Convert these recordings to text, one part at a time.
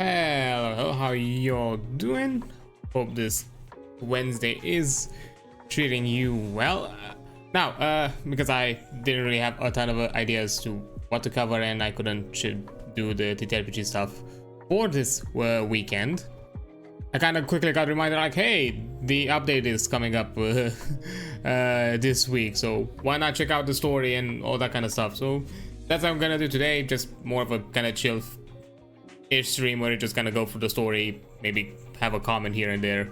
Hello, how y'all doing? Hope this Wednesday is treating you well. Now, because I didn't really have a ton of ideas to what to cover and I couldn't do the TTRPG stuff for this weekend, I kind of quickly got reminded like, hey, the update is coming up this week, so why not check out the story and all that kind of stuff. So that's what I'm gonna do today, just more of a kind of chill-ish stream where I just kind of go through the story, maybe have a comment here and there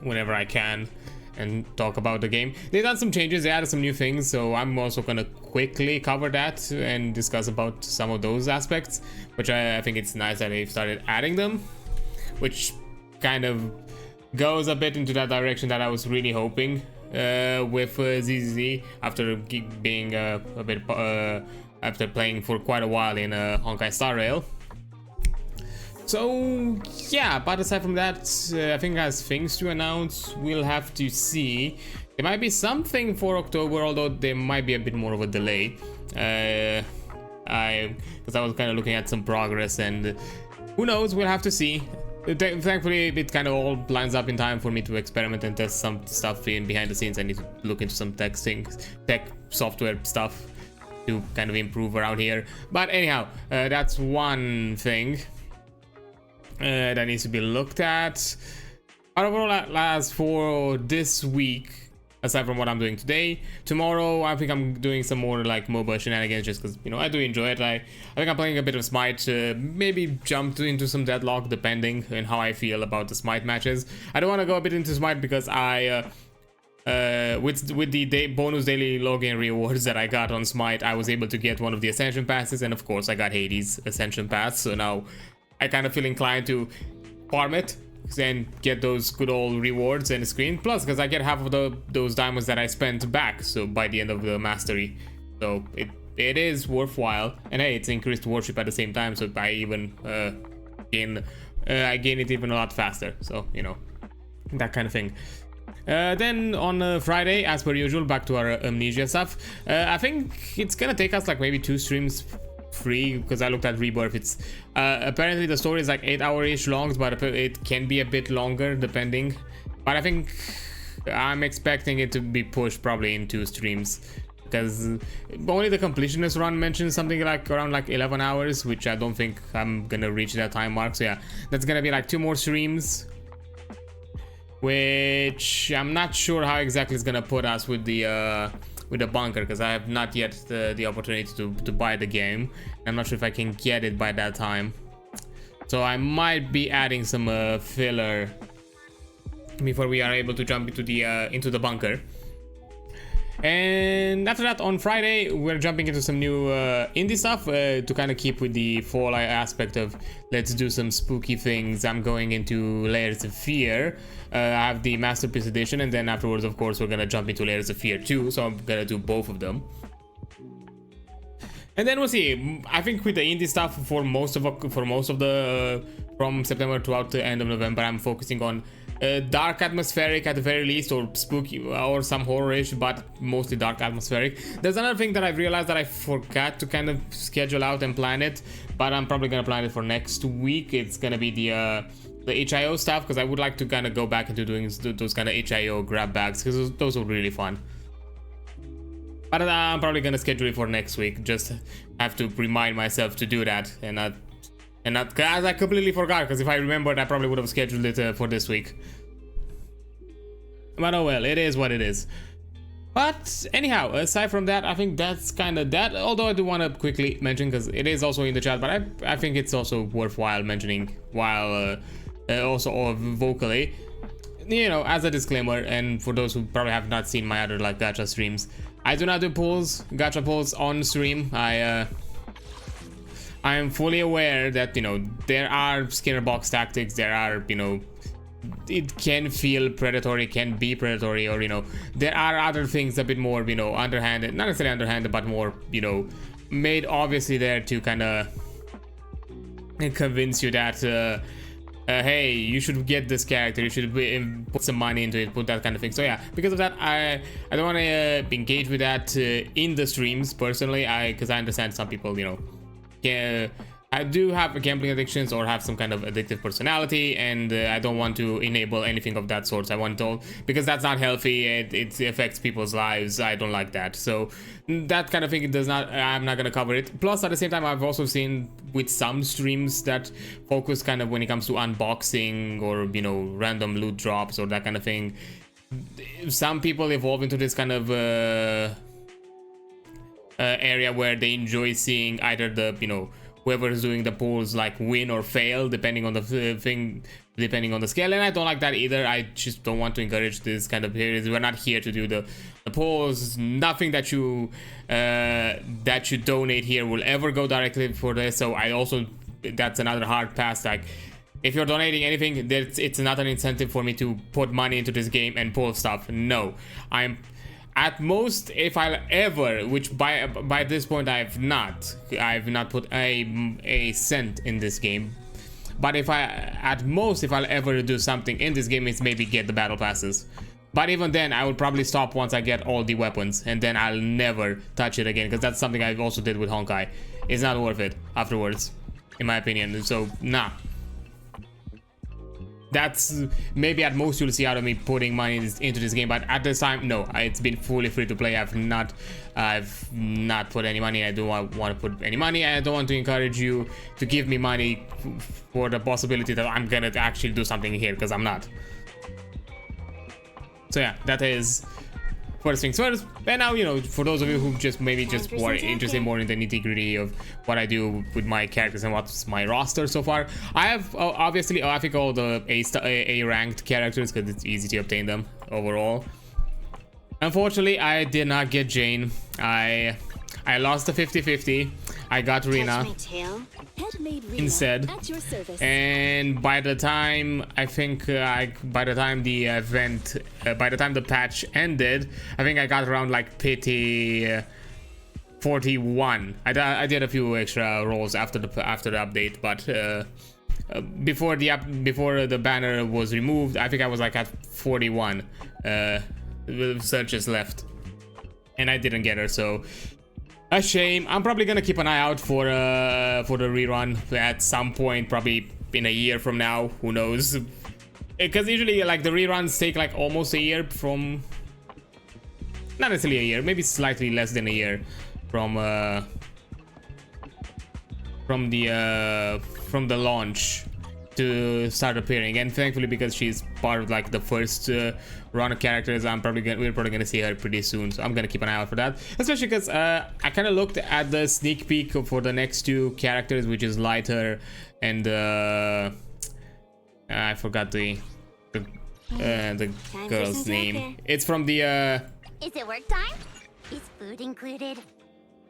whenever I can, and talk about the game. They've done some changes, they added some new things, so I'm also gonna quickly cover that and discuss about some of those aspects, which I think it's nice that they've started adding them, which kind of goes a bit into that direction that I was really hoping with ZZZ after being a bit after playing for quite a while in Honkai Star Rail. So yeah, but aside from that, I think as things to announce, we'll have to see. There might be something for October, although there might be a bit more of a delay. Because I was kind of looking at some progress, and who knows, we'll have to see. Thankfully, it kind of all lines up in time for me to experiment and test some stuff in behind the scenes. I need to look into some tech software stuff to kind of improve around here. But anyhow, that's one thing that needs to be looked at. But overall, as for this week, aside from what I'm doing today, tomorrow I think I'm doing some more like MOBA shenanigans, just because, you know, I do enjoy it. I think I'm playing a bit of Smite, maybe jump into some Deadlock depending on how I feel about the Smite matches. I don't want to go a bit into Smite because I with the bonus daily login rewards that I got on Smite, I was able to get one of the Ascension passes, and of course I got Hades Ascension pass, so now I kind of feel inclined to farm it and get those good old rewards and screen, plus because I get half of those diamonds that I spent back, so by the end of the mastery, so it is worthwhile. And hey, it's increased worship at the same time, so I even gain it even a lot faster, so you know, that kind of thing. Then on Friday, as per usual, back to our Amnesia stuff. I think it's gonna take us like maybe 2 streams free, because I looked at Rebirth. It's apparently the story is like 8-hour-ish long, but it can be a bit longer depending. But I think I'm expecting it to be pushed probably in 2 streams, because only the completionist run mentions something like around like 11 hours, which I don't think I'm gonna reach that time mark. So yeah, that's gonna be like 2 more streams, which I'm not sure how exactly it's gonna put us with the bunker, because I have not yet the opportunity to buy the game. I'm not sure if I can get it by that time, so I might be adding some filler before we are able to jump into the bunker. And after that, on Friday, we're jumping into some new indie stuff to kind of keep with the fall aspect of let's do some spooky things. I'm going into Layers of Fear. I have the Masterpiece Edition, and then afterwards, of course, we're gonna jump into Layers of Fear 2, so I'm gonna do both of them. And then we'll see. I think with the indie stuff for most of the from September throughout the end of November, I'm focusing on dark atmospheric at the very least, or spooky, or some horror-ish, but mostly dark atmospheric. There's another thing that I've realized that I forgot to kind of schedule out and plan it, but I'm probably gonna plan it for next week. It's gonna be the HIO stuff, because I would like to kind of go back into doing those kind of HIO grab bags, because those were really fun. But I'm probably gonna schedule it for next week. Just have to remind myself to do that, and not because I completely forgot, because if I remembered, I probably would have scheduled it for this week. But oh well, it is what it is. But anyhow, aside from that, I think that's kind of that. Although I do want to quickly mention, because it is also in the chat, but I think it's also worthwhile mentioning while also vocally, you know, as a disclaimer, and for those who probably have not seen my other like gacha streams, I do not do gacha pulls on stream. I am fully aware that, you know, there are Skinner box tactics, there are, you know, it can feel predatory, can be predatory, or, you know, there are other things a bit more, you know, underhanded, not necessarily underhanded, but more, you know, made obviously there to kind of convince you that hey, you should get this character, you should put some money into it, put that kind of thing. So yeah, because of that, I don't want to engage with that in the streams personally, because I understand some people, you know, I do have gambling addictions or have some kind of addictive personality, and I don't want to enable anything of that sort. I want to, because that's not healthy. It affects people's lives. I don't like that. So that kind of thing does not. I'm not gonna cover it. Plus, at the same time, I've also seen with some streams that focus kind of when it comes to unboxing or random loot drops or that kind of thing. Some people evolve into this kind of area where they enjoy seeing either the whoever is doing the polls like win or fail depending on the thing, depending on the scale, and I don't like that either. I just don't want to encourage this kind of behaviors. We're not here to do the polls. Nothing that you donate here will ever go directly for this. So I also, that's another hard pass. Like, if you're donating anything, it's not an incentive for me to put money into this game and pull stuff. No, I'm at most, if I'll ever, which by this point I've not put a cent in this game, but at most if I'll ever do something in this game, it's maybe get the battle passes. But even then, I will probably stop once I get all the weapons, and then I'll never touch it again, because that's something I also did with Honkai. It's not worth it afterwards, in my opinion. So nah. That's maybe at most you'll see out of me putting money into this game, but at this time, no. It's been fully free to play. I've not put any money. I don't want to put any money. I don't want to encourage you to give me money for the possibility that I'm gonna actually do something here, because I'm not. So yeah, that is first things first. And now, for those of you who just maybe just were interested more in the nitty-gritty of what I do with my characters and what's my roster so far, I have obviously I think all the A ranked characters, because it's easy to obtain them overall. Unfortunately, I did not get Jane. I lost the 50-50. I got Rina instead, and by the time by the time the event, by the time the patch ended, I think I got around like pity 41. I did a few extra rolls after the update, but before the banner was removed, I think I was like at 41 searches left, and I didn't get her. So a shame. I'm probably gonna keep an eye out for the rerun at some point, probably in a year from now. Who knows? Because usually, like, the reruns take like almost a year from, not necessarily a year, maybe slightly less than a year from the launch to start appearing. And thankfully, because she's part of like the first run of characters, we're probably gonna see her pretty soon. So I'm gonna keep an eye out for that, especially because I kind of looked at the sneak peek for the next two characters, which is Lighter and I forgot the girl's name. It's from the Is it work time? Is food included?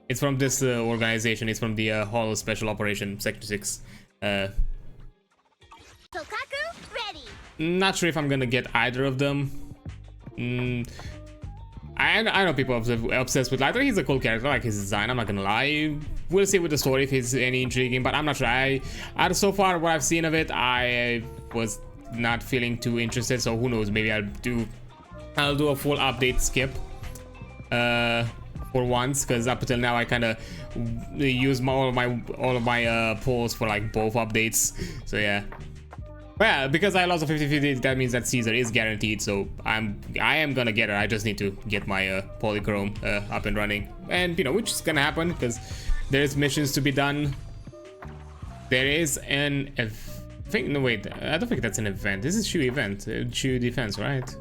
It's from this organization. It's from the Hall Special Operation Sector 6. Tokaku, ready. Not sure if I'm gonna get either of them. I know people are obsessed with Lighter. He's a cool character. I like his design, I'm not gonna lie. We'll see with the story if he's any intriguing, but I'm not sure. So far what I've seen of it, I was not feeling too interested. So who knows? Maybe I'll do a full update skip for once, because up until now I kind of use all of my polls for like both updates. So yeah. Well, because I lost a 50-50, that means that Caesar is guaranteed, so I am gonna get her. I just need to get my polychrome up and running, and which is gonna happen because there's missions to be done. There is an no wait, I don't think that's an event. This is Shu event, Shu defense, right?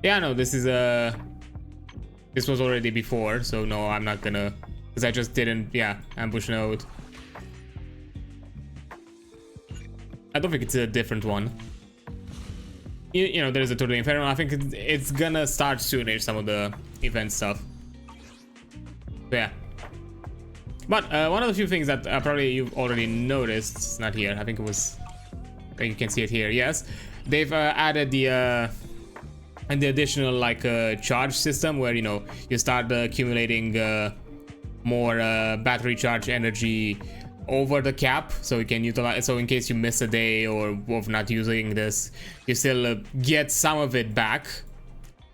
Yeah, no, this is this was already before, so no, I'm not gonna, because I just didn't, yeah, ambush node. I don't think it's a different one. There's a Tour de Inferno. I think it's gonna start soonish, some of the event stuff. So yeah. But one of the few things that probably you've already noticed, it's not here. I think it was, you can see it here. Yes, they've added the additional like charge system where you start accumulating more battery charge energy over the cap, so you can utilize, so in case you miss a day or of not using this, you still get some of it back.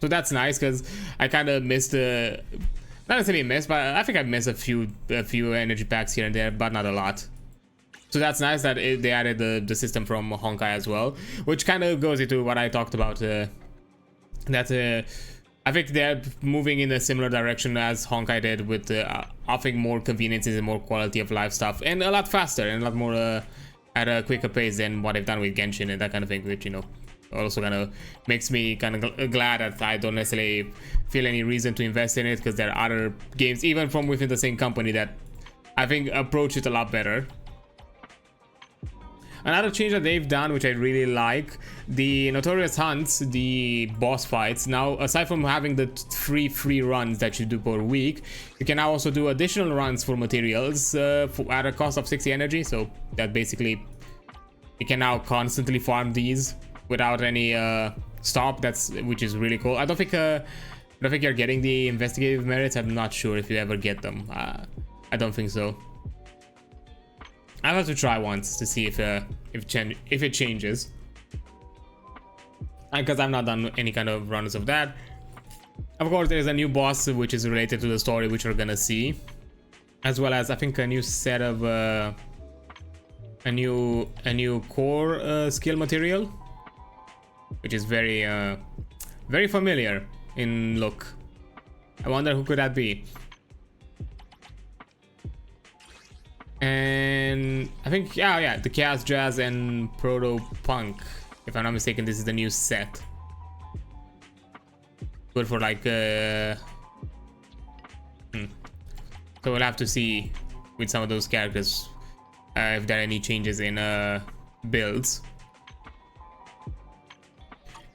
So that's nice, because I kind of missed Not necessarily miss, but I think I've missed a few energy packs here and there, but not a lot. So that's nice that they added the system from Honkai as well, which kind of goes into what I talked about. I think they're moving in a similar direction as Honkai did, with offering more conveniences and more quality of life stuff, and a lot faster and a lot more at a quicker pace than what they've done with Genshin and that kind of thing, which, you know, also kind of makes me kind of glad that I don't necessarily feel any reason to invest in it, because there are other games, even from within the same company, that I think approach it a lot better. Another change that they've done, which I really like, the Notorious Hunts, the boss fights. Now, aside from having the free runs that you do per week, you can now also do additional runs for materials at a cost of 60 energy. So that basically, you can now constantly farm these without any stop. Which is really cool. I don't think you're getting the investigative merits. I'm not sure if you ever get them. I don't think so. I'll have to try once to see if it changes, because I've not done any kind of runs of that. Of course, there's a new boss which is related to the story, which we're gonna see, as well as I think a new set of a new core skill material, which is very familiar in look. I wonder who could that be. And I think, yeah, the Chaos Jazz and Proto Punk, if I'm not mistaken, this is the new set. Good for like so we'll have to see with some of those characters if there are any changes in builds.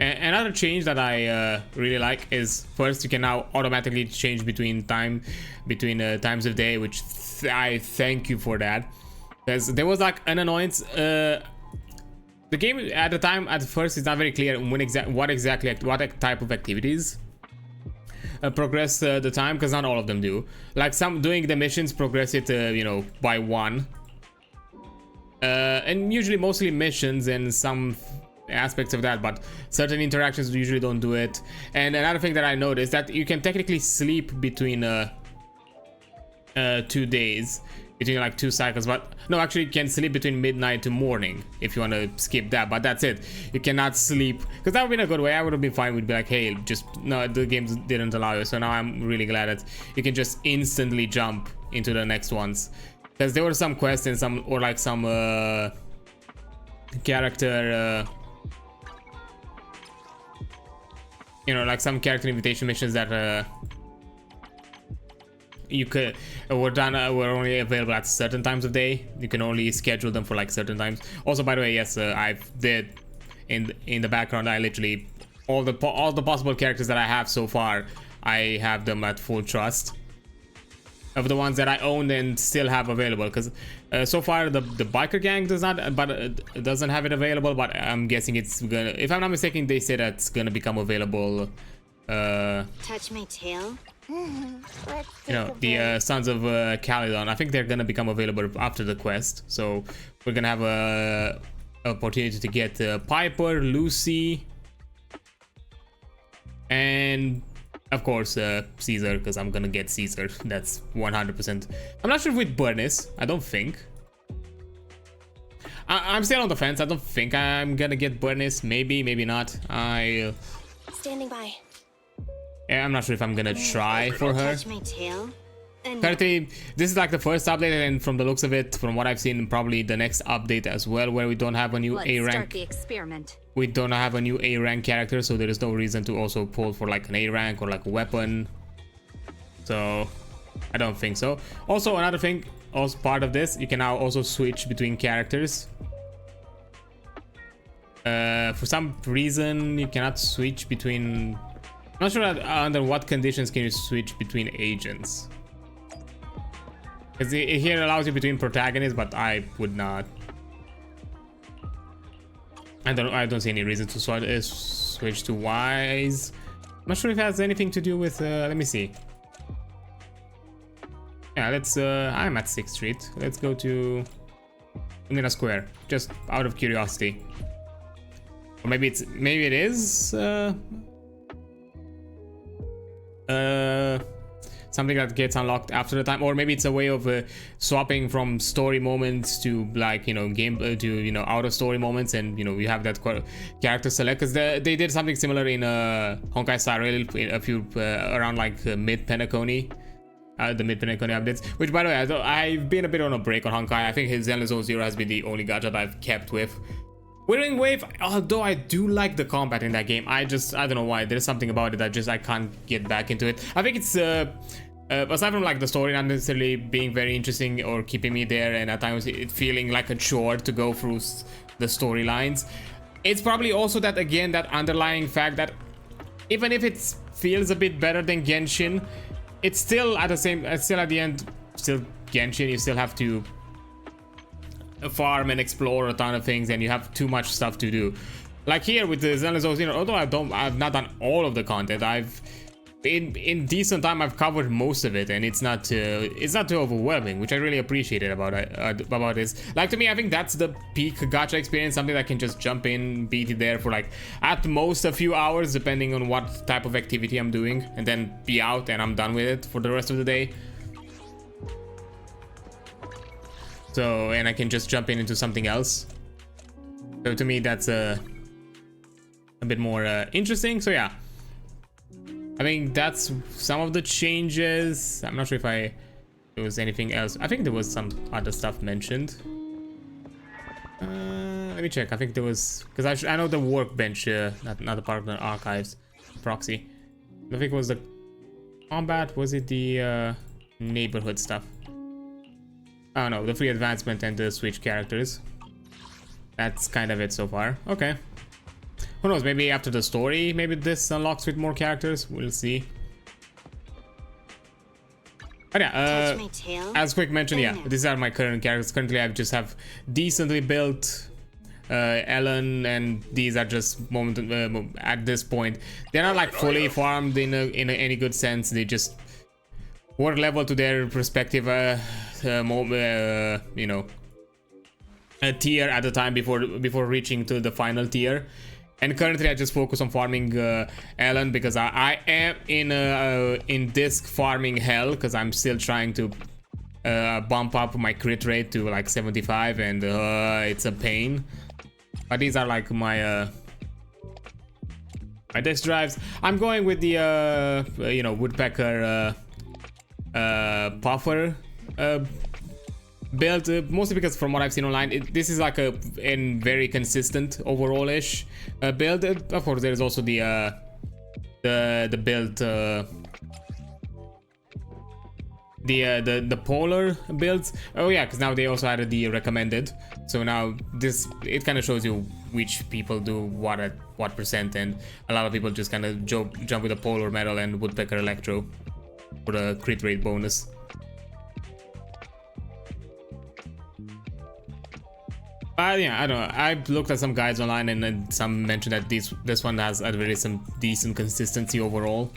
Another change that I really like is, first, you can now automatically change between times of day, which I thank you for that, because there was like an annoyance. The game at first is not very clear what type of activities progress the time, because not all of them do. Like, some doing the missions progress it you know, by one, and usually mostly missions and some aspects of that, but certain interactions usually don't do it. And another thing that I noticed, that you can technically sleep between 2 days, between like 2 cycles, but no, actually you can sleep between midnight to morning if you want to skip that, but that's it. You cannot sleep, because that would be a good way. I would have been fine with, be like, hey, just no, the game didn't allow you. So now I'm really glad that you can just instantly jump into the next ones, because there were some quests and some character you know, like some character invitation missions that you could were only available at certain times of day. You can only schedule them for like certain times. Also, by the way, yes, I did in the background, I literally all the possible characters that I have so far, I have them at full trust of the ones that I own and still have available, because so far the biker gang does not, but it doesn't have it available. But I'm guessing it's gonna, if I'm not mistaken, they say that it's gonna become available. Touch my tail. You know, the Sons of Calydon, I think they're gonna become available after the quest, so we're gonna have a opportunity to get Piper, Lucy, and of course Caesar, because I'm gonna get Caesar. That's 100%. I'm not sure with Bernice. I don't think. I'm still on the fence. I don't think I'm gonna get Bernice. Maybe not. Standing by. I'm not sure if I'm gonna try for her. Touch my tail. Currently, this is like the first update, and from the looks of it, from what I've seen, probably the next update as well, where we don't have a new A rank. Start the experiment. We don't have a new A rank character, so there is no reason to also pull for like an A rank or like a weapon. So I don't think so. Also, another thing, also part of this, you can now also switch between characters. For some reason, you cannot switch between. I'm not sure under what conditions can you switch between agents. Because here allows you between protagonists, but I would not. I don't see any reason to switch to Wise. I'm not sure if it has anything to do with. Let me see. Yeah, let's. I'm at 6th Street. Let's go to Umina Square, just out of curiosity. Or maybe it is. something that gets unlocked after the time, or maybe it's a way of swapping from story moments to like, you know, game to, you know, out of story moments, and you know, you have that character select, because they did something similar in Honkai Star Rail a few around like mid Penacony. The mid Penacony updates, which by the way, I've been a bit on a break on Honkai. I think his Zenlesszonezero has been the only gacha that I've kept with. Withering Wave, although I do like the combat in that game, I don't know why, there's something about it that I can't get back into it. I think it's aside from like the story not necessarily being very interesting or keeping me there, and at times it feeling like a chore to go through the storylines, it's probably also that, again, that underlying fact that even if it feels a bit better than Genshin, it's still at the end, still Genshin. You still have to farm and explore a ton of things, and you have too much stuff to do. Like here with the Zenlesszonezero, although I've not done all of the content, I've in decent time I've covered most of it, and it's not too overwhelming, which I really appreciated about this. Like, to me, I think that's the peak gacha experience, something that I can just jump in, beat it there for like at most a few hours, depending on what type of activity I'm doing, and then be out and I'm done with it for the rest of the day. So, and I can just jump into something else. So to me, that's a bit more interesting. So yeah, I think that's some of the changes. I'm not sure if there was anything else. I think there was some other stuff mentioned. Let me check. I think there was, because I know the workbench, not the partner archives proxy. I think it was the combat. Was it the neighborhood stuff? Oh no, the free advancement and the switch characters. That's kind of it so far. Okay. Who knows, maybe after the story, maybe this unlocks with more characters. We'll see. But yeah, as quick mention, yeah, these are my current characters. Currently, I just have decently built Ellen, and these are just at this point. They're not like fully farmed in any good sense. They just were level to their respective, you know, a tier at the time before reaching to the final tier. And currently I just focus on farming Ellen, because I am in disc farming hell, because I'm still trying to bump up my crit rate to like 75, and it's a pain. But these are like my disc drives. I'm going with the you know, woodpecker puffer build, mostly because from what I've seen online, this is like a very consistent overall-ish build. Of course, there is also the build, the polar builds. Oh yeah, because now they also added the recommended. So now it kind of shows you which people do what at what percent, and a lot of people just kind of jump with a polar metal and woodpecker electro for the crit rate bonus. Yeah, I don't know. I've looked at some guides online, and then some mentioned that this one has some decent consistency overall.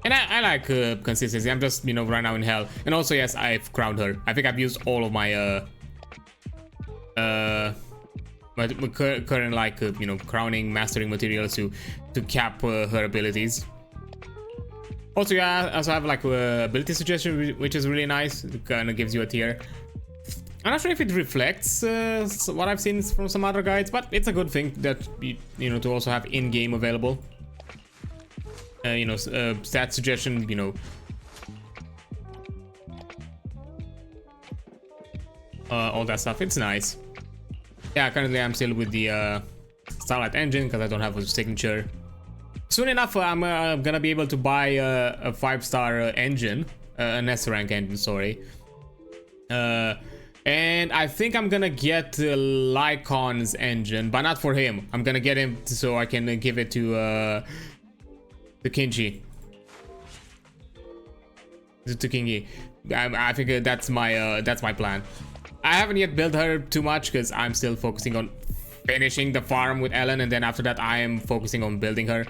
And I like consistency. I'm just, you know, right now in hell. And also, yes, I've crowned her. I think I've used all of my current like you know, crowning mastering materials to cap her abilities. Also, yeah, I also have like ability suggestion, which is really nice. It kind of gives you a tier. I'm not sure if it reflects what I've seen from some other guides, but it's a good thing that you know, to also have in-game available. You know, stat suggestion, you know, all that stuff. It's nice. Yeah, currently I'm still with the Starlight engine because I don't have a signature. Soon enough, I'm gonna be able to buy a 5-star engine, an S rank engine, sorry. And I think I'm gonna get Lycon's engine, but not for him. I'm gonna get him so I can give it to Kinji. To Kingi. I think that's my plan. I haven't yet built her too much because I'm still focusing on finishing the farm with Ellen, and then after that I am focusing on building her.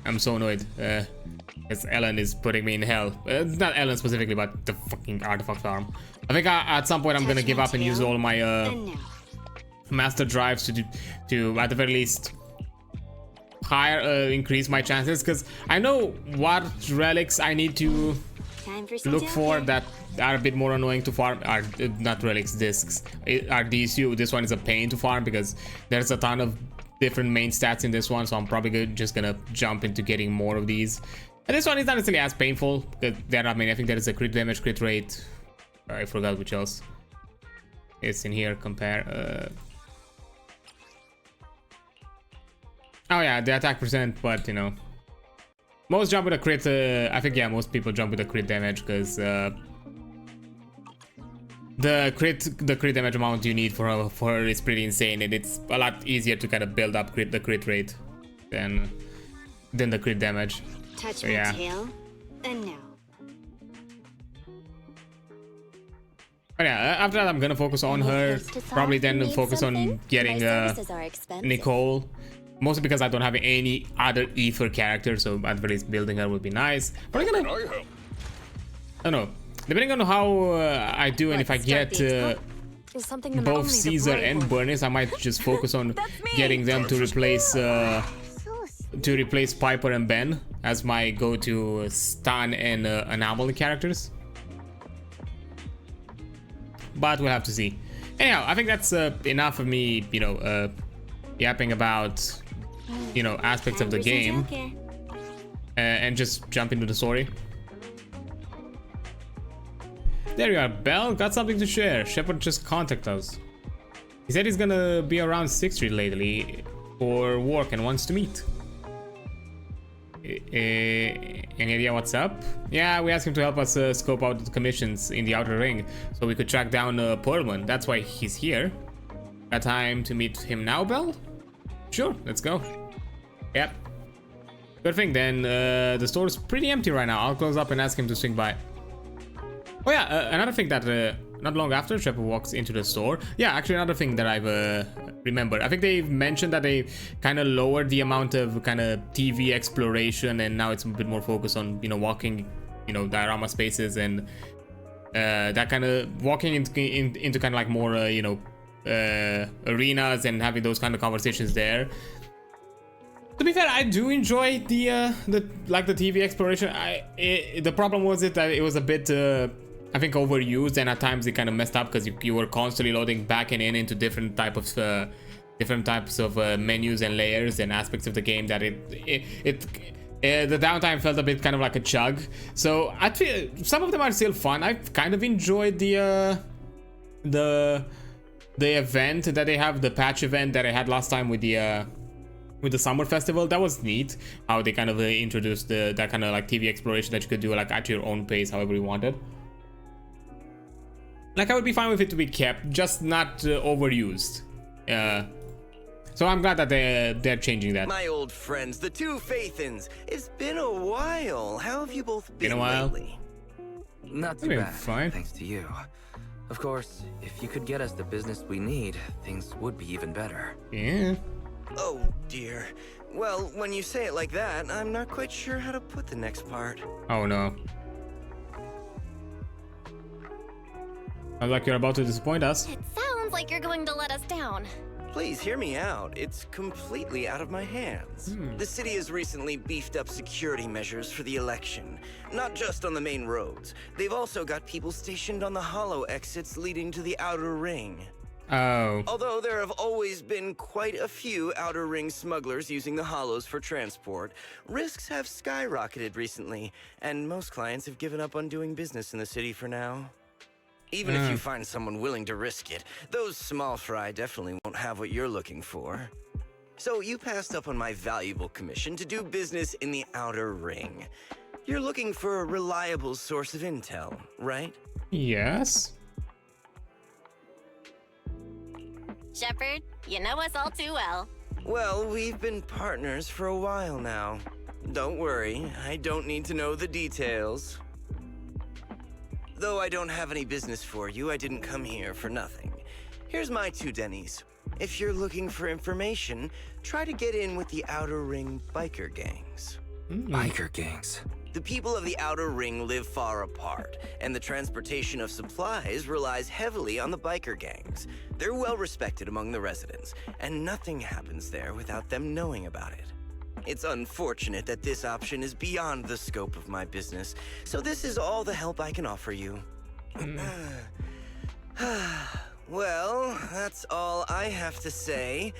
I'm so annoyed. Because Ellen is putting me in hell. Not Ellen specifically, but the fucking artifact farm. I think at some point I'm gonna give up and use all my master drives to at the very least higher increase my chances, because I know what relics I need to look for that are a bit more annoying to farm. Are not relics, discs are these two. This one is a pain to farm because there's a ton of different main stats in this one, so I'm probably just gonna jump into getting more of these. And this one is not necessarily as painful. There, I mean, I think there is a crit damage, crit rate. I forgot which else is in here. Compare. Oh yeah, the attack percent, but you know, most jump with a crit. I think yeah, most people jump with a crit damage because the crit damage amount you need for her is pretty insane, and it's a lot easier to kind of build up the crit rate than the crit damage. Touch So, my yeah. tail, and now. But yeah, after that I'm gonna focus on her. Probably then focus on getting Nicole. Mostly because I don't have any other ether character, so at least building her would be nice. But I'm gonna, I don't know, depending on how I do and if I get both Caesar and Bernice, I might just focus on getting them to replace Piper and Ben as my go-to stun and anomaly characters. But we'll have to see. Anyhow, I think that's enough of me, you know, yapping about, you know, aspects of the game, and just jump into the story. There you are, Belle. Got something to share. Shepard just contacted us. He said he's gonna be around 6th Street lately for work and wants to meet. Any idea what's up? Yeah, we asked him to help us scope out the commissions in the Outer Ring so we could track down Perlman. That's why he's here. Got time to meet him now, Belle? Sure, let's go. Yep. Good thing then, the store's pretty empty right now. I'll close up and ask him to swing by. Oh yeah, another thing that not long after Shepard walks into the store. Yeah, actually another thing that I've remembered. I think they've mentioned that they kind of lowered the amount of kind of TV exploration, and now it's a bit more focused on, you know, walking, you know, diorama spaces and that kind of walking into kind of like more, you know, arenas and having those kind of conversations there. To be fair, I do enjoy the TV exploration. The problem was that it was a bit I think overused, and at times it kind of messed up because you were constantly loading back and into different types of menus and layers and aspects of the game that the downtime felt a bit kind of like a chug. So I feel some of them are still fun. I've kind of enjoyed the event that they have, the patch event that I had last time with the summer festival. That was neat how they kind of introduced that kind of like TV exploration that you could do like at your own pace, however you wanted. Like, I would be fine with it to be kept, just not overused. So I'm glad that they're changing that. My old friends, the two Faithins. It's been a while. How have you both been lately? Not too bad, fine. Thanks to you. Of course, if you could get us the business we need, things would be even better. Yeah. Oh dear. Well, when you say it like that, I'm not quite sure how to put the next part. Oh no. Sounds like you're about to disappoint us. It sounds like you're going to let us down. Please hear me out. It's completely out of my hands. The city has recently beefed up security measures for the election. Not just on the main roads. They've also got people stationed on the hollow exits leading to the Outer Ring. Oh. Although there have always been quite a few Outer Ring smugglers using the hollows for transport, risks have skyrocketed recently, and most clients have given up on doing business in the city for now. Even if you find someone willing to risk it, those small fry definitely won't have what you're looking for. So you passed up on my valuable commission to do business in the Outer Ring. You're looking for a reliable source of intel, right? Yes. Shepard, you know us all too well. Well, we've been partners for a while now. Don't worry, I don't need to know the details. Though I don't have any business for you, I didn't come here for nothing. Here's my 2 Denny's. If you're looking for information, try to get in with the Outer Ring biker gangs. Biker gangs? The people of the Outer Ring live far apart, and the transportation of supplies relies heavily on the biker gangs. They're well respected among the residents, and nothing happens there without them knowing about it. It's unfortunate that this option is beyond the scope of my business, so this is all the help I can offer you. Well, that's all I have to say.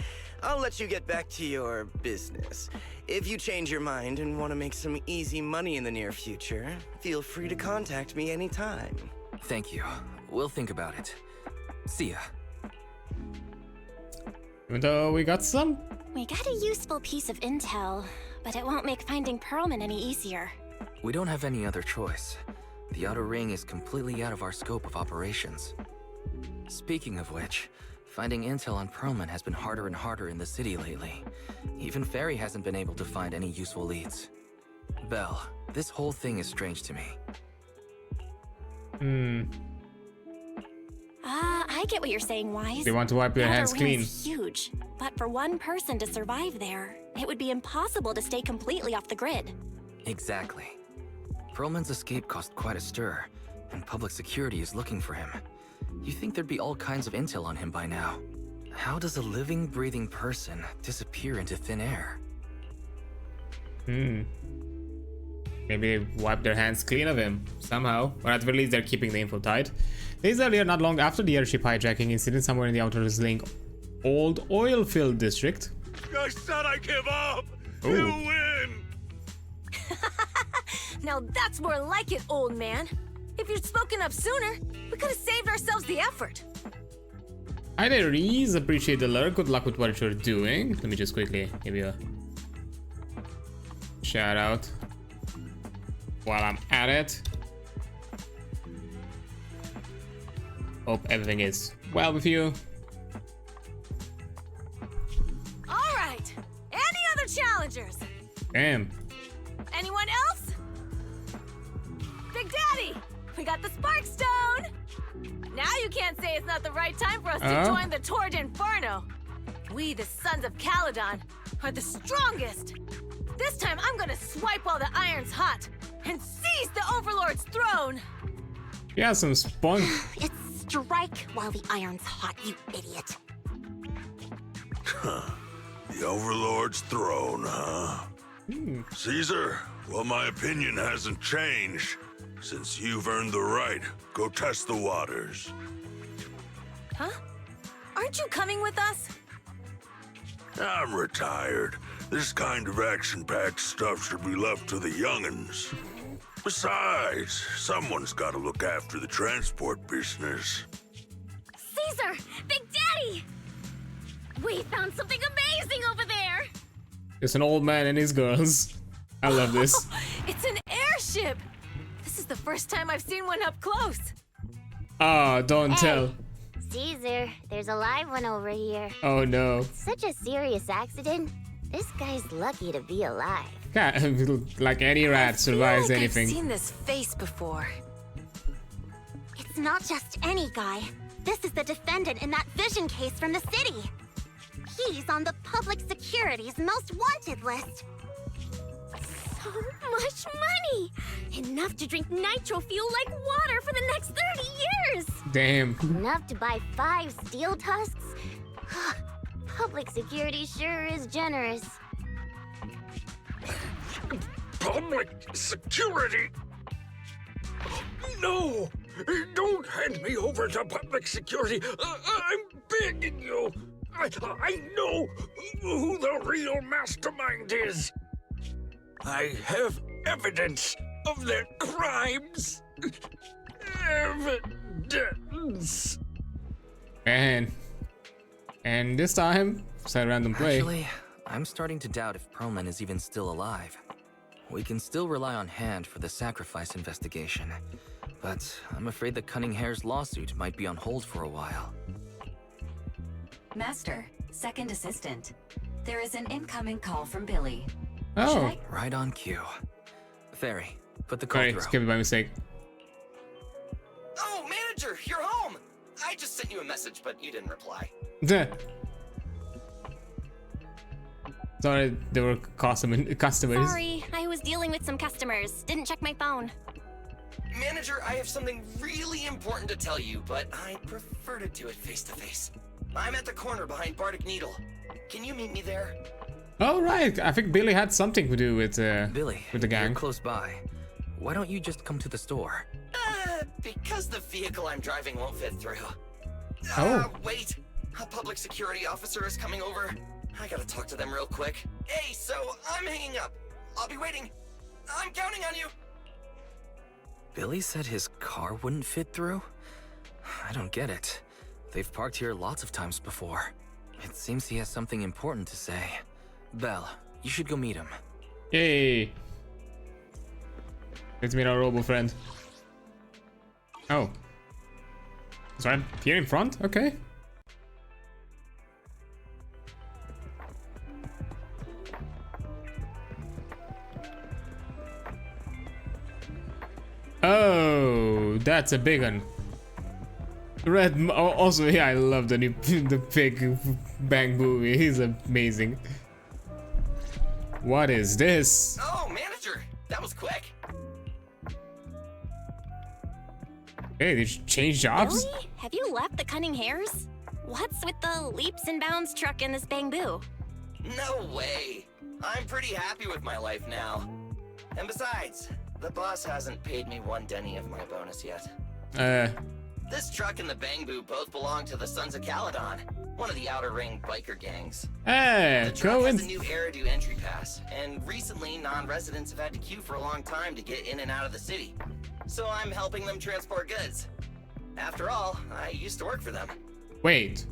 I'll let you get back to your business. If you change your mind and want to make some easy money in the near future, feel free to contact me anytime. Thank you. We'll think about it. See ya. Even though we got some. We got a useful piece of intel, but it won't make finding Pearlman any easier. We don't have any other choice. The Outer Ring is completely out of our scope of operations. Speaking of which, finding intel on Pearlman has been harder and harder in the city lately. Even Fairy hasn't been able to find any useful leads. Belle, this whole thing is strange to me. I get what you're saying, Wise. They want to wipe their Outer hands Ring clean. is huge, but for one person to survive there, it would be impossible to stay completely off the grid. Exactly. Pearlman's escape caused quite a stir, and public security is looking for him. You think there'd be all kinds of intel on him by now. How does a living, breathing person disappear into thin air? Maybe they wipe their hands clean of him somehow, or at the very least they're keeping the info tight. Days earlier, not long after the airship hijacking incident somewhere in the Outer Ring old oil-filled district. I said I give up! Ooh. You win! Now that's more like it, old man. If you'd spoken up sooner, we could have saved ourselves the effort. Hi there, Reese. Appreciate the lurk. Good luck with what you're doing. Let me just quickly give you a shout out while I'm at it. Hope everything is well with you. All right. Any other challengers? Damn. Anyone else? Big Daddy, we got the Spark Stone. Now you can't say it's not the right time for us to join the Torrid Inferno. We, the Sons of Caledon, are the strongest. This time I'm gonna swipe while the iron's hot and seize the Overlord's throne. Yeah, some spawn. It's strike while the iron's hot, you idiot. The Overlord's throne, huh? Caesar, well, my opinion hasn't changed. Since you've earned the right, go test the waters. Huh? Aren't you coming with us? I'm retired. This kind of action-packed stuff should be left to the young'uns. Besides, someone's got to look after the transport business. Caesar! Big Daddy! We found something amazing over there! It's an old man and his girls. I love this. It's an airship! This is the first time I've seen one up close. Oh, don't Hey. tell. Caesar, there's a live one over here. Oh no. Such a serious accident. This guy's lucky to be alive. God, like any rat survives I feel like anything. I've seen this face before. It's not just any guy. This is the defendant in that vision case from the city. He's on the public security's most wanted list. So much money! Enough to drink nitro fuel like water for the next 30 years! Damn. Enough to buy 5 steel tusks? Public security sure is generous. Public security? No! Don't hand me over to public security! I'm begging you! I know who the real mastermind is! I have evidence of their crimes! Evidence! And this time, it's a random play. Actually, I'm starting to doubt if Pearlman is even still alive. We can still rely on Hand for the sacrifice investigation, but I'm afraid the Cunning Hare's lawsuit might be on hold for a while. Master, second assistant. There is an incoming call from Billy. Oh, Right on cue. Fairy, put the call sorry, through. skip it by mistake. Oh, manager, you're home! I just sent you a message, but you didn't reply. Sorry, there were customers. Sorry, I was dealing with some customers. Didn't check my phone. Manager, I have something really important to tell you, but I prefer to do it face to face. I'm at the corner behind Bardic Needle. Can you meet me there? Oh right, I think Billy had something to do with Billy, with the gang. you're close by. Why don't you just come to the store? Because the vehicle I'm driving won't fit through. Oh. Wait. A public security officer is coming over. I gotta talk to them real quick. Hey, so I'm hanging up. I'll be waiting. I'm counting on you. Billy said his car wouldn't fit through? I don't get it. They've parked here lots of times before. It seems he has something important to say. Belle, you should go meet him. Yay! Let's meet our robo friend. Oh. Is right here in front? Okay. Oh, that's a big one. Red. Also, yeah, I love the new the big bang movie. He's amazing. What is this? Oh, manager, that was quick. Hey, did you change jobs? Billy, have you left the cunning hares? What's with the leaps and bounds truck in this bamboo? No way. I'm pretty happy with my life now. And besides, the boss hasn't paid me 1 denny of my bonus yet. This truck and the Bangbu both belong to the Sons of Caledon, one of the Outer Ring biker gangs. Hey, The truck go has in. a new Eridu entry pass, and recently non-residents have had to queue for a long time to get in and out of the city. So I'm helping them transport goods. After all, I used to work for them. Wait.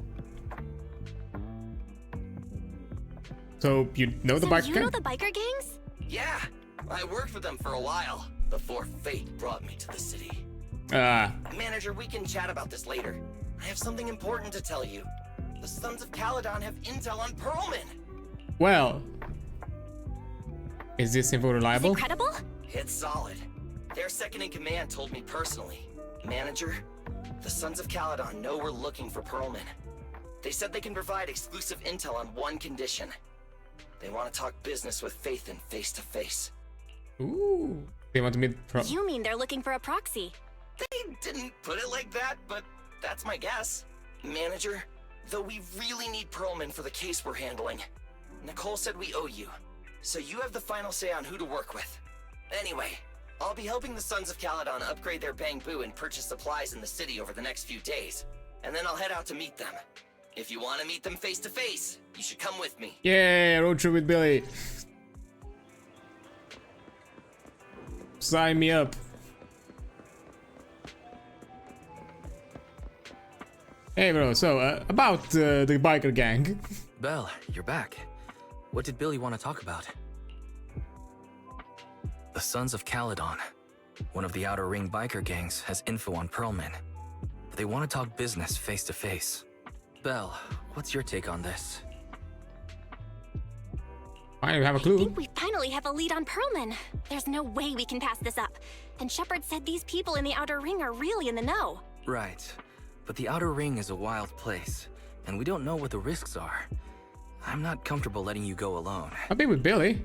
So you know the So biker you gang? know the biker gangs? Yeah, I worked with them for a while, before fate brought me to the city. Manager, we can chat about this later. I have something important to tell you. The Sons of Caledon have intel on Pearlman. Well. Is this info Is reliable? it credible? It's solid. Their second in command told me personally. Manager, the Sons of Caledon know we're looking for Pearlman. They said they can provide exclusive intel on one condition. They want to talk business with Faithin face to face. Ooh. They want to meet You mean they're looking for a proxy? They didn't put it like that, but that's my guess. Manager, though we really need Pearlman for the case we're handling. Nicole said we owe you, so you have the final say on who to work with. Anyway, I'll be helping the Sons of Caledon upgrade their Bangbu and purchase supplies in the city over the next few days. And then I'll head out to meet them. If you want to meet them face to face, you should come with me. Yeah, road trip with Billy. Sign me up. Hey bro, so about the biker gang. Belle, you're back. What did Billy want to talk about? The Sons of Caledon, one of the Outer Ring biker gangs, has info on Pearlman. They want to talk business face to face. Belle, what's your take on this? I don't have a I clue. think we finally have a lead on Pearlman. There's no way we can pass this up. And Shepard said these people in the Outer Ring are really in the know. Right. But the Outer Ring is a wild place, and we don't know what the risks are. I'm not comfortable letting you go alone. I'll be with Billy.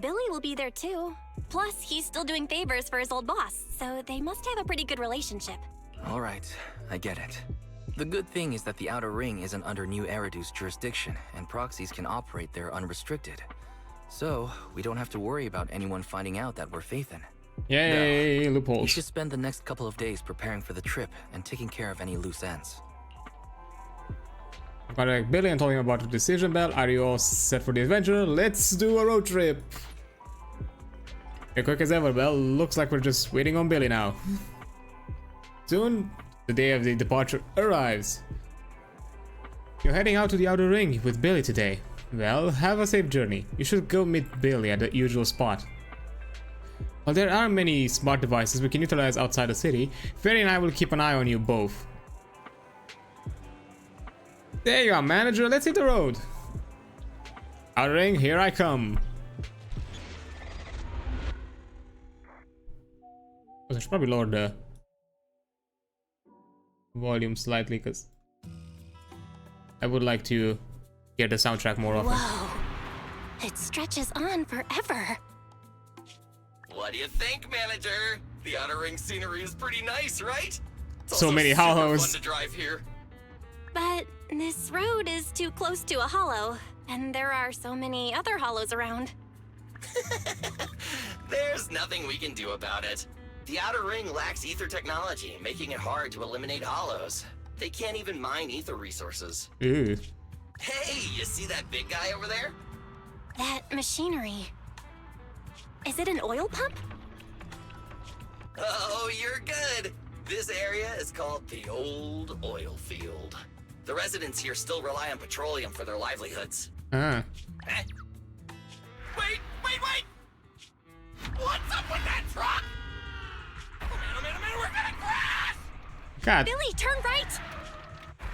Billy will be there too. Plus, he's still doing favors for his old boss, so they must have a pretty good relationship. All right, I get it. The good thing is that the Outer Ring isn't under New Eridu's jurisdiction, and proxies can operate there unrestricted. So, we don't have to worry about anyone finding out that we're Faithin. Yay, You loopholes. should spend the next couple of days preparing for the trip and taking care of any loose ends. I'm contacting Billy and told him about the decision. Bell, are you all set for the adventure? Let's do a road trip. As quick as ever, Bell. Looks like we're just waiting on Billy now. Soon, the day of the departure arrives. You're heading out to the Outer Ring with Billy today. Well, have a safe journey. You should go meet Billy at the usual spot. While there are many smart devices we can utilize outside the city, Ferry and I will keep an eye on you both. There you are, manager. Let's hit the road. Outer Ring, here I come. I should probably lower the volume slightly because I would like to hear the soundtrack more often. Whoa. It stretches on forever. What do you think, Manager? The Outer Ring scenery is pretty nice, right? It's So also many super hollows. fun to drive here. But this road is too close to a hollow, And there are so many other hollows around. There's nothing we can do about it. The Outer Ring lacks ether technology, making it hard to eliminate hollows. They can't even mine ether resources. Ooh. Hey, you see that big guy over there? That machinery. Is it an oil pump? Oh, you're good. This area is called the Old Oil Field. The residents here still rely on petroleum for their livelihoods. Ah. Eh? Wait! What's up with that truck? Oh man, we're gonna crash! God. Billy, turn right!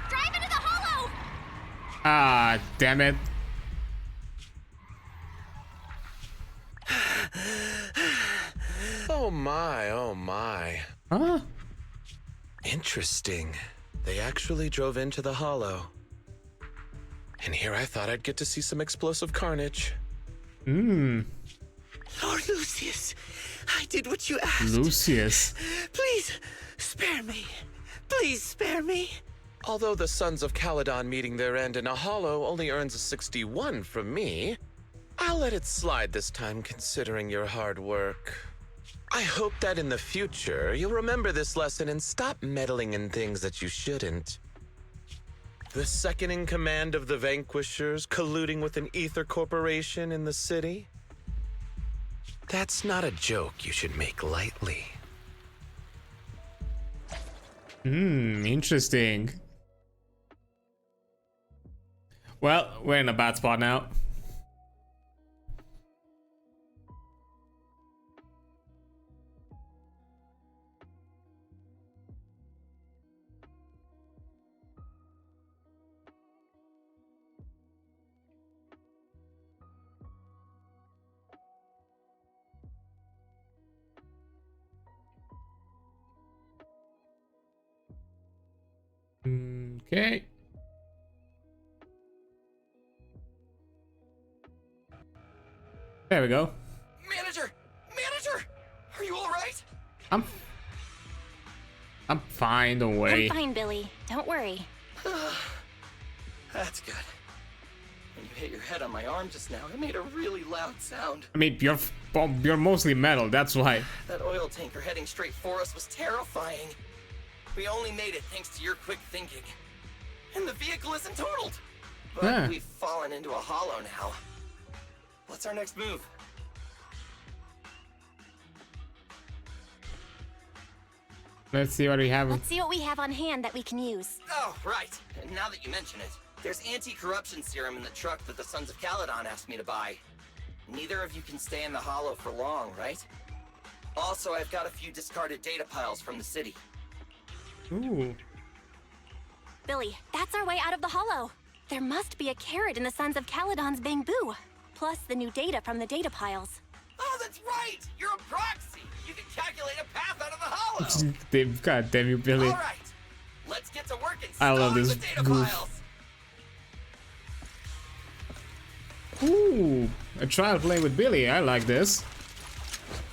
Drive into the hollow! Ah, damn it. Oh my. Huh? Interesting. They actually drove into the hollow. And here I thought I'd get to see some explosive carnage. Lord Lucius, I did what you asked. Lucius. Please, spare me. Please spare me. Although the Sons of Caledon meeting their end in a hollow only earns a 61 from me, I'll let it slide this time considering your hard work. I hope that in the future, you'll remember this lesson and stop meddling in things that you shouldn't. The second in command of the Vanquishers colluding with an ether corporation in the city? That's not a joke you should make lightly. Interesting. Well, we're in a bad spot now. Okay. There we go. Manager, are you all right? I'm fine, don't worry. I'm fine, Billy. Don't worry. That's good. When you hit your head on my arm just now, it made a really loud sound. I mean, you're mostly metal, that's why. That oil tanker heading straight for us was terrifying. We only made it thanks to your quick thinking. And the vehicle isn't totaled. But Yeah. we've fallen into a hollow now. What's our next move? Let's see what we have. Let's see what we have on hand that we can use. Oh, right. And now that you mention it, there's anti-corruption serum in the truck that the Sons of Caledon asked me to buy. Neither of you can stay in the hollow for long, right? Also, I've got a few discarded data piles from the city. Ooh. Billy, that's our way out of the hollow. There must be a carrot in the Sons of Caledon's bamboo. Plus the new data from the data piles. Oh, that's right! You're a proxy! You can calculate a path out of the hollow! God damn you, Billy. Alright, let's get to work and I love stone this the data goof. piles! Ooh, a trial playing with Billy. I like this.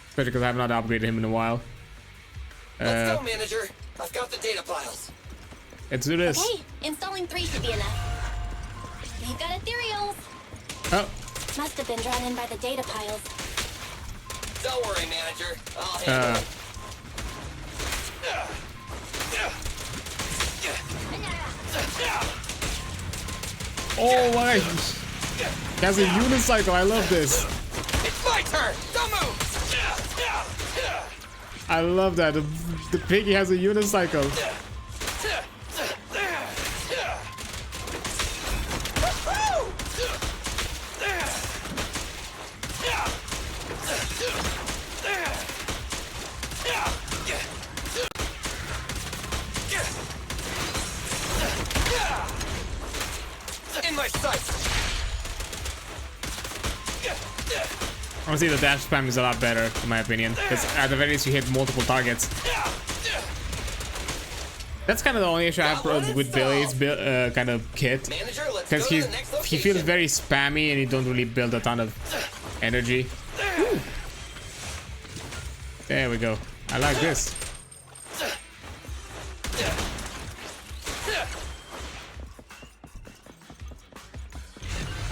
Especially because I have not upgraded him in a while. Let's go, manager. I've got the data piles. Let's do this. Okay, installing 3 should be enough. We've got ethereals. Oh, Must have been drawn in by the data piles. Don't worry, manager. I'll handle it. oh my! He has a unicycle. I love this. It's my turn. Don't move. I love that. The piggy has a unicycle. In my sights. Honestly, the dash spam is a lot better, in my opinion, because at the very least you hit multiple targets. That's kind of the only issue I have with Billy's kind of kit, Manager, let's because go to the next he location. feels very spammy and he don't really build a ton of energy. Woo. There we go. I like this.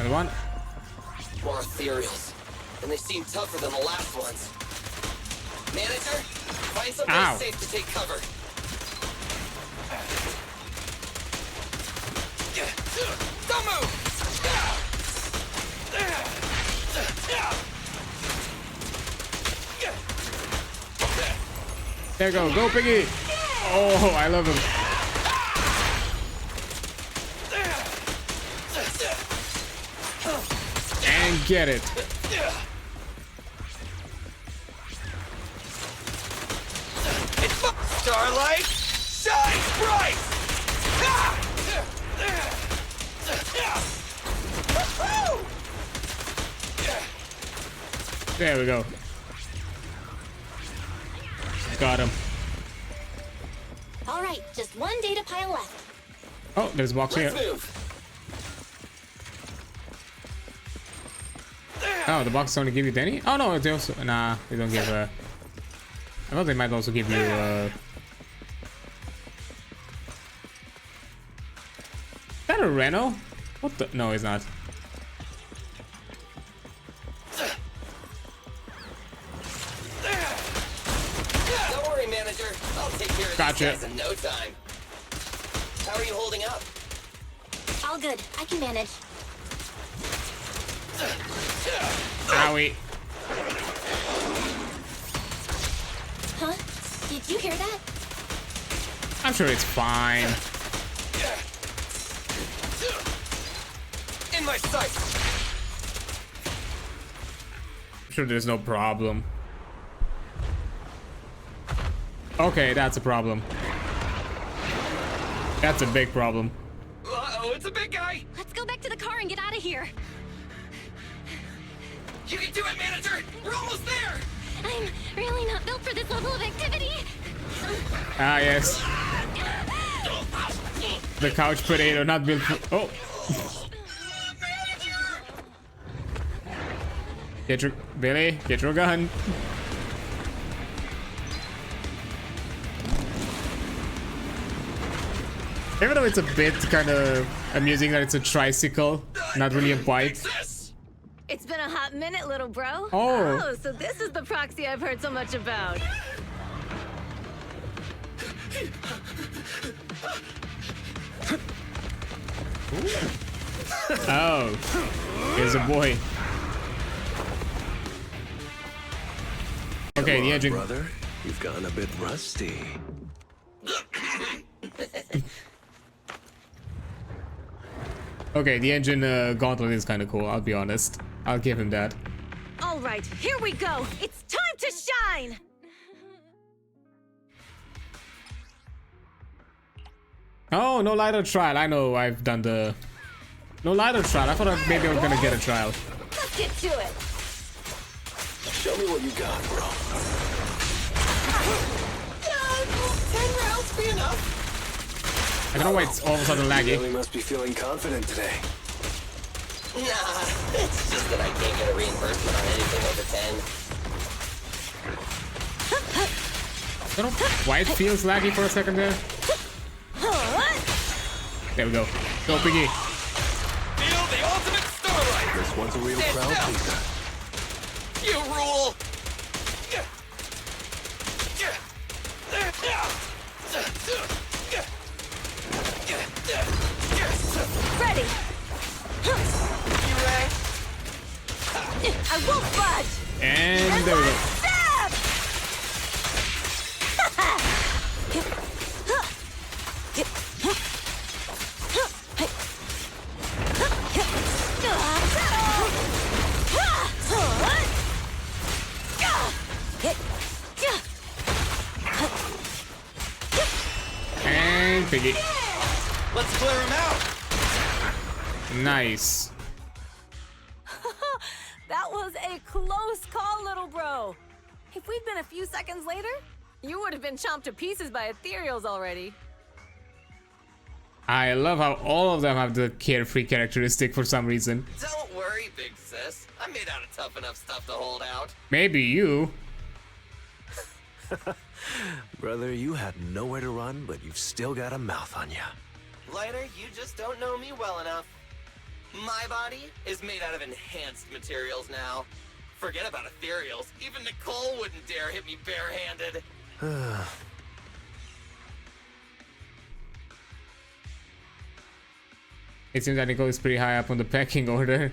Another one. More ethereals. And they seem tougher than the last ones. Manager, find somewhere safe to take cover. Don't move! There you go. Go, Piggy. Oh, I love him. And get it. Starlight, shine bright! There we go. Got him. All right, just one data pile left. Oh, there's a box here. Oh, the box only give you Denny? Oh no, they also nah, they don't give I thought they might also give you Is that a Reno? What the no, it's not. Don't worry, manager. I'll take care of Gotcha. these guys in no time. How are you holding up? All good. I can manage. Owie. Huh? Did you hear that? I'm sure it's fine. In my sight. I'm sure there's no problem. Okay, that's a problem. That's a big problem. Uh-oh, it's a big guy. Let's go back to the car and get out of here. You can do it, manager. We're almost there. I'm really not built for this level of activity. Ah, yes. The couch potato, not built for. Oh. Get your Billy, get your gun. Even though it's a bit kind of amusing that it's a tricycle, not really a bike. It's been a hot minute, little bro. Oh. So this is the proxy I've heard so much about. Oh, here's a boy. Okay, the engine. Brother, you've gotten a bit rusty. Okay, the engine gauntlet is kind of cool, I'll be honest. I'll give him that. All right, here we go. It's time to shine. Oh, no lighter trial. I know I've done the... No lighter trial. I thought maybe I was gonna get a trial. Let's get to it. Show me what you got, bro. 10 rounds be enough. I don't know why it's all of a sudden You laggy. really must be feeling confident today. Nah, it's just that I can't get a reimbursement on anything over 10. I don't know why it feels laggy for a second there. There we go. Go, Piggy. Feel the ultimate starlight. This one's a real Stand crowd down. pleaser. You rule. Ready. You ready? I won't budge. And there we go. Stab! And Piggy. Let's clear him out. Nice. That was a close call, little bro. If we'd been a few seconds later, you would have been chomped to pieces by ethereals already. I love how all of them have the carefree characteristic for some reason. Don't worry, big sis. I'm made out of tough enough stuff to hold out. Maybe you. Brother, you had nowhere to run, but you've still got a mouth on you. Lighter, you just don't know me well enough. My body is made out of enhanced materials now. Forget about ethereals. Even Nicole wouldn't dare hit me barehanded. It seems that Nicole is pretty high up on the pecking order.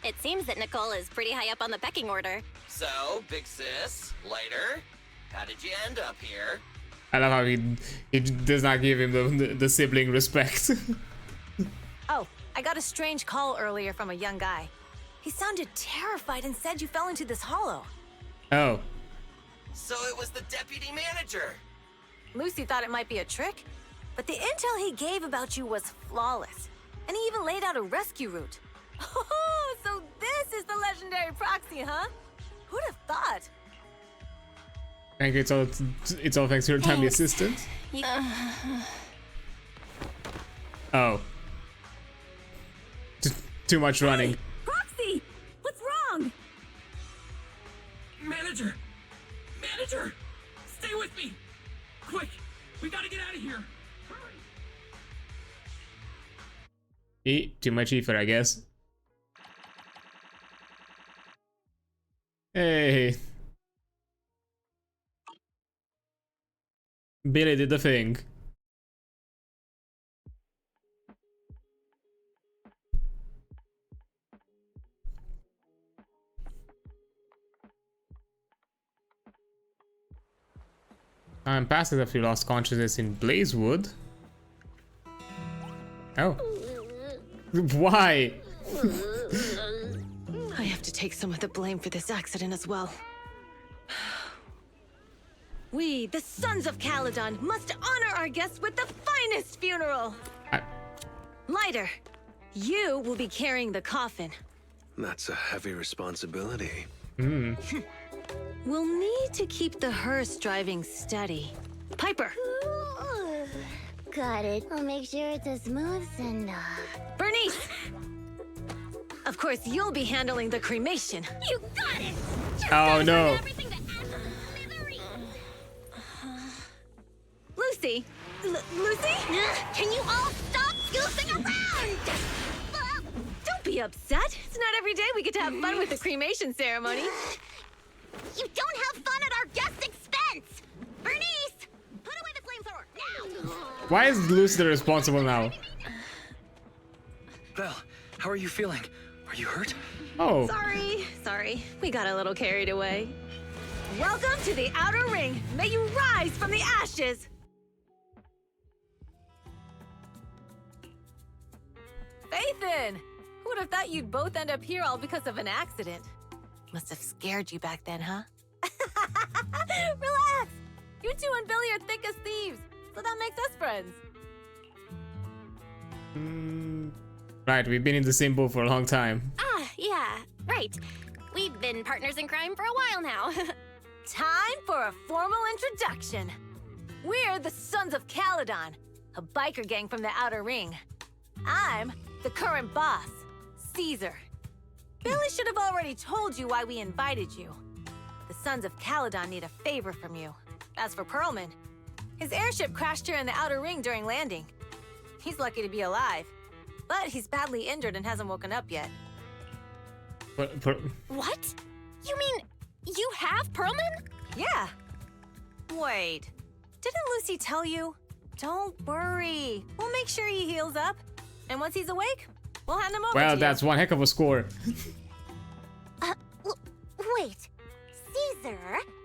It seems that Nicole is pretty high up on the pecking order. So, big sis, later, how did you end up here? I love how he does not give him the sibling respect. Oh, I got a strange call earlier from a young guy. He sounded terrified and said you fell into this hollow. Oh. So it was the deputy manager. Lucy thought it might be a trick, but the intel he gave about you was flawless. And he even laid out a rescue route. Oh, so this is the legendary proxy, huh? Who'd have thought? Thank you, it's all thanks to your timely assistance. Oh. Too much running. Hey, Proxy! What's wrong? Manager! Manager! Stay with me! Quick! We gotta get out of here! Hurry! Too much ether, I guess. Hey. Billy did the thing. Time passes after you lost consciousness in Blazewood. Oh. Why? I have to take some of the blame for this accident as well. We, the Sons of Caledon, must honor our guests with the finest funeral! Lighter, you will be carrying the coffin. That's a heavy responsibility. We'll need to keep the hearse driving steady. Piper! Got it. I'll make sure it's as smooth and Bernice! Of course, you'll be handling the cremation. You got it! Oh no. Lucy! Lucy? Can you all stop goofing around? Don't be upset. It's not every day we get to have fun with the cremation ceremony. You don't have fun at our guest expense! Bernice! Put away the flamethrower, now! Why is Lucy responsible now? Belle, how are you feeling? Are you hurt? Oh. Sorry. We got a little carried away. Welcome to the Outer Ring. May you rise from the ashes. Faithin! Who would have thought you'd both end up here all because of an accident? Must have scared you back then, huh? Relax! You two and Billy are thick as thieves, so that makes us friends. Right, we've been in the same boat for a long time. Yeah, right. We've been partners in crime for a while now. Time for a formal introduction. We're the Sons of Caledon, a biker gang from the Outer Ring. I'm the current boss, Caesar. Billy should have already told you why we invited you. The Sons of Caledon need a favor from you. As for Perlman, his airship crashed here in the Outer Ring during landing. He's lucky to be alive, but he's badly injured and hasn't woken up yet. What? You mean you have Perlman? Yeah. Wait, didn't Lucy tell you? Don't worry. We'll make sure he heals up. And once he's awake, we'll hand him over to you. Well, that's one heck of a score. Wait. Caesar,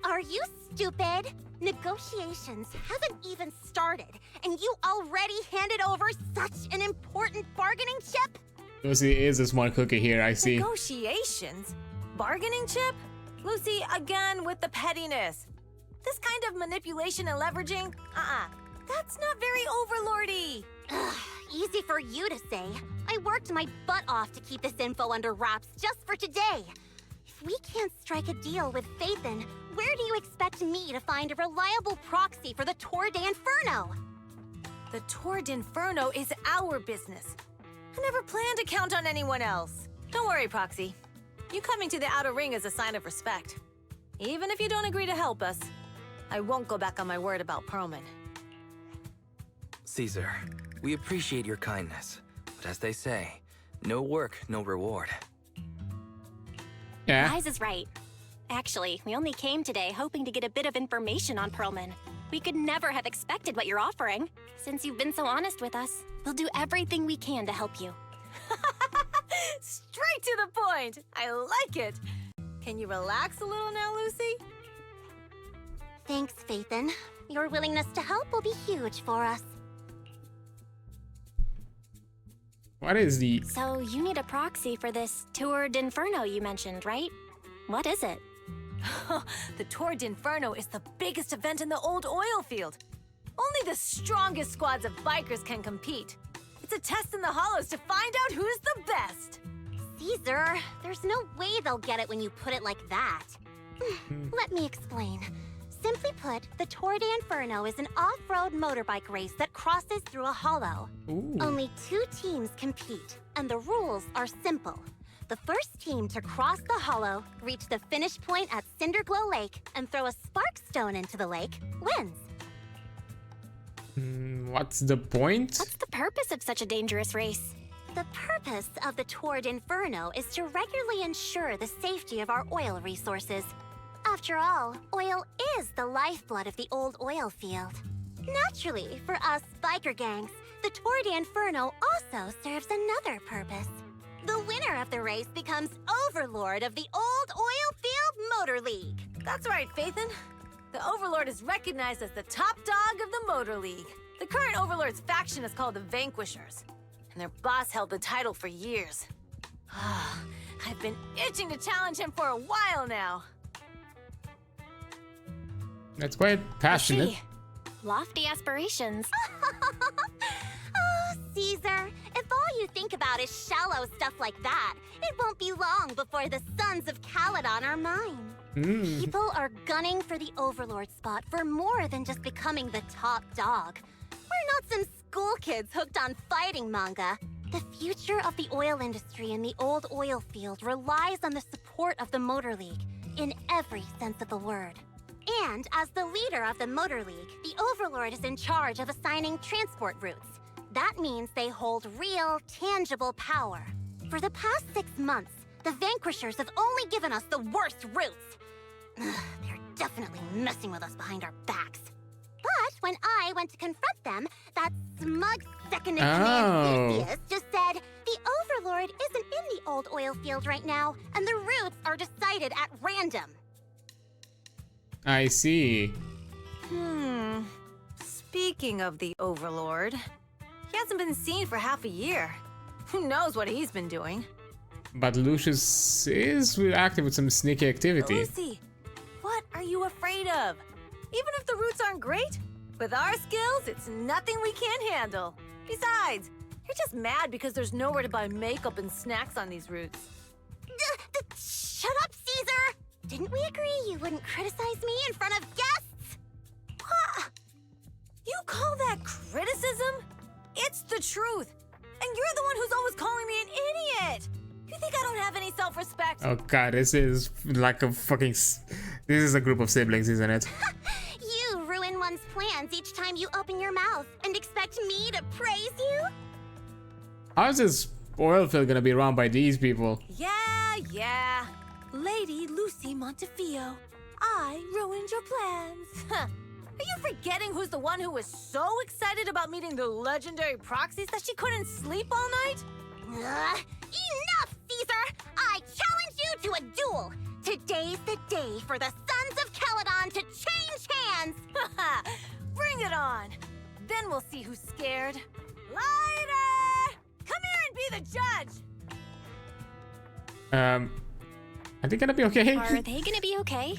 are you stupid? Negotiations haven't even started, and you already handed over such an important bargaining chip? Lucy is a smart cookie here, I see. Negotiations? Bargaining chip? Lucy, again with the pettiness. This kind of manipulation and leveraging? That's not very overlordy. Easy for you to say. I worked my butt off to keep this info under wraps just for today. If we can't strike a deal with Faithin, where do you expect me to find a reliable proxy for the Tour d'Inferno? The Tour d'Inferno is our business. I never planned to count on anyone else. Don't worry, Proxy. You coming to the Outer Ring is a sign of respect. Even if you don't agree to help us, I won't go back on my word about Perlman. Caesar, we appreciate your kindness, but as they say, no work, no reward. Yeah. Wise is right. Actually, we only came today hoping to get a bit of information on Perlman. We could never have expected what you're offering. Since you've been so honest with us, we'll do everything we can to help you. Straight to the point! I like it! Can you relax a little now, Lucy? Thanks, Phaethon. Your willingness to help will be huge for us. What is the... So, you need a proxy for this Tour d'Inferno you mentioned, right? What is it? The Tour d'Inferno is the biggest event in the old oil field. Only the strongest squads of bikers can compete. It's a test in the hollows to find out who's the best. Caesar, there's no way they'll get it when you put it like that. Let me explain. Simply put, the Tour d'Inferno is an off-road motorbike race that crosses through a hollow. Ooh. Only 2 teams compete, and the rules are simple. The first team to cross the hollow, reach the finish point at Cinderglow Lake, and throw a spark stone into the lake, wins. What's the point? What's the purpose of such a dangerous race? The purpose of the Tour d'Inferno is to regularly ensure the safety of our oil resources. After all, oil is the lifeblood of the old oil field. Naturally, for us biker gangs, the Tour d'Inferno also serves another purpose. The winner of the race becomes overlord of the old oil field motor league. That's right, Phaethon. The Overlord is recognized as the top dog of the Motor League. The current Overlord's faction is called the Vanquishers, and their boss held the title for years. I've been itching to challenge him for a while now. That's quite passionate. See, lofty aspirations. Oh, Caesar, if all you think about is shallow stuff like that, it won't be long before the sons of Caledon are mine. People are gunning for the Overlord spot for more than just becoming the top dog. We're not some school kids hooked on fighting manga. The future of the oil industry in the old oil field relies on the support of the Motor League, in every sense of the word. And as the leader of the Motor League, the Overlord is in charge of assigning transport routes. That means they hold real, tangible power. For the past 6 months, the Vanquishers have only given us the worst routes. They're definitely messing with us behind our backs. But when I went to confront them, that smug second-in-command Theseus just said, the Overlord isn't in the old oil field right now, and the routes are decided at random. I see. Speaking of the Overlord, he hasn't been seen for half a year. Who knows what he's been doing? But Lucius is active with some sneaky activity. Lucy, what are you afraid of? Even if the routes aren't great, with our skills, it's nothing we can't handle. Besides, you're just mad because there's nowhere to buy makeup and snacks on these routes. Shut up, Caesar! Didn't we agree you wouldn't criticize me in front of guests? What? You call that criticism? It's the truth. And you're the one who's always calling me an idiot. You think I don't have any self-respect? Oh god, this is like a fucking... This is a group of siblings, isn't it? You ruin one's plans each time you open your mouth and expect me to praise you? How's this oil field gonna be run by these people? Yeah. Lady Lucy Montefiore, I ruined your plans. Are you forgetting who's the one who was so excited about meeting the legendary proxies that she couldn't sleep all night? Enough, Caesar! I challenge you to a duel! Today's the day for the Sons of Caledon to change hands! Bring it on! Then we'll see who's scared. Lighter! Come here and be the judge! Are they gonna be okay? Are they gonna be okay?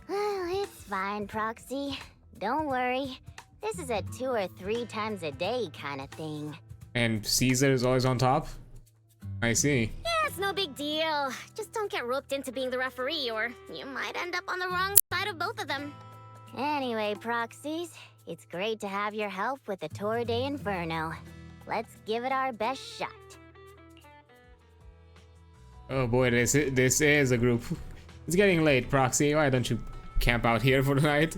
It's fine, Proxy. Don't worry. This is a 2 or 3 times a day kind of thing. And Caesar is always on top? I see. Yeah, it's no big deal. Just don't get roped into being the referee, or you might end up on the wrong side of both of them. Anyway, Proxies, it's great to have your help with the Tour d'Inferno. Let's give it our best shot. Oh boy, this is a group. It's getting late, Proxy. Why don't you camp out here for the night?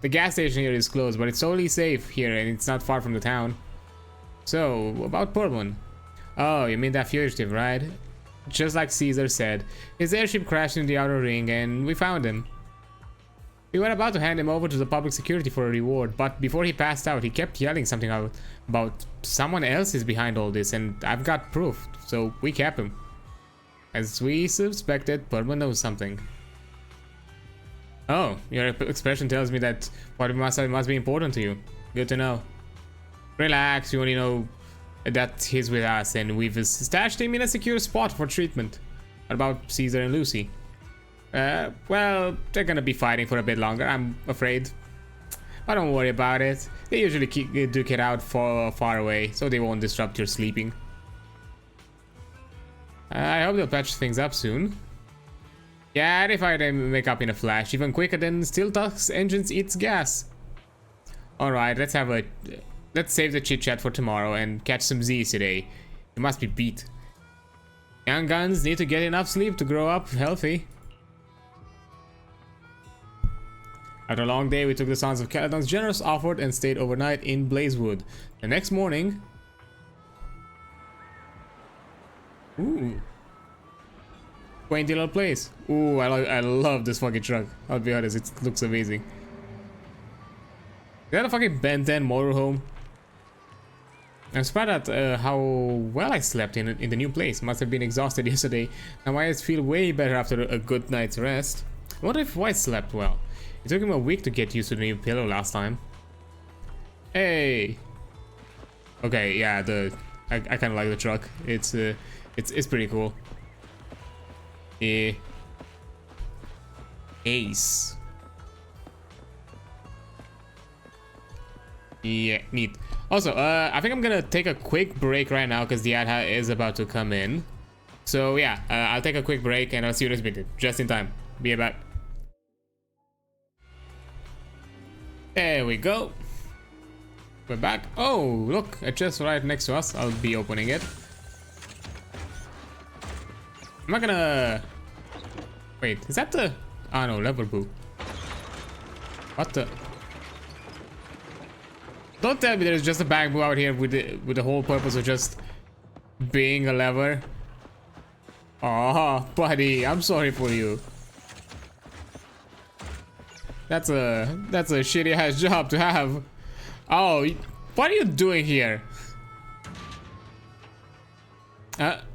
The gas station here is closed, but it's totally safe here and it's not far from the town. So, about Pullman. Oh, you mean that fugitive, right? Just like Caesar said, his airship crashed in the outer ring and we found him. We were about to hand him over to the public security for a reward, but before he passed out, he kept yelling something out about someone else is behind all this, and I've got proof, so we kept him. As we suspected, Pullman knows something. Oh, your expression tells me that what must be important to you. Good to know. Relax, you only know that he's with us, and we've stashed him in a secure spot for treatment. What about Caesar and Lucy? Well, they're gonna be fighting for a bit longer, I'm afraid. But don't worry about it. They usually duke it out far away, so they won't disrupt your sleeping. I hope they'll patch things up soon. Yeah, they fire them make up in a flash, even quicker than Steel Tusk's engines eats gas. Alright, let's save the chit chat for tomorrow and catch some Z's today. You must be beat. Young guns need to get enough sleep to grow up healthy. After a long day, we took the Sons of Caledon's generous offer and stayed overnight in Blazewood. The next morning... Ooh. Quaint little place. Ooh, I love this fucking truck. I'll be honest, it looks amazing. Is that a fucking Ben 10 motorhome? I'm surprised at how well I slept in the new place. Must have been exhausted yesterday. Now my eyes feel way better after a good night's rest. I wonder if White slept well. It took him a week to get used to the new pillow last time. Hey. Okay, yeah, I kind of like the truck. It's pretty cool. Yeah. Ace. Yeah, neat. Also, I think I'm gonna take a quick break right now because the ad is about to come in. So yeah, I'll take a quick break and I'll see you in a minute. Just in time. Be right back. There we go. We're back. Oh, look, a chest right next to us. I'll be opening it. I'm not gonna... Wait, is that the... Ah no, level boo. What the... Don't tell me there's just a bamboo out here with the whole purpose of just being a lever. Oh, buddy, I'm sorry for you. That's a shitty ass job to have. Oh, what are you doing here?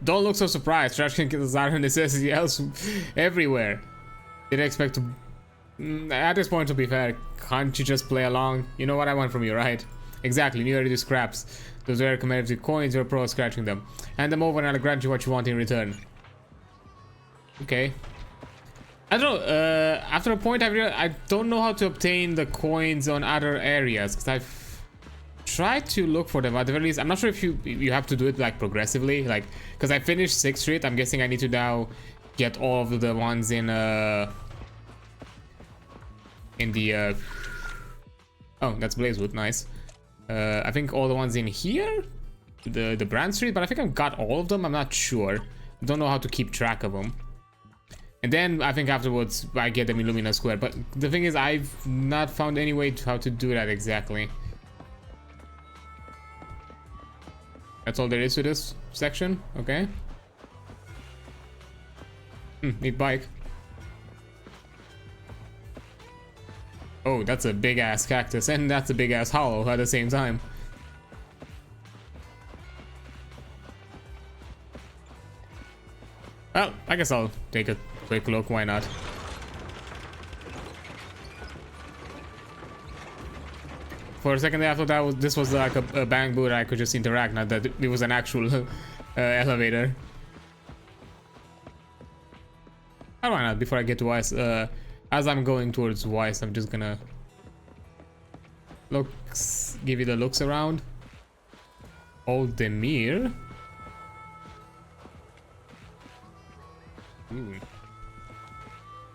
Don't look so surprised. Trash cans are a necessity else everywhere. Didn't expect to. At this point, to be fair, can't you just play along? You know what I want from you, right? Exactly. New ready scraps. Those rare commemorative coins, you're pro scratching them. Hand them over and I'll grant you what you want in return. Okay. I don't know, after a point I don't know how to obtain the coins on other areas, because I've tried to look for them. At the very least, I'm not sure if you have to do it like progressively, like, because I finished 6th Street. I'm guessing I need to now get all of the ones in the oh, that's Blazewood, nice. I think all the ones in here, the Brand Street, but I think I've got all of them. I'm not sure. I don't know how to keep track of them. And then I think afterwards I get them in Lumina Square. But the thing is, I've not found any way to how to do that exactly. That's all there is to this section. Okay. Neat bike. Oh, that's a big ass cactus, and that's a big ass hollow at the same time. Well, I guess I'll take a quick look, why not? For a second I thought this was like a bang boot I could just interact, not that it was an actual elevator. Oh, why not? Before I get to Weiss, as I'm going towards Weiss, I'm just gonna give you the looks around. Old Demir. Ooh.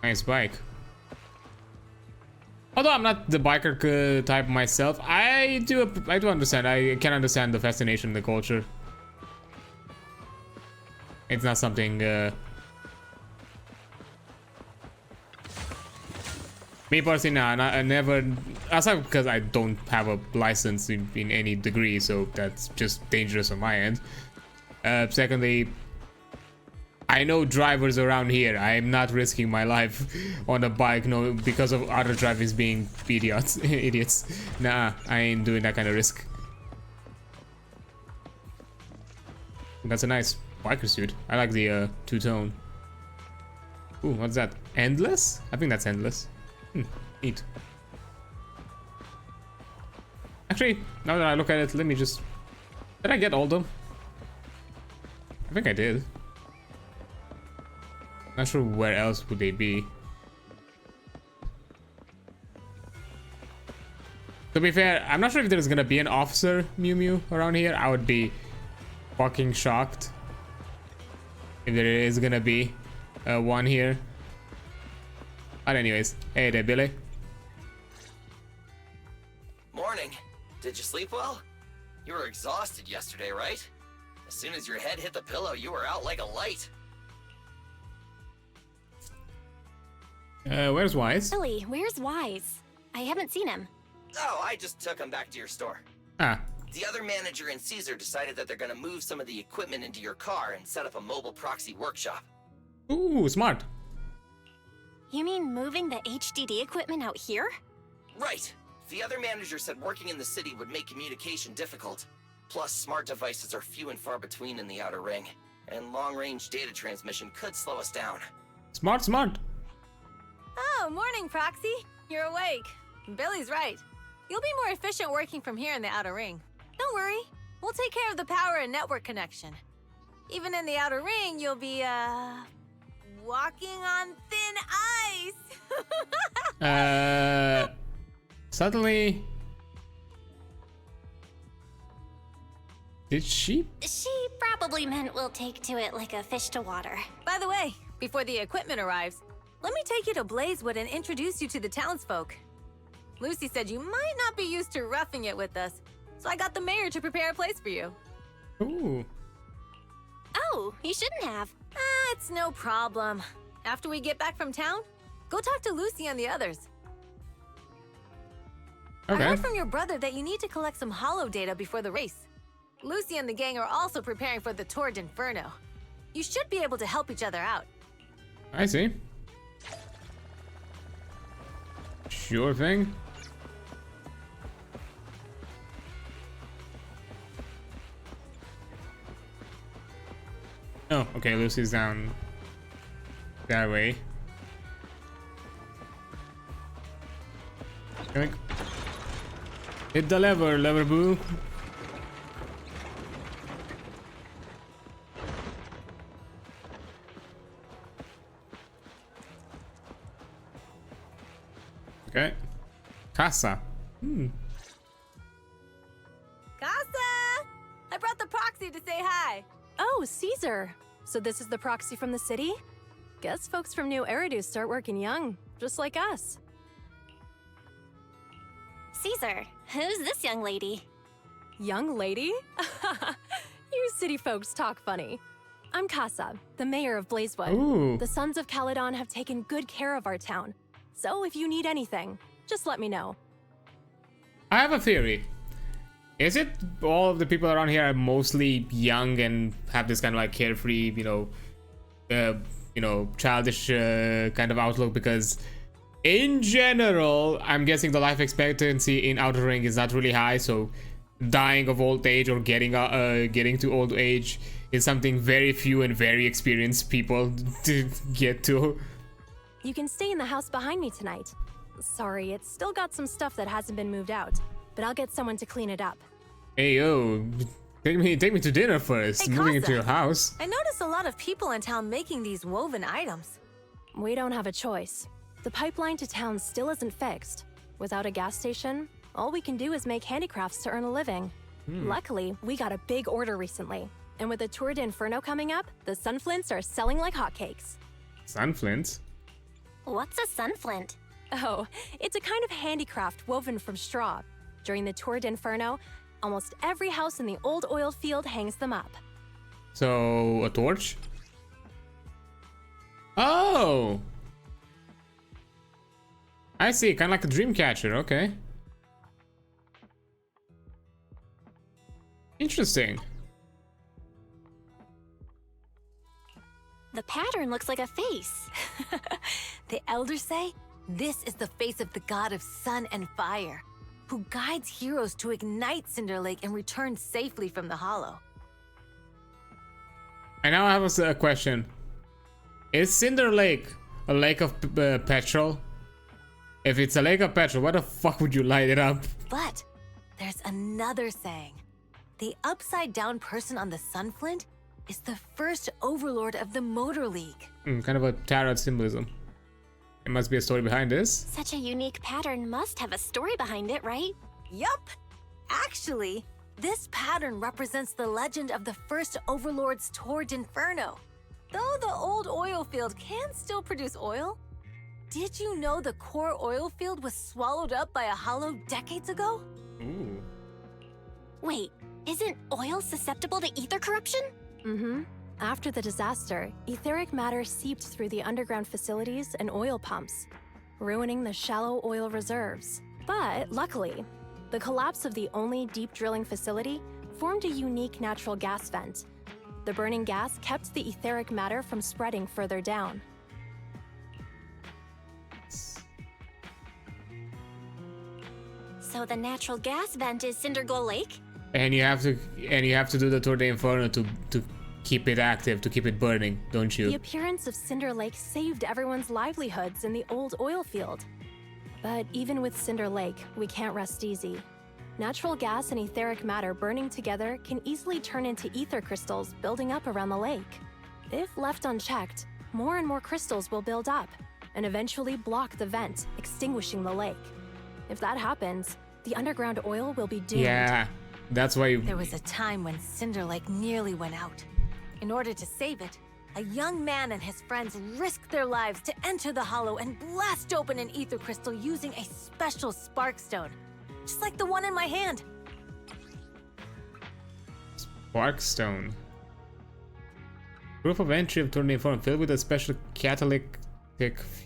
Nice bike. Although I'm not the biker type myself, I do understand. I can understand the fascination in the culture. It's not something Me personally, nah, I never. Aside because I don't have a license in any degree, so that's just dangerous on my end. Secondly, I know drivers around here. I am not risking my life on a bike, no, because of other drivers being idiots. Idiots. Nah, I ain't doing that kind of risk. That's a nice biker suit. I like the two-tone. Ooh, what's that? Endless? I think that's endless. Neat. Actually, now that I look at it, let me just... Did I get all of them? I think I did. Not sure where else would they be. To be fair, I'm not sure if there's gonna be an officer Mew Mew around here. I would be fucking shocked if there is gonna be one here. But anyways, hey there, Billy. Morning. Did you sleep well? You were exhausted yesterday, right? As soon as your head hit the pillow, you were out like a light. Where's Wise? Billy, where's Wise? I haven't seen him. Oh, I just took him back to your store. Ah. The other manager and Caesar decided that they're gonna move some of the equipment into your car and set up a mobile proxy workshop. Ooh, smart. You mean moving the HDD equipment out here? Right. The other manager said working in the city would make communication difficult. Plus, smart devices are few and far between in the Outer Ring, and long-range data transmission could slow us down. Smart, smart. Oh, morning, Proxy. You're awake. Billy's right. You'll be more efficient working from here in the Outer Ring. Don't worry. We'll take care of the power and network connection. Even in the Outer Ring, you'll be, walking on thin ice. Suddenly... Did she? She probably meant we'll take to it like a fish to water. By the way, before the equipment arrives, let me take you to Blazewood and introduce you to the townsfolk. Lucy said you might not be used to roughing it with us, so I got the mayor to prepare a place for you. Ooh. Oh, you shouldn't have. It's no problem. After we get back from town, go talk to Lucy and the others. Okay. I heard from your brother that you need to collect some holo data before the race. Lucy and the gang are also preparing for the Tour d'Inferno. You should be able to help each other out. I see. Sure thing. Oh, okay, Lucy's down that way. Okay. Hit the lever boo. Okay. Casa. Casa! I brought the proxy to say hi. Oh, Caesar. So this is the proxy from the city? Guess folks from New Eridu start working young, just like us. Caesar, who's this young lady? Young lady? You city folks talk funny. I'm Casa, the mayor of Blazewood. Ooh. The Sons of Caledon have taken good care of our town. So if you need anything, just let me know. I have a theory. Is it all of the people around here are mostly young and have this kind of like carefree, childish kind of outlook? Because in general, I'm guessing the life expectancy in Outer Ring is not really high, so dying of old age or getting to old age is something very few and very experienced people to get to. You can stay in the house behind me tonight. Sorry, it's still got some stuff that hasn't been moved out, but I'll get someone to clean it up. Hey yo, take me to dinner first. Hey, Moving Casa. into your house. I noticed a lot of people in town making these woven items. We don't have a choice. The pipeline to town still isn't fixed. Without a gas station, all we can do is make handicrafts to earn a living. Luckily, we got a big order recently. And with the Tour d'Inferno coming up, the sunflints are selling like hotcakes. Sunflint? What's a sunflint? Oh, it's a kind of handicraft woven from straw. During the Tour d'Inferno, almost every house in the old oil field hangs them up. So, a torch? Oh! I see, kind of like a dream catcher, okay. Interesting. The pattern looks like a face. The elders say this is the face of the god of sun and fire, who guides heroes to ignite Cinder Lake and return safely from the hollow. I now have a question. Is Cinder Lake a lake of petrol? If it's a lake of petrol, why the fuck would you light it up? But there's another saying. The upside-down person on the Sunflint is the first overlord of the Motor League. Kind of a tarot symbolism. There must be a story behind this. Such a unique pattern must have a story behind it, right? Yup! Actually, this pattern represents the legend of the first overlord's Torrid Inferno. Though the old oil field can still produce oil, did you know the core oil field was swallowed up by a hollow decades ago? Ooh. Wait, isn't oil susceptible to ether corruption? Mm-hmm. After the disaster, etheric matter seeped through the underground facilities and oil pumps, ruining the shallow oil reserves. But luckily, the collapse of the only deep drilling facility formed a unique natural gas vent. The burning gas kept the etheric matter from spreading further down. So the natural gas vent is Cinderglow Lake? And you have to do the Tour de Inferno to keep it active, to keep it burning, don't you? The appearance of Cinder Lake saved everyone's livelihoods in the old oil field. But even with Cinder Lake, we can't rest easy. Natural gas and etheric matter burning together can easily turn into ether crystals building up around the lake. If left unchecked, more and more crystals will build up and eventually block the vent, extinguishing the lake. If that happens, the underground oil will be doomed. Yeah, that's why There was a time when Cinder Lake nearly went out. In order to save it, a young man and his friends risked their lives to enter the hollow and blast open an ether crystal using a special spark stone, just like the one in my hand. Sparkstone. Proof of entry of Tour de Inferno filled with a special catalytic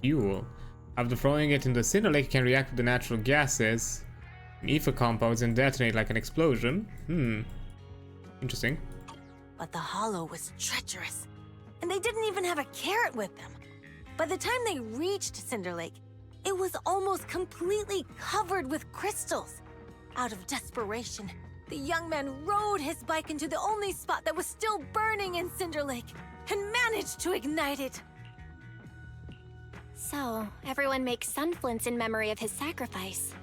fuel. After throwing it into the Cinder Lake, it can react with the natural gases and ether compounds and detonate like an explosion. Interesting. But the hollow was treacherous, and they didn't even have a carrot with them. By the time they reached Cinder Lake, it was almost completely covered with crystals. Out of desperation, the young man rode his bike into the only spot that was still burning in Cinder Lake and managed to ignite it. So, everyone makes sunflints in memory of his sacrifice.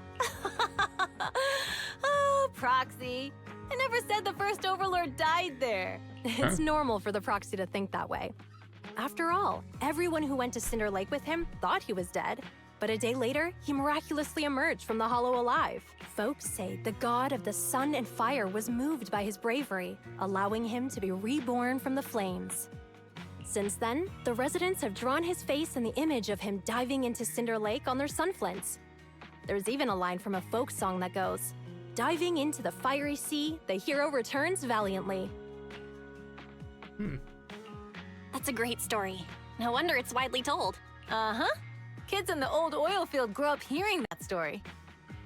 Oh, Proxy. I never said the first Overlord died there. It's normal for the proxy to think that way. After all, everyone who went to Cinder Lake with him thought he was dead. But a day later, he miraculously emerged from the hollow alive. Folks say the god of the sun and fire was moved by his bravery, allowing him to be reborn from the flames. Since then, the residents have drawn his face and the image of him diving into Cinder Lake on their sunflints. There's even a line from a folk song that goes, "Diving into the fiery sea, the hero returns valiantly." That's a great story. No wonder it's widely told. Uh-huh. Kids in the old oil field grew up hearing that story.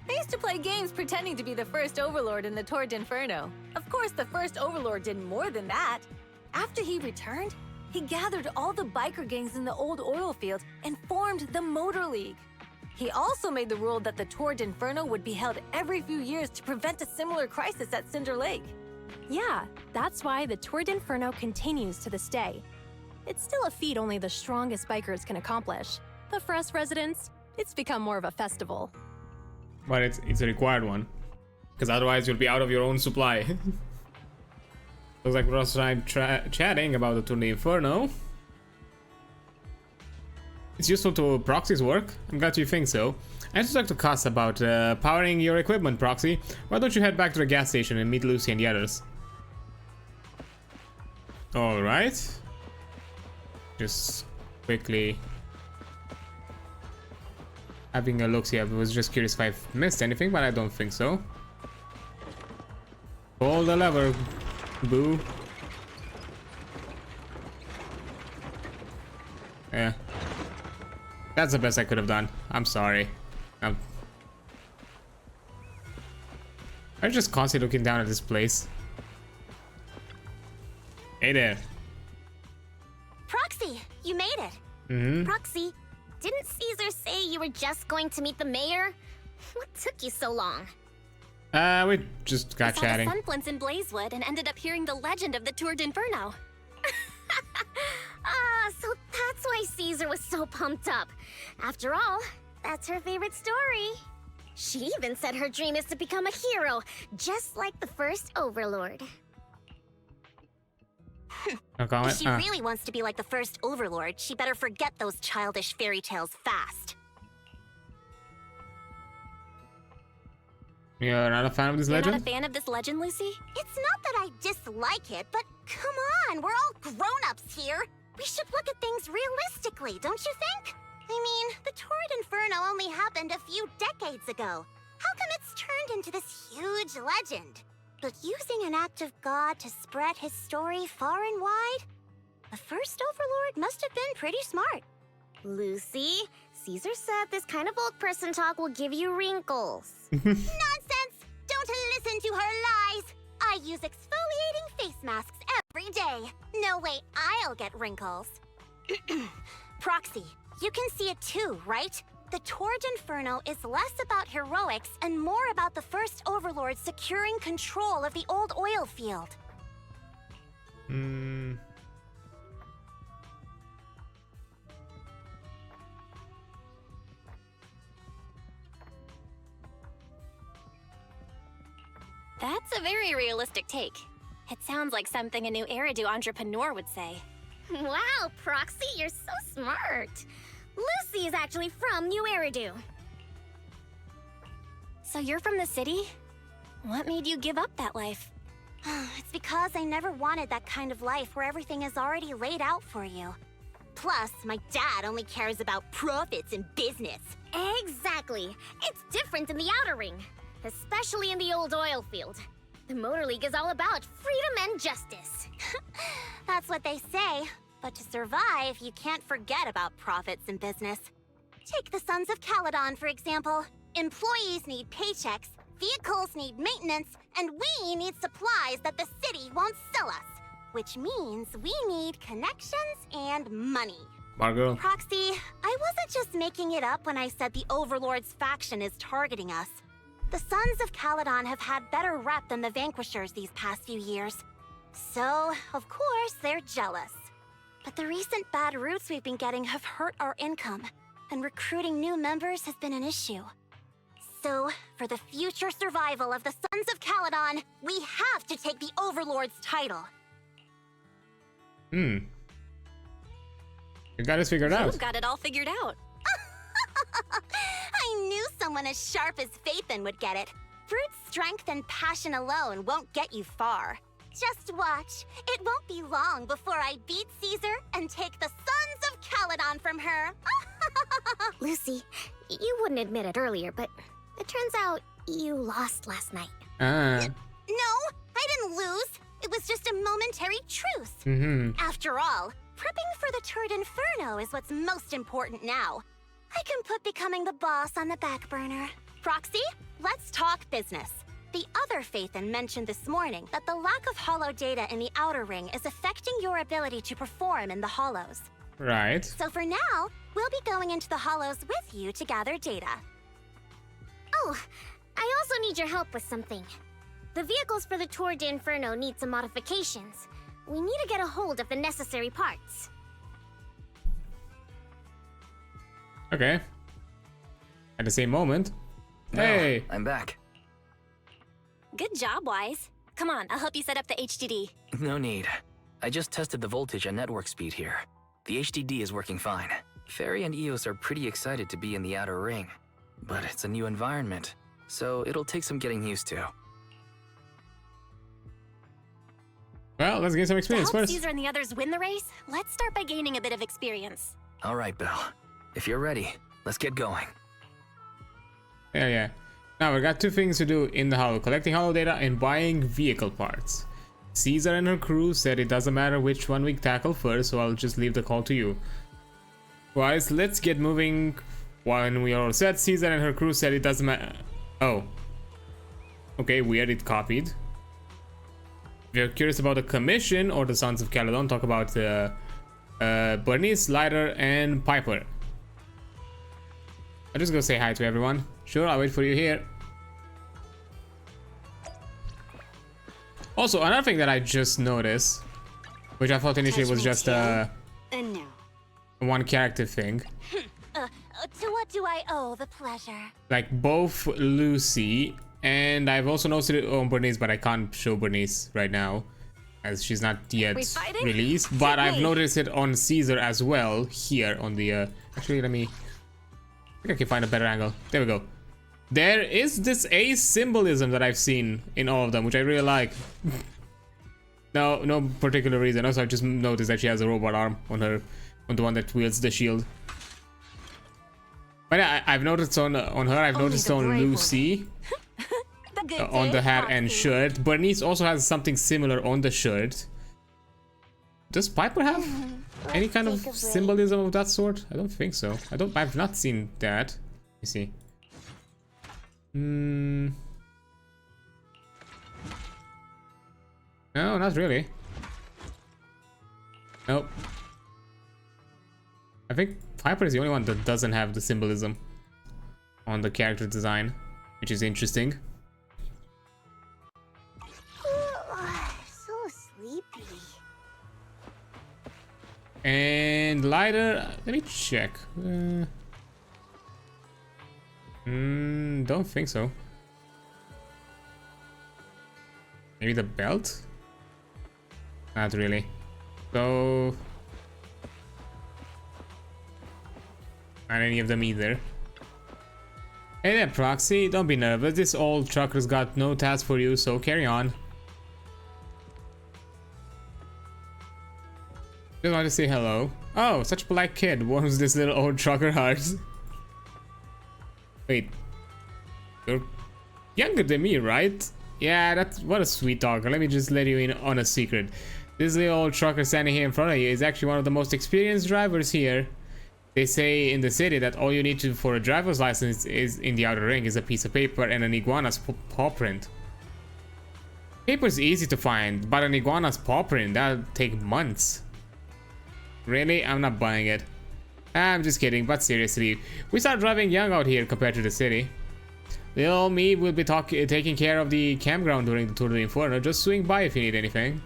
They used to play games pretending to be the first Overlord in the Torrid Inferno. Of course, the first Overlord did more than that. After he returned, he gathered all the biker gangs in the old oil field and formed the Motor League. He also made the rule that the Torrid Inferno would be held every few years to prevent a similar crisis at Cinder Lake. Yeah, that's why the Torrid Inferno continues to this day. It's still a feat only the strongest bikers can accomplish, but for us residents, it's become more of a festival. But it's a required one, because otherwise you'll be out of your own supply. Looks like we're also chatting about the Tour de Inferno. It's useful to Proxy's work. I'm glad you think so. I just talked to Cass about powering your equipment, Proxy. Why don't you head back to the gas station and meet Lucy and the others? Alright. Just quickly having a look. See, I was just curious if I've missed anything, but I don't think so. Pull the lever, boo. Yeah. That's the best I could have done. I'm sorry. I'm just constantly looking down at this place. Hey there. Proxy, you made it. Proxy, didn't Caesar say you were just going to meet the mayor? What took you so long? We just got chatting. I saw the Sunflints in Blazewood and ended up hearing the legend of the Tour d'Inferno. So that's why Caesar was so pumped up. After all, that's her favorite story. She even said her dream is to become a hero, just like the first Overlord. No comment? If she really wants to be like the first Overlord, she better forget those childish fairy tales fast. You're not a fan of this legend? You're not a fan of this legend, Lucy? It's not that I dislike it, but come on, we're all grown-ups here. We should look at things realistically, don't you think? I mean, the Torrid Inferno only happened a few decades ago. How come it's turned into this huge legend? But using an act of God to spread his story far and wide? The first Overlord must have been pretty smart. Lucy, Caesar said this kind of old person talk will give you wrinkles. Nonsense! Don't listen to her lies! I use exfoliating face masks every day. No way I'll get wrinkles. Proxy, you can see it too, right? The Torrid Inferno is less about heroics and more about the first Overlord securing control of the old oil field. That's a very realistic take. It sounds like something a new Eridu entrepreneur would say. Wow, Proxy, you're so smart. Lucy is actually from New Eridu. So you're from the city? What made you give up that life? It's because I never wanted that kind of life where everything is already laid out for you. Plus, my dad only cares about profits and business. Exactly. It's different in the Outer Ring, especially in the old oil field. The Motor League is all about freedom and justice. That's what they say. But to survive, you can't forget about profits and business. Take the Sons of Caledon, for example. Employees need paychecks, vehicles need maintenance, and we need supplies that the city won't sell us. Which means we need connections and money. Margot. Proxy, I wasn't just making it up when I said the Overlord's faction is targeting us. The Sons of Caledon have had better rep than the Vanquishers these past few years. So, of course, they're jealous. But the recent bad routes we've been getting have hurt our income, and recruiting new members has been an issue. So, for the future survival of the Sons of Caledon, we have to take the Overlord's title. You got this figured out. You've got it all figured out. I knew someone as sharp as Phaethon would get it. Brute strength and passion alone won't get you far. Just watch. It won't be long before I beat Caesar and take the Sons of Caledon from her. Lucy, you wouldn't admit it earlier, but it turns out you lost last night. No, I didn't lose. It was just a momentary truce. After all, prepping for the Torrid Inferno is what's most important now. I can put becoming the boss on the back burner. Proxy, let's talk business. The other Phaethon mentioned this morning that the lack of hollow data in the Outer Ring is affecting your ability to perform in the hollows. Right. So for now, we'll be going into the hollows with you to gather data. Oh, I also need your help with something. The vehicles for the Tour d'Inferno need some modifications. We need to get a hold of the necessary parts. Okay. At the same moment. No, Hey! I'm back. Good job, Wise. Come on, I'll help you set up the HDD. No need. I just tested the voltage and network speed here. The HDD is working fine. Fairy and Eos are pretty excited to be in the Outer Ring. But it's a new environment, so it'll take some getting used to. Well, let's get some To experience help first. Caesar and the others win the race, let's start by gaining a bit of experience. All right, Belle. If you're ready, let's get going. Yeah. Now we got two things to do in the hollow: collecting hollow data and buying vehicle parts. Caesar and her crew said it doesn't matter which one we tackle first, so I'll just leave the call to you. Guys, let's get moving When we are all set, Caesar and her crew said it doesn't matter. Oh. Okay, weird, it copied. If you're curious about the commission or the Sons of Caledon, talk about Bernice, Lighter, and Piper. I'll just go say hi to everyone. Sure, I'll wait for you here. Also, another thing that I just noticed, which I thought initially was just a No. one character thing. To what do I owe the pleasure? Like both Lucy and I've also noticed it on Bernice, but I can't show Bernice right now as she's not yet released. But I've noticed it on Caesar as well here on the actually let me, I think I can find a better angle. There we go. There is this ace symbolism that I've seen in all of them, which I really like. No particular reason. Also, I just noticed that she has a robot arm on her, on the one that wields the shield. But yeah, I've noticed on her. I've noticed on Lucy, on the hat and shirt. Bernice also has something similar on the shirt. Does Piper have any kind of symbolism of that sort? I don't think so. I've not seen that. Let me see. No, not really. Nope. I think Piper is the only one that doesn't have the symbolism on the character design, which is interesting. So sleepy. And Lighter, let me check. Don't think so. Maybe the belt? Not really. So not any of them either. Hey there, Proxy, don't be nervous. This old trucker's got no task for you, so carry on. Just want to say hello. Oh, such a polite kid. Warms this little old trucker heart. Wait, you're younger than me, right? Yeah, that's what a sweet talker. Let me just let you in on a secret. This little old trucker standing here in front of you is actually one of the most experienced drivers here. They say in the city that all you need to for a driver's license is in the outer ring is a piece of paper and an iguana's paw print. Paper's easy to find, but an iguana's paw print, that'll take months. Really? I'm not buying it. I'm just kidding, but seriously, we start driving young out here compared to the city. Little me will be taking care of the campground during the Tour de Inferno. Just swing by if you need anything.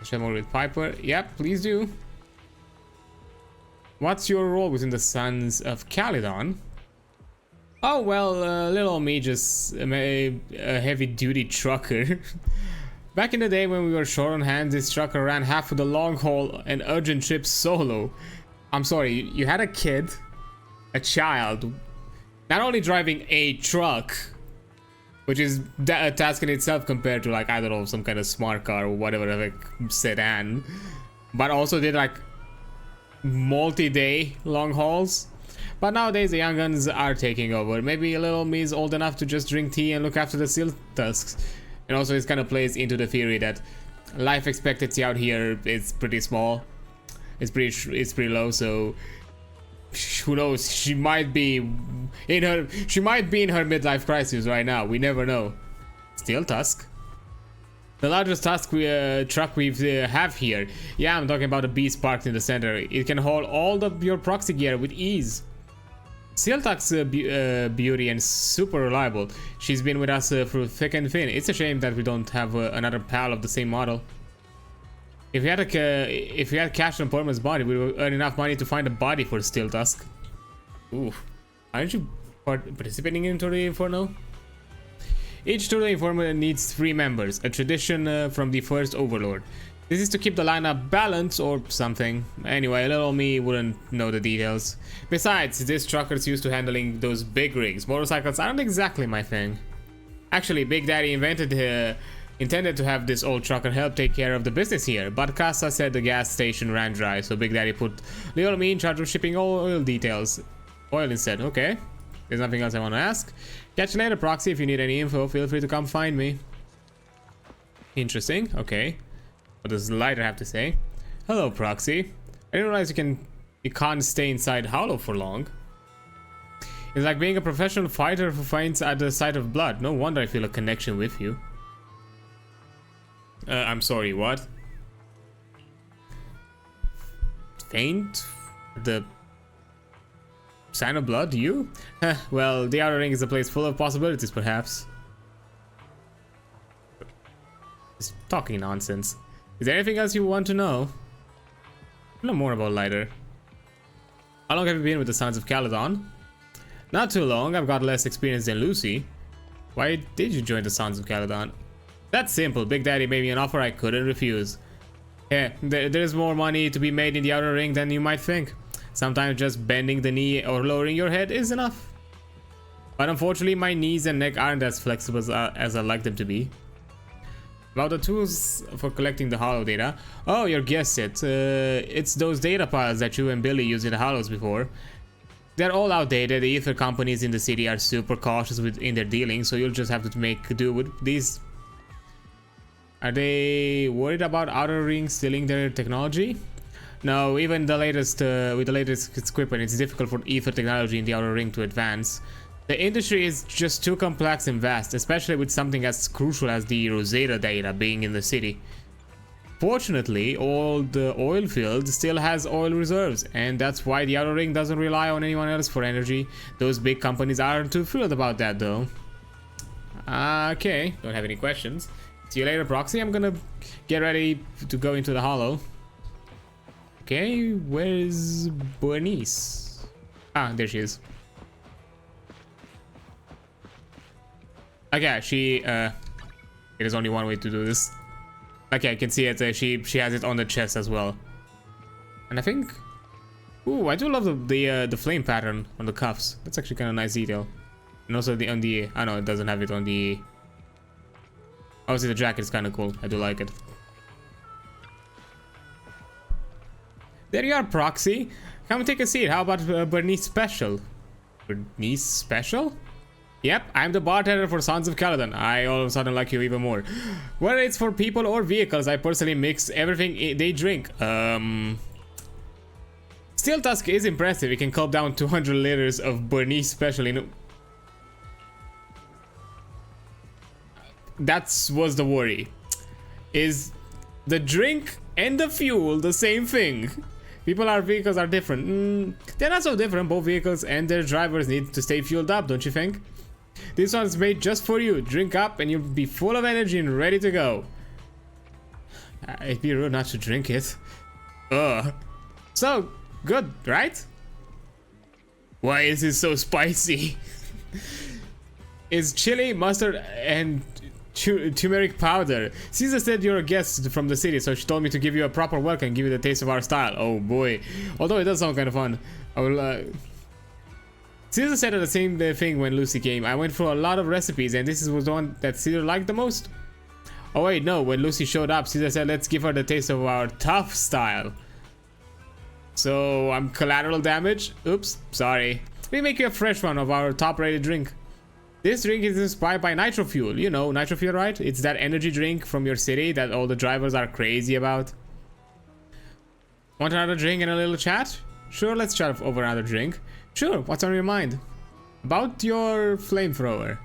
Share more with Piper. Yep, please do. What's your role within the Sons of Caledon? Oh, well, little me just a heavy-duty trucker. Back in the day when we were short on hands, this trucker ran half of the long haul and urgent trips solo. I'm sorry, you had a kid, a child, not only driving a truck, which is a task in itself compared to like, I don't know, some kind of smart car or whatever, like sedan, but also did like multi-day long hauls. But nowadays the young guns are taking over. Maybe little me is old enough to just drink tea and look after the seal tusks. And also this kind of plays into the theory that life expectancy out here is pretty small. It's pretty low, so who knows, she might be in her midlife crisis right now. We never know. Steel tusk. The largest truck we have here. Yeah, I'm talking about the beast parked in the center. It can haul all of your proxy gear with ease. Steel tusk's beauty and super reliable. She's been with us through thick and thin. It's a shame that we don't have another pal of the same model. If we had cash on Portman's body, we would earn enough money to find a body for Steel Tusk. Ooh, aren't you participating in Tour de Inferno? Each Tour de Inferno needs 3 members, a tradition from the first Overlord. This is to keep the lineup balanced or something. Anyway, little me wouldn't know the details. Besides, this trucker's used to handling those big rigs. Motorcycles aren't exactly my thing. Actually, Big Daddy intended to have this old trucker help take care of the business here, but Casa said the gas station ran dry, so Big Daddy put little me in charge of shipping all oil details. Oil instead, okay. There's nothing else I want to ask. Catch you later, Proxy. If you need any info, feel free to come find me. Interesting, okay. What does Lighter have to say? Hello, Proxy. I didn't realize you can You can't stay inside Hollow for long. It's like being a professional fighter who faints at the sight of blood. No wonder I feel a connection with you. I'm sorry, what? Faint? The sign of blood? You? Well, the Outer Ring is a place full of possibilities, perhaps. Just talking nonsense. Is there anything else you want to know? Know more about Lighter. How long have you been with the Sons of Caledon? Not too long. I've got less experience than Lucy. Why did you join the Sons of Caledon? That's simple. Big Daddy made me an offer I couldn't refuse. Yeah, there's more money to be made in the Outer Ring than you might think. Sometimes just bending the knee or lowering your head is enough. But unfortunately, my knees and neck aren't as flexible as I'd like them to be. About the tools for collecting the Hollow data. Oh, you guessed it. It's those data piles that you and Billy used in the Hollows before. They're all outdated. The ether companies in the city are super cautious in their dealings, so you'll just have to make do with these. Are they worried about Outer Ring stealing their technology? No, even the latest with the latest equipment, it's difficult for ether technology in the Outer Ring to advance. The industry is just too complex and vast, especially with something as crucial as the Rosetta data being in the city. Fortunately, all the oil field still has oil reserves, and that's why the Outer Ring doesn't rely on anyone else for energy. Those big companies aren't too thrilled about that, though. Okay, don't have any questions. See you later, Proxy. I'm gonna get ready to go into the Hollow. Okay, where's Bernice? Ah, there she is. Okay, it is only one way to do this. Okay, I can see it. She has it on the chest as well. And I think, ooh, I do love the flame pattern on the cuffs. That's actually kind of nice detail. And also on the, I know it doesn't have it on the. Obviously, the jacket is kind of cool. I do like it. There you are, Proxy. Come take a seat. How about Bernice Special? Bernice Special? Yep, I'm the bartender for Sons of Caledon. I all of a sudden like you even more. Whether it's for people or vehicles, I personally mix everything they drink. Steel Tusk is impressive. It can gulp down 200 liters of Bernice Special in. That was the worry. Is the drink and the fuel the same thing? Vehicles are different. They're not so different. Both vehicles and their drivers need to stay fueled up, don't you think? This one's made just for you. Drink up and you'll be full of energy and ready to go. It'd be rude not to drink it. So, good, right? Why is it so spicy? It's chili, mustard, and turmeric powder. Caesar said you're a guest from the city, so she told me to give you a proper welcome and give you the taste of our style. Oh boy. Although it does sound kind of fun. I will, Caesar said the same thing when Lucy came. I went through a lot of recipes and this was the one that Caesar liked the most. Oh wait, no. When Lucy showed up, Caesar said let's give her the taste of our tough style. So I'm collateral damage? Oops, sorry. We make you a fresh one of our top-rated drink. This drink is inspired by Nitro Fuel. You know Nitro Fuel, right? It's that energy drink from your city that all the drivers are crazy about. Want another drink and a little chat? Sure, let's chat over another drink. Sure, what's on your mind? About your flamethrower.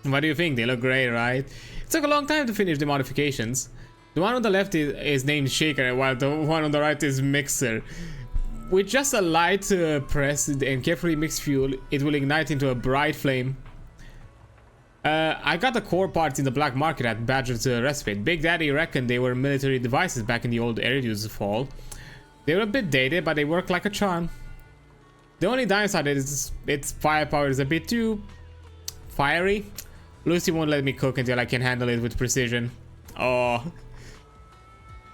What do you think? They look great, right? It took a long time to finish the modifications. The one on the left is named Shaker, while the one on the right is Mixer. With just a light press and carefully mixed fuel, it will ignite into a bright flame. I got the core parts in the black market at Badger's Respite. Big Daddy reckoned they were military devices back in the old Eridu's fall. They were a bit dated, but they work like a charm. The only downside is its firepower is a bit too fiery. Lucy won't let me cook until I can handle it with precision. Oh.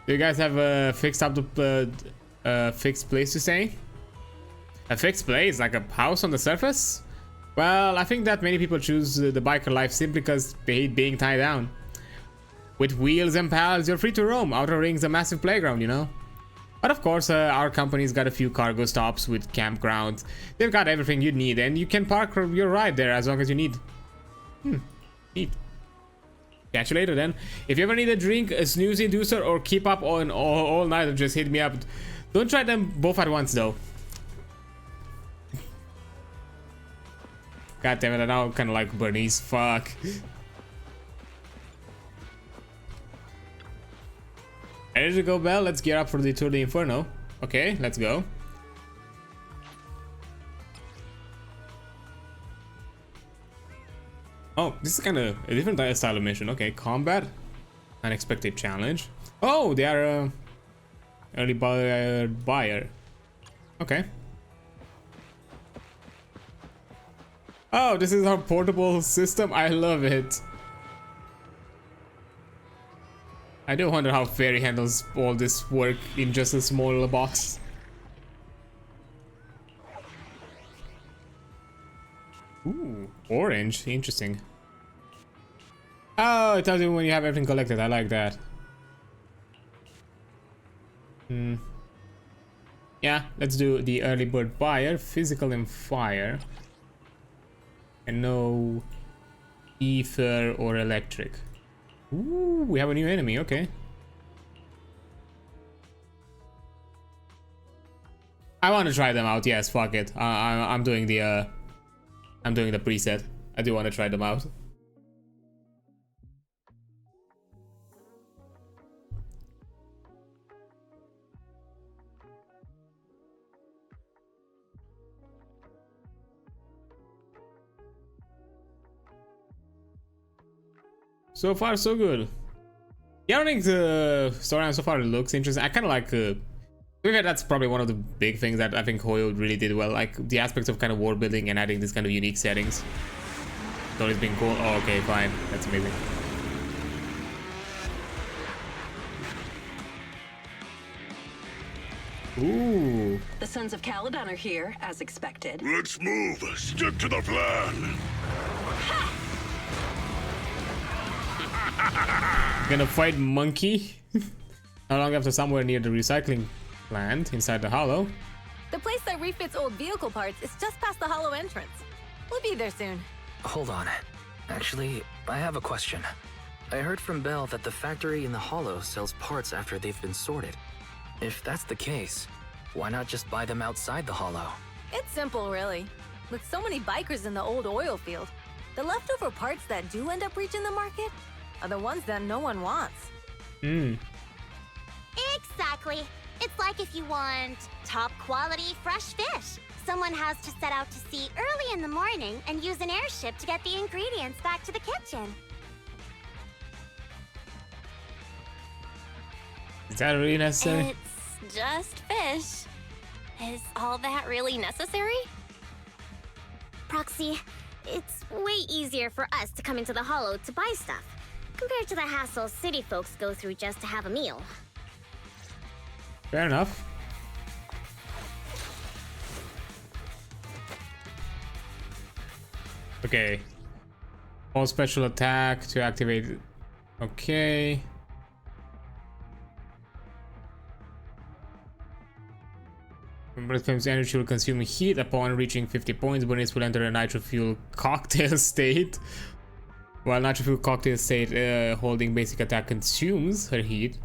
Do you guys have a fixed place to stay? A fixed place? Like a house on the surface? Well, I think that many people choose the biker life simply because they hate being tied down. With wheels and pals, you're free to roam. Outer Ring's a massive playground, you know? But of course, our company's got a few cargo stops with campgrounds. They've got everything you need, and you can park your ride there as long as you need. Neat. Catch you later then. If you ever need a drink, a snooze inducer, or keep up on all night, just hit me up. Don't try them both at once though. God damn it, I now kind of like Bernice. Fuck. Ready to go, Belle? Let's gear up for the Tour de Inferno. Okay, let's go. Oh, this is kind of a different style of mission. Okay, combat. Unexpected challenge. Oh, they are early buyer. Okay. Oh, this is our portable system. I love it. I do wonder how Fairy handles all this work in just a small box. Ooh, orange. Interesting. Oh, it tells you when you have everything collected. I like that. Yeah, let's do the early bird buyer, physical and fire. And no ether or electric. Ooh, we have a new enemy, okay. I want to try them out, yes, fuck it. I'm doing the preset. I do want to try them out. So far, so good. Yeah, I don't think the storyline so far looks interesting. I kind of like. That's probably one of the big things that I think Hoyo really did well. Like the aspects of kind of world building and adding these kind of unique settings. Story's been cool. Oh, okay, fine. That's amazing. Ooh. The Sons of Caledon are here, as expected. Let's move. Stick to the plan. Gonna fight Monkey. Not long after, somewhere near the recycling plant inside the hollow. The place that refits old vehicle parts is just past the hollow entrance. We'll be there soon. Hold on. Actually, I have a question. I heard from Belle that the factory in the hollow sells parts after they've been sorted. If that's the case, why not just buy them outside the hollow? It's simple, really. With so many bikers in the old oil field, the leftover parts that do end up reaching the market are the ones that no one wants. Exactly. It's like if you want top quality fresh fish. Someone has to set out to sea early in the morning and use an airship to get the ingredients back to the kitchen. Is that really necessary? It's just fish. Is all that really necessary? Proxy, it's way easier for us to come into the hollow to buy stuff, compared to the hassle city folks go through just to have a meal. Fair enough. Okay. All special attack to activate it. Okay. Breath Flame's energy will consume heat upon reaching 50 points. Bernice will enter a nitro fuel cocktail state. While nitro fuel cocktail state holding basic attack consumes her heat.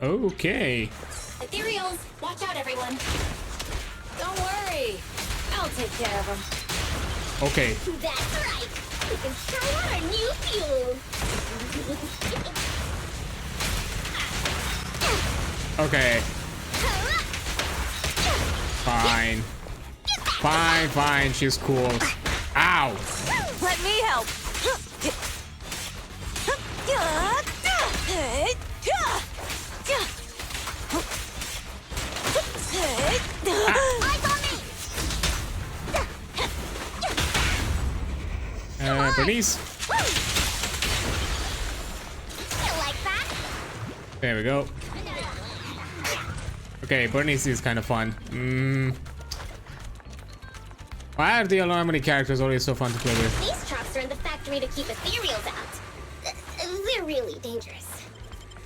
Okay. Ethereals, watch out, everyone. Don't worry. I'll take care of them. Okay. That's right. We can try out our new fuel. Okay. Fine. Fine, fine. She's cool. Ow. Let me help. Bernice. There we go. Okay, Bernice is kind of fun. Why are there how many characters always so fun to play with? These traps are in the factory to keep ethereals out. They're really dangerous.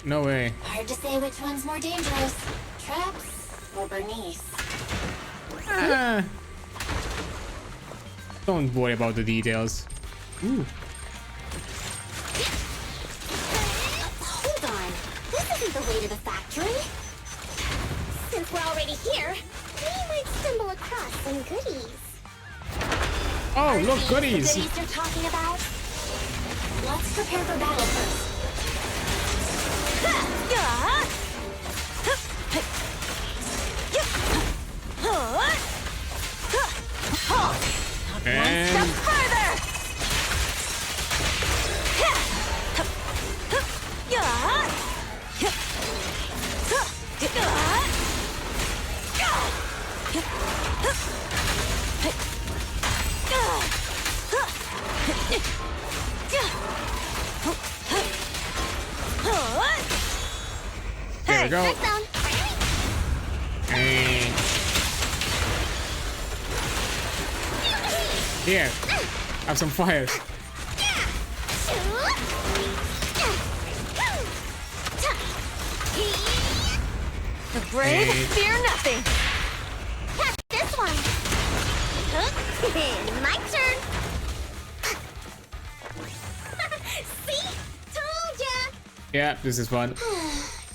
No way. Hard to say which one's more dangerous. Traps or Bernice? Don't worry about the details. Ooh. Hold on. This isn't the way near the factory? Since we're already here, we might stumble across some goodies. Oh, look, goodies! The goodies you're talking about? Let's prepare for battle first. And... One step further! Here we go. Next down. And... Here, have some fire. The brave fear nothing. Catch this one. My turn. See? Told ya. Yeah, this is fun.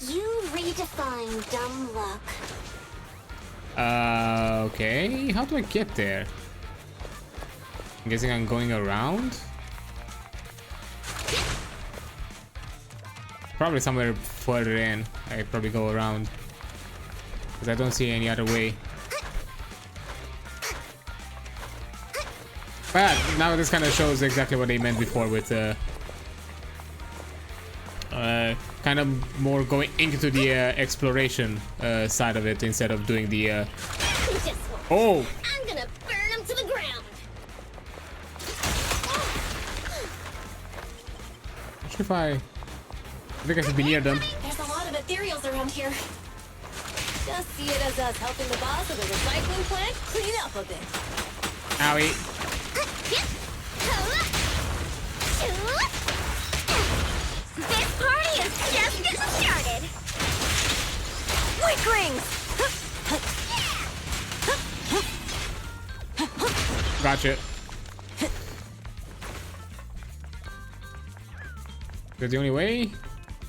You redefine dumb luck. Okay. How do I get there? I'm guessing I'm going around? Probably somewhere further in. I probably go around. Because I don't see any other way. But now this kind of shows exactly what they meant before with kind of more going into the exploration side of it instead of doing the oh! I'm gonna burn them to the ground. Actually, if I think I should be near them. There's a lot of ethereals around here. Just see it as us helping the boss of the recycling plant clean up a bit. Owie. This party is just getting started. Weaklings! Gotcha. That's the only way?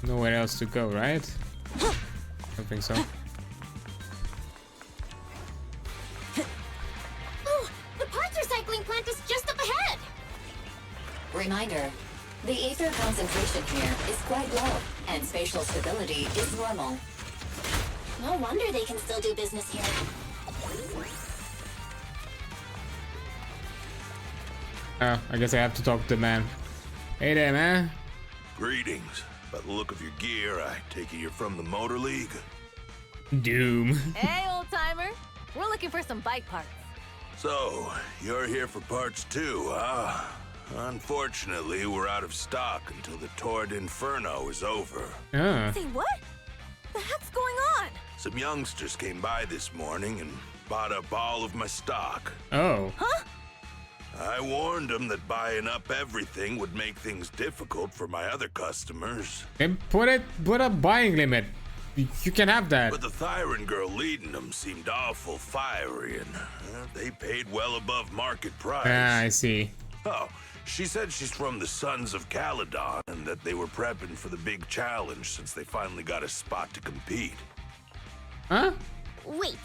Nowhere else to go, right? I don't think so. Oh, the parts recycling plant is just up ahead. Reminder, the ether concentration here is quite low, and spatial stability is normal. No wonder they can still do business here. I guess I have to talk to the man. Hey there, man. Greetings. By the look of your gear, I take it you're from the Motor League? Doom. Hey, old timer. We're looking for some bike parts. So, you're here for parts too, huh? Unfortunately, we're out of stock until the Torrid Inferno is over. Say what? The heck's going on? Some youngsters came by this morning and bought up all of my stock. Oh. Huh? I warned them that buying up everything would make things difficult for my other customers. Then put a buying limit. You can have that. But the Thyron girl leading them seemed awful fiery, and they paid well above market price. Ah, I see. Oh, she said she's from the Sons of Caledon and that they were prepping for the big challenge since they finally got a spot to compete. Huh? Wait,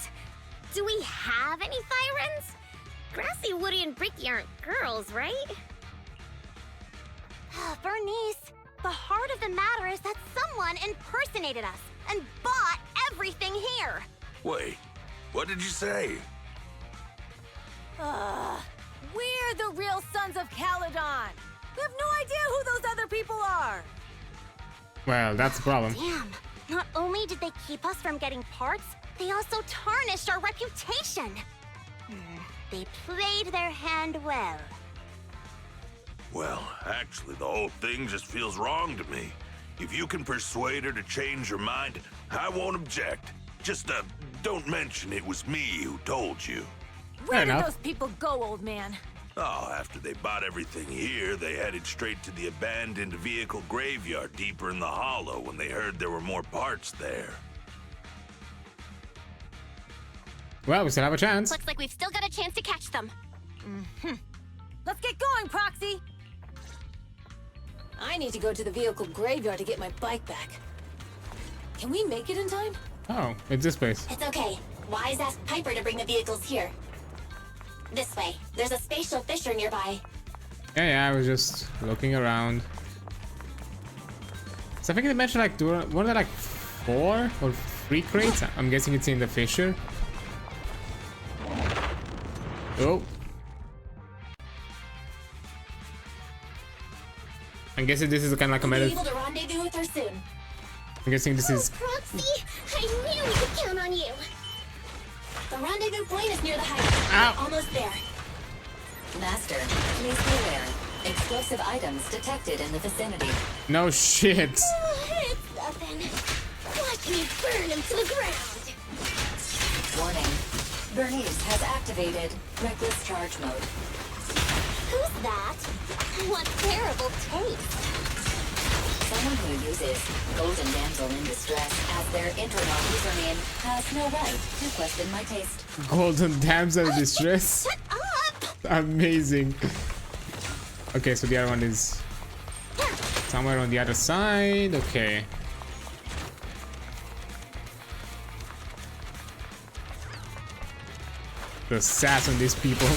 do we have any Thyrans? Grassy, Woody, and Bricky aren't girls, right? Bernice, the heart of the matter is that someone impersonated us and bought everything here. Wait, what did you say? We're the real Sons of Caledon. We have no idea who those other people are. Well, that's the problem. Damn, not only did they keep us from getting parts, they also tarnished our reputation. They played their hand well. Well, actually, the whole thing just feels wrong to me. If you can persuade her to change her mind, I won't object. Just, don't mention it was me who told you. Where did those people go, old man? Oh, after they bought everything here, they headed straight to the abandoned vehicle graveyard deeper in the hollow when they heard there were more parts there. Well, we still have a chance. Looks like we've still got a chance to catch them. Let's get going, Proxy. I need to go to the vehicle graveyard to get my bike back. Can we make it in time? Oh, it's this place. It's okay. Wise asked Piper to bring the vehicles here. This way. There's a spatial fissure nearby. Yeah, I was just looking around. So I think they mentioned like, one of the like 4 or 3 crates. I'm guessing it's in the fissure. Oh. I'm guessing this is kind of like a We'll be meta. able to rendezvous with her soon. I'm guessing this is. Proxy, I knew we could count on you. The rendezvous point is near the highway. Ow. Almost there. Master, please be aware. Explosive items detected in the vicinity. No shit. It's nothing. Watch me burn him to the ground. Warning. Bernice has activated reckless charge mode. Who's that? What terrible taste. Someone who uses Golden Damsel in Distress as their internal username has no right to question my taste. Golden Damsel in Distress. Shut up! Amazing. Okay, so the other one is somewhere on the other side. Okay. The sass on these people.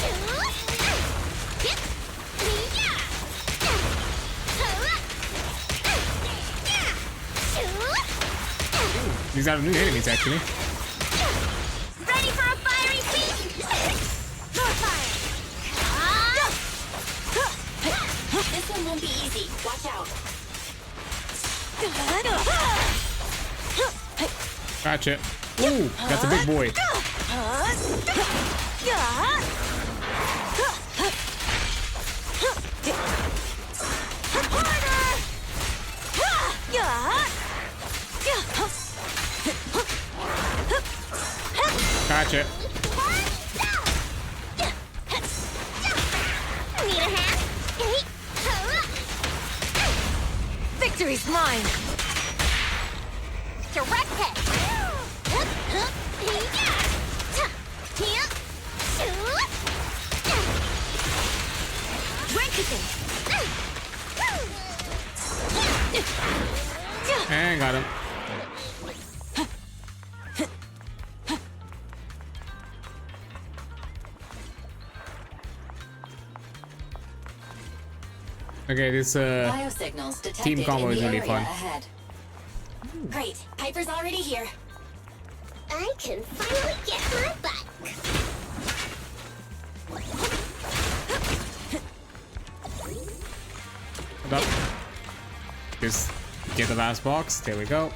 These are new enemies, actually. Ready for a fiery feast? More fire! This one won't be easy. Watch out. Gotcha. Ooh, that's a big boy. Gotcha. Need a hand? Victory's mine! Direct hit! And got him. Okay, this Biosignals detected team combo in is the really area fun. ahead. Great. Piper's already here. I can finally get my bike. Hold up. Just get the last box. There we go.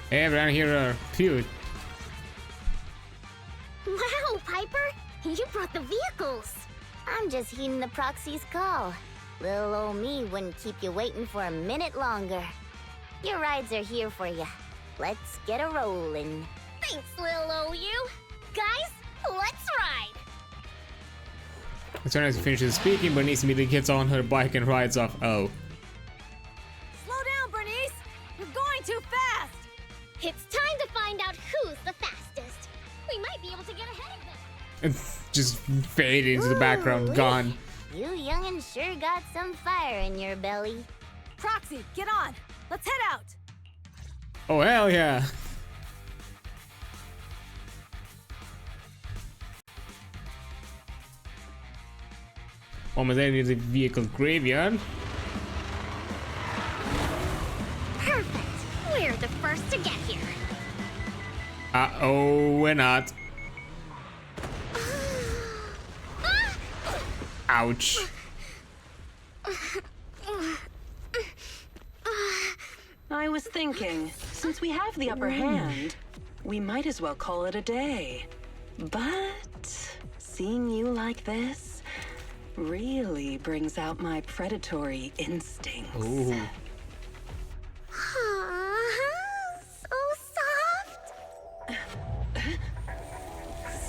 Hey, everyone here are cute. Wow, Piper! You brought the vehicles! I'm just heeding the proxy's call. Little old me wouldn't keep you waiting for a minute longer. Your rides are here for you. Let's get a rollin'. Thanks, little old you. Guys, let's ride! As soon as he finishes speaking, Bernice immediately gets on her bike and rides off. Oh. Slow down, Bernice! You're going too fast! It's time to find out who's the fastest. We might be able to get ahead of them. And just fade into the background, Ooh, gone. You youngin' sure got some fire in your belly. Proxy, get on! Let's head out! Oh, hell yeah. Almost there near the vehicle graveyard. Perfect. We're the first to get here. Uh-oh, we're not. Ouch. I was thinking, since we have the upper hand, we might as well call it a day. But seeing you like this really brings out my predatory instincts. Ooh. So soft.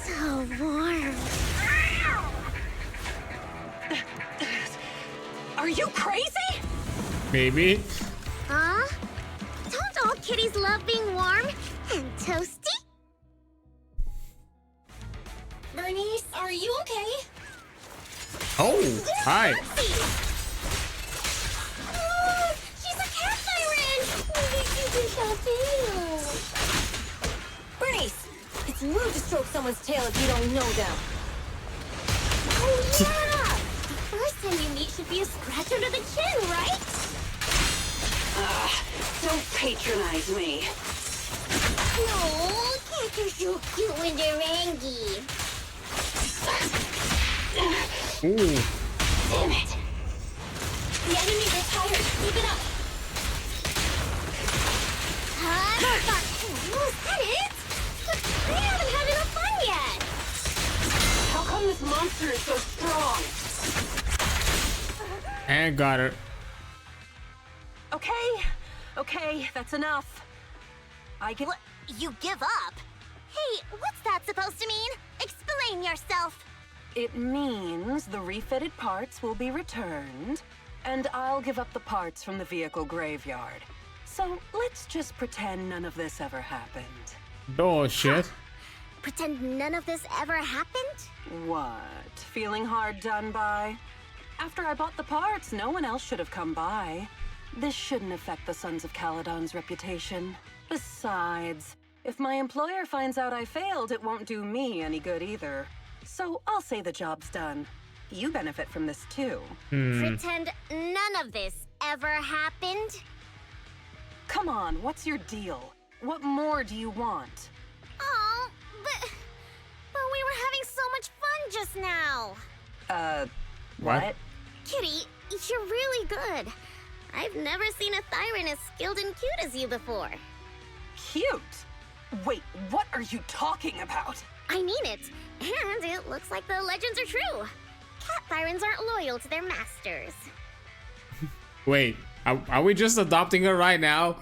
So warm. Are you crazy? Maybe. Huh? Don't all kitties love being warm and toasty? Bernice, are you okay? Oh, hi. someone's tail if you don't know them. Oh yeah! The first time you meet should be a scratch under the chin, right? Don't patronize me. No, can't you so cute when you're angry? Ooh. Damn it! The enemies are tired. Keep it up. Was that it? But we haven't had enough fun yet. How come this monster is so strong? And got her. Okay, that's enough. What? You give up? Hey, what's that supposed to mean? Explain yourself. It means the refitted parts will be returned, and I'll give up the parts from the vehicle graveyard. So let's just pretend none of this ever happened. Oh shit. Pretend none of this ever happened? What? Feeling hard done by? After I bought the parts, no one else should have come by. This shouldn't affect the Sons of Caledon's reputation. Besides, if my employer finds out I failed, it won't do me any good either. So I'll say the job's done. You benefit from this too. Pretend none of this ever happened? Come on, what's your deal? What more do you want? Oh, but we were having so much fun just now. What? Kitty, you're really good. I've never seen a Thyran as skilled and cute as you before. Cute? Wait, what are you talking about? I mean it. And it looks like the legends are true. Cat Thyrans aren't loyal to their masters. Wait, are we just adopting her right now?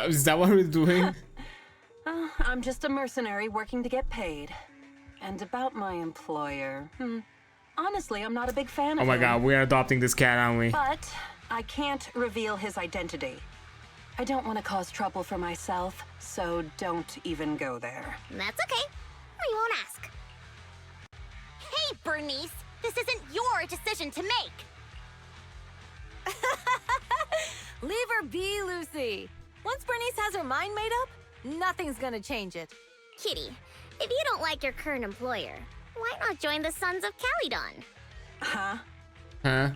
Is that what we're doing? I'm just a mercenary working to get paid. And about my employer, honestly, I'm not a big fan of him. Oh my god, we're adopting this cat, aren't we? But I can't reveal his identity. I don't want to cause trouble for myself, so don't even go there. That's okay. We won't ask. Hey, Bernice, this isn't your decision to make. Leave her be, Lucy. Once Bernice has her mind made up, nothing's gonna change it. Kitty, if you don't like your current employer, why not join the Sons of Caledon? Huh? Huh?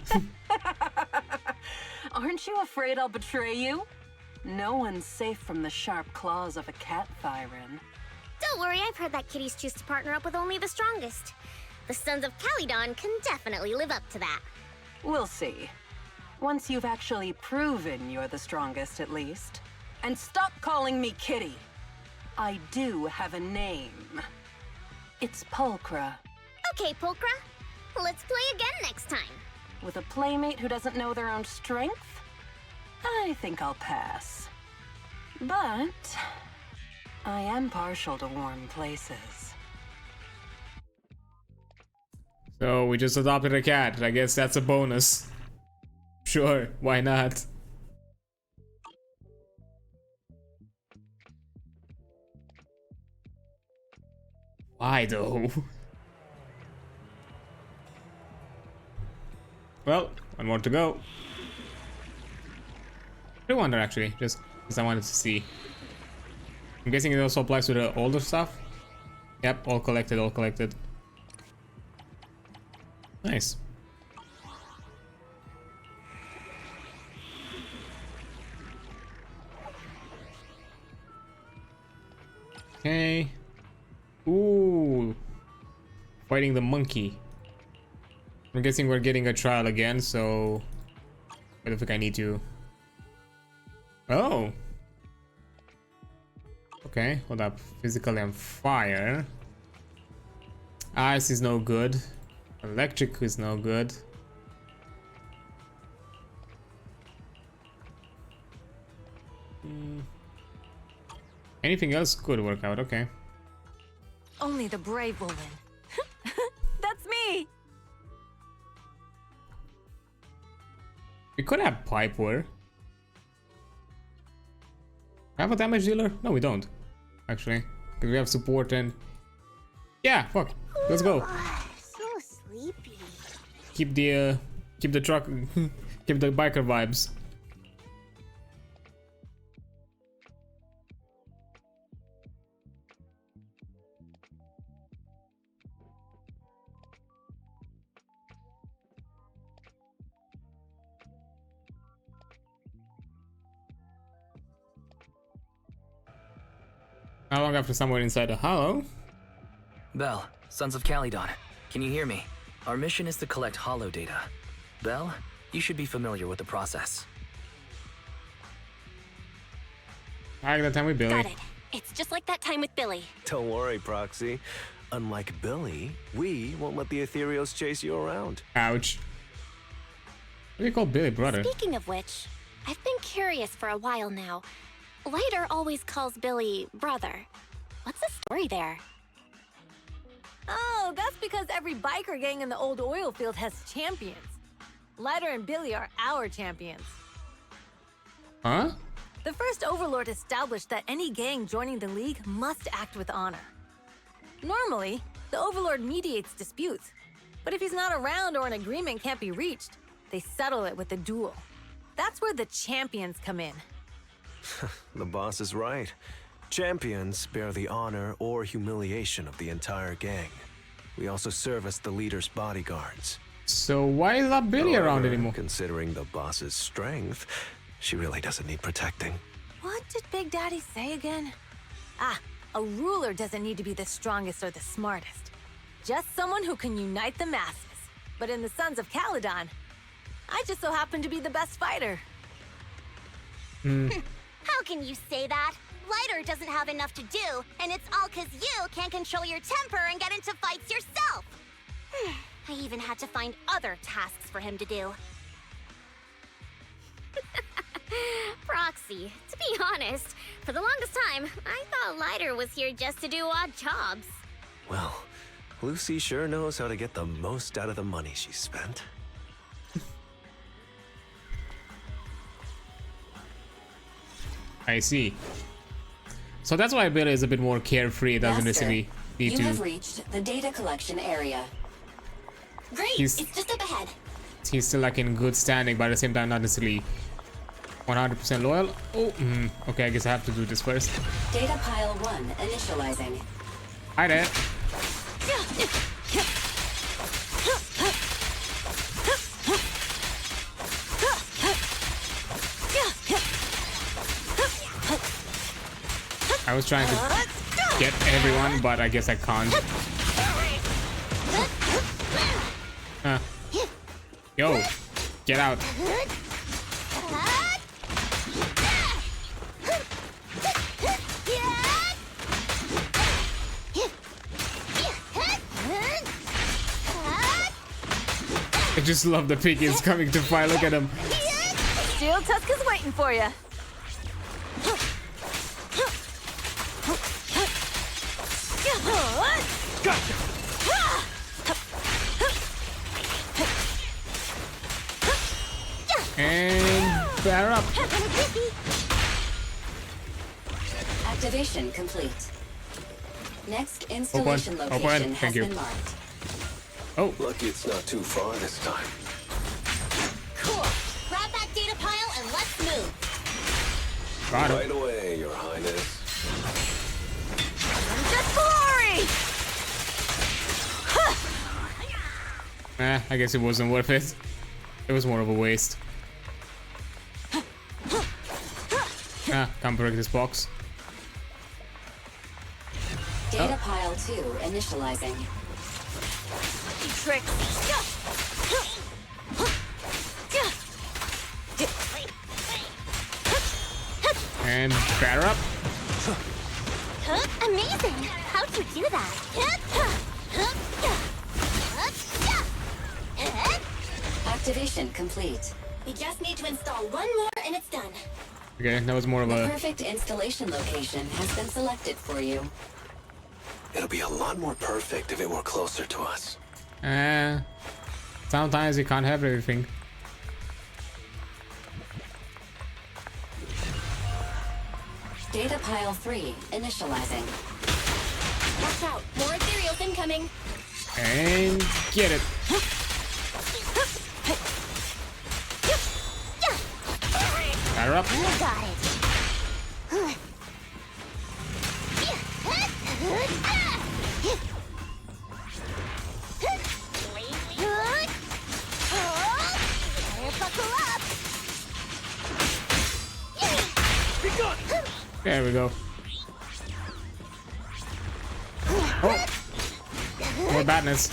Aren't you afraid I'll betray you? No one's safe from the sharp claws of a cat Thyran. Don't worry, I've heard that kitties choose to partner up with only the strongest. The Sons of Caledon can definitely live up to that. We'll see. Once you've actually proven you're the strongest, at least. And stop calling me Kitty. I do have a name. It's Pulchra. Okay, Pulchra. Let's play again next time. With a playmate who doesn't know their own strength? I think I'll pass. But I am partial to warm places. So we just adopted a cat. I guess that's a bonus. Sure, why not? Why though? Well, one more to go. I wonder actually, just because I wanted to see. I'm guessing it also applies to the older stuff. Yep, all collected, all collected. Nice. Okay. Ooh. Fighting the monkey. I'm guessing we're getting a trial again, so I don't think I need to. Oh. Okay, hold up. Physical and fire. Ice is no good. Electric is no good. Anything else could work out, okay. Only the brave will win. That's me! We could have pipe wear. Have a damage dealer? No, we don't. Actually, because we have support and yeah, fuck. Let's go. So sleepy. Keep the truck, keep the biker vibes. How long after somewhere inside a hollow? Bell, Sons of Caledon, can you hear me? Our mission is to collect hollow data. Bell, you should be familiar with the process. I got that time with Billy. Got it. It's just like that time with Billy. Don't worry, Proxy. Unlike Billy, we won't let the ethereals chase you around. Ouch. What do you call Billy brother? Speaking of which, I've been curious for a while now. Lighter always calls Billy brother. What's the story there? Oh, that's because every biker gang in the old oil field has champions. Lighter and Billy are our champions. Huh? The first Overlord established that any gang joining the League must act with honor. Normally, the Overlord mediates disputes, but if he's not around or an agreement can't be reached, they settle it with a duel. That's where the champions come in. The boss is right. Champions bear the honor or humiliation of the entire gang. We also serve as the leader's bodyguards. So why is not Billy around anymore? Considering the boss's strength, she really doesn't need protecting. What did Big Daddy say again? Ah, a ruler doesn't need to be the strongest or the smartest. Just someone who can unite the masses. But in the Sons of Caledon, I just so happen to be the best fighter. How can you say that? Lighter doesn't have enough to do, and it's all 'cause you can't control your temper and get into fights yourself. I even had to find other tasks for him to do. Proxy, to be honest, for the longest time, I thought Lighter was here just to do odd jobs. Well, Lucy sure knows how to get the most out of the money she spent. I see. So that's why Billy is a bit more carefree, doesn't necessarily need you to. have reached the data collection area. Great, He's- it's just up ahead. He's still like in good standing, but at the same time not necessarily 100% loyal. Oh, okay, I guess I have to do this first. Data pile 1 initializing. Hi there. I was trying to get everyone, but I guess I can't. Yo, get out. I just love the piggies coming to fight. Look at them. Steel Tusk is waiting for you. And bear up. Activation complete. Next installation location has been marked. Oh, lucky it's not too far this time. Cool. Grab that data pile and let's move. got Right it. away, Your Highness. Just glory! I guess it wasn't worth it. It was more of a waste. Can't break this box. Data pile 2 initializing. Trick. And batter up. Amazing! How'd you do that? Activation complete. We just need to install one more and it's done. Okay, that was more of The a... perfect installation location has been selected for you. It'll be a lot more perfect if it were closer to us. Sometimes you can't have everything. Data pile 3 initializing. Watch out, more ethereals incoming. And get it. Batter up. Got it. Buckle up. There we go. Oh! More badness.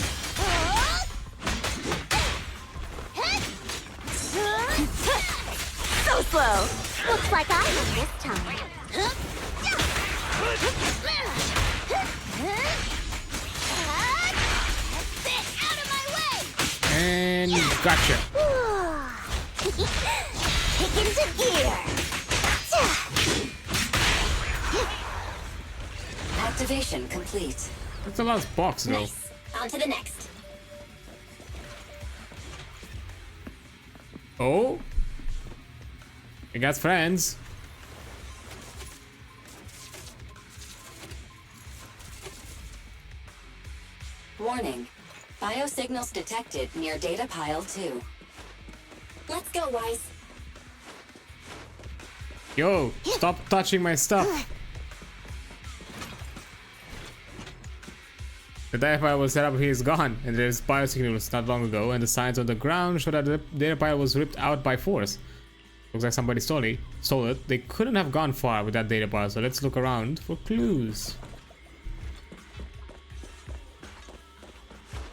So slow. Looks like I won this time. Get out of my way! And gotcha. Kick into gear. Activation complete. That's the last box, though. Nice. On to the next. Oh? You got friends. Warning. Biosignals detected near data pile 2. Let's go, Wise. Yo, stop touching my stuff. The data pile was set up here is gone, and there's biosignals not long ago, and the signs on the ground show that the data pile was ripped out by force. Looks like somebody stole it. They couldn't have gone far with that data pile, so let's look around for clues.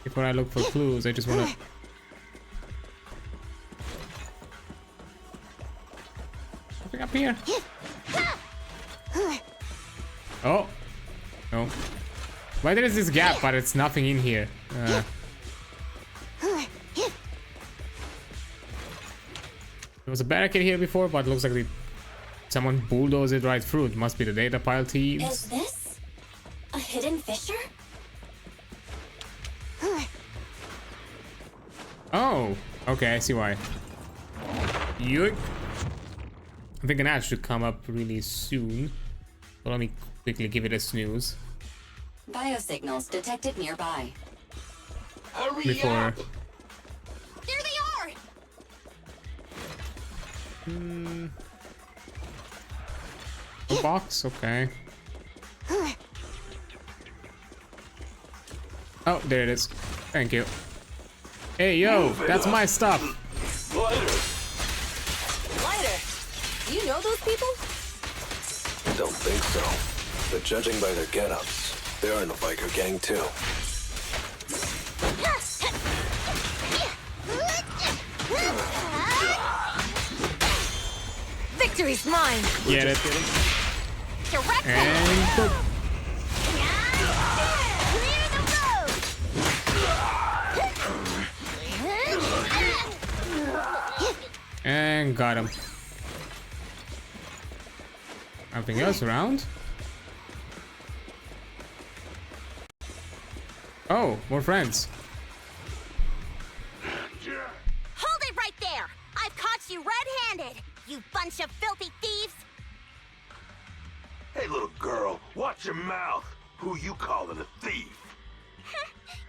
Before I look for clues, I just wanna... Something up here. Oh. No. Why there is this gap, but it's nothing in here? There was a barricade here before, but it looks like someone bulldozed it right through. It must be the data pile thieves. Is this a hidden fissure? Oh, okay, I see why. Yoink. I think an ad should come up really soon. So let me quickly give it a snooze. Biosignals detected nearby. Hurry Before. up! There they are! A box, okay. Oh, there it is. Thank you. Hey, yo, that's my stuff. Lighter! Lighter, do you know those people? Don't think so. But judging by their get-ups, they're in the biker gang too. Victory's mine. Get it. Direct And boop. Clear the road! And got him. Nothing else around? Oh, more friends. Hold it right there! I've caught you red-handed, you bunch of filthy thieves! Hey, little girl, watch your mouth. Who you calling a thief?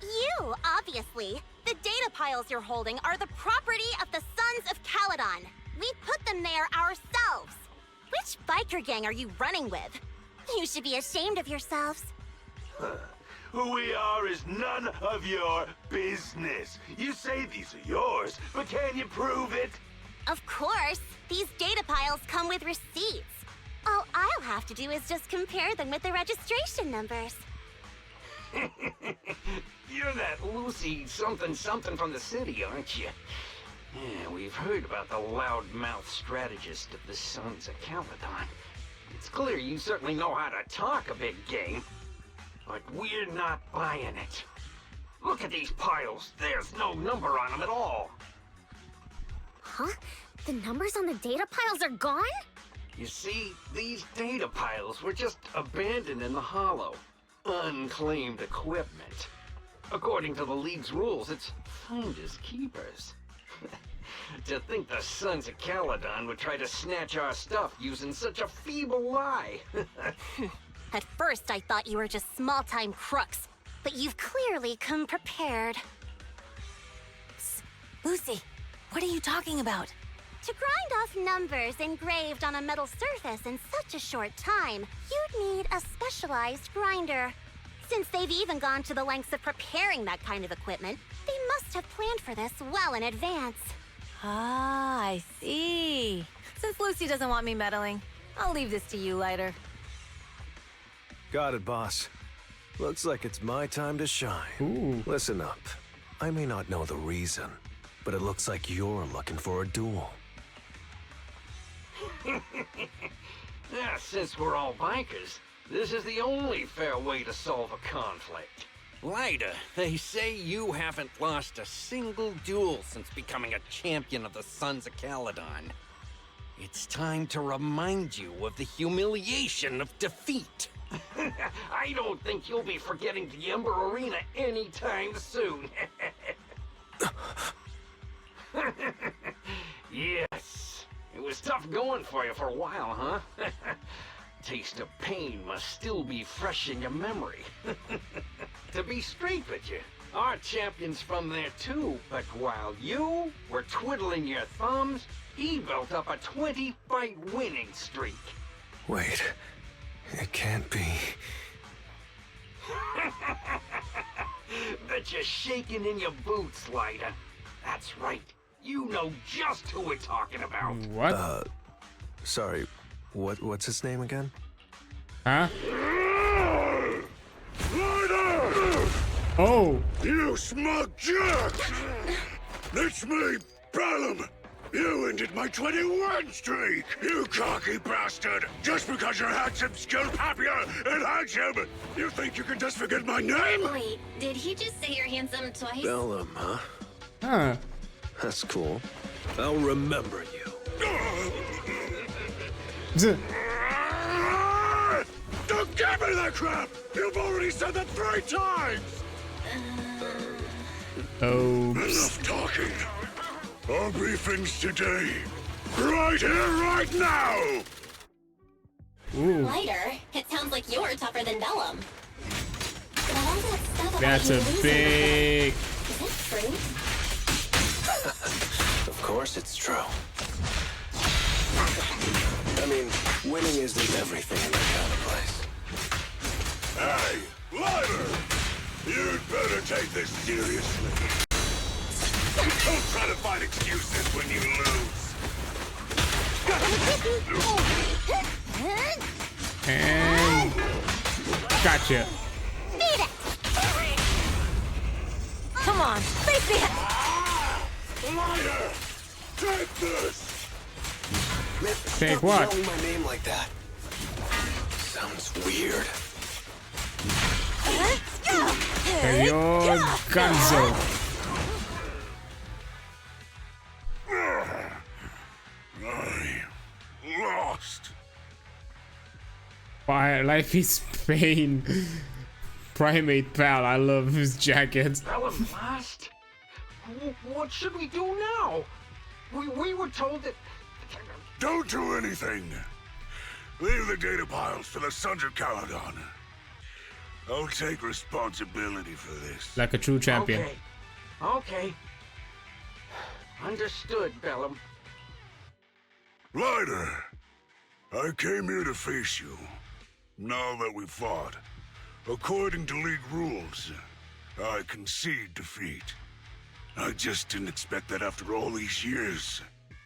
You, obviously. The data piles you're holding are the property of the Sons of Caledon. We put them there ourselves. Which biker gang are you running with? You should be ashamed of yourselves. Who we are is none of your business. You say these are yours, but can you prove it? Of course. These data piles come with receipts. All I'll have to do is just compare them with the registration numbers. You're that Lucy something from the city, aren't you? Yeah, we've heard about the loudmouth strategist of the Sons of Caledon. It's clear you certainly know how to talk a big game. But we're not buying it. Look at these piles. There's no number on them at all. Huh? The numbers on the data piles are gone? You see, these data piles were just abandoned in the hollow. Unclaimed equipment. According to the League's rules, it's finders keepers. To think the Sons of Caledon would try to snatch our stuff using such a feeble lie. At first, I thought you were just small-time crooks, but you've clearly come prepared. Lucy, what are you talking about? To grind off numbers engraved on a metal surface in such a short time, you'd need a specialized grinder. Since they've even gone to the lengths of preparing that kind of equipment, they must have planned for this well in advance. Ah, I see. Since Lucy doesn't want me meddling, I'll leave this to you, Lighter. Got it, boss. Looks like it's my time to shine. Ooh. Listen up. I may not know the reason, but it looks like you're looking for a duel. Since we're all bikers, this is the only fair way to solve a conflict. Lyda, they say you haven't lost a single duel since becoming a champion of the Sons of Caledon. It's time to remind you of the humiliation of defeat. I don't think you'll be forgetting the Ember Arena anytime soon. Yes, it was tough going for you for a while, huh? Taste of pain must still be fresh in your memory. To be straight with you, our champion's from there too, but while you were twiddling your thumbs, he built up a 20-fight winning streak. Wait, it can't be. Bet you're shaking in your boots, Lyda. That's right. You know just who we're talking about. What? Sorry, what's his name again? Huh? Lyda! Oh! You smug jerk! It's me, Bellum! You ended my 21 streak, you cocky bastard! Just because you're handsome, skilled, happier, and handsome! You think you can just forget my name? Wait, did he just say you're handsome twice? Bellum, huh? Huh. That's cool. I'll remember you. Don't give me that crap! You've already said that 3 times! Oh. Enough talking. Our briefings today. Right here, right now! Ooh. Lighter, it sounds like you're tougher than Bellum. But all that stuff about That's you a losing, big... is that true? Of course it's true. I mean, winning isn't everything in that kind of place. Hey, Lyder! You'd better take this seriously. Don't try to find excuses when you lose. And... Gotcha. Need it! Come on, face me! Lyder! Take this! Man, Take stop what? yelling my name like that. Sounds weird. And you're Gonzo. I lost. Fire, life is pain. Primate pal, I love his jacket. Bellum lost? What should we do now? We were told that... Don't do anything. Leave the data piles to the Sons of Caledon. I'll take responsibility for this. Like a true champion. Okay. Understood, Bellum. Lyder, I came here to face you. Now that we've fought, according to League rules, I concede defeat. I just didn't expect that after all these years.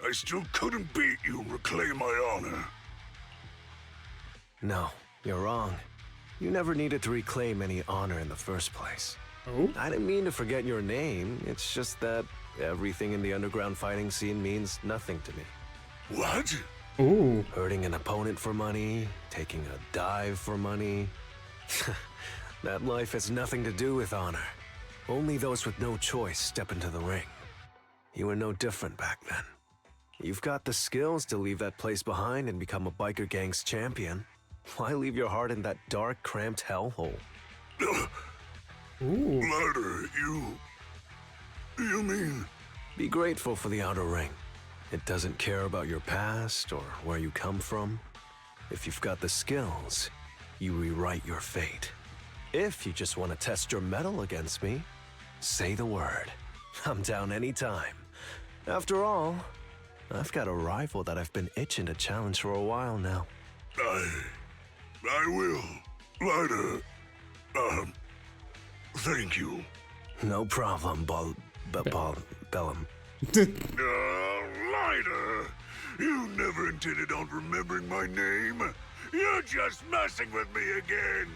I still couldn't beat you and reclaim my honor. No, you're wrong. You never needed to reclaim any honor in the first place. Oh? I didn't mean to forget your name. It's just that everything in the underground fighting scene means nothing to me. What? Ooh. Hurting an opponent for money, taking a dive for money. That life has nothing to do with honor. Only those with no choice step into the ring. You were no different back then. You've got the skills to leave that place behind and become a biker gang's champion. Why leave your heart in that dark, cramped hellhole? Ooh. Lyder, you mean... Be grateful for the outer ring. It doesn't care about your past or where you come from. If you've got the skills, you rewrite your fate. If you just want to test your mettle against me, say the word. I'm down anytime. After all, I've got a rival that I've been itching to challenge for a while now. I will. Lyder, thank you. No problem, Bellum. Lyder, you never intended on remembering my name. You're just messing with me again.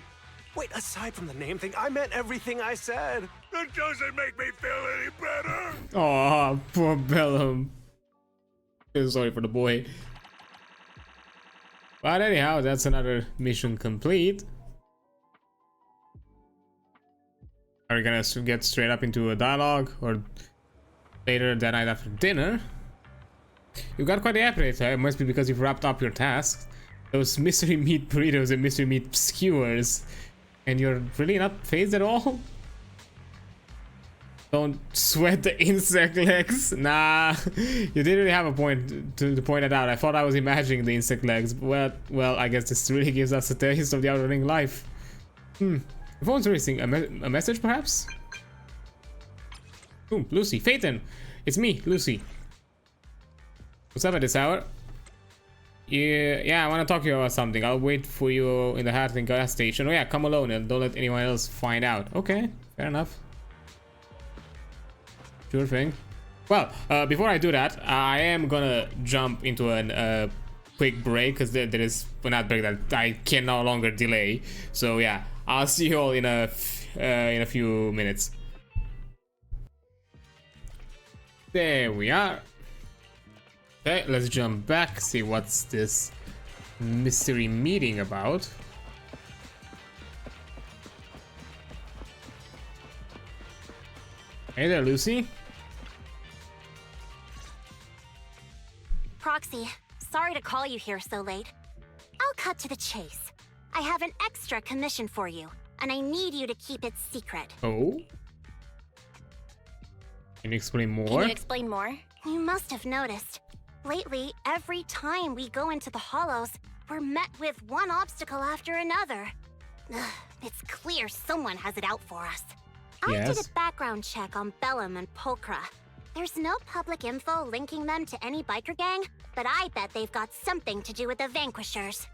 Wait, aside from the name thing, I meant everything I said. That doesn't make me feel any better. Oh, poor Bellum. Feel sorry for the boy. But anyhow, that's another mission complete. Are we gonna get straight up into a dialogue, or later that night after dinner? You got quite the appetite. It must be because you've wrapped up your tasks. Those mystery meat burritos and mystery meat skewers. And you're really not phased at all? Don't sweat the insect legs. Nah, you didn't really have a point to point it out. I thought I was imagining the insect legs. Well, I guess this really gives us a taste of the Outer Ring life. The phone's racing. A message, perhaps? Ooh, Lucy. Phaeton! It's me, Lucy. What's up at this hour? Yeah, I want to talk to you about something. I'll wait for you in the Hatling gas station. Oh yeah, come alone and don't let anyone else find out. Okay, fair enough. Sure thing. Well, before I do that, I am gonna jump into a quick break, because there is an outbreak that I can no longer delay. So yeah, I'll see you all in a few minutes. There we are. Okay, let's jump back, see what's this mystery meeting about. Hey there, Lucy. Proxy, sorry to call you here so late. I'll cut to the chase. I have an extra commission for you, and I need you to keep it secret. Oh? Can you explain more? Can you explain more? You must have noticed. Lately, every time we go into the hollows, we're met with one obstacle after another. Ugh, it's clear someone has it out for us. I did a background check on Bellum and Pulchra. There's no public info linking them to any biker gang, but I bet they've got something to do with the Vanquishers.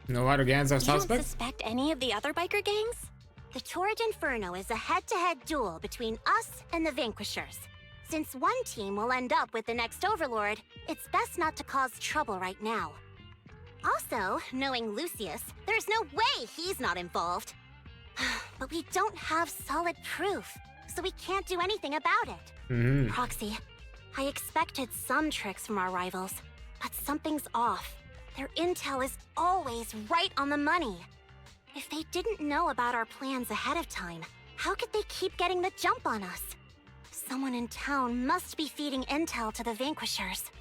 No other gangs are You don't suspects? suspect any of the other biker gangs? The Torrid Inferno is a head-to-head duel between us and the Vanquishers. Since one team will end up with the next Overlord, it's best not to cause trouble right now. Also, knowing Lucius, there's no way he's not involved. But we don't have solid proof, so we can't do anything about it. Proxy, I expected some tricks from our rivals, but something's off. Their intel is always right on the money. If they didn't know about our plans ahead of time, how could they keep getting the jump on us? Someone in town must be feeding intel to the Vanquishers.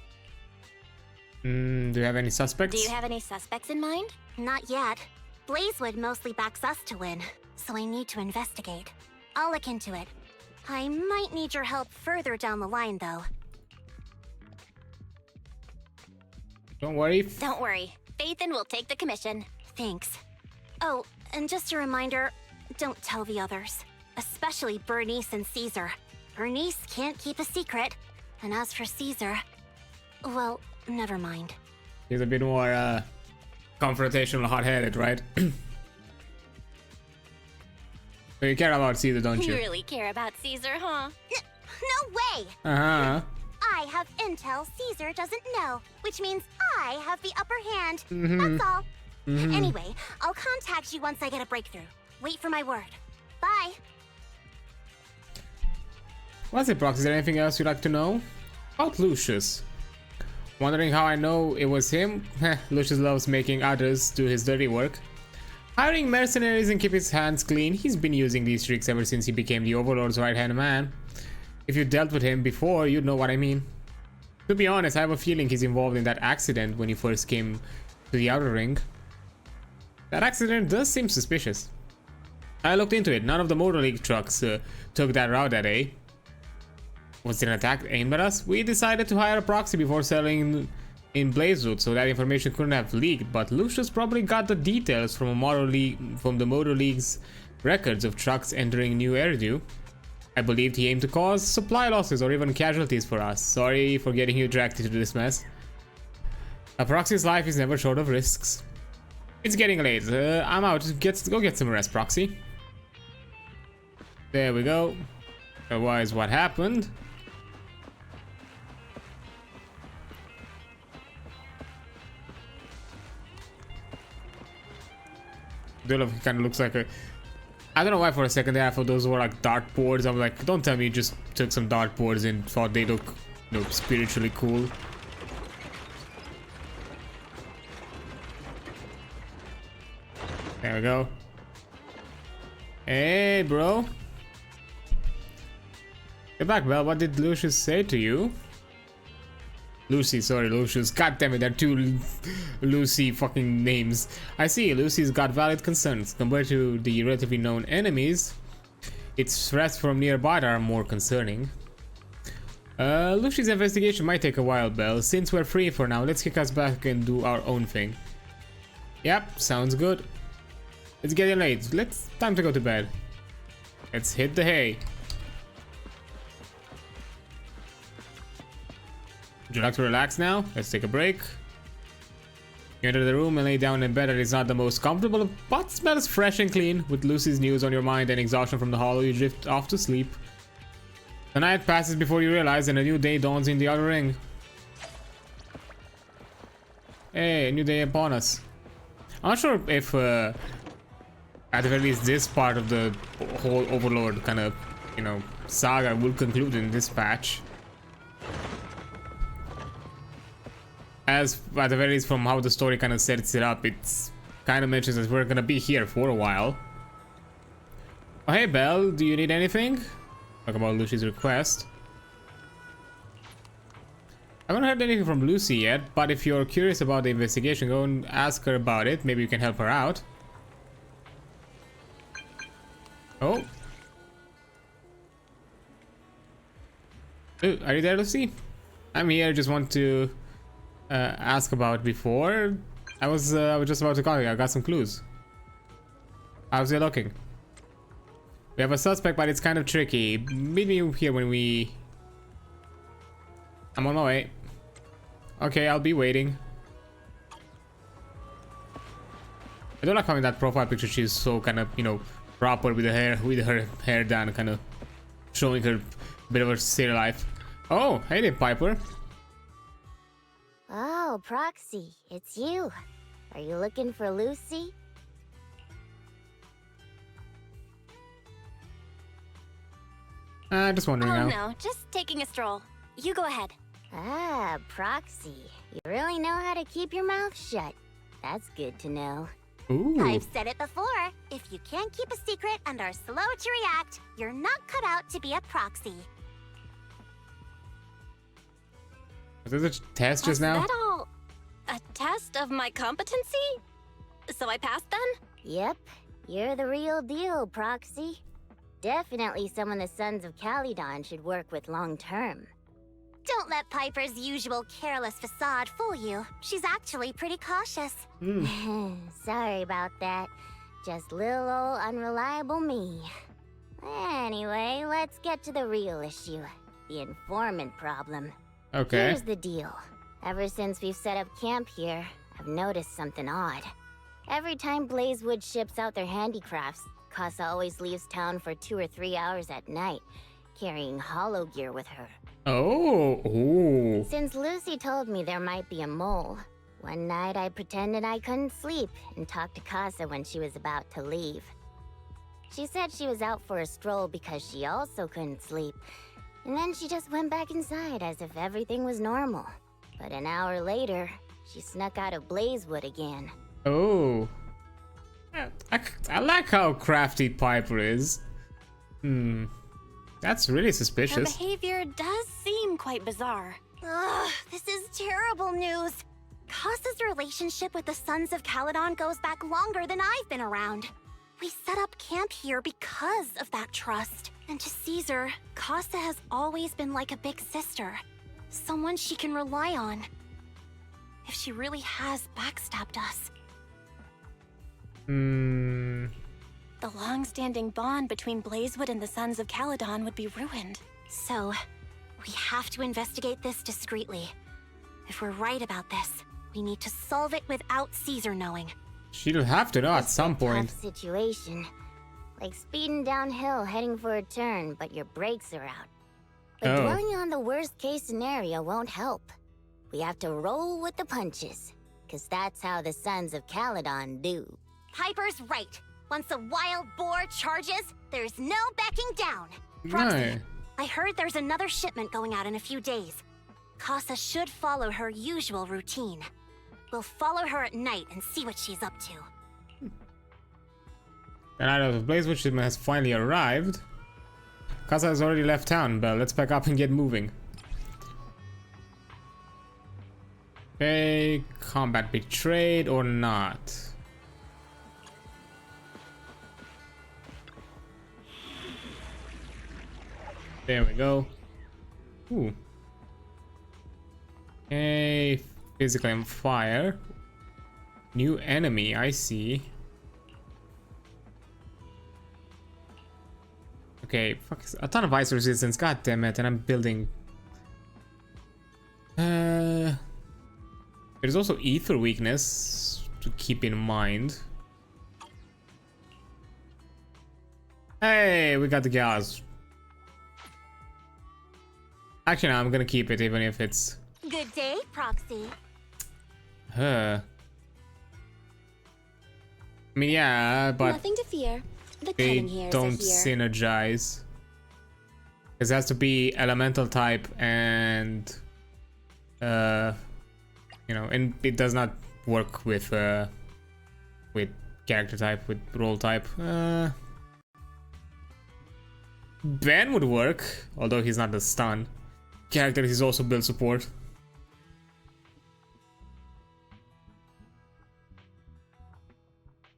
Do you have any suspects? Do you have any suspects in mind? Not yet. Blazewood mostly backs us to win, so I need to investigate. I'll look into it. I might need your help further down the line, though. Don't worry. Don't worry. Phaeton will take the commission. Thanks. Oh, and just a reminder, don't tell the others. Especially Bernice and Caesar. Bernice can't keep a secret. And as for Caesar, well, never mind. He's a bit more confrontational, hot-headed, right? So you care about Caesar, don't you? You really care about Caesar, huh? No way! Uh-huh. I have intel Caesar doesn't know, which means I have the upper hand. That's all. Anyway, I'll contact you once I get a breakthrough. Wait for my word. Bye. What's it, Prox? Is there anything else you'd like to know? About Lucius. Wondering how I know it was him? Lucius loves making others do his dirty work. Hiring mercenaries and keep his hands clean. He's been using these tricks ever since he became the Overlord's right-hand man. If you dealt with him before, you'd know what I mean. To be honest, I have a feeling he's involved in that accident when he first came to the Outer Ring. That accident does seem suspicious. I looked into it. None of the Motor League trucks took that route that day. Was it an attack aimed at us? We decided to hire a proxy before selling in Blazewood, so that information couldn't have leaked, but Lucius probably got the details from the Motor League's records of trucks entering New Eridu. I believed he aimed to cause supply losses or even casualties for us. Sorry for getting you dragged into this mess. A proxy's life is never short of risks. It's getting late. I'm out. Go get some rest, Proxy. There we go. Otherwise, what happened? It kind of looks like a... I don't know why for a second there I thought those were like dartboards. I'm like, don't tell me you just took some dartboards and thought they look, you know, spiritually cool. There we go. Hey, bro. Get back, Belle. What did Lucius say to you? Lucy, sorry, Lucius. God damn it, there are two Lucy fucking names. I see, Lucy's got valid concerns. Compared to the relatively known enemies, its threats from nearby are more concerning. Lucy's investigation might take a while, Belle. Since we're free for now, let's kick us back and do our own thing. Yep, sounds good. It's getting late. Time to go to bed. Let's hit the hay. Would you like to relax now? Let's take a break. You enter the room and lay down in bed that is not the most comfortable, but smells fresh and clean. With Lucy's news on your mind and exhaustion from the hollow, you drift off to sleep. The night passes before you realize and a new day dawns in the outer ring. Hey, a new day upon us. I'm not sure if, at the very least, this part of the whole Overlord kind of, you know, saga will conclude in this patch. As at the very least from how the story kind of sets it up, it's kind of mentions that we're gonna be here for a while. Oh, hey Belle, do you need anything? Talk about Lucy's request. I haven't heard anything from Lucy yet, but if you're curious about the investigation, go and ask her about it. Maybe you can help her out. Oh. Ooh, are you there, Lucy? I'm here, just want to ask about before. I was just about to call you. I got some clues. How's it looking? We have a suspect, but it's kind of tricky. Meet me here when we... I'm on my way. Okay, I'll be waiting. I don't like how in that profile picture she's so kind of, you know, proper with her hair down, kind of showing her bit of her city life. Oh, hey there, Piper. Oh, Proxy, it's you. Are you looking for Lucy? Just wondering now. Oh no, just taking a stroll. You go ahead. Ah, Proxy. You really know how to keep your mouth shut. That's good to know. Ooh. I've said it before. If you can't keep a secret and are slow to react, you're not cut out to be a proxy. Was this a test just now? Was that all a test of my competency? So I passed then? Yep, you're the real deal, Proxy. Definitely someone the Sons of Caledon should work with long term. Don't let Piper's usual careless facade fool you. She's actually pretty cautious. Sorry about that. Just little old unreliable me. Anyway, let's get to the real issue. The informant problem. Okay. Here's the deal. Ever since we've set up camp here, I've noticed something odd. Every time Blazewood ships out their handicrafts, Casa always leaves town for 2 or 3 hours at night, carrying hollow gear with her. Oh, ooh. Since Lucy told me there might be a mole, one night I pretended I couldn't sleep and talked to Casa when she was about to leave. She said she was out for a stroll because she also couldn't sleep, and then she just went back inside as if everything was normal. But an hour later, she snuck out of Blazewood again. Oh. I like how crafty Piper is. That's really Her suspicious. behavior does seem quite bizarre. Ugh, this is terrible news. Casa's relationship with the Sons of Caledon goes back longer than I've been around. We set up camp here because of that trust. And to Caesar, Casa has always been like a big sister. Someone she can rely on. If she really has backstabbed us. The long-standing bond between Blazewood and the Sons of Caledon would be ruined. So, we have to investigate this discreetly. If we're right about this, we need to solve it without Caesar knowing. She'll have to know at some point. Tough situation. Like speeding downhill heading for a turn, but your brakes are out. But dwelling on the worst-case scenario won't help. We have to roll with the punches, because that's how the Sons of Caledon do. Piper's right. Once a wild boar charges, there's no backing down. Proxy, No. I heard there's another shipment going out in a few days. Casa should follow her usual routine. We'll follow her at night and see what she's up to. The night of the Blazewood shipment has finally arrived. Casa has already left town, but let's pack up and get moving. Okay, combat betrayed or not? There we go. Ooh. Okay, physical and fire. New enemy, I see. Okay, fuck, a ton of ice resistance, god damn it, and I'm building... There's also ether weakness to keep in mind. Hey, we got the gas. Actually, no, I'm gonna keep it even if it's... Good day, Proxy. I mean, yeah, but... Nothing to fear. The they cunning hairs don't are here. synergize. It has to be elemental type and... you know, and it does not work with character type, with role type. Ben would work, although he's not the stun. Character, he's also build support.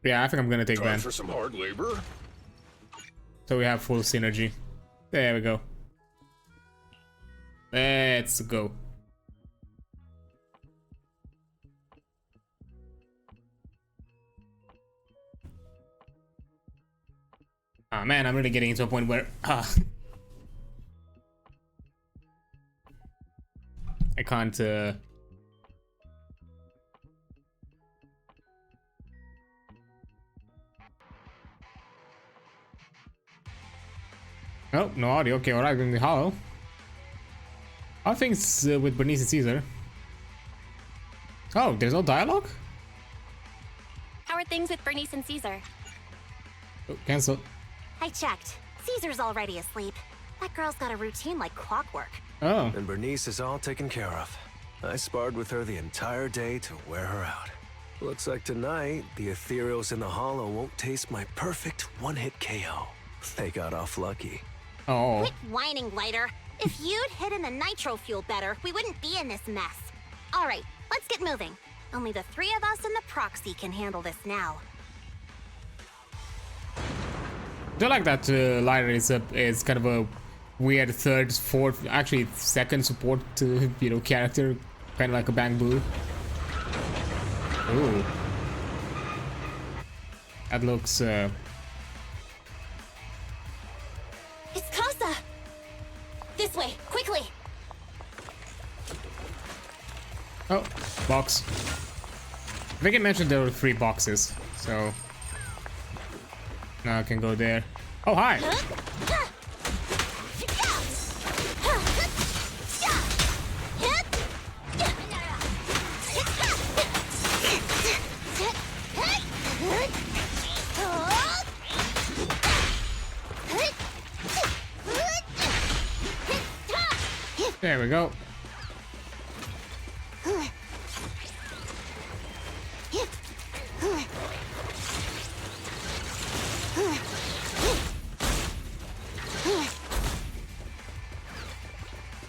Yeah, I think I'm gonna take Time Ben. for some hard labor. So we have full synergy. There we go. Let's go. Ah, man, I'm really getting into a point where I can't Oh, no audio. Okay, alright, in the hollow. How are things with Bernice and Caesar? Oh, there's no dialogue? How are things with Bernice and Caesar? Oh, cancel. I checked. Caesar's already asleep. That girl's got a routine like clockwork. Oh. And Bernice is all taken care of. I sparred with her the entire day to wear her out. Looks like tonight, the ethereals in the hollow won't taste my perfect one-hit KO. They got off lucky. Oh. Quit whining, Lighter. If you'd hidden the nitro fuel better, we wouldn't be in this mess. All right, let's get moving. Only the three of us and the proxy can handle this now. I do like that Lyra is kind of a weird third, fourth, actually second support character, kind of like a Bang Blue. Ooh, that looks. It's Casa! This way, quickly! Oh, box. I think I mentioned there were 3 boxes, so now I can go there. Oh, hi! There we go.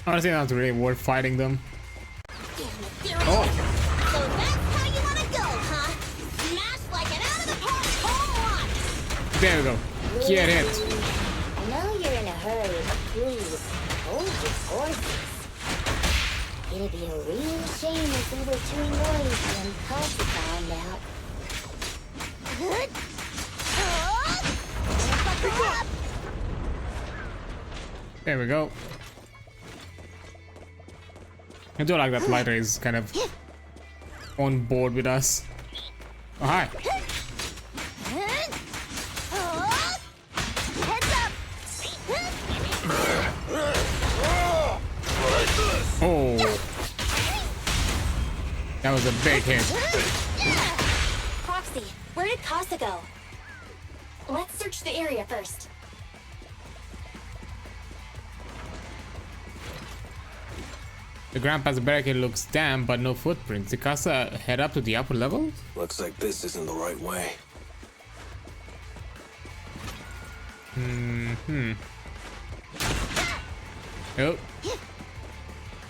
Honestly, not really worth fighting them. Oh. So that's how you want to go, huh? Smash like an out-of-the-park home run! There we go. Get it. I know you're in a hurry, but please, hold your horses. It'd be a real shame if we were too noisy when Pike found out. There we go. I do like that Lighter is kind of on board with us. Oh, hi. Oh. That was a big hit. Proxy, Proxy, where did Casa go? Let's search the area first. The ground past the barricade looks damp, but no footprints. Did Casa head up to the upper level? Looks like this isn't the right way. Oh.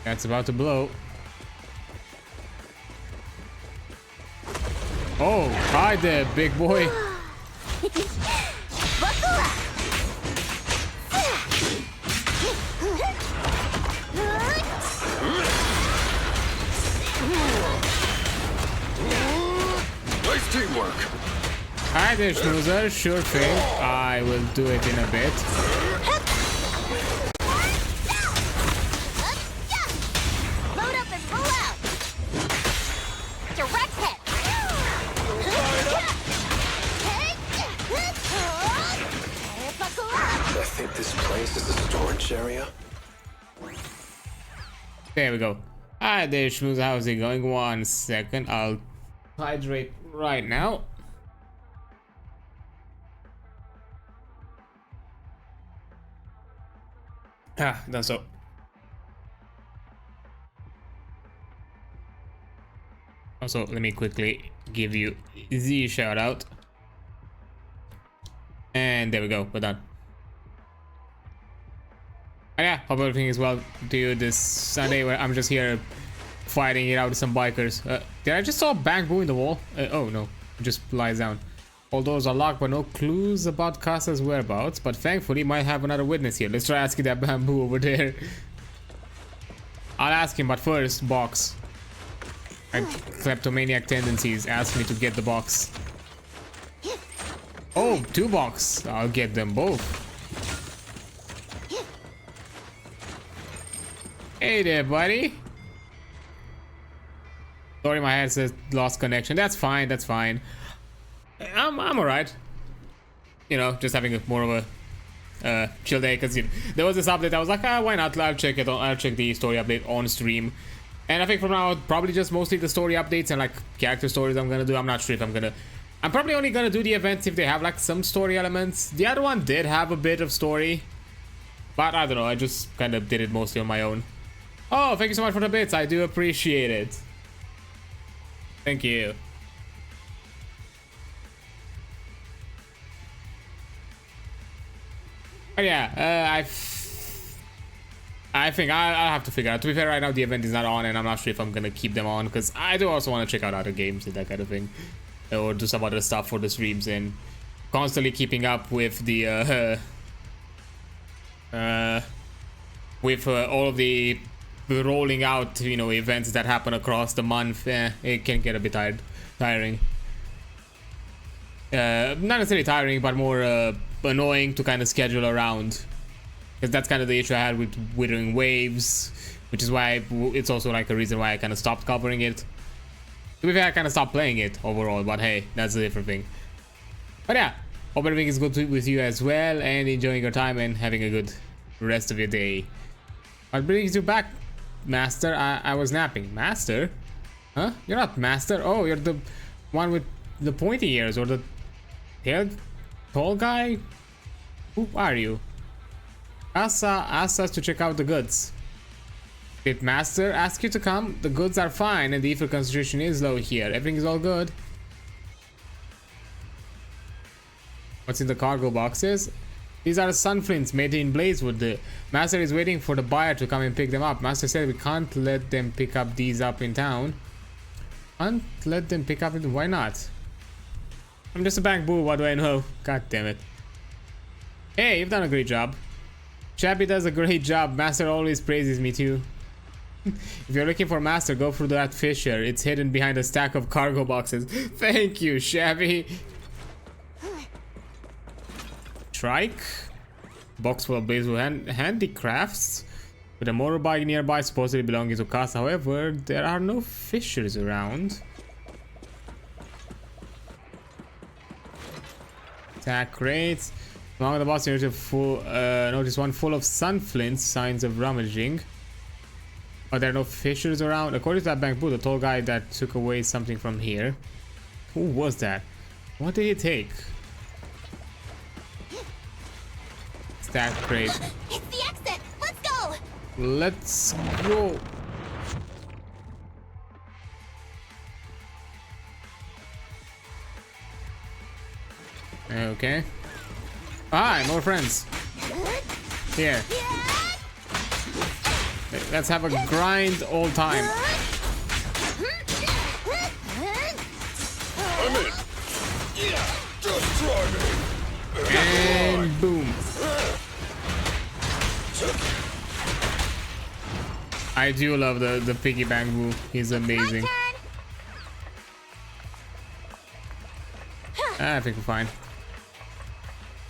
That's about to blow. Oh, hi there, big boy. Buckle up! Nice teamwork. Hi there, Schnoozer. Sure thing. I will do it in a bit. Load up and pull out! Direct hit! Buckle up! I think this place is a storage area. There we go. Hi there, Schmoozer. How's it going? 1 second. I'll hydrate right now. Done so. Also, let me quickly give you the shout out. And there we go. We're done. And yeah, hope everything is well to you this Sunday where I'm just here fighting it out with some bikers. Did I just saw a bamboo in the wall? Oh no, it just lies down. All doors are locked but no clues about Casa's whereabouts, but thankfully might have another witness here. Let's try asking that bamboo over there. I'll ask him, but first, box. And kleptomaniac tendencies ask me to get the box. Oh, 2 box. I'll get them both. Hey there, buddy. Sorry, my headset lost connection. That's fine. That's fine. I'm alright. You know, just having more of a chill day because there was this update. I was like, why not? I'll check it. I'll check the story update on stream. And I think from now, probably just mostly the story updates and like character stories I'm gonna do. I'm not sure if I'm probably only gonna do the events if they have like some story elements. The other one did have a bit of story, but I don't know. I just kind of did it mostly on my own. Oh, thank you so much for the bits. I do appreciate it. Thank you. But yeah, I think I'll have to figure out. To be fair, right now the event is not on, and I'm not sure if I'm gonna keep them on because I do also want to check out other games and that kind of thing, or do some other stuff for the streams and constantly keeping up with the all of the rolling out, you know, events that happen across the month. It can get a bit tiring. Not necessarily tiring, but more annoying to kind of schedule around. Because that's kind of the issue I had with Withering Waves, which is why it's also like a reason why I kind of stopped covering it. To be fair, I kind of stopped playing it overall, but hey, that's a different thing. But yeah, hope everything is good with you as well, and enjoying your time and having a good rest of your day. What brings you back, Master? I was napping. Master? Huh? You're not Master? Oh, you're the one with the pointy ears, or the tall guy? Who are you? Asa asked us to check out the goods. Did Master ask you to come? The goods are fine and the ether concentration is low here. Everything is all good. What's in the cargo boxes? These are sun flints made in Blazewood. The Master is waiting for the buyer to come and pick them up. Master said we can't let them pick up these up in town. Can't let them pick up in... Why not? I'm just a bank boo, what do I know? God damn it. Hey, you've done a great job. Chappie does a great job. Master always praises me too. If you're looking for Master, go through that fissure. It's hidden behind a stack of cargo boxes. Thank you, Shabby. Trike. Box full of Blazewood handicrafts. With a motorbike nearby, supposedly belonging to Casa. However, there are no fissures around. Attack rates. Among the boxes, notice one full of sun flints, signs of rummaging. But there are no fissures around. According to that bamboo, the tall guy that took away something from here. Who was that? What did he take? Stack crate. It's the exit! Let's go! Let's go. Okay. Hi, more friends. Here. Let's have a grind all time. I'm in. Just try me. And boom. I do love the piggyback move. He's amazing. I think we're fine.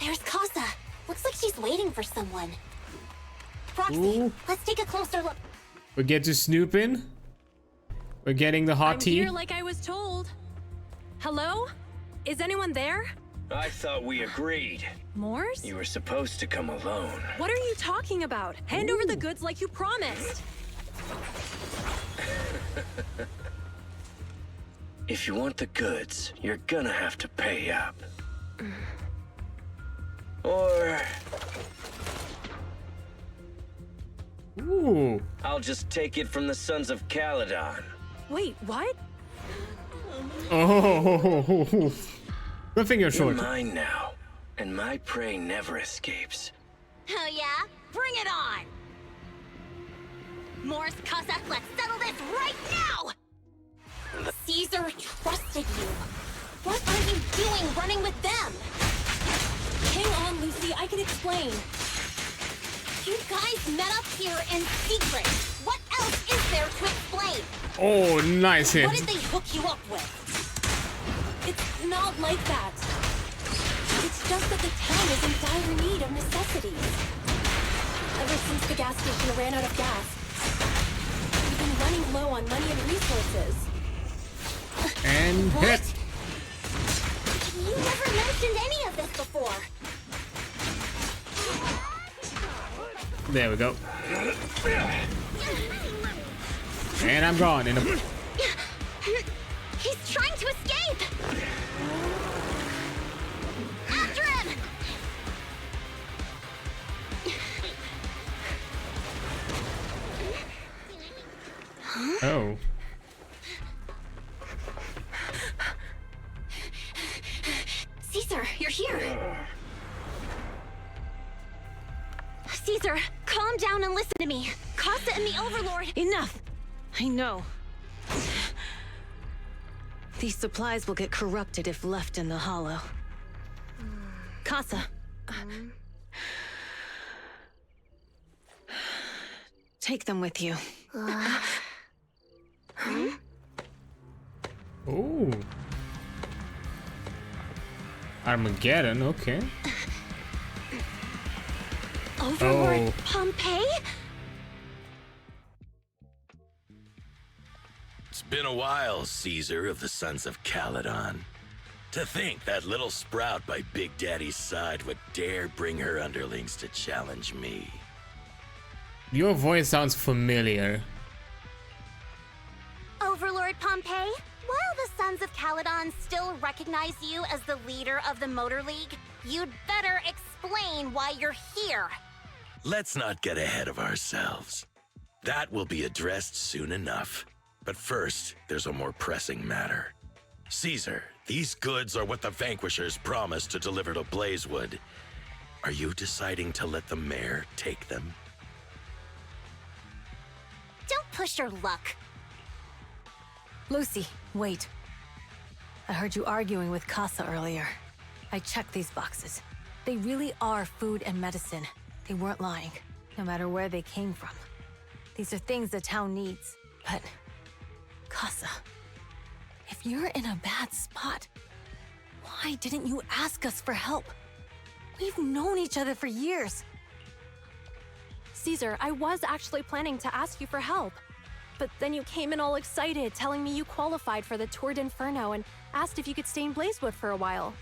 There's Casa. Looks like she's waiting for someone. Proxy, Ooh. let's take a closer look. We get to snoop in. We're getting the hot I'm tea. here like I was told. Hello? Is anyone there? I thought we agreed. Morse? You were supposed to come alone. What are you talking about? Hand over the goods like you promised. If you want the goods, you're gonna have to pay up. Or Ooh. I'll just take it from the Sons of Caledon. Wait, what? Oh. Good thing you're short. You're mine now, and my prey never escapes. Oh yeah? Bring it on! Morse, Casa, let's settle this right now! Caesar trusted you. What are you doing running with them? Hang on, Lucy, I can explain. You guys met up here in secret. What else is there to explain? Oh, nice hit. What did they hook you up with? It's not like that. It's just that the town is in dire need of necessities. Ever since the gas station ran out of gas, we've been running low on money and resources. And hit. You never mentioned any of this before. There we go. And I'm gone in a... He's trying to escape! After him! Oh. Caesar, you're here. Caesar, calm down and listen to me. Casa and the Overlord. Enough! I know. These supplies will get corrupted if left in the hollow. Casa. Take them with you. Oh. Armageddon, okay. Overlord Pompeii? It's been a while, Caesar of the Sons of Caledon. To think that little sprout by Big Daddy's side would dare bring her underlings to challenge me. Your voice sounds familiar. Overlord Pompeii, while the Sons of Caledon still recognize you as the leader of the Motor League, you'd better explain why you're here. Let's not get ahead of ourselves. That will be addressed soon enough. But first, there's a more pressing matter. Caesar, these goods are what the Vanquishers promised to deliver to Blazewood. Are you deciding to let the mayor take them? Don't push your luck. Lucy, wait. I heard you arguing with Casa earlier. I checked these boxes. They really are food and medicine. They weren't lying, no matter where they came from. These are things the town needs, but... Casa, if you're in a bad spot, why didn't you ask us for help? We've known each other for years. Caesar, I was actually planning to ask you for help. But then you came in all excited, telling me you qualified for the Tour d'Inferno and asked if you could stay in Blazewood for a while.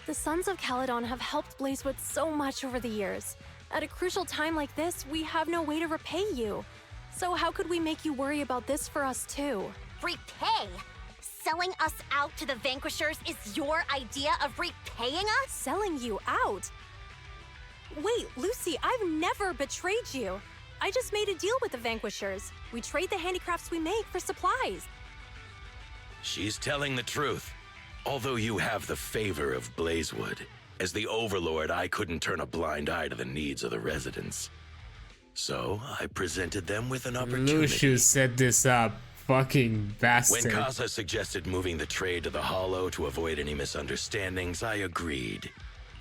The Sons of Caledon have helped Blazewood so much over the years. At a crucial time like this, we have no way to repay you. So how could we make you worry about this for us too? Repay? selling us out to the Vanquishers is your idea of repaying us? Selling you out? Wait, Lucy, I've never betrayed you. I just made a deal with the Vanquishers. We trade the handicrafts we make for supplies. She's telling the truth. Although you have the favor of Blazewood, as the Overlord, I couldn't turn a blind eye to the needs of the residents. So, I presented them with an opportunity. Lucius set this up. Fucking bastard. When Casa suggested moving the trade to the Hollow to avoid any misunderstandings, I agreed.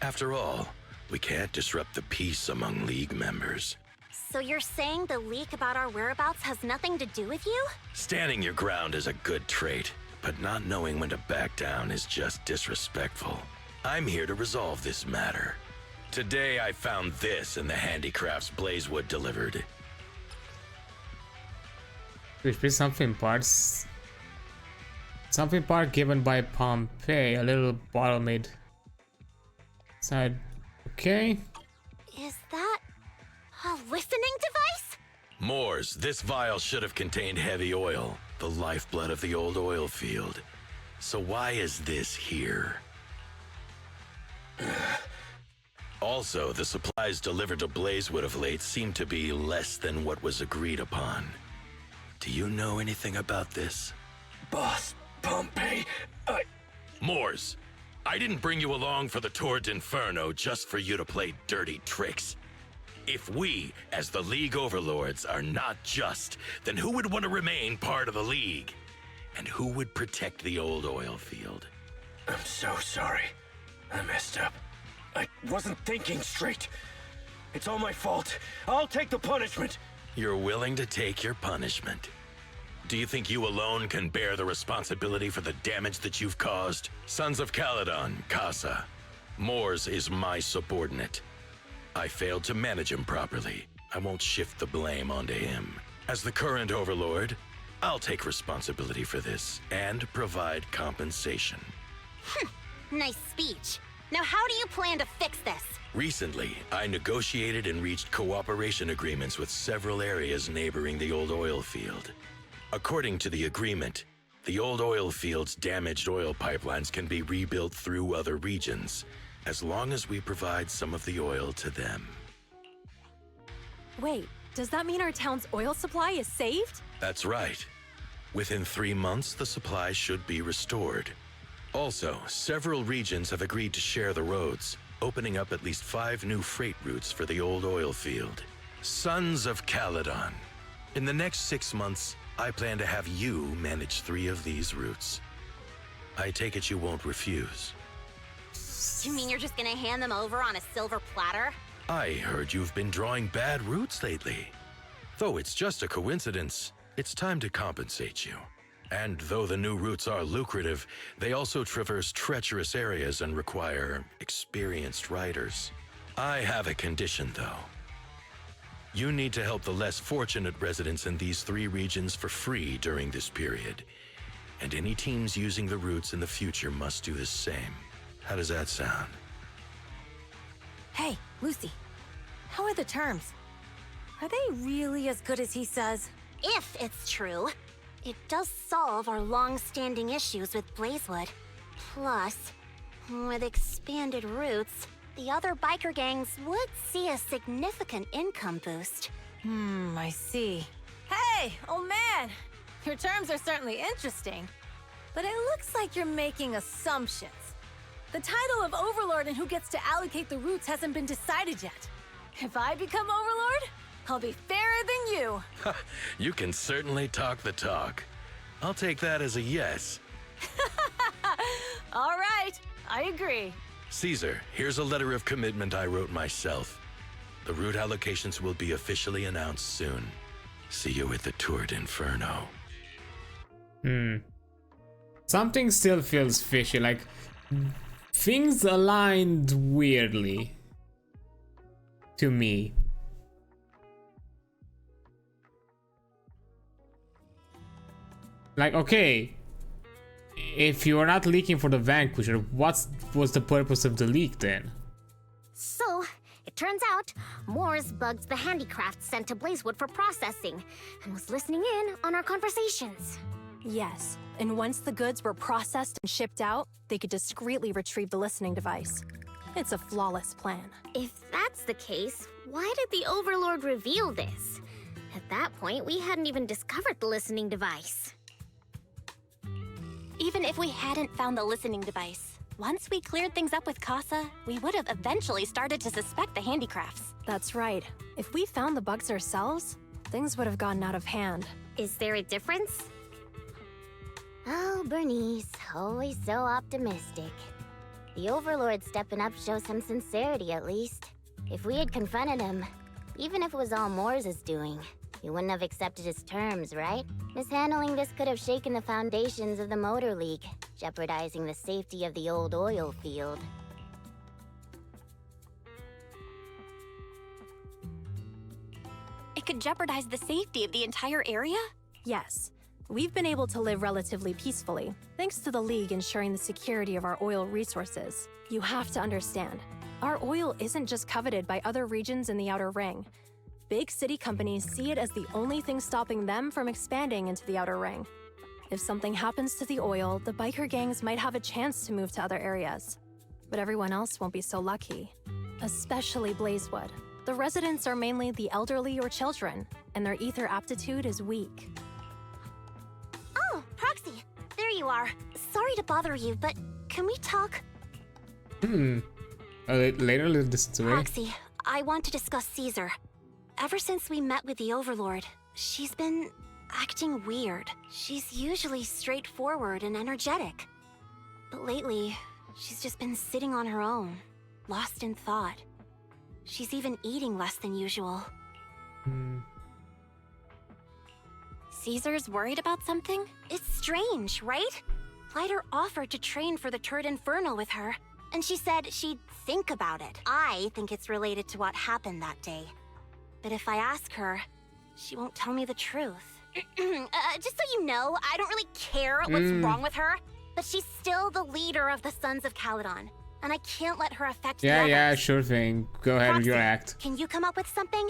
After all, we can't disrupt the peace among League members. So you're saying the leak about our whereabouts has nothing to do with you? Standing your ground is a good trait, but not knowing when to back down is just disrespectful. I'm here to resolve this matter. Today I found this in the handicrafts Blazewood delivered. Which is something parts. Something part given by Pompeii, a little bottle made. Side. Okay. Is that a listening device? Moors, this vial should have contained heavy oil, the lifeblood of the old oil field. So why is this here? Also, the supplies delivered to Blazewood of late seem to be less than what was agreed upon. Do you know anything about this? Boss, Pompeii, Moors, I didn't bring you along for the Tour d'Inferno just for you to play dirty tricks. If we, as the League Overlords, are not just, then who would want to remain part of the League? And who would protect the old oil field? I'm so sorry. I messed up. I wasn't thinking straight. It's all my fault. I'll take the punishment. You're willing to take your punishment. Do you think you alone can bear the responsibility for the damage that you've caused? Sons of Caledon, Casa. Moors is my subordinate. I failed to manage him properly. I won't shift the blame onto him. As the current Overlord, I'll take responsibility for this and provide compensation. Nice speech. Now how do you plan to fix this? Recently, I negotiated and reached cooperation agreements with several areas neighboring the old oil field. According to the agreement, the old oil field's damaged oil pipelines can be rebuilt through other regions, as long as we provide some of the oil to them. Wait, does that mean our town's oil supply is saved? That's right. Within 3 months, the supply should be restored. Also, several regions have agreed to share the roads, opening up at least 5 new freight routes for the old oil field. Sons of Caledon. In the next 6 months, I plan to have you manage 3 of these routes. I take it you won't refuse. You mean you're just gonna hand them over on a silver platter? I heard you've been drawing bad routes lately. Though it's just a coincidence, it's time to compensate you. And though the new routes are lucrative, they also traverse treacherous areas and require experienced riders. I have a condition, though. You need to help the less fortunate residents in these 3 regions for free during this period. And any teams using the routes in the future must do the same. How does that sound? Hey, Lucy. How are the terms? Are they really as good as he says? If it's true, it does solve our long-standing issues with Blazewood. Plus, with expanded routes, the other biker gangs would see a significant income boost. I see. Hey, old man! Your terms are certainly interesting, but it looks like you're making assumptions. The title of Overlord and who gets to allocate the routes hasn't been decided yet. If I become Overlord, I'll be fairer than you. You can certainly talk the talk. I'll take that as a yes. All right, I agree. Caesar, here's a letter of commitment I wrote myself. The route allocations will be officially announced soon. See you at the Tour d'Inferno. Something still feels fishy, like things aligned weirdly to me. Like, okay, if you are not leaking for the Vanquisher, what was the purpose of the leak then? So, it turns out, Moors bugged the handicrafts sent to Blazewood for processing, and was listening in on our conversations. Yes, and once the goods were processed and shipped out, they could discreetly retrieve the listening device. It's a flawless plan. If that's the case, why did the Overlord reveal this? At that point, we hadn't even discovered the listening device. Even if we hadn't found the listening device, once we cleared things up with Casa, we would have eventually started to suspect the handicrafts. That's right. If we found the bugs ourselves, things would have gotten out of hand. Is there a difference? Oh, Bernice, always so optimistic. The Overlord stepping up shows some sincerity, at least. If we had confronted him, even if it was all Moore's doing, he wouldn't have accepted his terms, right? Mishandling this could have shaken the foundations of the Motor League, jeopardizing the safety of the old oil field. It could jeopardize the safety of the entire area? Yes. We've been able to live relatively peacefully, thanks to the League ensuring the security of our oil resources. You have to understand, our oil isn't just coveted by other regions in the Outer Ring. Big city companies see it as the only thing stopping them from expanding into the Outer Ring. If something happens to the oil, the biker gangs might have a chance to move to other areas. But everyone else won't be so lucky. Especially Blazewood. The residents are mainly the elderly or children, and their ether aptitude is weak. Oh, Proxy, there you are. Sorry to bother you, but can we talk? Later, this way. Proxy, I want to discuss Caesar. Ever since we met with the Overlord, she's been acting weird. She's usually straightforward and energetic. But lately, she's just been sitting on her own, lost in thought. She's even eating less than usual. Caesar's worried about something? It's strange, right? Lighter offered to train for the Turd Inferno with her, and she said she'd think about it. I think it's related to what happened that day. But if I ask her, she won't tell me the truth. Just so you know, I don't really care what's wrong with her, but she's still the leader of the Sons of Caledon, and I can't let her affect the others. Yeah, sure thing. Go ahead with your act. Can you come up with something?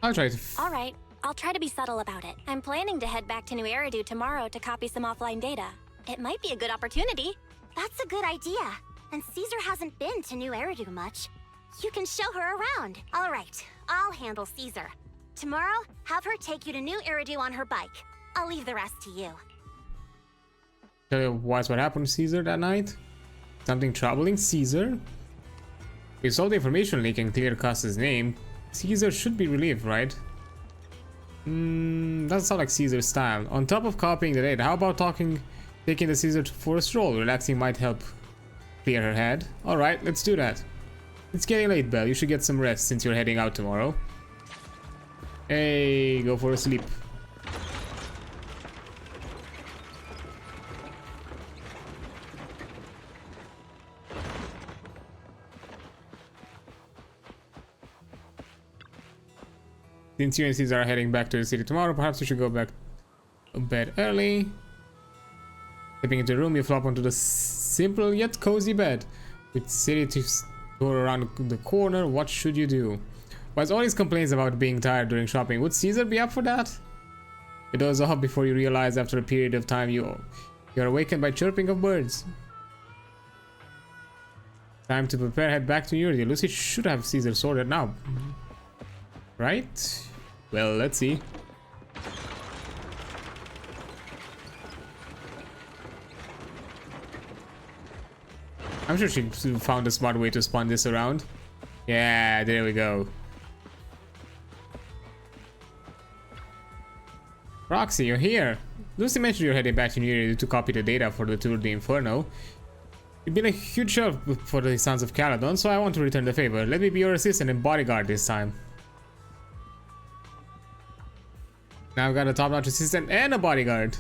I'll try to. All right, I'll try to be subtle about it. I'm planning to head back to New Eridu tomorrow to copy some offline data. It might be a good opportunity. That's a good idea. And Caesar hasn't been to New Eridu much. You can show her around. All right, I'll handle Caesar. Tomorrow, have her take you to New Eridu on her bike. I'll leave the rest to you. Tell you what happened to Caesar that night? Something troubling Caesar? With all the information leak and clear Casa's name, Caesar should be relieved, right? Doesn't sound like Caesar's style. On top of copying the data, how about taking the Caesar for a stroll? Relaxing might help clear her head. Alright, let's do that. It's getting late, Belle. You should get some rest since you're heading out tomorrow. Hey, go for a sleep. Since you and Caesar are heading back to the city tomorrow, perhaps you should go back to bed early. Stepping into the room, you flop onto the simple yet cozy bed. With the city to store around the corner, what should you do? While all his complaints about being tired during shopping, would Caesar be up for that? It does off before you realize after a period of time you're awakened by chirping of birds. Time to prepare, head back to Unity. Lucy should have Caesar sorted now. Right? Well, let's see. I'm sure she found a smart way to spun this around. Yeah, there we go. Roxy, you're here. Lucy mentioned you're heading back to New Year to copy the data for the Tour de Inferno. You've been a huge help for the Sons of Caledon, so I want to return the favor. Let me be your assistant and bodyguard this time. Now I've got a top-notch assistant and a bodyguard.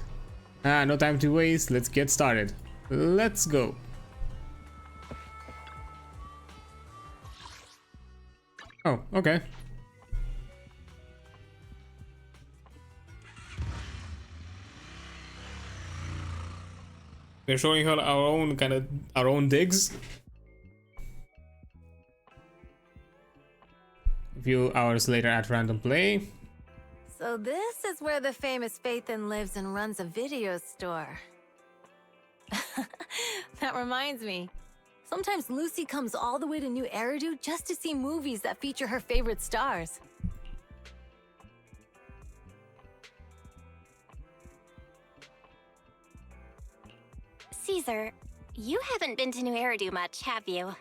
No time to waste. Let's get started. Let's go. Oh, okay. We're showing her our own digs. A few hours later at random play. So this is where the famous Phaethon lives and runs a video store. That reminds me. Sometimes Lucy comes all the way to New Eridu just to see movies that feature her favorite stars. Caesar, you haven't been to New Eridu much, have you?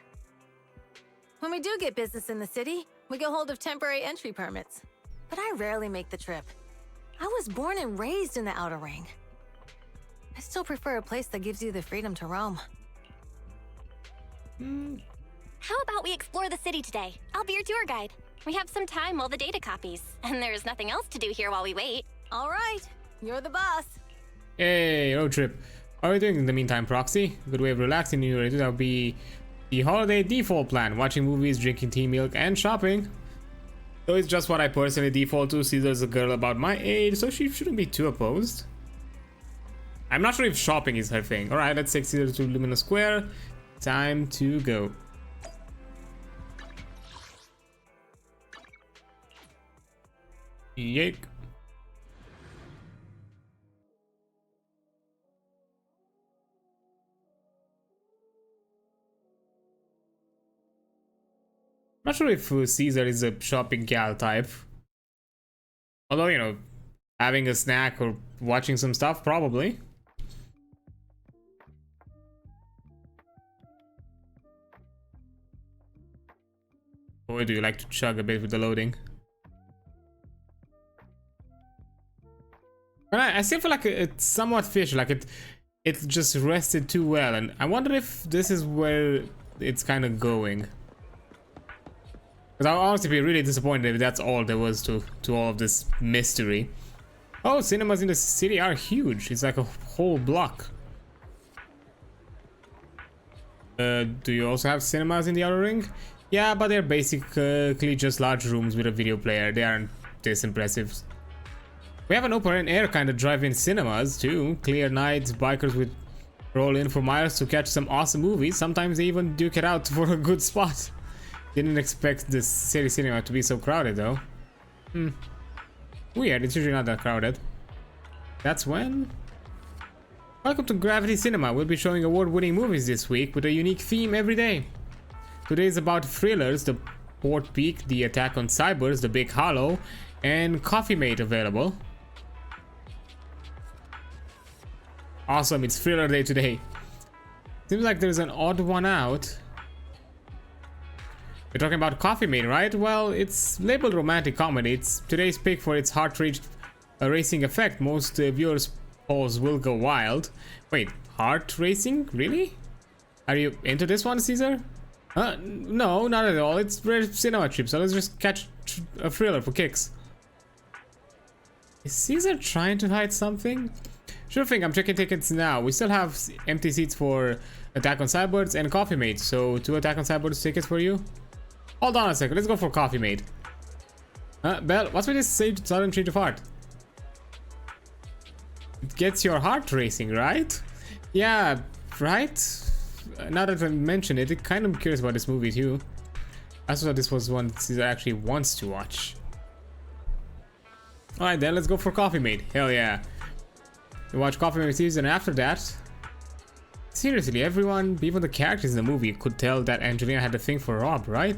When we do get business in the city, we get hold of temporary entry permits. But I rarely make the trip. I was born and raised in the Outer Ring. I still prefer a place that gives you the freedom to roam. How about we explore the city today? I'll be your tour guide. We have some time while the data copies, and there's nothing else to do here while we wait. All right, you're the boss. Hey, road trip. How are you doing in the meantime, Proxy? Good way of relaxing New Year. That would be the holiday default plan. Watching movies, drinking tea, milk, and shopping. Though it's just what I personally default to. Caesar's a girl about my age, so she shouldn't be too opposed. I'm not sure if shopping is her thing. Alright, let's take Caesar to Lumina Square. Time to go. Yake. Not sure if Caesar is a shopping gal type. Although, you know, having a snack or watching some stuff, probably. Boy, do you like to chug a bit with the loading. But I still feel like it's somewhat fishy, like it just rested too well, and I wonder if this is where it's kind of going. Because I'll honestly be really disappointed if that's all there was to all of this mystery. Oh, cinemas in the city are huge. It's like a whole block. Do you also have cinemas in the Outer Ring? Yeah, but they're basically just large rooms with a video player. They aren't this impressive. We have an open air kind of drive-in cinemas too. Clear nights, bikers would roll in for miles to catch some awesome movies. Sometimes they even duke it out for a good spot. Didn't expect this city cinema to be so crowded though. Weird, it's usually not that crowded. That's when? Welcome to Gravity Cinema. We'll be showing award-winning movies this week with a unique theme every day. Today is about thrillers, The Port Peak, The Attack on Cybers, The Big Hollow, and Coffee Mate available. Awesome, it's thriller day today. Seems like there's an odd one out. We're talking about Coffee Mate, right? Well, it's labeled romantic comedy. It's today's pick for its heart racing effect. Most viewers' polls will go wild. Wait, heart racing? Really? Are you into this one, Caesar? No, not at all. It's rare cinema trip, so let's just catch a thriller for kicks. Is Caesar trying to hide something? Sure thing, I'm checking tickets now. We still have empty seats for Attack on Cybers and Coffee Mate. So 2 Attack on Cybers tickets for you. Hold on a second, let's go for Coffee Mate. Belle, what's with this sudden change of heart? It gets your heart racing, right? Yeah, right? Now that I mention it, I'm kind of curious about this movie too. I thought this was one Caesar actually wants to watch. Alright then, let's go for Coffee Mate. Hell yeah. We watch Coffee Mate series, and after that... Seriously, everyone, even the characters in the movie, could tell that Angelina had a thing for Rob, right?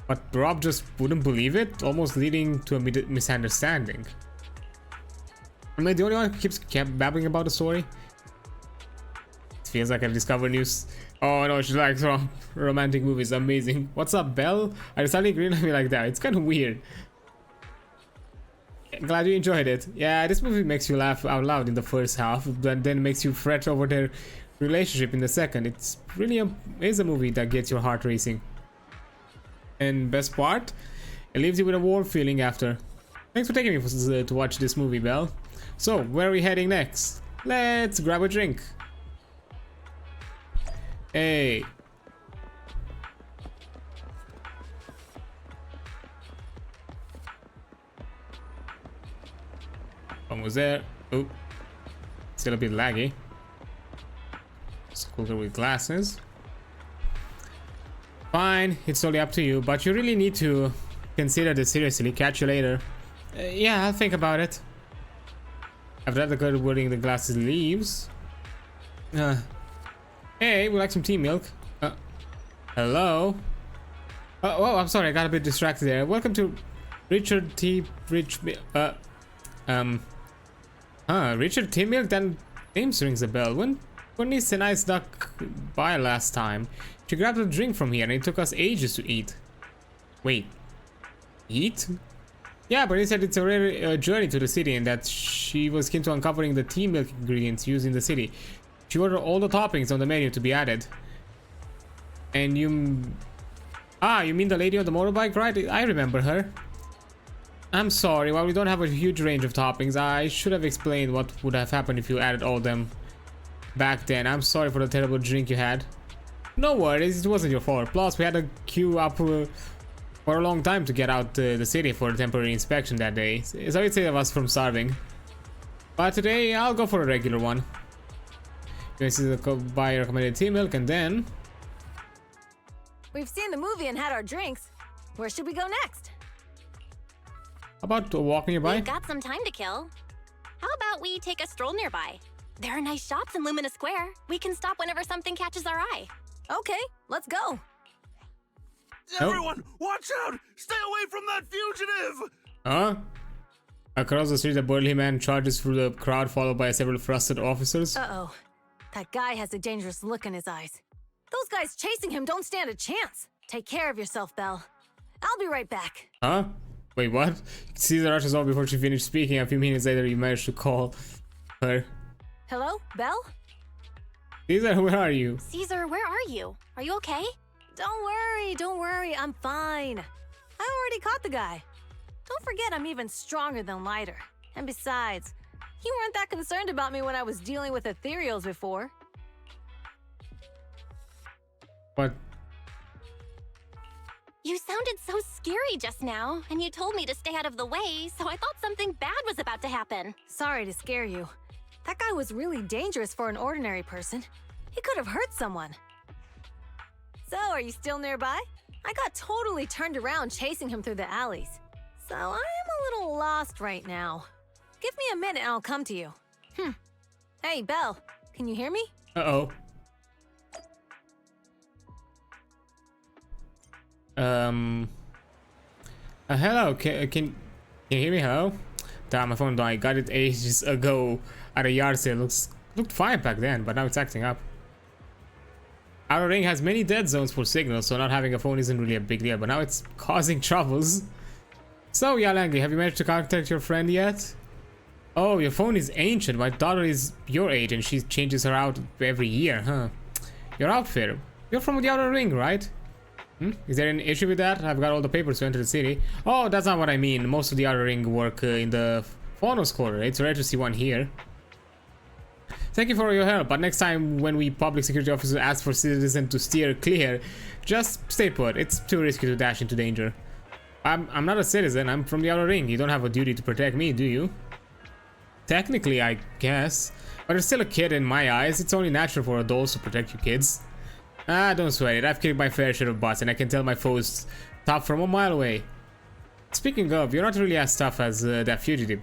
But Rob just wouldn't believe it, almost leading to a misunderstanding. Am I the only one who kept babbling about the story? It feels like I've discovered news. Oh no, she likes romantic movies, amazing. What's up, Belle? I decided green at me like that, it's kind of weird. Glad you enjoyed it. Yeah, this movie makes you laugh out loud in the first half, but then makes you fret over their relationship in the second. It's really is a movie that gets your heart racing. And best part, it leaves you with a warm feeling after. Thanks for taking me to watch this movie, Belle. So, where are we heading next? Let's grab a drink. Hey. Almost there. Oh, still a bit laggy. Scooter with glasses. Fine, it's totally up to you, but you really need to consider this seriously. Catch you later. Yeah, I'll think about it. After that, the girl wearing the glasses leaves. Hey, would like some tea milk? Hello? Oh, I'm sorry, I got a bit distracted there. Welcome to Richard T. Richard T. Milk? That name rings a bell. When Niece and I snuck by last time, she grabbed a drink from here and it took us ages to eat. Wait. Eat? Yeah, but he said it's a rare journey to the city and that she was keen to uncovering the tea milk ingredients used in the city. She ordered all the toppings on the menu to be added. And you mean the lady on the motorbike, right? I remember her. I'm sorry, while we don't have a huge range of toppings, I should have explained what would have happened if you added all of them back then. I'm sorry for the terrible drink you had. No worries, it wasn't your fault. Plus, we had to queue up for a long time to get out the city for a temporary inspection that day. So it saved us from starving. But today, I'll go for a regular one. This is the buy recommended tea milk and then... We've seen the movie and had our drinks. Where should we go next? How about a walk nearby? We've got some time to kill. How about we take a stroll nearby? There are nice shops in Lumina Square. We can stop whenever something catches our eye. Okay, let's go. Everyone, watch out! Stay away from that fugitive! Huh? Across the street, a burly man charges through the crowd, followed by several frustrated officers. Uh-oh. That guy has a dangerous look in his eyes. Those guys chasing him don't stand a chance. Take care of yourself, Belle. I'll be right back. Huh? Wait, what? Caesar rushes off before she finished speaking. A few minutes later, he managed to call her. Hello, Belle? Caesar, where are you? Caesar, where are you? Are you okay? Don't worry, I'm fine. I already caught the guy. Don't forget I'm even stronger than Lighter. And besides, you weren't that concerned about me when I was dealing with ethereals before. What? You sounded so scary just now, and you told me to stay out of the way, so I thought something bad was about to happen. Sorry to scare you. That guy was really dangerous for an ordinary person. He could have hurt someone. So, are you still nearby? I got totally turned around chasing him through the alleys. So, I am a little lost right now. Give me a minute and I'll come to you. Hey, Belle, can you hear me? Uh-oh. Hello, can you hear me? Hello? Damn, my phone died. I got it ages ago at a yard sale. Looked fine back then, but now it's acting up. Outer Ring has many dead zones for signals, so not having a phone isn't really a big deal, but now it's causing troubles. So, Yalangi, have you managed to contact your friend yet? Oh, your phone is ancient. My daughter is your age and she changes her out every year, huh? Your outfit. You're from the Outer Ring, right? Is there an issue with that? I've got all the papers to enter the city. Oh, that's not what I mean. Most of the Outer Ring work in the Phonos Quarter. It's rare to see one here. Thank you for your help, but next time when we public security officers ask for citizens to steer clear, just stay put. It's too risky to dash into danger. I'm not a citizen. I'm from the Outer Ring. You don't have a duty to protect me, do you? Technically, I guess. But you're still a kid in my eyes. It's only natural for adults to protect you kids. Ah, don't sweat it. I've kicked my fair share of butts and I can tell my foes tough from a mile away. Speaking of, you're not really as tough as that fugitive.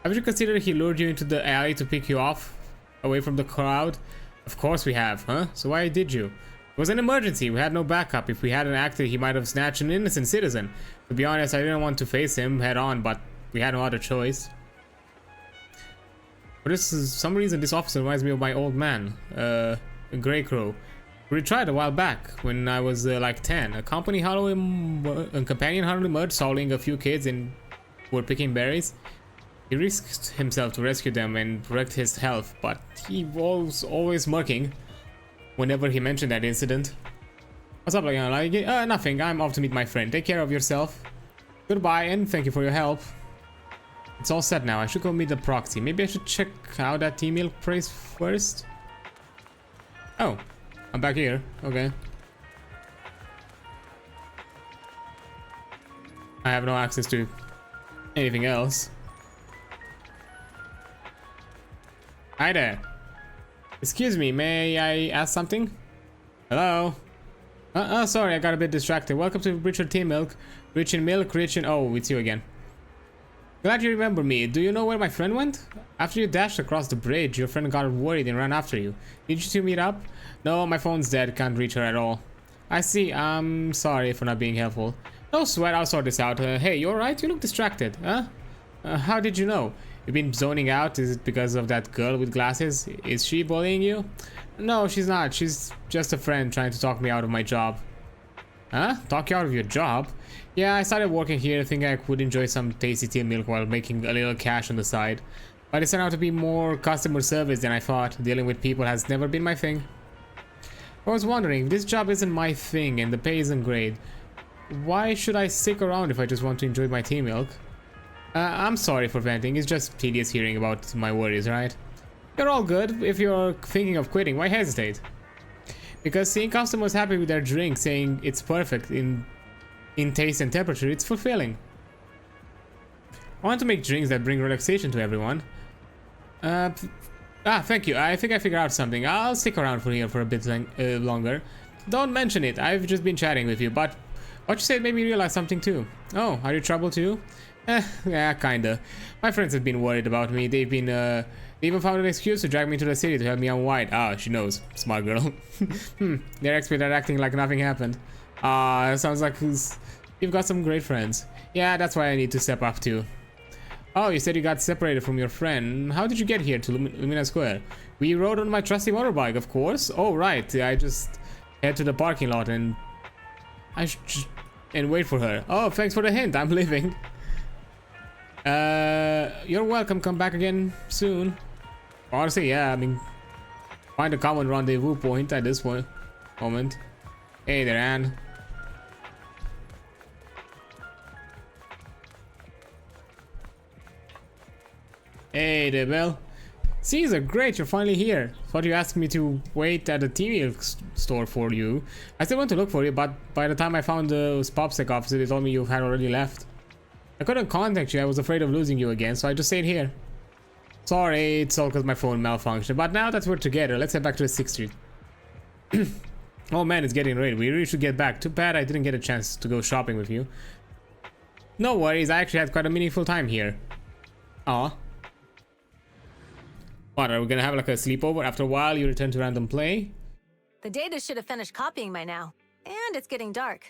Have you considered he lured you into the alley to pick you off away from the crowd? Of course we have, huh? So why did you? It was an emergency. We had no backup. If we hadn't acted, he might have snatched an innocent citizen. To be honest, I didn't want to face him head on, but we had no other choice. For some reason, this officer reminds me of my old man, Grey Crow. We tried a while back when I was like 10. A companion hardly emerged, sawing a few kids and were picking berries. He risked himself to rescue them and protect his health, but he was always smirking whenever he mentioned that incident. What's up, like nothing. I'm off to meet my friend. Take care of yourself. Goodbye, and thank you for your help. It's all set now. I should go meet the proxy. Maybe I should check out that tea milk place first. Oh, I'm back here. Okay. I have no access to anything else. Hi there. Excuse me, may I ask something? Hello? Sorry, I got a bit distracted. Welcome to Richard T. Milk. Rich in milk, rich in... Oh, it's you again. Glad you remember me. Do you know where my friend went? After you dashed across the bridge, your friend got worried and ran after you. Did you two meet up? No, my phone's dead. Can't reach her at all. I see. I'm sorry for not being helpful. No sweat. I'll sort this out. Hey, you alright? You look distracted. Huh? How did you know? You've been zoning out? Is it because of that girl with glasses? Is she bullying you? No, she's not. She's just a friend trying to talk me out of my job. Huh? Talk you out of your job? Yeah, I started working here thinking I could enjoy some tasty tea milk while making a little cash on the side. But it turned out to be more customer service than I thought. Dealing with people has never been my thing. I was wondering, if this job isn't my thing and the pay isn't great, why should I stick around if I just want to enjoy my tea milk? I'm sorry for venting, it's just tedious hearing about my worries, right? You're all good. If you're thinking of quitting, why hesitate? Because seeing customers happy with their drink, saying it's perfect in taste and temperature, it's fulfilling. I want to make drinks that bring relaxation to everyone. Thank you. I think I figured out something. I'll stick around for here for a bit longer. Don't mention it. I've just been chatting with you, but what you said made me realize something too. Oh, are you troubled too? Yeah, kinda. My friends have been worried about me. They even found an excuse to drag me to the city to help me unwind. Ah, she knows. Smart girl. They're expert at acting like nothing happened. Sounds like you've got some great friends. Yeah, that's why I need to step up too. Oh, you said you got separated from your friend. How did you get here to Lumina Square? We rode on my trusty motorbike, of course. Oh, right. I just head to the parking lot and wait for her. Oh, thanks for the hint. I'm leaving. You're welcome. Come back again soon. Honestly, yeah. I mean, find a common rendezvous point at this moment. Hey there, Anne. Hey there, Bill. Caesar, great, you're finally here. Thought you asked me to wait at the TV store for you. I still went to look for you, but by the time I found the PopSec office, they told me you had already left. I couldn't contact you, I was afraid of losing you again, so I just stayed here. Sorry, it's all because my phone malfunctioned, but now that we're together, let's head back to the 6th Street. Oh man, it's getting late. We really should get back. Too bad I didn't get a chance to go shopping with you. No worries, I actually had quite a meaningful time here. Aw. What, are we gonna have like a sleepover? After a while, you return to random play? The data should have finished copying by now. And it's getting dark.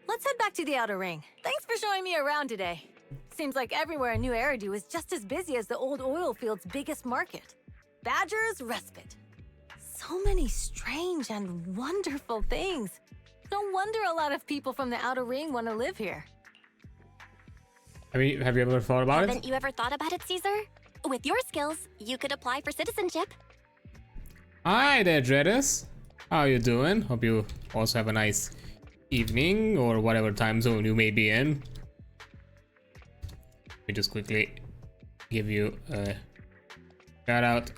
Let's head back to the Outer Ring. Thanks for showing me around today. Seems like everywhere in New Eridu is just as busy as the old oil field's biggest market. Badger's Respite. So many strange and wonderful things. No wonder a lot of people from the Outer Ring want to live here. Have you ever thought about it? Haven't you ever thought about it, Caesar? With your skills, you could apply for citizenship. Hi there, Dreadus. How you doing? Hope you also have a nice evening or whatever time zone you may be in. Let me just quickly give you a shout out.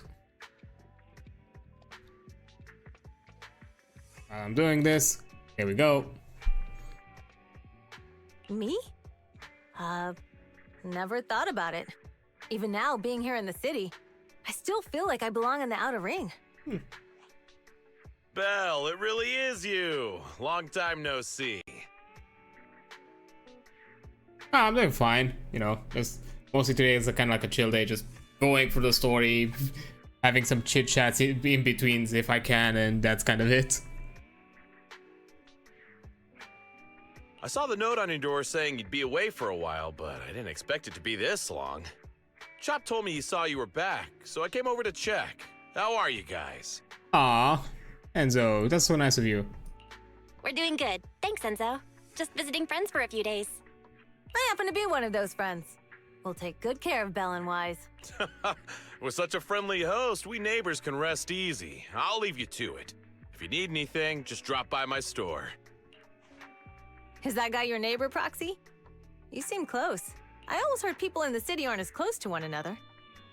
While I'm doing this, here we go. Me? Never thought about it. Even now, being here in the city, I still feel like I belong in the Outer Ring. Belle, it really is you. Long time no see. I'm doing fine. You know, just mostly today is kind of like a chill day, just going for the story, having some chit chats in betweens if I can, and that's kind of it. I saw the note on your door saying you'd be away for a while, but I didn't expect it to be this long. Chop told me he saw you were back, so I came over to check. How are you guys? Aw, Enzo, that's so nice of you. We're doing good. Thanks, Enzo. Just visiting friends for a few days. I happen to be one of those friends. We'll take good care of Belle and Wise. With such a friendly host, we neighbors can rest easy. I'll leave you to it. If you need anything, just drop by my store. Is that guy your neighbor, Proxy? You seem close. I always heard people in the city aren't as close to one another.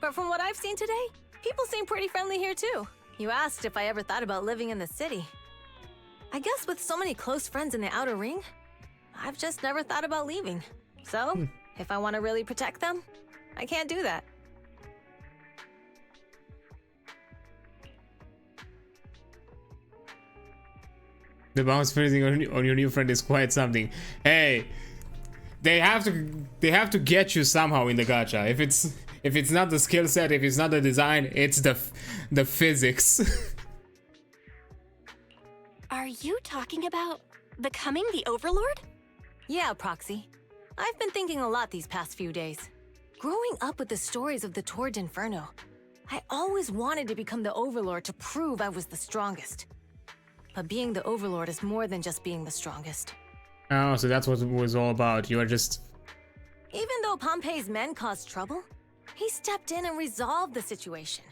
But from what I've seen today, people seem pretty friendly here too. You asked if I ever thought about living in the city. I guess with so many close friends in the Outer Ring, I've just never thought about leaving. So, if I want to really protect them, I can't do that. The bounce phrasing on your new friend is quite something. Hey, they have to get you somehow in the gacha. If it's not the skill set, if it's not the design, it's the physics. Are you talking about becoming the Overlord? Yeah, Proxy. I've been thinking a lot these past few days. Growing up with the stories of the Torrid Inferno, I always wanted to become the Overlord to prove I was the strongest. But being the Overlord is more than just being the strongest. Oh, so that's what it was all about. You are just... Even though Pompey's men caused trouble, he stepped in and resolved the situation.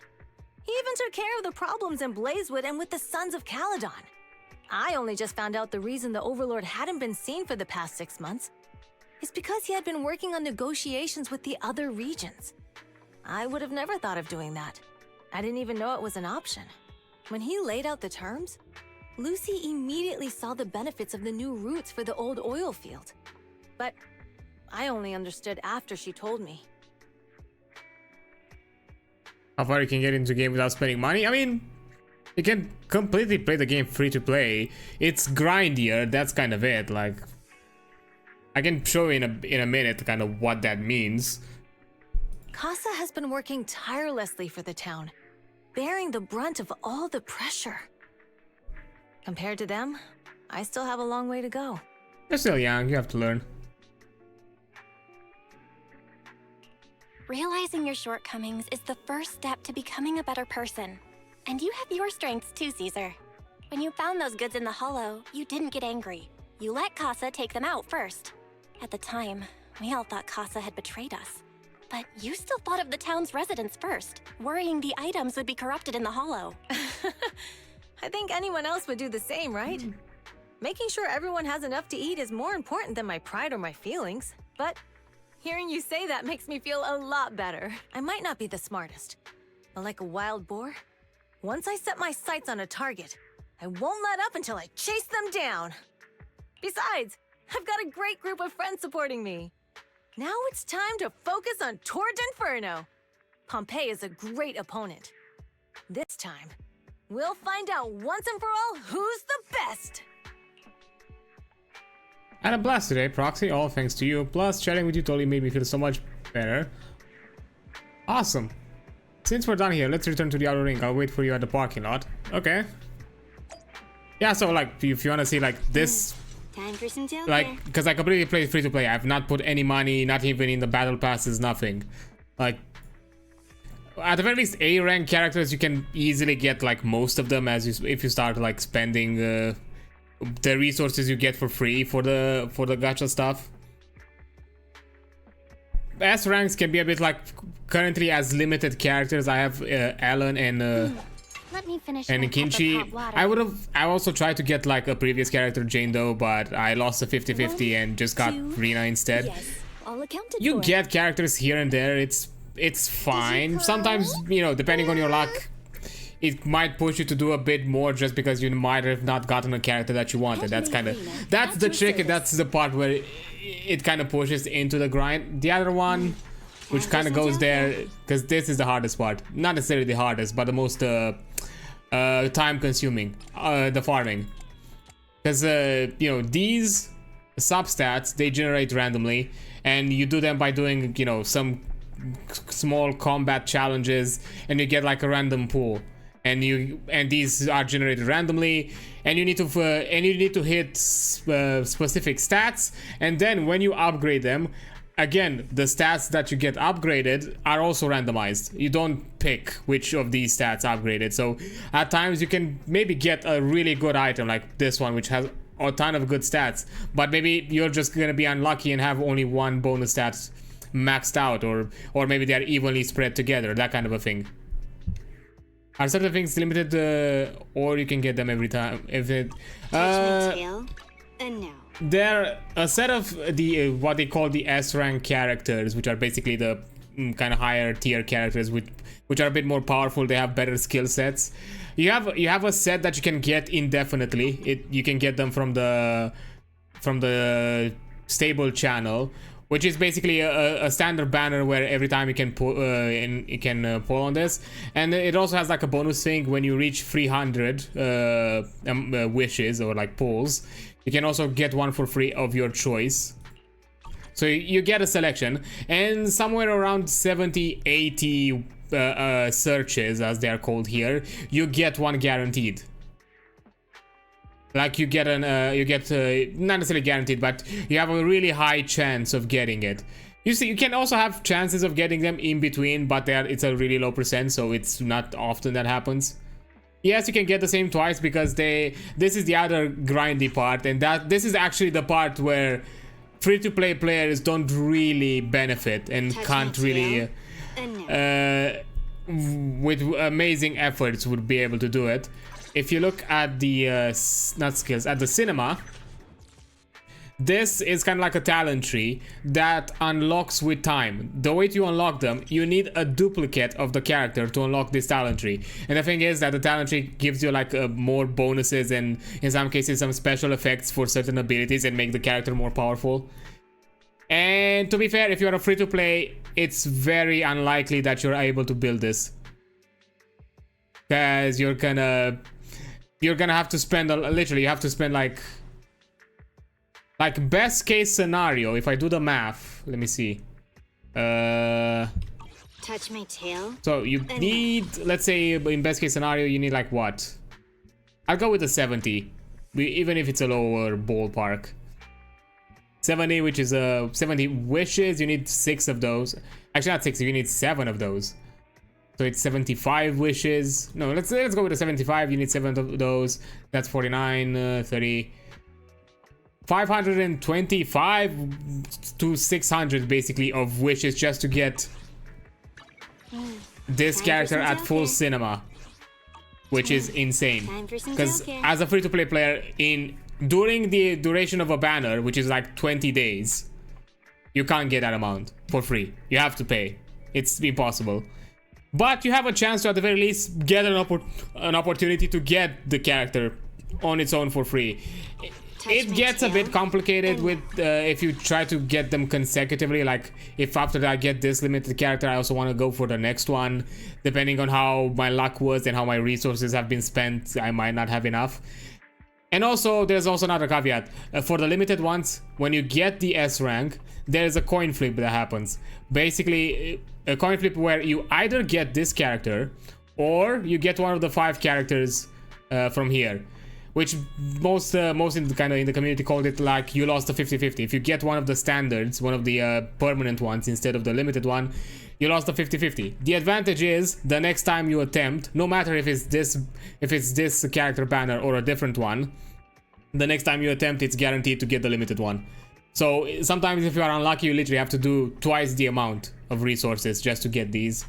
He even took care of the problems in Blazewood and with the Sons of Caledon. I only just found out the reason the Overlord hadn't been seen for the past 6 months is because he had been working on negotiations with the other regions. I would have never thought of doing that. I didn't even know it was an option. When he laid out the terms, Lucy immediately saw the benefits of the new routes for the old oil field. But I only understood after she told me. How far you can get into a game without spending money? I mean, you can completely play the game free to play. It's grindier, that's kind of it. Like, I can show you in a minute kind of what that means. Casa has been working tirelessly for the town, bearing the brunt of all the pressure. Compared to them, I still have a long way to go. You're still young, you have to learn. Realizing your shortcomings is the first step to becoming a better person. And you have your strengths too, Caesar. When you found those goods in the hollow, you didn't get angry. You let Casa take them out first. At the time, we all thought Casa had betrayed us. But you still thought of the town's residents first, worrying the items would be corrupted in the hollow. I think anyone else would do the same, right? Making sure everyone has enough to eat is more important than my pride or my feelings. But hearing you say that makes me feel a lot better. I might not be the smartest, but like a wild boar, once I set my sights on a target, I won't let up until I chase them down. Besides, I've got a great group of friends supporting me. Now it's time to focus on Torrid Inferno. Pompey is a great opponent. This time, we'll find out once and for all who's the best! I had a blast today, Proxy, all thanks to you. Plus, chatting with you totally made me feel so much better. Awesome. Since we're done here, let's return to the outer ring. I'll wait for you at the parking lot. Okay. Yeah, so like, if you wanna see like this... Time for some tail like, because I completely play free to play. I've not put any money, not even in the battle passes, nothing. Like, at the very least, A rank characters you can easily get like most of them as you, if you start like spending the resources you get for free for the gacha stuff. S ranks can be a bit like currently as limited characters. I have Alan and Let me finish and Kinchi. I also tried to get like a previous character, Jane Doe, but I lost a 50-50 and just got Rina instead. Yes, all accounted You for. get characters here and there. It's fine. Sometimes, you know, depending on your luck, it might push you to do a bit more just because you might have not gotten a character that you wanted. That's the trick, and that's the part where it kind of pushes into the grind. The other one, which kind of goes there, because this is the hardest part. Not necessarily the hardest, but the most time consuming, the farming. Because, you know, these substats, they generate randomly, and you do them by doing, you know, some small combat challenges, and you get like a random pool. And these are generated randomly, and you need to hit specific stats, and then when you upgrade them, again, the stats that you get upgraded are also randomized. You don't pick which of these stats upgraded. So at times you can maybe get a really good item like this one, which has a ton of good stats, but maybe you're just gonna be unlucky and have only one bonus stat maxed out, or maybe they're evenly spread together, that kind of a thing. Are certain things limited, or you can get them every time? If it, Tail, and now. They're a set of the what they call the S rank characters, which are basically the kind of higher tier characters, which are a bit more powerful. They have better skill sets. You have a set that you can get indefinitely. You can get them from the stable channel, which is basically a standard banner where every time you can pull pull on this, and it also has like a bonus thing when you reach 300 wishes or like pulls. You can also get one for free of your choice. So you get a selection, and somewhere around 70, 80 searches, as they are called here, you get one guaranteed. Like you get not necessarily guaranteed, but you have a really high chance of getting it. You see, you can also have chances of getting them in between, but it's a really low percent, so it's not often that happens. Yes, you can get the same twice because this is the other grindy part, and this is actually the part where free-to-play players don't really benefit and can't really, with amazing efforts, would be able to do it. If you look at the at the cinema, this is kind of like a talent tree that unlocks with time. The way to unlock them, you need a duplicate of the character to unlock this talent tree. And the thing is that the talent tree gives you like more bonuses and in some cases some special effects for certain abilities and make the character more powerful. And to be fair, if you're a free-to-play, it's very unlikely that you're able to build this, because you're gonna have to spend literally, you have to spend like best case scenario, if I do the math, let me see. Touch my tail. So you need, let's say in best case scenario, you need like what? I'll go with the 70, even if it's a lower ballpark. 70, which is 70 wishes, you need 6 of those. Actually not 6, you need 7 of those. So it's 75 wishes. No, let's go with the 75, you need 7 of those. That's 49, 30. 525 to 600 basically of wishes just to get this character at full cinema, which is insane. Because as a free-to-play player, during the duration of a banner, which is like 20 days, you can't get that amount for free. You have to pay. It's impossible. But you have a chance to at the very least get an opportunity to get the character on its own for free. It gets a bit complicated with if you try to get them consecutively. Like if after I get this limited character, I also want to go for the next one. Depending on how my luck was and how my resources have been spent, I might not have enough. And also, there's also another caveat. For the limited ones, when you get the S rank, there's a coin flip that happens. Basically, a coin flip where you either get this character or you get one of the 5 characters from here. Which most in the community called it like you lost a 50-50. If you get one of the standards, one of the permanent ones instead of the limited one, you lost a 50-50. The advantage is the next time you attempt, no matter if it's this character banner or a different one, the next time you attempt, it's guaranteed to get the limited one. So sometimes if you are unlucky, you literally have to do twice the amount of resources just to get these.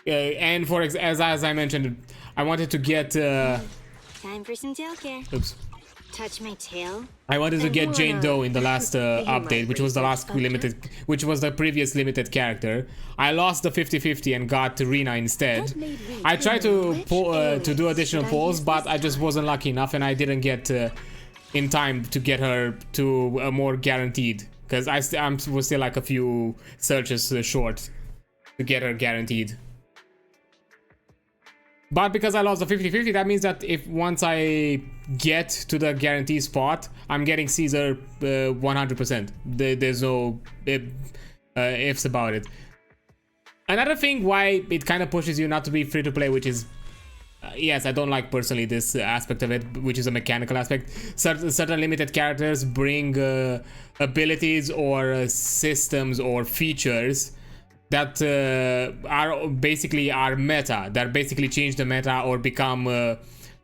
And as I mentioned, I wanted to get. Time for some tail care. Oops. Touch my tail. I wanted to get Jane Doe in the last update, which was the last limited, which was the previous limited character. I lost the 50-50 and got Rena instead. I tried to do additional polls, but I just wasn't lucky enough, and I didn't get in time to get her to a more guaranteed, because I was still like a few searches short to get her guaranteed. But because I lost the 50-50, that means that if once I get to the guarantee spot, I'm getting Caesar 100%. There's no ifs about it. Another thing why it kind of pushes you not to be free to play, which is, yes, I don't like personally this aspect of it, which is a mechanical aspect. Certain limited characters bring abilities or systems or features that are meta, that basically change the meta or become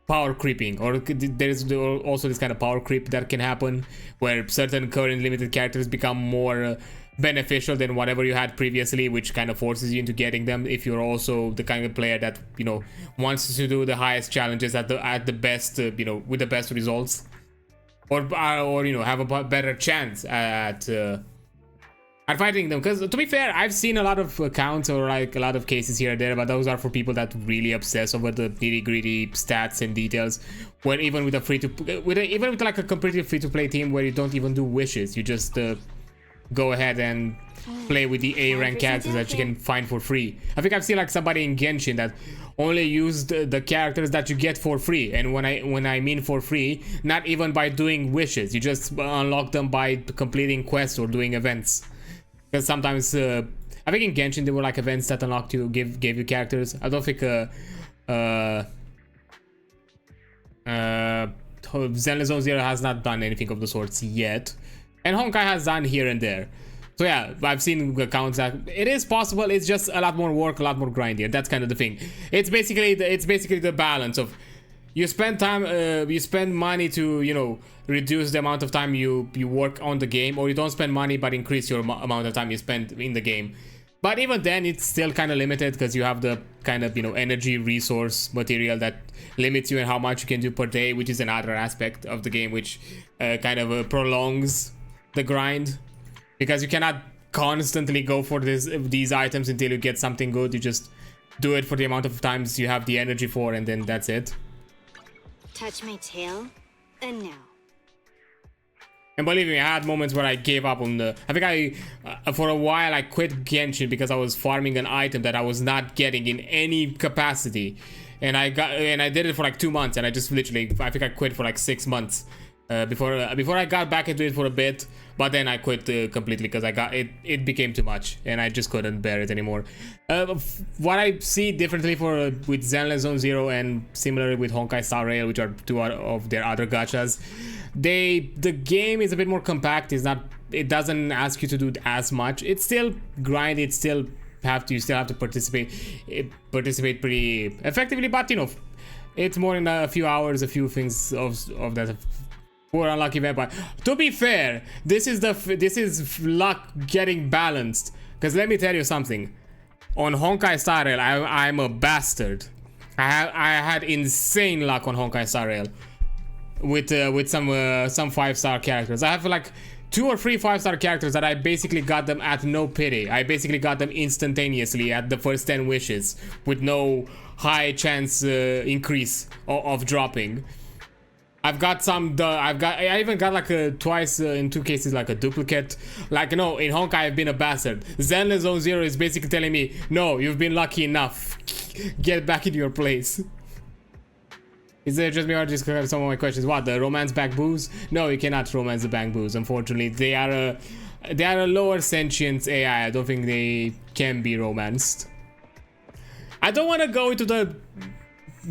power creeping, or there's also this kind of power creep that can happen where certain current limited characters become more beneficial than whatever you had previously, which kind of forces you into getting them if you're also the kind of player that, you know, wants to do the highest challenges at the best, you know, with the best results, or you know, have a better chance at fighting them. Because to be fair, I've seen a lot of accounts or like a lot of cases here and there, but those are for people that really obsess over the nitty-gritty stats and details. When even with a even with like a completely free-to-play team where you don't even do wishes, you just go ahead and play with the A rank characters that you can find for free. I think I've seen like somebody in Genshin that only use the characters that you get for free. And when I mean for free, not even by doing wishes. You just unlock them by completing quests or doing events. Because sometimes I think in Genshin there were like events that unlocked you, gave you characters. I don't think Zenlesszonezero has not done anything of the sorts yet, and Honkai has done here and there. So yeah, I've seen accounts that it is possible. It's just a lot more work, a lot more grindier. That's kind of the thing. It's basically the balance of you spend time, you spend money to, you know, reduce the amount of time you work on the game, or you don't spend money but increase your amount of time you spend in the game. But even then, it's still kind of limited because you have the kind of, you know, energy resource material that limits you in how much you can do per day, which is another aspect of the game which kind of prolongs the grind, because you cannot constantly go for these items until you get something good. You just do it for the amount of times you have the energy for, and then that's it. Touch my tail, and no. And believe me, I had moments where I gave up on the... I think for a while I quit Genshin because I was farming an item that I was not getting in any capacity. And I did it for like 2 months, and I just literally, I think I quit for like 6 months. Before I got back into it for a bit, but then I quit completely because it became too much and I just couldn't bear it anymore. What I see differently with Zenlesszonezero and similarly with Honkai Star Rail, which are two of their other gachas, the game is a bit more compact. It doesn't ask you to do as much. It's still grind. You still have to participate pretty effectively, but you know, it's more in a few hours, a few things of that. Poor unlucky vampire. To be fair, this is luck getting balanced. Because let me tell you something. On Honkai Star Rail, I'm a bastard. I had insane luck on Honkai Star Rail with some 5-star characters. I have like 2 or 3 5-star characters that I basically got them at no pity. I basically got them instantaneously at the first 10 wishes with no high chance increase of dropping. I even got like twice in 2 cases like a duplicate. Like, no, in Honkai I've been a bastard. Zenlesszonezero is basically telling me, no, you've been lucky enough. Get back into your place. Is there just me or just some of my questions? What, the romance bank boos? No, you cannot romance the bank boos, unfortunately. They are a lower sentient AI. I don't think they can be romanced. I don't want to go into the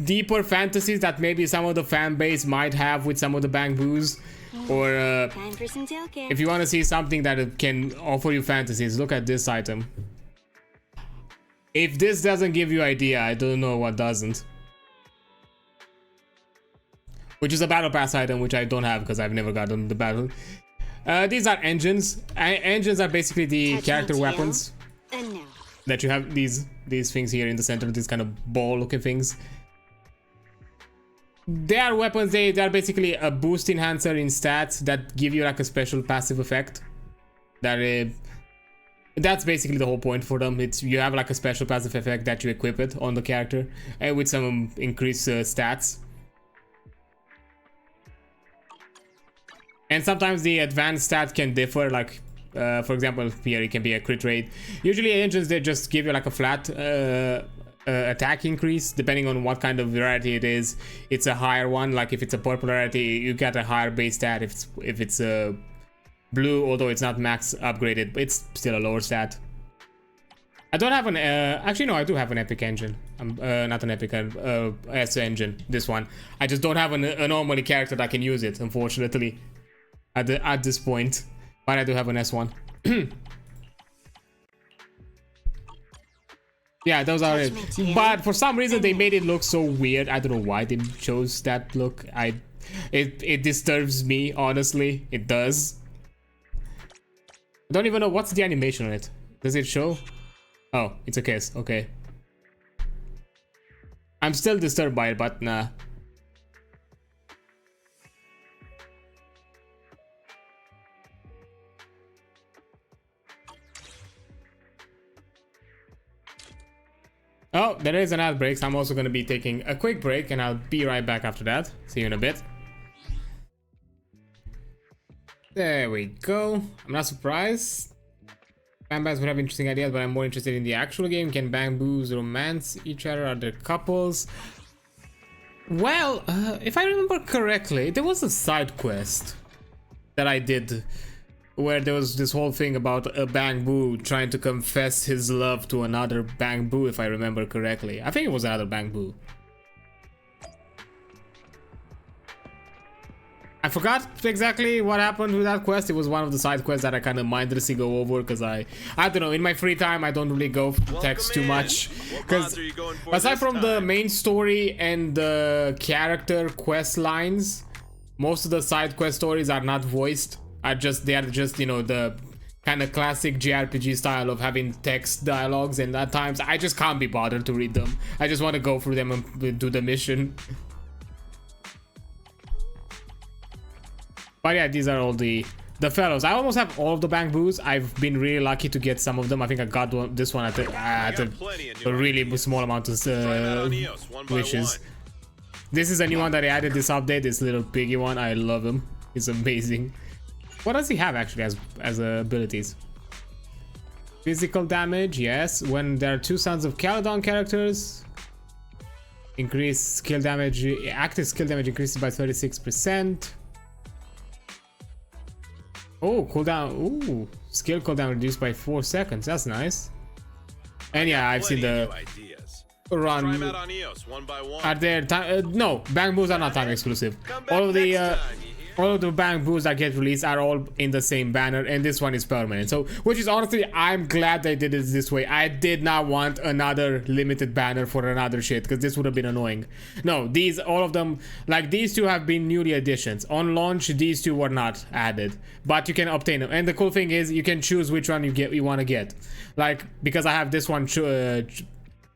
deeper fantasies that maybe some of the fan base might have with some of the bang boos, or if you want to see something that can offer you fantasies, look at this item. If this doesn't give you idea, I don't know what doesn't. Which is a battle pass item, which I don't have because I've never gotten the battle. These are engines. Engines are basically the character weapons that you have. These things here in the center, these kind of ball looking things. They are weapons. They are basically a boost enhancer in stats that give you like a special passive effect. That's basically the whole point for them. You have like a special passive effect that you equip it on the character, and with some increased stats. And sometimes the advanced stat can differ. Like for example, here it can be a crit rate. Usually engines, they just give you like a flat attack increase depending on what kind of rarity it is. It's a higher one. Like if it's a purple rarity, you get a higher base stat. If it's a blue, although it's not max upgraded, but it's still a lower stat. I don't have an actually no, I do have an epic engine. Not an epic S engine, this one. I just don't have a normally character that can use it, unfortunately, at this point. But I do have an S1. Yeah, those are it. But for some reason they made it look so weird. I don't know why they chose that look. It disturbs me, honestly. It does. I don't even know what's the animation on it. Does it show? Oh, it's a kiss. Okay. I'm still disturbed by it, but nah. Oh, there is an ad break, so I'm also going to be taking a quick break, and I'll be right back after that. See you in a bit. There we go. I'm not surprised. Bang bands would have interesting ideas, but I'm more interested in the actual game. Can bamboos romance each other? Are there couples? Well, if I remember correctly, there was a side quest that I did where there was this whole thing about a bamboo trying to confess his love to another bamboo, if I remember correctly. I think it was another bamboo. I forgot exactly what happened with that quest. It was one of the side quests that I kind of mindlessly go over because I don't know, in my free time I don't really go text too much, because aside from the main story and the character quest lines, most of the side quest stories are not voiced. They are just, you know, the kind of classic JRPG style of having text dialogues, and at times I just can't be bothered to read them. I just want to go through them and do the mission. But yeah, these are all the fellows. I almost have all of the bamboos. I've been really lucky to get some of them. I think I got this one at a really small amount of wishes. This is a new one that I added this update. This little piggy one. I love him. He's amazing. What does he have actually as abilities? Physical damage, yes. When there are 2 Sons of Caledon characters, increase skill damage. Active skill damage increases by 36%. Oh, cooldown. Ooh, skill cooldown reduced by 4 seconds. That's nice. And yeah, I've seen the run. Are there time? No, bamboos are not time exclusive. All of the bamboos that get released are all in the same banner, and this one is permanent. So, which is honestly, I'm glad they did it this way. I did not want another limited banner for another shit, because this would have been annoying. No, all of them, like these 2 have been newly additions. On launch, these 2 were not added, but you can obtain them. And the cool thing is, you can choose which one you want to get. Like, because I have this one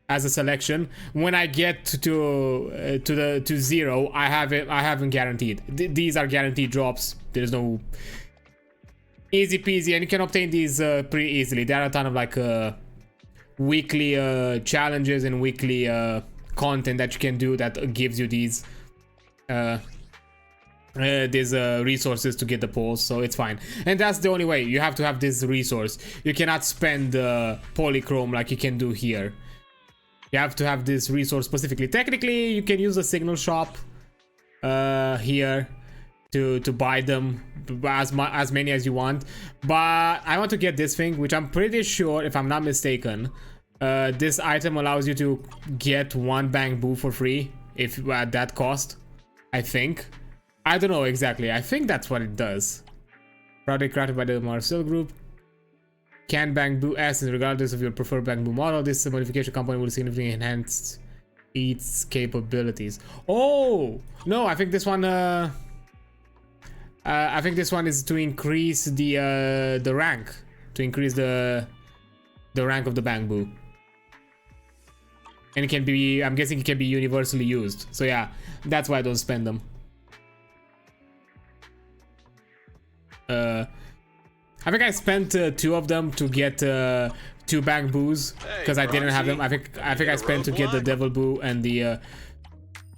as a selection, when I get to 0, I haven't guaranteed. These are guaranteed drops. There's no easy peasy, and you can obtain these pretty easily. There are a ton of like weekly challenges and weekly content that you can do that gives you these resources to get the poles, so it's fine. And that's the only way. You have to have this resource. You cannot spend polychrome like you can do here. You have to have this resource specifically. Technically, you can use the signal shop here to buy them as many as you want. But I want to get this thing, which I'm pretty sure, if I'm not mistaken, this item allows you to get 1 bamboo for free if at that cost. I think. I don't know exactly. I think that's what it does. Product crafted by the Marcel Group. Can bamboo essence regardless of your preferred bamboo model. This modification component will significantly enhance its capabilities. Oh no, I think this one is to increase the rank, to increase the rank of the bamboo, and it can be, I'm guessing it can be universally used. So yeah, that's why I don't spend them. I think I spent 2 of them to get 2 bamboos because I didn't have them. I think I spent to get the devil boo and the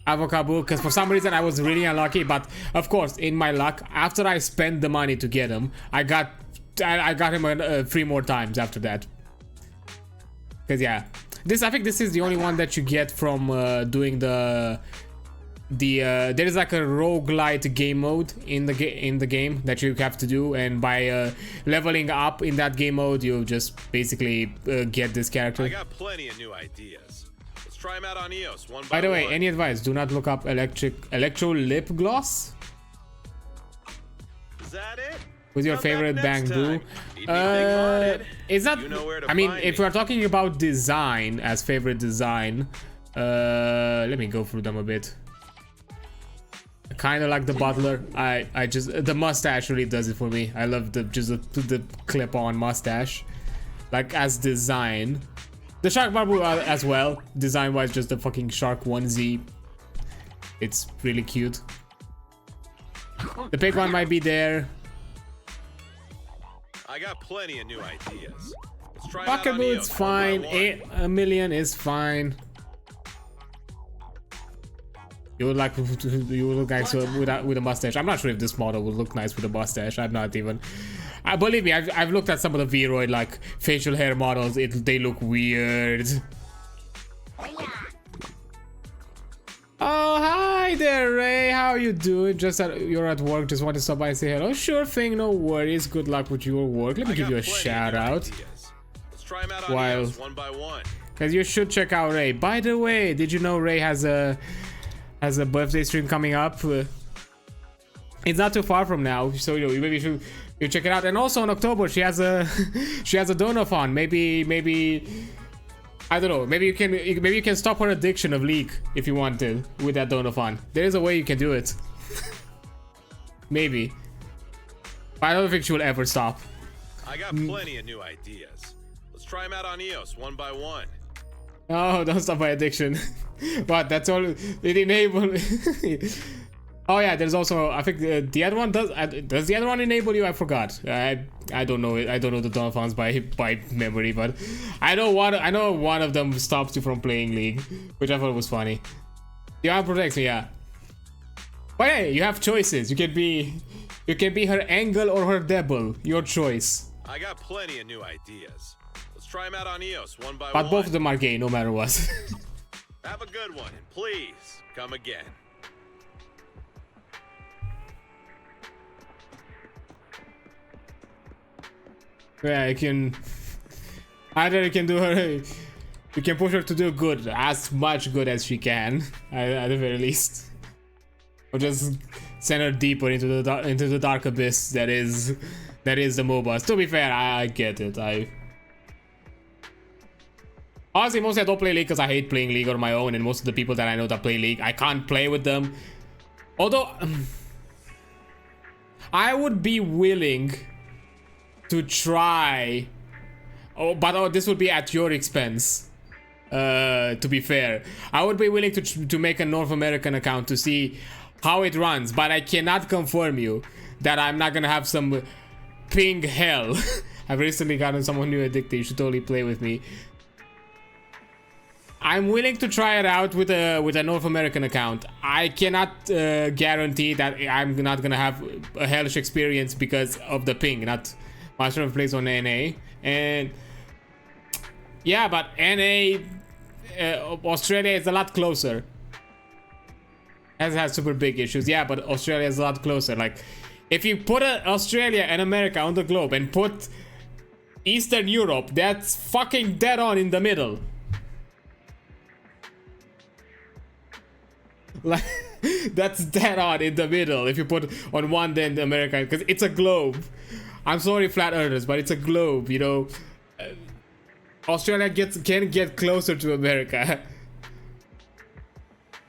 avocado boo, because for some reason I was really unlucky. But of course, in my luck, after I spent the money to get him, I got him 3 more times after that. Because yeah, I think this is the only one that you get from doing there is like a roguelite game mode in the game that you have to do, and by leveling up in that game mode, you just basically get this character. I got plenty of new ideas. Let's try them out on EOS one by the way, one. any advice? Do not look up electro lip gloss. Is that it? Who's your favorite bamboo? It's not. I mean, if we're talking about design as favorite design, let me go through them a bit. Kind of like the butler. I just, the mustache really does it for me. I love the clip-on mustache, like as design. The shark bamboo as well, design-wise, just the fucking shark onesie. It's really cute. The pig one might be there. I got plenty of new ideas. Let's try Pocket boots fine. A million is fine. You would look nice with a mustache. I'm not sure if this model would look nice with a mustache. Believe me, I've looked at some of the VRoid like facial hair models. They look weird. Oh, hi there, Ray. How you doing? You're at work. Just want to stop by and say hello. Sure thing, no worries. Good luck with your work. Let me give you a shout out. Let's try them out on EOS one by one. Because you should check out Ray. By the way, did you know Ray has a birthday stream coming up? It's not too far from now, so maybe you check it out. And also in October, she has a donathon. Maybe I don't know. Maybe you can stop her addiction of League if you want to with that donathon. There is a way you can do it. Maybe. But I don't think she will ever stop. I got plenty of new ideas. Let's try them out on EOS one by one. Oh, don't stop my addiction. But that's all it enables. Oh yeah, there's also, I think the other one does the other one enable you? I forgot. I don't know it. I don't know the donathons by memory, but I know one of them stops you from playing League, which I thought was funny. The other protects me, yeah. But hey, you have choices. You can be her angle or her devil. Your choice. I got plenty of new ideas. Let's try them out on EOS one by one. But both of them are gay, no matter what. Have a good one, and please come again. Yeah, you can do her. You can push her to do good, as much good as she can, at the very least, or just send her deeper into the dark abyss that is the MOBAs. To be fair, I get it. Honestly, mostly I don't play League because I hate playing League on my own, and most of the people that I know that play League, I can't play with them. Although I would be willing to try, but this would be at your expense. To be fair, I would be willing to make a North American account to see how it runs, but I cannot confirm you that I'm not gonna have some ping hell. I've recently gotten someone new addicted. You should totally play with me. I'm willing to try it out with a North American account. I cannot guarantee that I'm not gonna have a hellish experience because of the ping. Not my server plays on NA, and yeah, but NA Australia is a lot closer. Has super big issues, yeah, but Australia is a lot closer. Like, if you put Australia and America on the globe and put Eastern Europe, that's fucking dead on in the middle. Like, that's dead on in the middle if you put on one end America, because it's a globe. I'm sorry, flat earthers, but it's a globe, you know. Australia can get closer to America.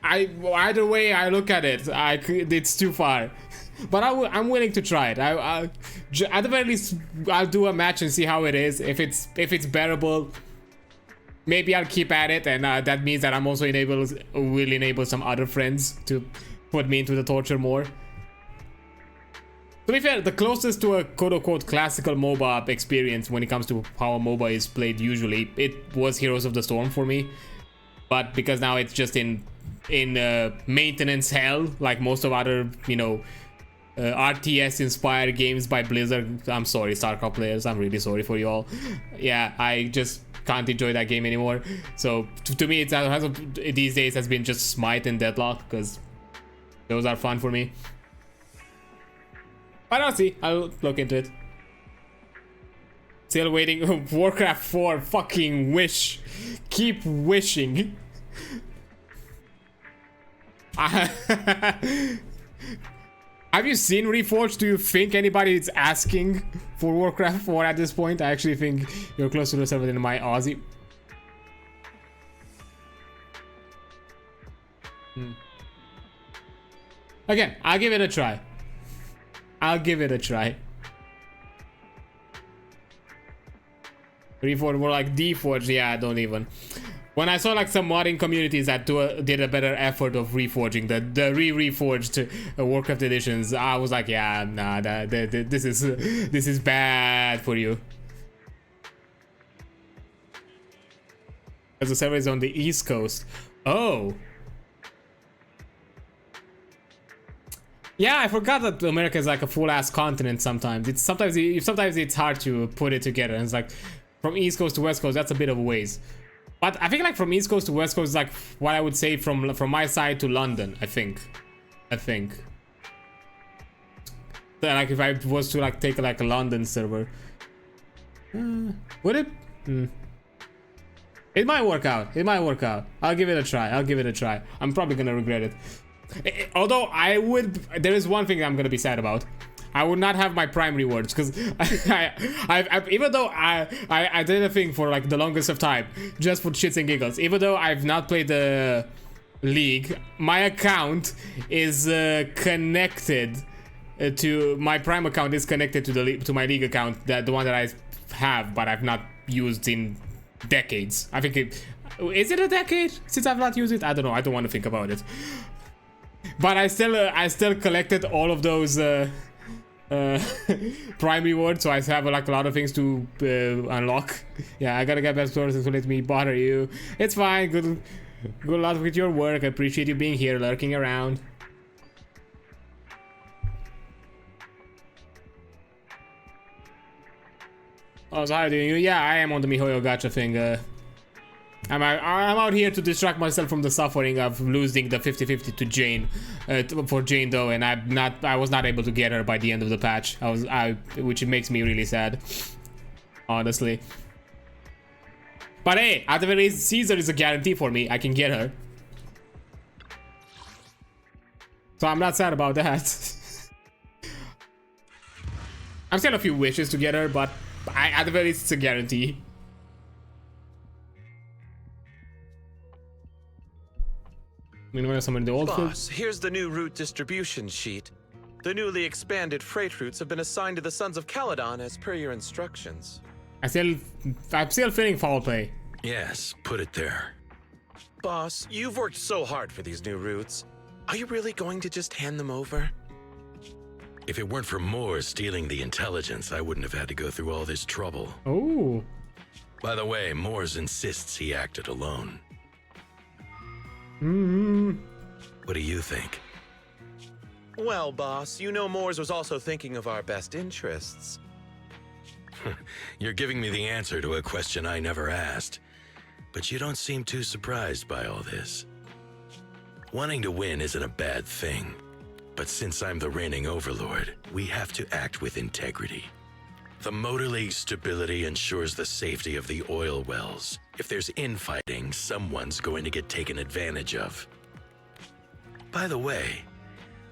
Either way I look at it, it's too far. But I'm willing to try it. At the very least, I'll do a match and see how it is. If it's bearable, maybe I'll keep at it, and that means that I'm also will enable some other friends to put me into the torture more. To be fair, the closest to a quote-unquote classical MOBA experience when it comes to how a MOBA is played usually, it was Heroes of the Storm for me. But because now it's just in maintenance hell, like most of other, you know, RTS-inspired games by Blizzard. I'm sorry, StarCraft players. I'm really sorry for you all. Yeah, I just can't enjoy that game anymore. So to me, these days has been just Smite and Deadlock, because those are fun for me. But I'll see. I'll look into it. Still waiting. Warcraft 4. Fucking wish. Keep wishing. Have you seen Reforged? Do you think anybody is asking for Warcraft 4 at this point? I actually think you're closer to the server than my Aussie. Again, I'll give it a try. Reforged, more like Deforged. Yeah, don't even. When I saw like some modding communities that did a better effort of reforging the reforged Warcraft editions, I was like, yeah, nah, this is bad for you. Because the server is on the East Coast. Oh. Yeah, I forgot that America is like a full-ass continent sometimes. Sometimes it's hard to put it together. And it's like from East Coast to West Coast, that's a bit of a ways. But I think like from East Coast to West Coast is like what I would say from my side to London, I think. So, like if I was to like take like a London server. Would it? It might work out. I'll give it a try. I'm probably gonna regret it. Although there is one thing I'm gonna be sad about. I would not have my Prime rewards because even though I did a thing for like the longest of time just for shits and giggles. Even though I've not played the League, my account is connected to my Prime account is connected to my League account, the one that I have, but I've not used in decades. I think is it a decade since I've not used it? I don't know. I don't want to think about it. But I still collected all of those Prime rewards, so I have like a lot of things to unlock. Yeah, I gotta get back to so let me bother you. It's fine. Good luck with your work. I appreciate you being here, lurking around. Oh, so how are you doing? Yeah, I am on the MiHoYo gacha thing. I'm out here to distract myself from the suffering of losing the 50-50 to Jane, for Jane though, and I was not able to get her by the end of the patch. Which makes me really sad, honestly. But hey, at the very least, Caesar is a guarantee for me. I can get her, so I'm not sad about that. I'm still a few wishes to get her, but at the very least, it's a guarantee. Meanwhile, someone in the old Boss, here's the new route distribution sheet. The newly expanded freight routes have been assigned to the Sons of Caledon as per your instructions. I'm still feeling foul play. Yes, put it there. Boss, you've worked so hard for these new routes. Are you really going to just hand them over? If it weren't for Moore stealing the intelligence, I wouldn't have had to go through all this trouble. Oh. By the way, Moores insists he acted alone. What do you think? Well, boss, you know Moores was also thinking of our best interests. You're giving me the answer to a question I never asked. But you don't seem too surprised by all this. Wanting to win isn't a bad thing. But since I'm the reigning overlord, we have to act with integrity. The Motor League's stability ensures the safety of the oil wells. If there's infighting, someone's going to get taken advantage of. By the way,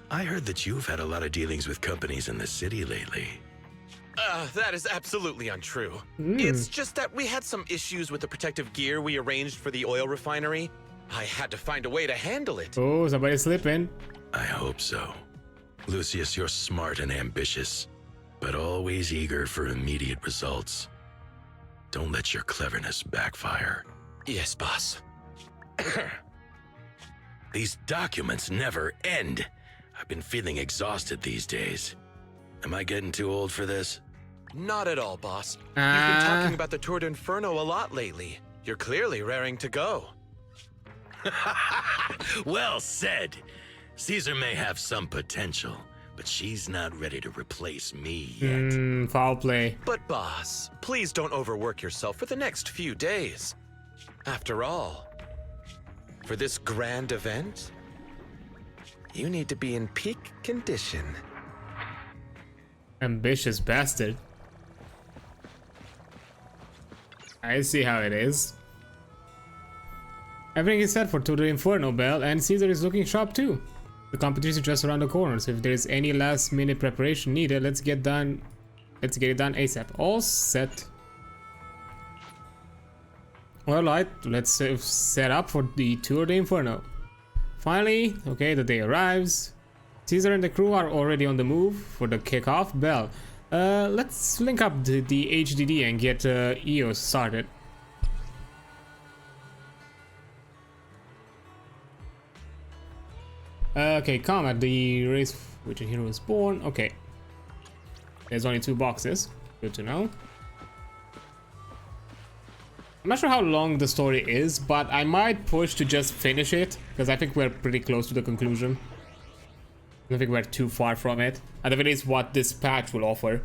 I heard that you've had a lot of dealings with companies in the city lately. That is absolutely untrue. It's just that we had some issues with the protective gear we arranged for the oil refinery. I had to find a way to handle it. Oh, somebody's slipping. I hope so. Lucius, you're smart and ambitious, but always eager for immediate results. Don't let your cleverness backfire. Yes, boss. These documents never end. I've been feeling exhausted these days. Am I getting too old for this? Not at all, boss. You've been talking about the Tour d'Inferno a lot lately. You're clearly raring to go. Well said. Caesar may have some potential, but she's not ready to replace me yet. Foul play. But boss, please don't overwork yourself for the next few days. After all, for this grand event, you need to be in peak condition. Ambitious bastard. I see how it is. Everything is set for Tour d'Inferno, Bell, and Caesar is looking sharp too. The competition is just around the corner, so if there's any last minute preparation needed, let's get it done ASAP. All set. Alright, let's set up for the Tour d'Inferno. Finally, okay, the day arrives. Caesar and the crew are already on the move for the kickoff bell. Let's link up the HDD and get EOS started. Okay, combat, the race which a hero is born. Okay. There's only 2 boxes. Good to know. I'm not sure how long the story is, but I might push to just finish it, because I think we're pretty close to the conclusion. I don't think we're too far from it. At the very least, what this patch will offer.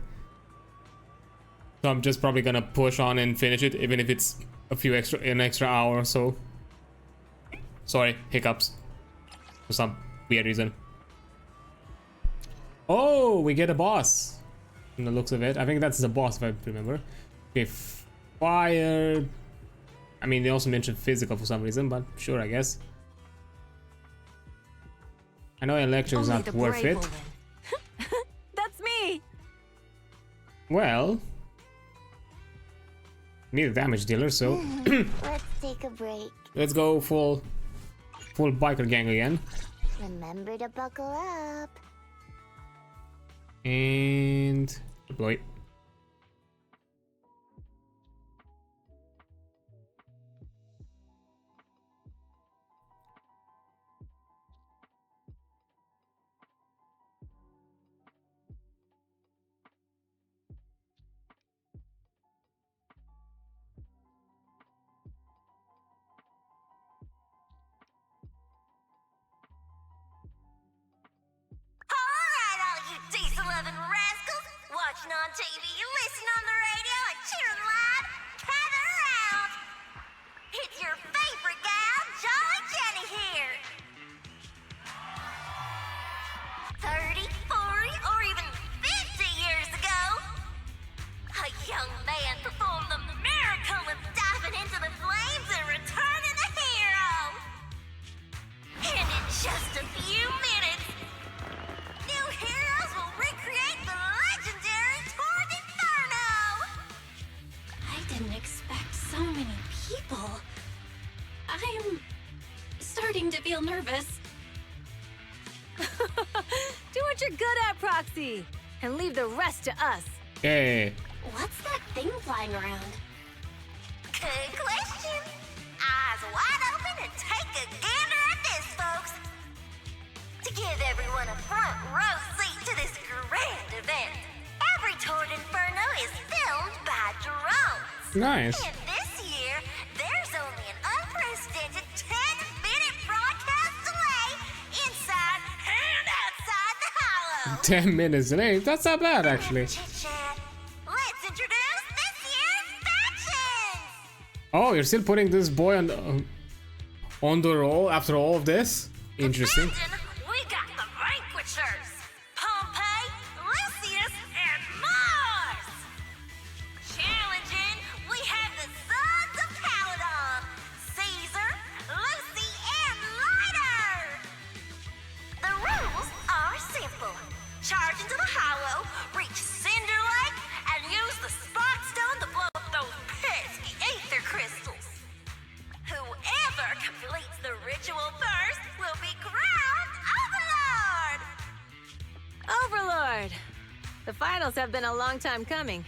So I'm just probably gonna push on and finish it, even if it's an extra hour or so. Sorry, hiccups. For some weird reason. Oh, we get a boss. From the looks of it. I think that's the boss, if I remember. Okay, fire. I mean, they also mentioned physical for some reason, but sure, I guess. I know electric is not worth it. That's me. Well, need a damage dealer, so Let's take a break. let's go full biker gang again. Remember to buckle up. And deploy. Diesel-loving rascals, watching on TV, listening on the radio, and cheering live, gather around. It's your favorite gal, Jolly Jenny here. 30, 40, or even 50 years ago, a young man performed the miracle of diving into the flames and returning a hero. And in just a few minutes, new heroes will recreate the legendary Tour d'Inferno! I didn't expect so many people. I'm starting to feel nervous. Do what you're good at, Proxy, and leave the rest to us. Hey. What's that thing flying around? Good question. Eyes wide open and take a gander at this, folks. To give everyone a front row seat to this grand event, every Tour d'Inferno is filmed by drones. Nice. And this year, there's only an unprecedented 10-minute broadcast delay inside and outside the hollow. 10 minutes delay. That's not bad, actually. Let's introduce this year's factions. Oh, you're still putting this boy on the roll after all of this? Interesting. We got the Vanquishers, Pompeii, Lucius, and Mars. Challenging, we have the Sons of Caledon, Caesar, Lucy, and Lighter. The rules are simple. Charge into the hollow, reach Cinder Lake, and use the Spark Stone to blow up those pesky aether crystals. Whoever completes the ritual first will be crowned Overlord! Overlord! The finals have been a long time coming.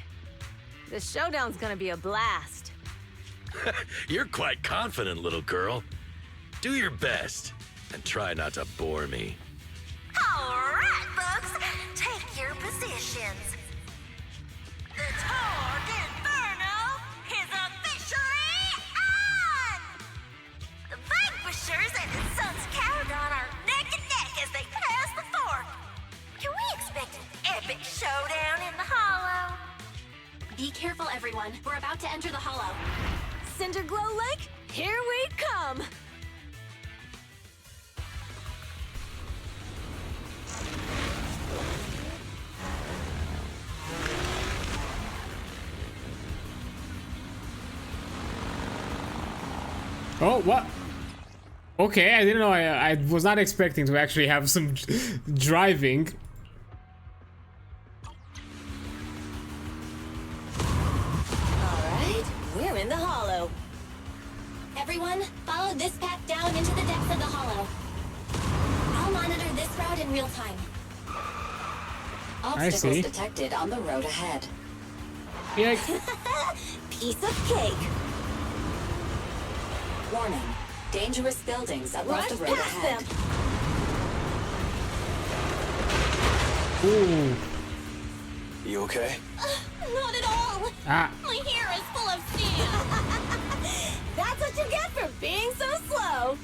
The showdown's gonna be a blast. You're quite confident, little girl. Do your best, and try not to bore me. Alright, folks, take your positions. The Tour d'Inferno is officially on! The Vanquishers and the Sons of Caledon are neck and neck as they pass the fork. Can we expect an epic showdown in the hollow? Be careful, everyone. We're about to enter the hollow. Cinderglow Lake, here we come! Oh, what? Okay, I didn't know. I was not expecting to actually have some driving. Alright, we're in the hollow. Everyone, follow this path down into the depths of the hollow. I'll monitor this route in real time. Obstacles detected on the road ahead. Piece of cake. Warning. Dangerous buildings above the road ahead. Ooh. You okay? Not at all. Ah. My hair is full of sand. That's what you get for being so slow.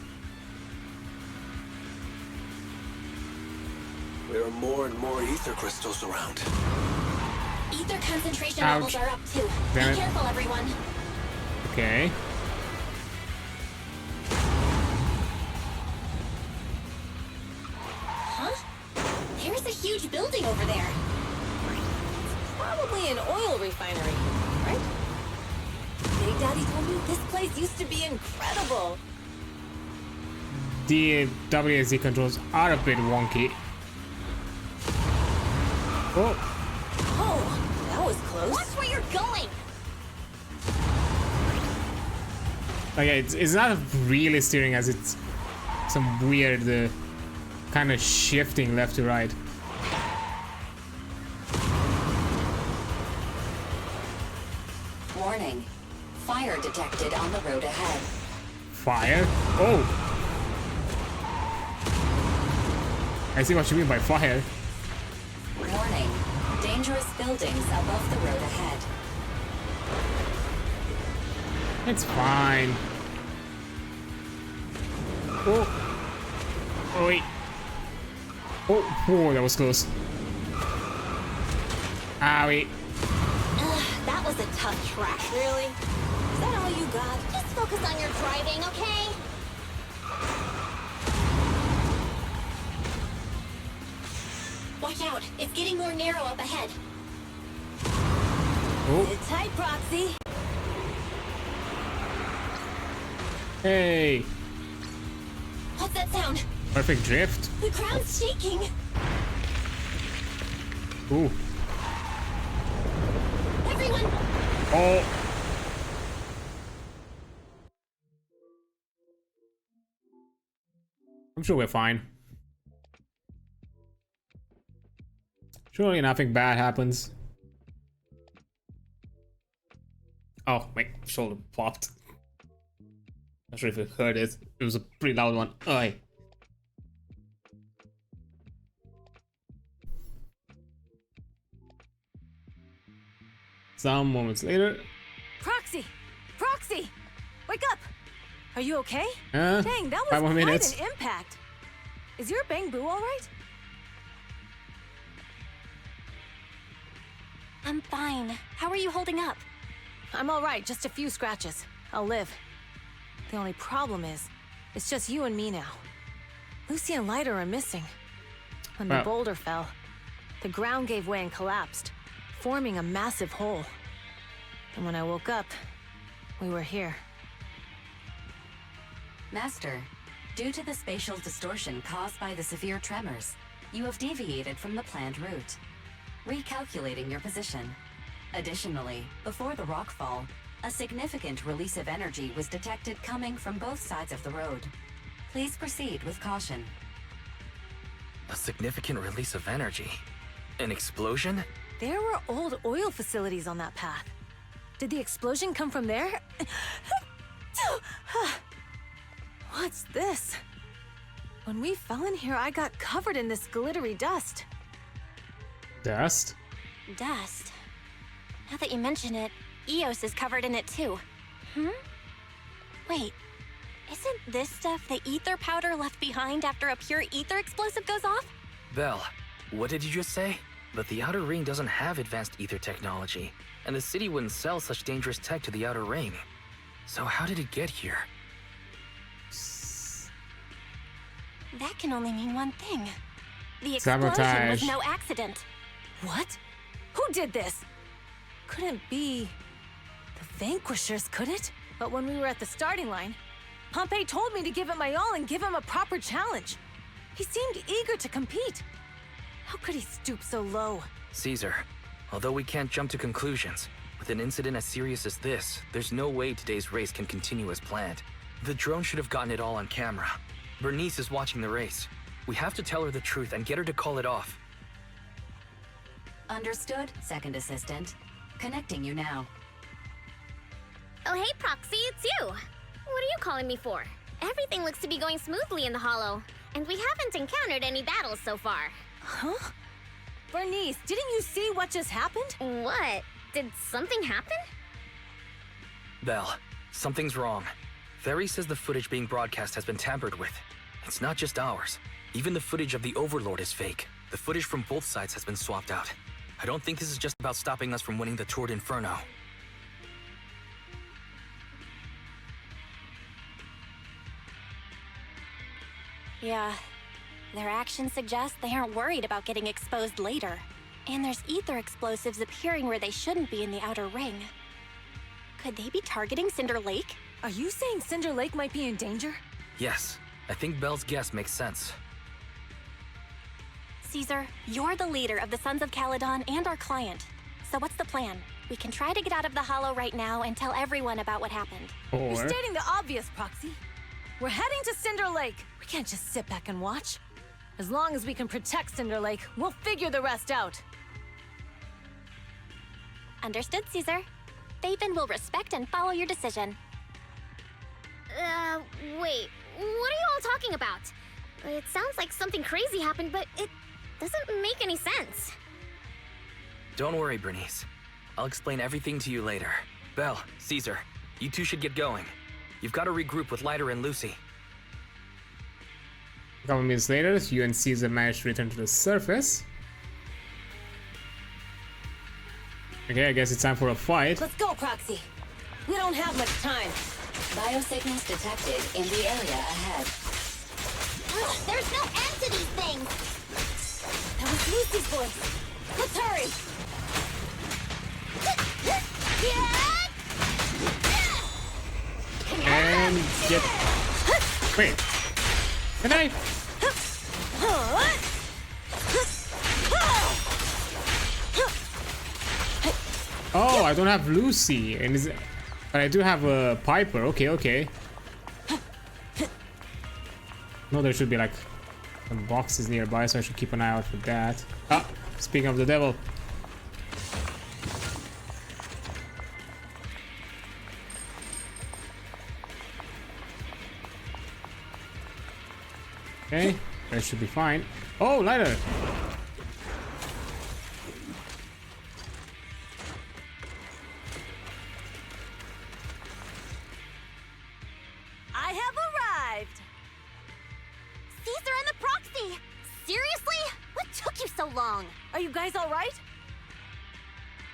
There are more and more ether crystals around. Ether concentration Ouch. levels are up too. Damn Be it. careful, everyone. Okay. Huh? There's a huge building over there. Probably an oil refinery, right? Big Daddy told me this place used to be incredible. The WSD controls are a bit wonky. Oh, Oh, that was close. Watch where you're going! okay, it's not really steering as it's some weird kind of shifting left to right. Warning. Fire detected on the road ahead. Fire? Oh! I see what you mean by fire. Warning. Dangerous buildings above the road ahead. It's fine. Oh! Oh wait. Oh, that was close. Ah, wait. Ugh, that was a tough track. Really? Is that all you got? Just focus on your driving, okay? Watch out. It's getting more narrow up ahead. Oh. Sit tight, Proxy. Hey. What's that sound? Perfect drift. The ground's shaking. Ooh. Everyone, Oh. I'm sure we're fine. Surely nothing bad happens. Oh, my shoulder popped. Not sure if you heard it. It was a pretty loud one. Oi. Some moments later. Proxy! Proxy! Wake up! Are you okay? Huh? Dang, that was 5 more quite minutes. an impact. Is your bang boo alright? I'm fine. How are you holding up? I'm alright, just a few scratches. I'll live. The only problem is, it's just you and me now. Lucy and Lighter are missing. When the Well. boulder fell, the ground gave way and collapsed, forming a massive hole. And when I woke up, we were here. Master, due to the spatial distortion caused by the severe tremors, you have deviated from the planned route. Recalculating your position. Additionally, before the rockfall, a significant release of energy was detected coming from both sides of the road. Please proceed with caution. A significant release of energy? An explosion? There were old oil facilities on that path. Did the explosion come from there? What's this? When we fell in here, I got covered in this glittery dust. Dust? Dust. Now that you mention it, Eos is covered in it too. Wait, isn't this stuff the ether powder left behind after a pure ether explosive goes off? Belle, what did you just say? But the Outer Ring doesn't have advanced ether technology, and the city wouldn't sell such dangerous tech to the Outer Ring. So how did it get here? That can only mean one thing. The explosion Sabotage. was no accident. What? Who did this? Couldn't be the Vanquishers, could it? But when we were at the starting line, Pompey told me to give it my all and give him a proper challenge. He seemed eager to compete. How could he stoop so low? Caesar, although we can't jump to conclusions, with an incident as serious as this, there's no way today's race can continue as planned. The drone should have gotten it all on camera. Bernice is watching the race. We have to tell her the truth and get her to call it off. Understood, Second Assistant. Connecting you now. Oh, hey, Proxy, it's you. What are you calling me for? Everything looks to be going smoothly in the Hollow, and we haven't encountered any battles so far. Huh? Bernice, didn't you see what just happened? What? Did something happen? Belle, something's wrong. Ferry says the footage being broadcast has been tampered with. It's not just ours. Even the footage of the Overlord is fake. The footage from both sides has been swapped out. I don't think this is just about stopping us from winning the Tour d'Inferno. Yeah. Their actions suggest they aren't worried about getting exposed later. And there's ether explosives appearing where they shouldn't be in the outer ring. Could they be targeting Cinder Lake? Are you saying Cinder Lake might be in danger? Yes, I think Belle's guess makes sense. Caesar, you're the leader of the Sons of Caledon and our client. So what's the plan? We can try to get out of the Hollow right now and tell everyone about what happened. You're stating the obvious, Proxy. We're heading to Cinder Lake. We can't just sit back and watch. As long as we can protect Cinder Lake, we'll figure the rest out. Understood, Caesar. Phaethon will respect and follow your decision. Wait. What are you all talking about? It sounds like something crazy happened, but it doesn't make any sense. Don't worry, Bernice. I'll explain everything to you later. Belle, Caesar, you two should get going. You've got to regroup with Lighter and Lucy. A couple minutes later, you and Caesar manage to return to the surface. Okay, I guess it's time for a fight. Let's go, Proxy. We don't have much time. Biosignals detected in the area ahead. Ugh, there's no end to these things! That was Lucy's voice. Let's hurry! And get... Wait. Can I... Oh, I don't have Lucy, and but I do have a Piper. Okay. No, there should be like some boxes nearby, so I should keep an eye out for that. Ah, speaking of the devil. Okay, that should be fine. Oh, Lighter! I have arrived! Caesar and the Proxy! Seriously? What took you so long? Are you guys alright?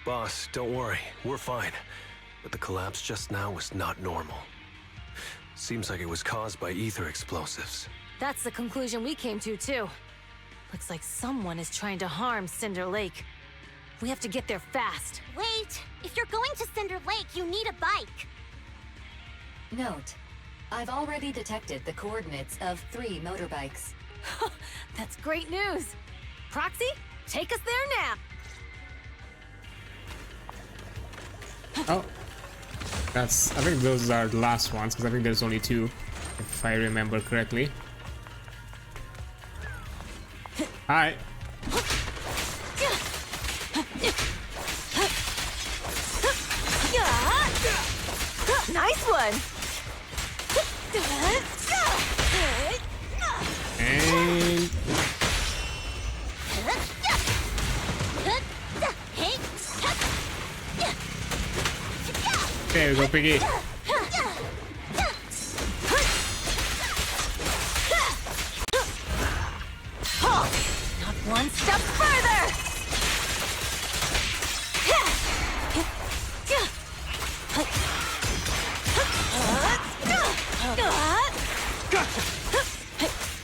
Boss, don't worry. We're fine. But the collapse just now was not normal. Seems like it was caused by ether explosives. That's the conclusion we came to, too. Looks like someone is trying to harm Cinder Lake. We have to get there fast. Wait! If you're going to Cinder Lake, you need a bike! Note, I've already detected the coordinates of 3 motorbikes. That's great news! Proxy, take us there now! Oh. I think those are the last ones, because I think there's only 2, if I remember correctly. Hi. Nice one! And... There we go, Piggy. Not one step further!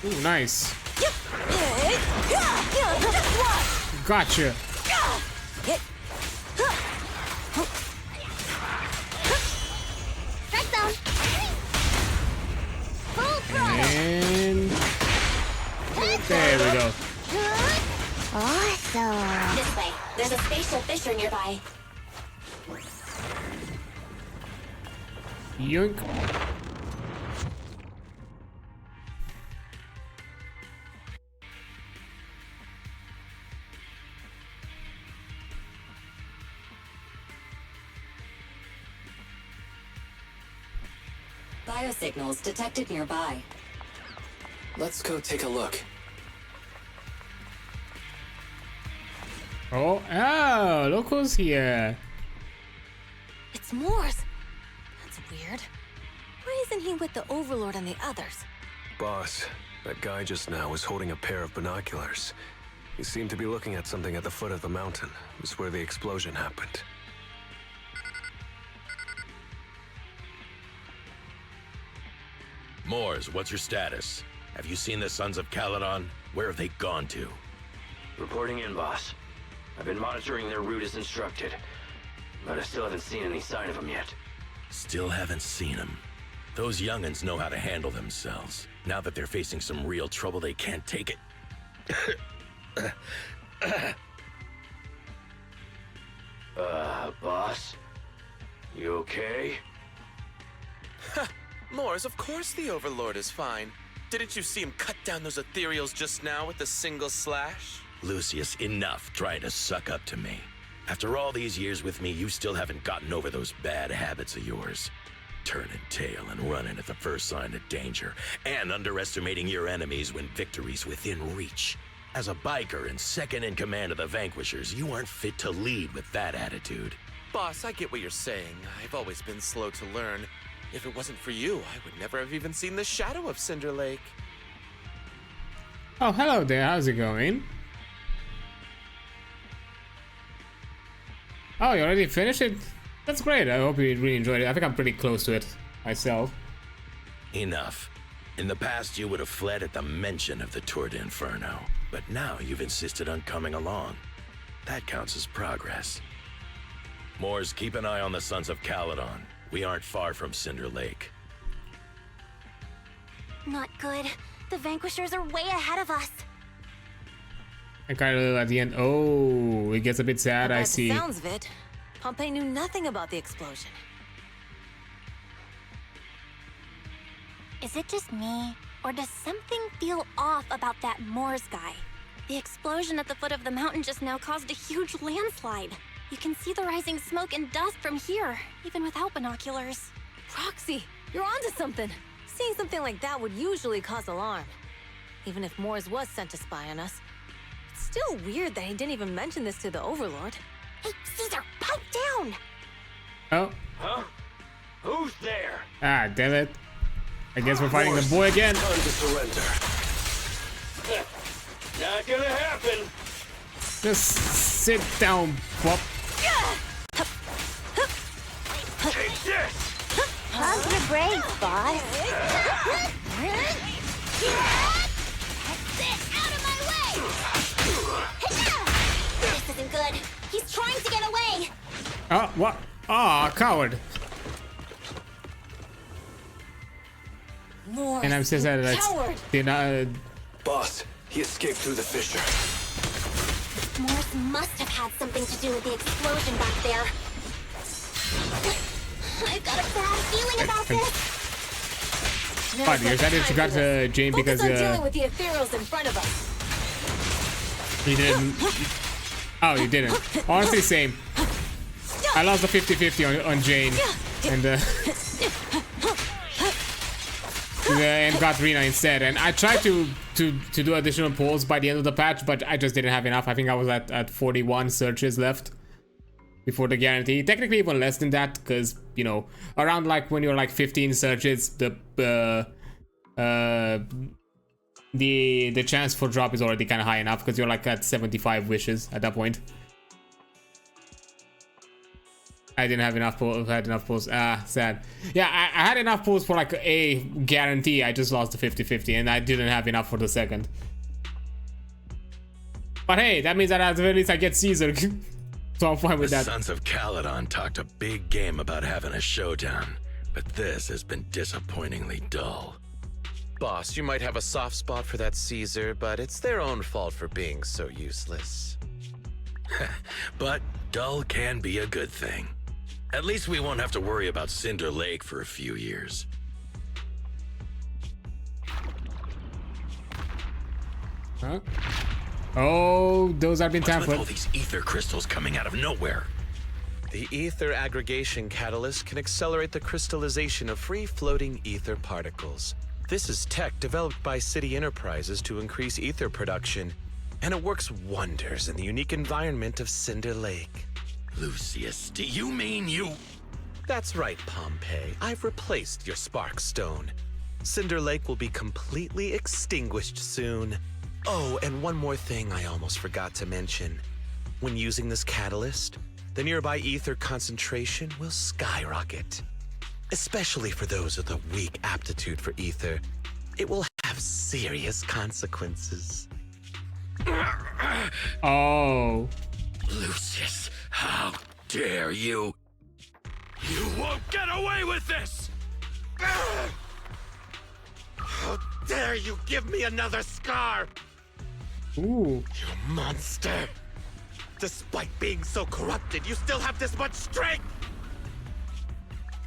Ooh, nice. Gotcha. Strike zone! And... There we go. Awesome! This way. There's a spatial fissure nearby. Yoink. Biosignals detected nearby. Let's go take a look. Oh, look who's here. It's Morse. That's weird. Why isn't he with the Overlord and the others? Boss, that guy just now was holding a pair of binoculars. You seem to be looking at something at the foot of the mountain. It's where the explosion happened. Moors, what's your status? Have you seen the Sons of Caledon? Where have they gone to? Reporting in, boss. I've been monitoring their route as instructed, but I still haven't seen any sign of them yet. Still haven't seen them. Those young'uns know how to handle themselves. Now that they're facing some real trouble, they can't take it. Boss? You okay? Moors, of course the Overlord is fine. Didn't you see him cut down those ethereals just now with a single slash? Lucius, enough trying to suck up to me. After all these years with me, you still haven't gotten over those bad habits of yours. Turning tail and running at the first sign of danger, and underestimating your enemies when victory's within reach. As a biker and second in command of the Vanquishers, you aren't fit to lead with that attitude. Boss, I get what you're saying. I've always been slow to learn. If it wasn't for you, I would never have even seen the shadow of Cinder Lake. Oh, hello there. How's it going? Oh, you already finished it? That's great. I hope you really enjoyed it. I think I'm pretty close to it myself. Enough. In the past, you would have fled at the mention of the Tour d'Inferno, but now you've insisted on coming along. That counts as progress. Moors, keep an eye on the Sons of Caledon. We aren't far from Cinder Lake. Not good. The Vanquishers are way ahead of us. I kind of at the end. Oh, it gets a bit sad. I see. By the sounds of it, Pompey knew nothing about the explosion. Is it just me, or does something feel off about that Moors guy? The explosion at the foot of the mountain just now caused a huge landslide. You can see the rising smoke and dust from here, even without binoculars. Proxy, you're onto something. Seeing something like that would usually cause alarm. Even if Moors was sent to spy on us. It's still weird that he didn't even mention this to the Overlord. Hey, Caesar, pipe down! Oh. Huh? Who's there? Ah, damn it. I guess we're fighting the boy again. Time to surrender. Not gonna happen. Just sit down, Bob. Take this! Pump your brakes, boss. Out of my way! This isn't good. He's trying to get away. Oh, what? Ah, coward. Moors, And I'm so sad that coward. did not. Boss, he escaped through the fissure. Moors must have had something to do with the explosion back there. I've got a bad feeling about this. But you're excited you got Jane because dealing with the ethereals in front of us. you didn't. Oh, you didn't. Honestly, same. I lost the 50-50 on Jane and got Rena instead. And I tried to do additional polls by the end of the patch, but I just didn't have enough. I think I was at 41 searches left before the guarantee. Technically even less than that, because you know, around like when you're like 15 searches, the chance for drop is already kind of high enough, because you're like at 75 wishes at that point. I didn't have enough polls. Had enough polls. Ah, sad. Yeah, I had enough polls for like a guarantee. I just lost the 50-50, and I didn't have enough for the second. But hey, that means that at the very least I get Caesar. So I'm fine with that. The Sons of Caledon talked a big game about having a showdown, but this has been disappointingly dull. Boss, you might have a soft spot for that Caesar, but it's their own fault for being so useless. But dull can be a good thing. At least we won't have to worry about Cinder Lake for a few years. Huh? Oh, those have been What's with tampered. all these ether crystals coming out of nowhere? The ether aggregation catalyst can accelerate the crystallization of free-floating ether particles. This is tech developed by City Enterprises to increase ether production, and it works wonders in the unique environment of Cinder Lake. Lucius, do you mean you... That's right, Pompey. I've replaced your spark stone. Cinder Lake will be completely extinguished soon. Oh, and one more thing I almost forgot to mention. When using this catalyst, the nearby ether concentration will skyrocket. Especially for those with a weak aptitude for ether, it will have serious consequences. Oh. Lucius, how dare you? You won't get away with this! How dare you give me another scar? Ooh. You monster! Despite being so corrupted, you still have this much strength!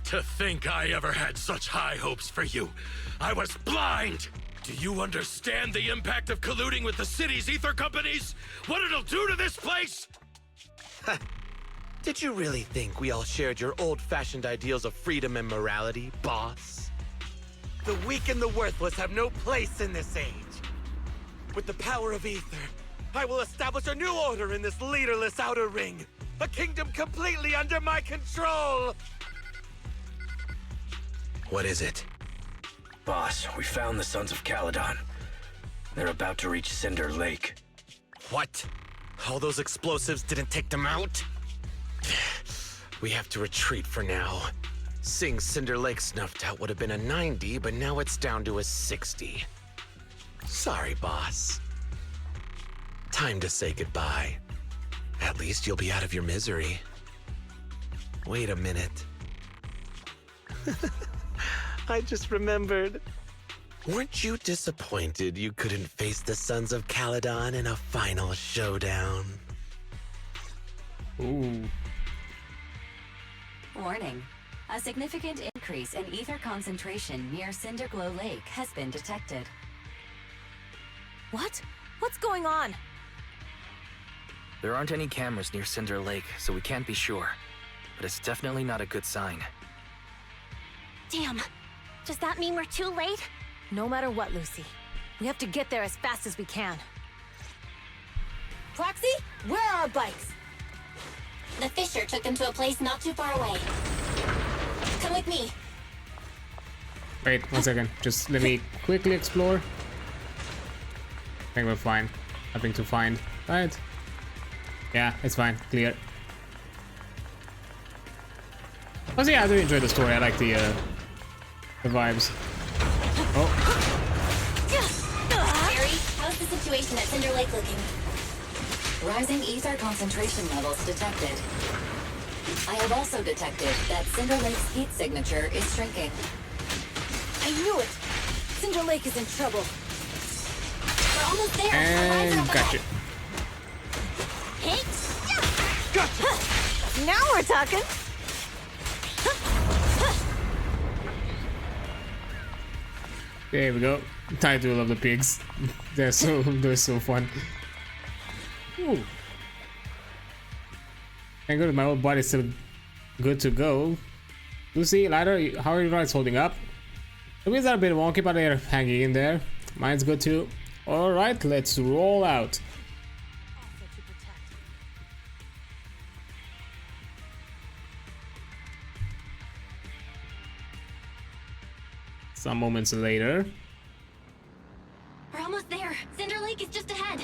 To think I ever had such high hopes for you. I was blind! Do you understand the impact of colluding with the city's ether companies? What it'll do to this place? Did you really think we all shared your old-fashioned ideals of freedom and morality, boss? The weak and the worthless have no place in this age. With the power of ether, I will establish a new order in this leaderless outer ring. A kingdom completely under my control! What is it? Boss, we found the Sons of Caledon. They're about to reach Cinder Lake. What? All those explosives didn't take them out? We have to retreat for now. Seeing Cinder Lake snuffed out would have been a 90, but now it's down to a 60. Sorry, boss. Time to say goodbye. At least you'll be out of your misery. Wait a minute. I just remembered. Weren't you disappointed you couldn't face the Sons of Caledon in a final showdown? Ooh. Warning. A significant increase in ether concentration near Cinderglow Lake has been detected. What? What's going on? There aren't any cameras near Cinder Lake, so we can't be sure. But it's definitely not a good sign. Damn. Does that mean we're too late? No matter what, Lucy. We have to get there as fast as we can. Proxy, where are our bikes? The Fisher took them to a place not too far away. Come with me. Wait, 1 second. Just let me quickly explore. I think we're fine. Nothing to find. Right? Yeah, it's fine. Clear. Oh, so yeah, I do enjoy the story. I like the vibes. Oh. Harry, how's the situation at Cinder Lake looking? Rising ether concentration levels detected. I have also detected that Cinder Lake's heat signature is shrinking. I knew it! Cinder Lake is in trouble. We're almost there. And gotcha. Hey! Gotcha! Now we're talking! There we go. I do love the pigs. they're so fun. Ooh. Thank goodness my old body's still good to go. Lucy, Lighter, how are your rides holding up? The wheels are a bit wonky, but they're hanging in there. Mine's good too. Alright, let's roll out. Some moments later. We're almost there. Cinder Lake is just ahead.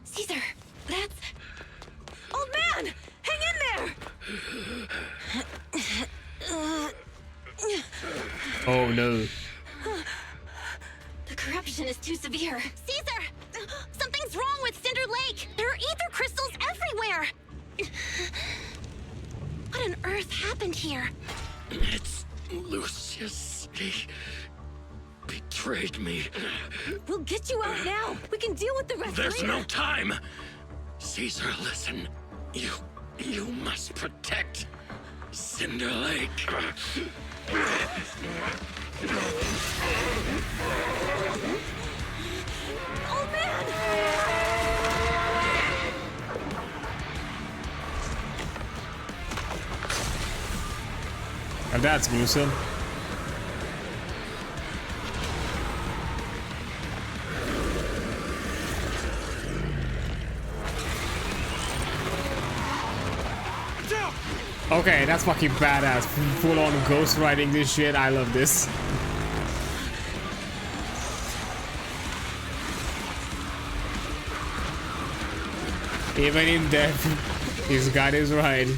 Caesar, that's... Old man! Hang in there! Oh no. The corruption is too severe. Caesar! Something's wrong with Cinder Lake! There are ether crystals everywhere! What on earth happened here? It's Lucius. He betrayed me. We'll get you out now. We can deal with the rest There's later. no time. Caesar, listen. You must protect Cinder Lake. Old man! Now that's gruesome. Okay, that's fucking badass. Full on ghost riding this shit. I love this. Even in death, he's got his ride.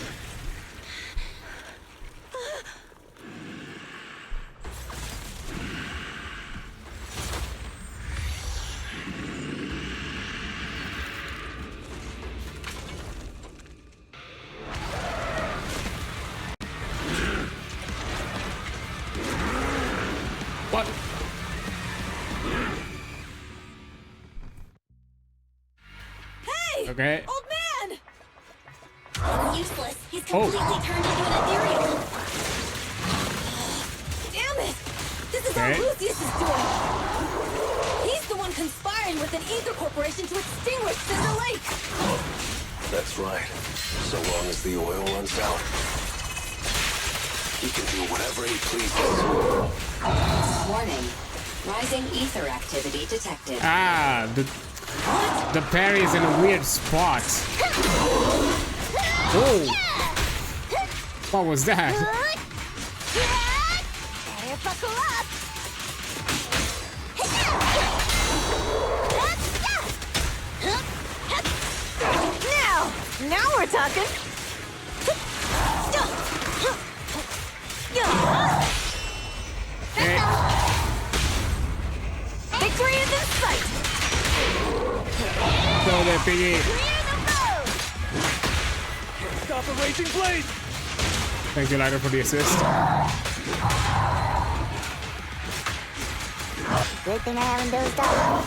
What? Hey! Okay. Old man! Useless. He's completely turned into an ethereal. Damn it! This is Okay. how Lucius is doing. He's the one conspiring with an ether corporation to extinguish Cinder Lake. That's right. So long as the oil runs out, he can do whatever he pleases. Warning. Rising ether activity detected. Ah, the parry is in a weird spot. Oh! What was that? Better buckle up. Now we're talking. Okay. Victory is in sight. Go there, Piggy. Stop the raging blade! Thank you, Lighter, for the assist. Good thing I haven't dozed off.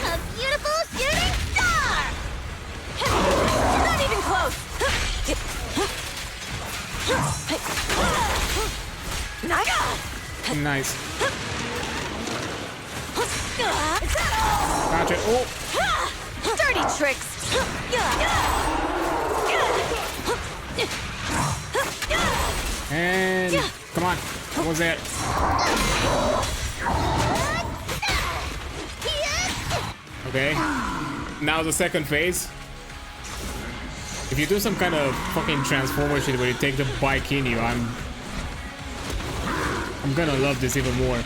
A beautiful shooting star! Not even close. Naga! Nice. Is that all? Gotcha. Oh! Dirty tricks. And come on. What was that? Okay. Now the second phase. If you do some kind of fucking transformer shit where you take the bike in you, I'm gonna love this even more.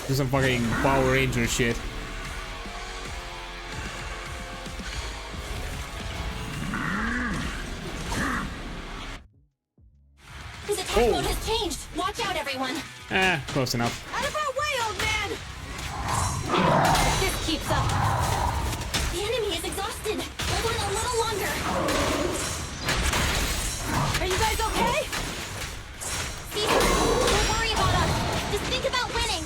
Do some fucking Power Ranger shit. His attack mode has changed. Watch out, everyone. Close enough. Out of our way, old man! If this keeps up. The enemy is exhausted. Hold on a little longer. Are you guys okay? Caesar, don't worry about us. Just think about winning.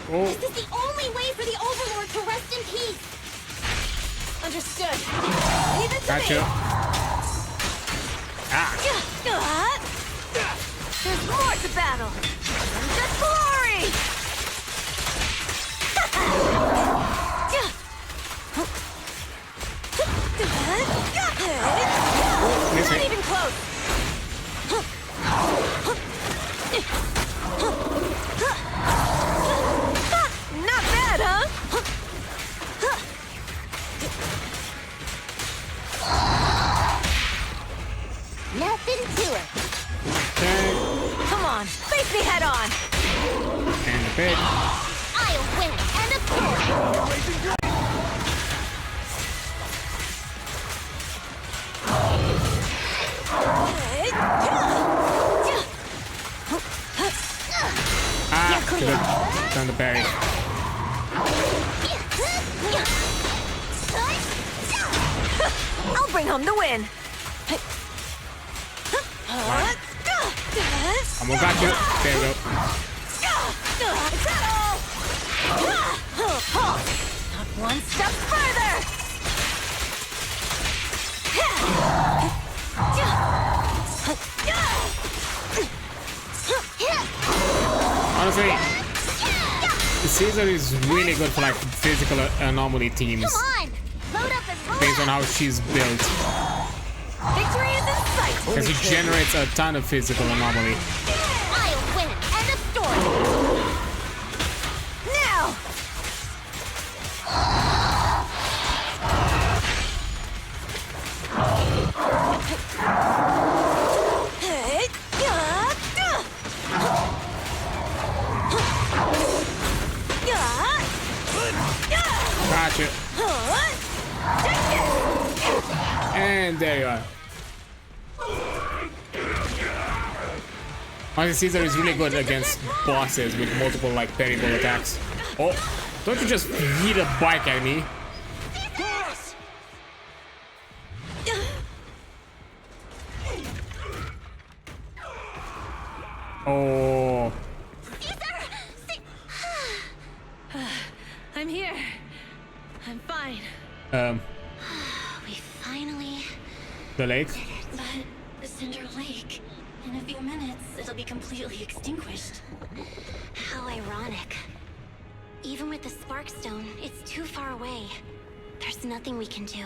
Oh. This is the only way for the Overlord to rest in peace. Understood. Leave it to Gotcha. me. Ah. There's more to battle. And just glory! Not even close. Not bad, huh? Nothing to it. Okay. Come on, face me head on. And a bit. I'll win and of course. Ah, should have done the parry. I'll bring home the win. I'm gonna got you. There we go. Is that all? Not one step further. Honestly, Caesar is really good for like physical anomaly teams. Come on, load up and roll. Based on how she's built. Victory is in sight. Because it generates a ton of physical anomaly. I'll win. End of story. Now. there you are. Honestly, Caesar is really good against bosses with multiple like parryable attacks. Oh, don't you just yeet a bike at me? Oh. I'm here. I'm fine. We finally... The lake? But Cinder Lake, in a few minutes, it'll be completely extinguished. How ironic. Even with the Sparkstone, it's too far away. There's nothing we can do.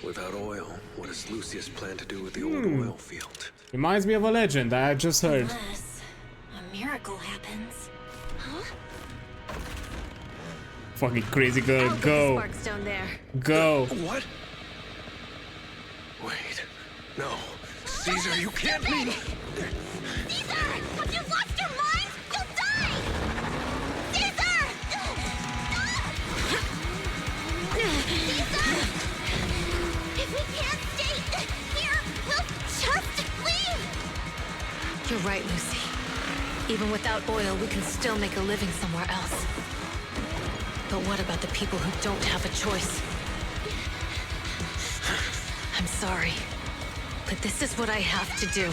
Without oil, what does Lucius plan to do with the old oil field? Reminds me of a legend I just heard. Unless a miracle happens. Huh? Fucking crazy girl, I'll go. put the Sparkstone there. Go. What? Wait, no. Caesar, you can't mean... Caesar! Have you lost your mind? You'll die! Caesar! Caesar! If we can't stay here, we'll just leave! You're right, Lucy. Even without oil, we can still make a living somewhere else. But what about the people who don't have a choice? I'm sorry, but this is what I have to do.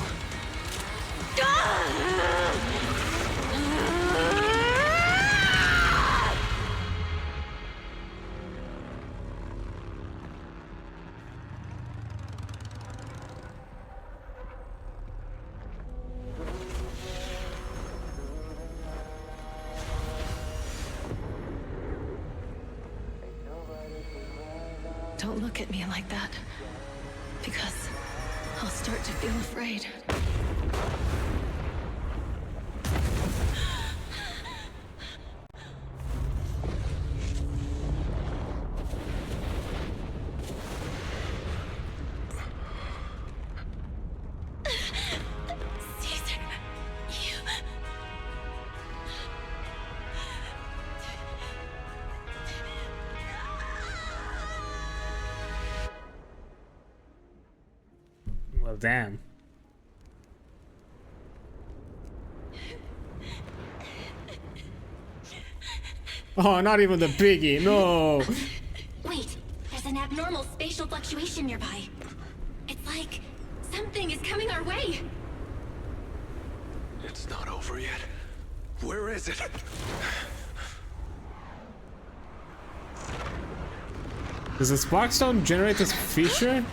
Don't look at me like that, because I'll start to feel afraid. Caesar, you... Well, damn. Oh, not even the piggy, no. Wait, there's an abnormal spatial fluctuation nearby. It's like something is coming our way. It's not over yet. Where is it? Does the Sparkstone generate this feature?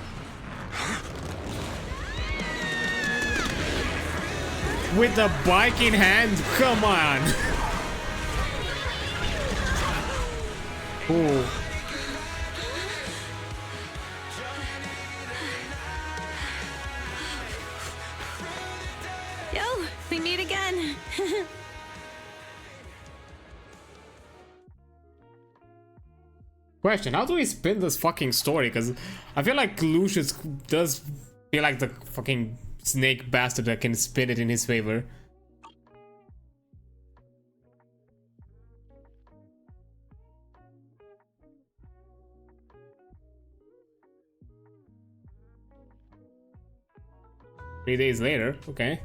With the bike in hand? Come on! Ooh. Yo, we meet again. Question, how do we spin this fucking story? Because I feel like Lucius does feel like the fucking snake bastard that can spin it in his favor. Three days later, okay.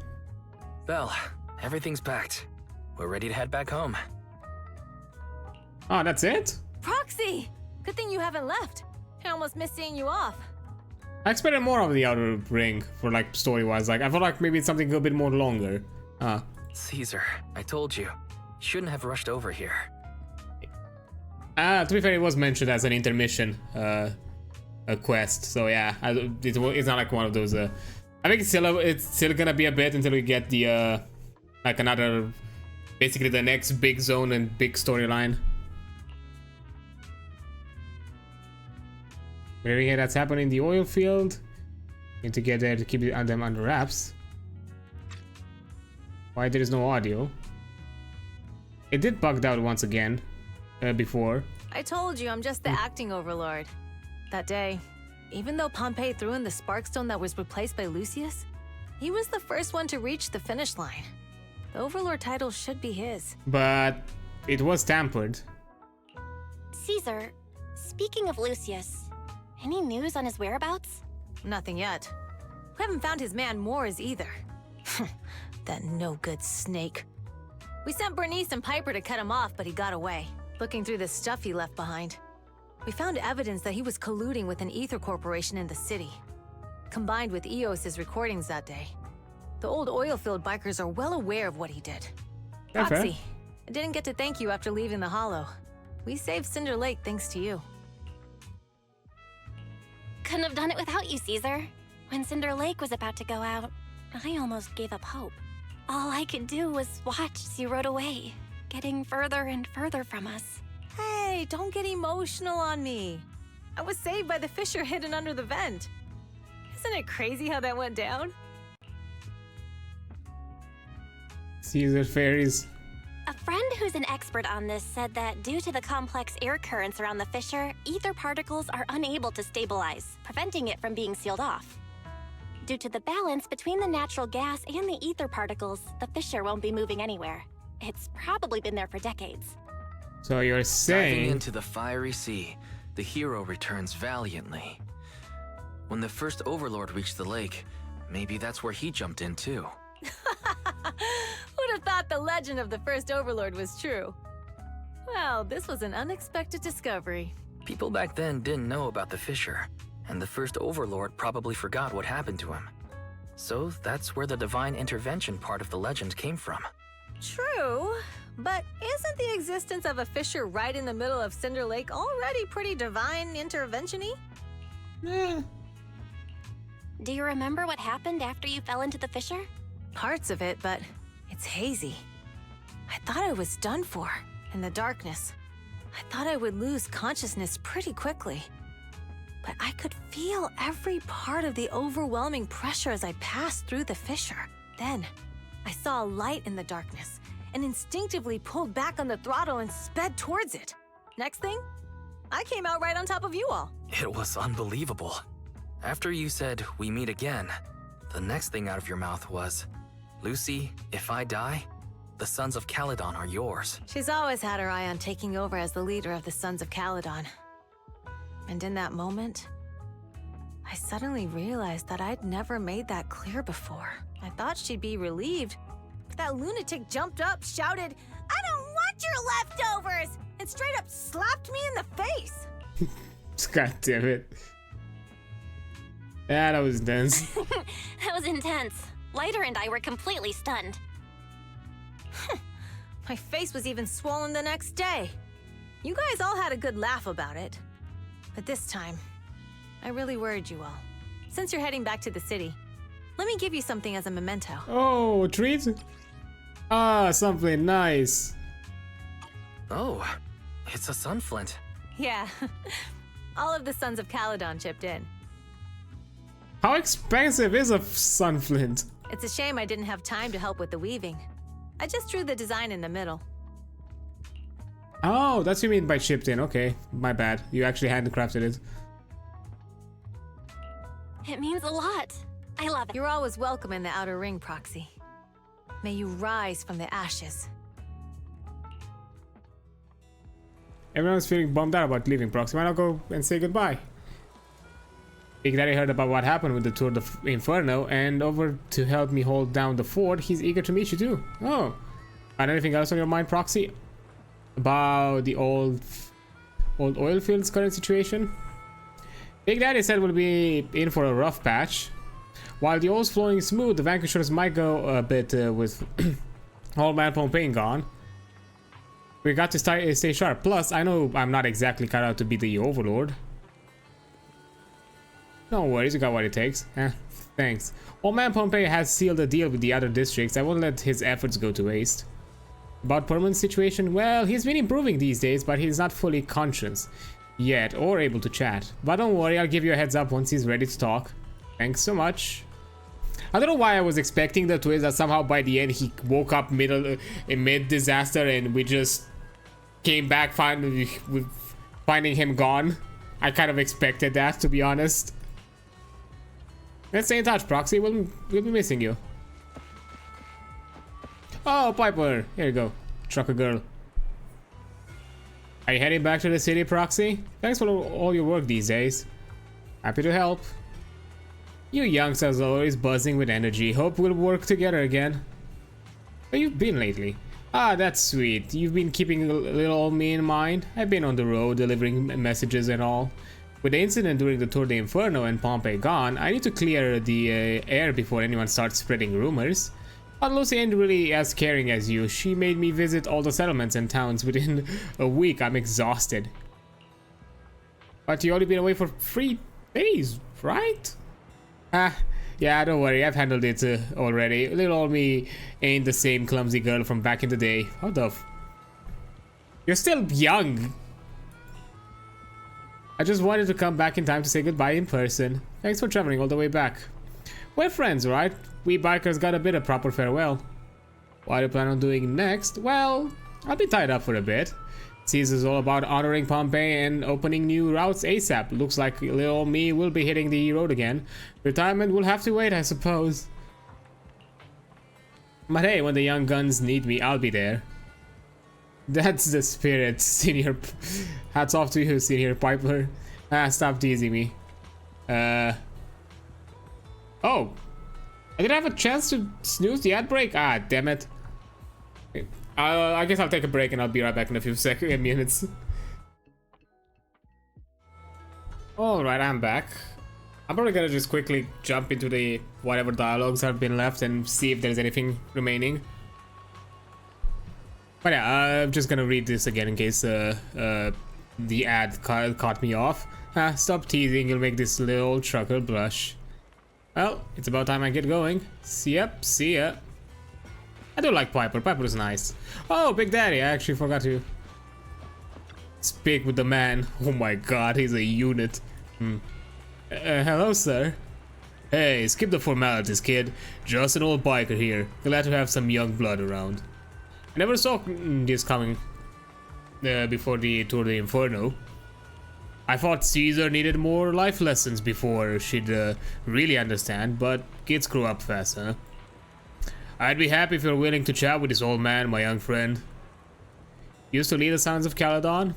Well, everything's packed. We're ready to head back home. Oh, that's it? Proxy! Good thing you haven't left. I almost missed seeing you off. I expected more of the Outer Ring for like story-wise. Like I felt like maybe it's something a bit more longer. Caesar, I told you. Shouldn't have rushed over here. To be fair, it was mentioned as an intermission a quest. So yeah, it's not like one of those. I think it's still gonna be a bit until we get the like another, basically the next big zone and big storyline. Whatever here that's happening in the oil field. Need to get there to keep them under wraps. Why there is no audio? It did bugged out once again before. I told you I'm just the acting overlord. That day, even though Pompey threw in the Sparkstone that was replaced by Lucius, he was the first one to reach the finish line. The overlord title should be his. But it was tampered. Caesar, speaking of Lucius, any news on his whereabouts? Nothing yet. We haven't found his man Moores either. That no-good snake. We sent Bernice and Piper to cut him off, but he got away. Looking through the stuff he left behind, we found evidence that he was colluding with an ether corporation in the city. Combined with EOS's recordings that day, the old oilfield bikers are well aware of what he did. Roxy, I didn't get to thank you after leaving the Hollow. We saved Cinder Lake thanks to you. Couldn't have done it without you, Caesar. When Cinder Lake was about to go out, I almost gave up hope. All I could do was watch as you rode away, getting further and further from us. Hey, don't get emotional on me. I was saved by the fissure hidden under the vent. Isn't it crazy how that went down? Caesar fairies. A friend who's an expert on this said that due to the complex air currents around the fissure, ether particles are unable to stabilize, preventing it from being sealed off. Due to the balance between the natural gas and the ether particles, the fissure won't be moving anywhere. It's probably been there for decades. So you're saying... Diving into the fiery sea, the hero returns valiantly. When the first Overlord reached the lake, maybe that's where he jumped in too. Who'd have thought the legend of the first Overlord was true? Well, this was an unexpected discovery. People back then didn't know about the fissure, and the first Overlord probably forgot what happened to him. So that's where the divine intervention part of the legend came from. True, but isn't the existence of a fissure right in the middle of Cinder Lake already pretty divine intervention-y? Do you remember what happened after you fell into the fissure? Parts of it, but it's hazy. I thought I was done for, in the darkness. I thought I would lose consciousness pretty quickly. But I could feel every part of the overwhelming pressure as I passed through the fissure. Then, I saw a light in the darkness, and instinctively pulled back on the throttle and sped towards it. Next thing, I came out right on top of you all. It was unbelievable. After you said, "We meet again," the next thing out of your mouth was, "Lucy, if I die, the Sons of Caledon are yours." She's always had her eye on taking over as the leader of the Sons of Caledon. And in that moment, I suddenly realized that I'd never made that clear before. I thought she'd be relieved, but that lunatic jumped up, shouted, "I don't want your leftovers!" and straight up slapped me in the face. God damn it. Yeah, that was intense. That was intense. Lighter and I were completely stunned. My face was even swollen the next day. You guys all had a good laugh about it. But this time, I really worried you all. Since you're heading back to the city, let me give you something as a memento. Oh, a treat? Ah, something nice. Oh, it's a sunflint. Yeah, all of the Sons of Caledon chipped in. How expensive is a sunflint? It's a shame I didn't have time to help with the weaving. I just drew the design in the middle. Oh, that's what you mean by chipped in. Okay, my bad. You actually handcrafted it. It means a lot. I love it. You're always welcome in the Outer Ring, Proxy. May you rise from the ashes. Everyone's feeling bummed out about leaving, Proxy. Why not go and say goodbye? Big Daddy heard about what happened with the Tour de Inferno and over to help me hold down the fort. He's eager to meet you too. Oh. And anything else on your mind, Proxy? About the old oil fields current situation? Big Daddy said we'll be in for a rough patch. While the oil's flowing smooth, the Vanquishers might go a bit with Old Man Pompeii gone. We got to stay sharp. Plus, I know I'm not exactly cut out to be the Overlord. No worries, you got what it takes. Thanks. Old Man Pompeii has sealed a deal with the other districts. I won't let his efforts go to waste. About Perman's situation, well, he's been improving these days, but he's not fully conscious yet or able to chat. But don't worry, I'll give you a heads up once he's ready to talk. Thanks so much. I don't know why I was expecting the twist that somehow by the end he woke up mid-disaster and we just came back finding him gone. I kind of expected that, to be honest. Let's stay in touch, Proxy. We'll be missing you. Oh, Piper. Here you go. Trucker girl. Are you heading back to the city, Proxy? Thanks for all your work these days. Happy to help. You youngsters are always buzzing with energy. Hope we'll work together again. Where you've been lately? Ah, that's sweet. You've been keeping little old me in mind. I've been on the road, delivering messages and all. With the incident during the Tour de Inferno and Pompeii gone, I need to clear the air before anyone starts spreading rumors. But Lucy ain't really as caring as you. She made me visit all the settlements and towns within a week. I'm exhausted. But you only been away for 3 days, right? Yeah, don't worry. I've handled it already. Little old me ain't the same clumsy girl from back in the day. How the f... You're still young. I just wanted to come back in time to say goodbye in person. Thanks for traveling all the way back. We're friends, right? We bikers got a bit of proper farewell. What do you plan on doing next? Well, I'll be tied up for a bit. Caesar's all about honoring Pompeii and opening new routes ASAP. Looks like little old me will be hitting the road again. Retirement will have to wait, I suppose. But hey, when the young guns need me, I'll be there. That's the spirit, Senior. Hats off to you, Senior Piper. Stop teasing me. Oh. I didn't have a chance to snooze the ad break? Ah, damn it. I guess I'll take a break and I'll be right back in a few minutes. Alright, I'm back. I'm probably gonna just quickly jump into the whatever dialogues have been left and see if there's anything remaining. But yeah, I'm just gonna read this again in case the ad caught me off. Stop teasing, you'll make this little old trucker blush. Well, it's about time I get going. See ya. I do like Piper. Piper's nice. Oh, Big Daddy, I actually forgot to speak with the man. Oh my god, he's a unit. Hello, sir. Hey, skip the formalities, kid. Just an old biker here. Glad to have some young blood around. I never saw this coming before the Tour de Inferno. I thought Caesar needed more life lessons before she'd really understand, but kids grow up fast, huh? I'd be happy if you're willing to chat with this old man, my young friend. Used to lead the Sons of Caledon?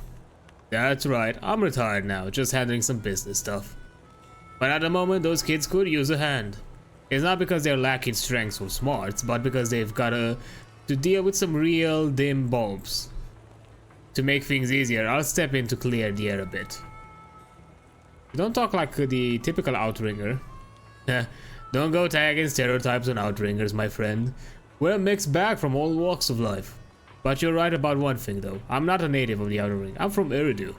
That's right, I'm retired now, just handling some business stuff. But at the moment, those kids could use a hand. It's not because they're lacking strengths or smarts, but because they've got to deal with some real dim bulbs. To make things easier, I'll step in to clear the air a bit. Don't talk like the typical outringer. Don't go tagging stereotypes on outringers, my friend. We're a mixed bag from all walks of life. But you're right about one thing though. I'm not a native of the Outer Ring. I'm from Eridu.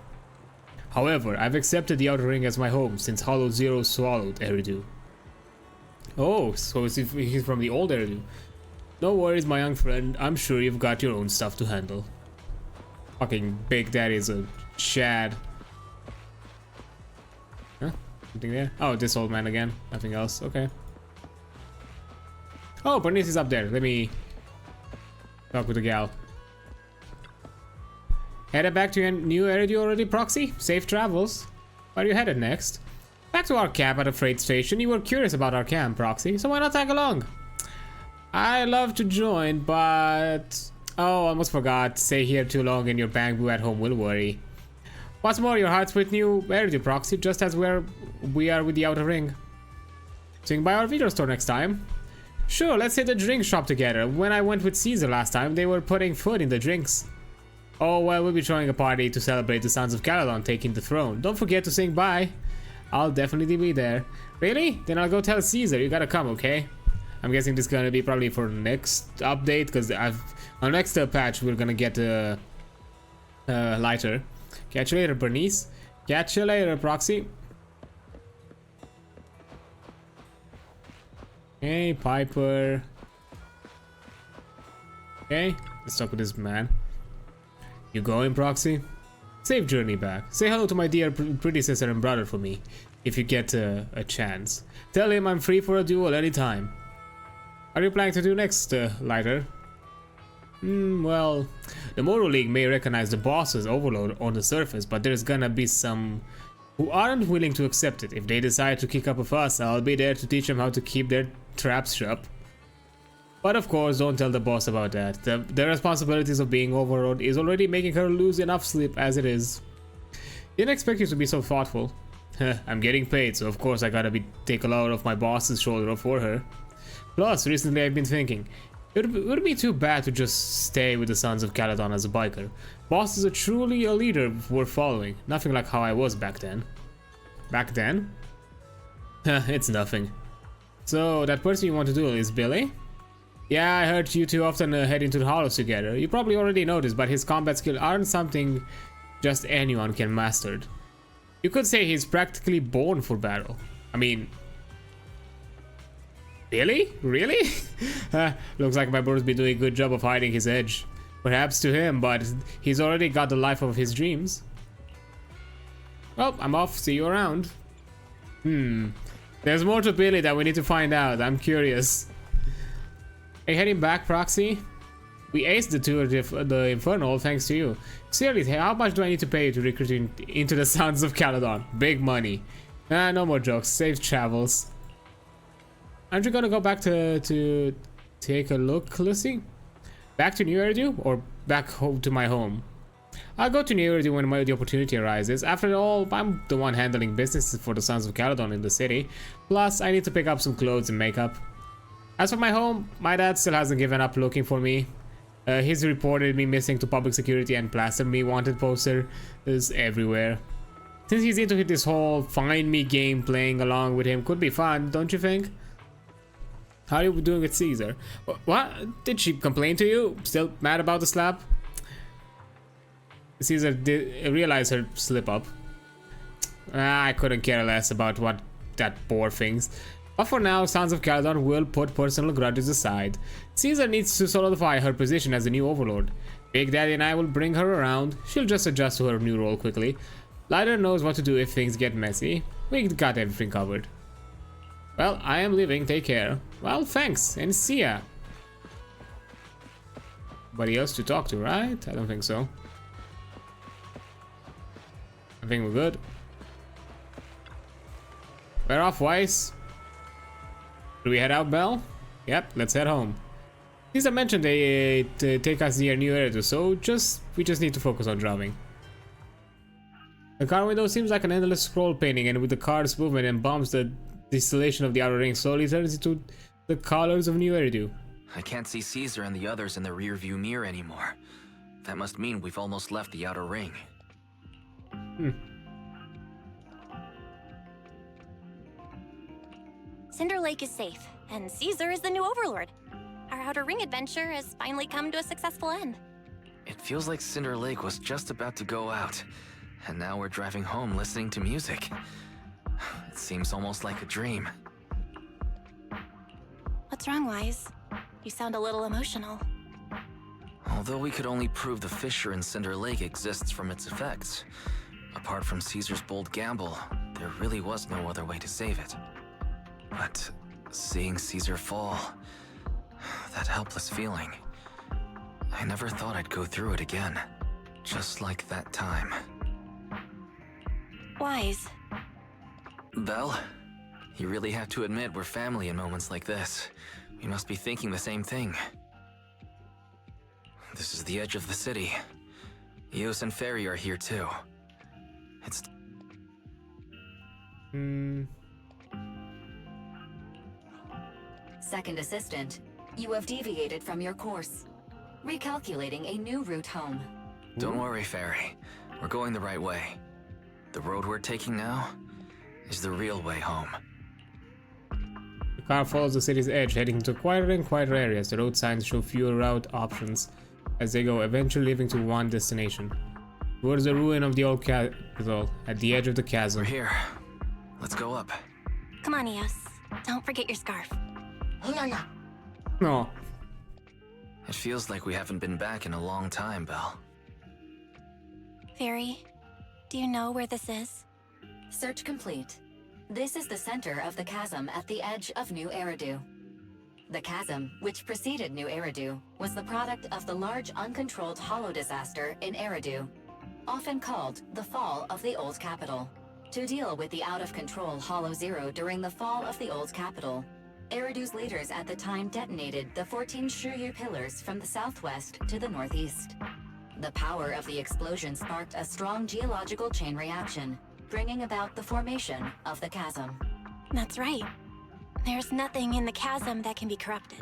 However, I've accepted the Outer Ring as my home since Hollow Zero swallowed Eridu. Oh, so he's from the old Eridu. No worries, my young friend. I'm sure you've got your own stuff to handle. Fucking Big Daddy's a Chad. Huh? Something there? Oh, this old man again. Nothing else. Okay. Oh, Bernice is up there. Let me talk with the gal. Headed back to your new Eridu already, Proxy? Safe travels. Where are you headed next? Back to our camp at a freight station. You were curious about our camp, Proxy, so why not tag along? I love to join, but... Oh, almost forgot. Stay here too long and your bamboo at home will worry. What's more, your heart's with new Eridu, Proxy, just as we are with the Outer Ring. Swing by our video store next time. Sure, let's hit the drink shop together. When I went with Caesar last time, they were putting food in the drinks. Oh, well, we'll be throwing a party to celebrate the Sons of Caledon taking the throne. Don't forget to sing bye. I'll definitely be there. Really? Then I'll go tell Caesar. You gotta come, okay? I'm guessing this is gonna be probably for next update, because on next patch we're gonna get lighter. Catch you later, Bernice. Catch you later, Proxy. Hey, Piper. Okay, let's talk with this man. You going, Proxy? Safe journey back. Say hello to my dear predecessor and brother for me, if you get a chance. Tell him I'm free for a duel anytime. What are you planning to do next, Lighter? Well, the Moro League may recognize the boss's overload on the surface, but there's gonna be some who aren't willing to accept it. If they decide to kick up a fuss, I'll be there to teach them how to keep their traps shut. But of course, don't tell the boss about that. The responsibilities of being overrode is already making her lose enough sleep as it is. Didn't expect you to be so thoughtful. I'm getting paid, so of course I gotta take a load off my boss's shoulder for her. Plus, recently I've been thinking, it would be too bad to just stay with the Sons of Caledon as a biker. Boss is truly a leader worth following. Nothing like how I was back then. Back then? It's nothing. So, that person you want to duel is Billy? Yeah, I heard you two often head into the hollows together. You probably already noticed, but his combat skills aren't something just anyone can master. You could say he's practically born for battle. I mean... Billy? Really? Looks like my brother's been doing a good job of hiding his edge. Perhaps to him, but he's already got the life of his dreams. Well, I'm off. See you around. There's more to Billy that we need to find out. I'm curious. Hey, heading back, Proxy? We aced the tour of the Infernal thanks to you. Seriously, how much do I need to pay you to recruit into the Sons of Caledon? Big money. No more jokes. Safe travels. Aren't you gonna go back to take a look, Lucy? Back to New Eridu or back home to my home? I'll go to New Eridu when the opportunity arises. After all, I'm the one handling business for the Sons of Caledon in the city. Plus, I need to pick up some clothes and makeup. As for my home, my dad still hasn't given up looking for me. He's reported me missing to public security and plastered me wanted poster is everywhere. Since he's into this whole find me game, playing along with him could be fun, don't you think? How are you doing with Caesar? What? Did she complain to you? Still mad about the slap? Caesar did realize her slip up. I couldn't care less about what that poor thinks. But for now, Sons of Caledon will put personal grudges aside. Caesar needs to solidify her position as the new overlord. Big Daddy and I will bring her around. She'll just adjust to her new role quickly. Lighter knows what to do if things get messy. We got everything covered. Well, I am leaving. Take care. Well, thanks, and see ya. Nobody else to talk to, right? I don't think so. I think we're good. We're off, Weiss. Do we head out, Belle? Yep, let's head home. Caesar mentioned they take us near New Eridu, so we just need to focus on driving. The car window seems like an endless scroll painting, and with the car's movement and bumps, the distillation of the outer ring slowly turns into the colors of New Eridu. I can't see Caesar and the others in the rear view mirror anymore. That must mean we've almost left the outer ring. Cinder Lake is safe, and Caesar is the new overlord. Our outer ring adventure has finally come to a successful end. It feels like Cinder Lake was just about to go out, and now we're driving home listening to music. It seems almost like a dream. What's wrong, Wise? You sound a little emotional. Although we could only prove the fissure in Cinder Lake exists from its effects, apart from Caesar's bold gamble, there really was no other way to save it. But seeing Caesar fall, that helpless feeling, I never thought I'd go through it again, just like that time. Wise. Belle, you really have to admit we're family in moments like this. We must be thinking the same thing. This is the edge of the city. Eos and Ferry are here too. It's... Second Assistant, you have deviated from your course. Recalculating a new route home. Don't worry, Ferry. We're going the right way. The road we're taking now is the real way home. The car follows the city's edge, heading to quieter and quieter areas. The road signs show fewer route options as they go, eventually leading to one destination. Towards the ruin of the old capital, at the edge of the chasm. We're here. Let's go up. Come on, Eos. Don't forget your scarf. No. It feels like we haven't been back in a long time, Belle. Fairy, do you know where this is? Search complete. This is the center of the chasm at the edge of New Eridu. The chasm, which preceded New Eridu, was the product of the large uncontrolled hollow disaster in Eridu, often called the fall of the old capital. To deal with the out-of-control Hollow Zero during the fall of the old capital, Eridu's leaders at the time detonated the 14 Shiryu pillars from the southwest to the northeast. The power of the explosion sparked a strong geological chain reaction, bringing about the formation of the chasm. That's right. There's nothing in the chasm that can be corrupted.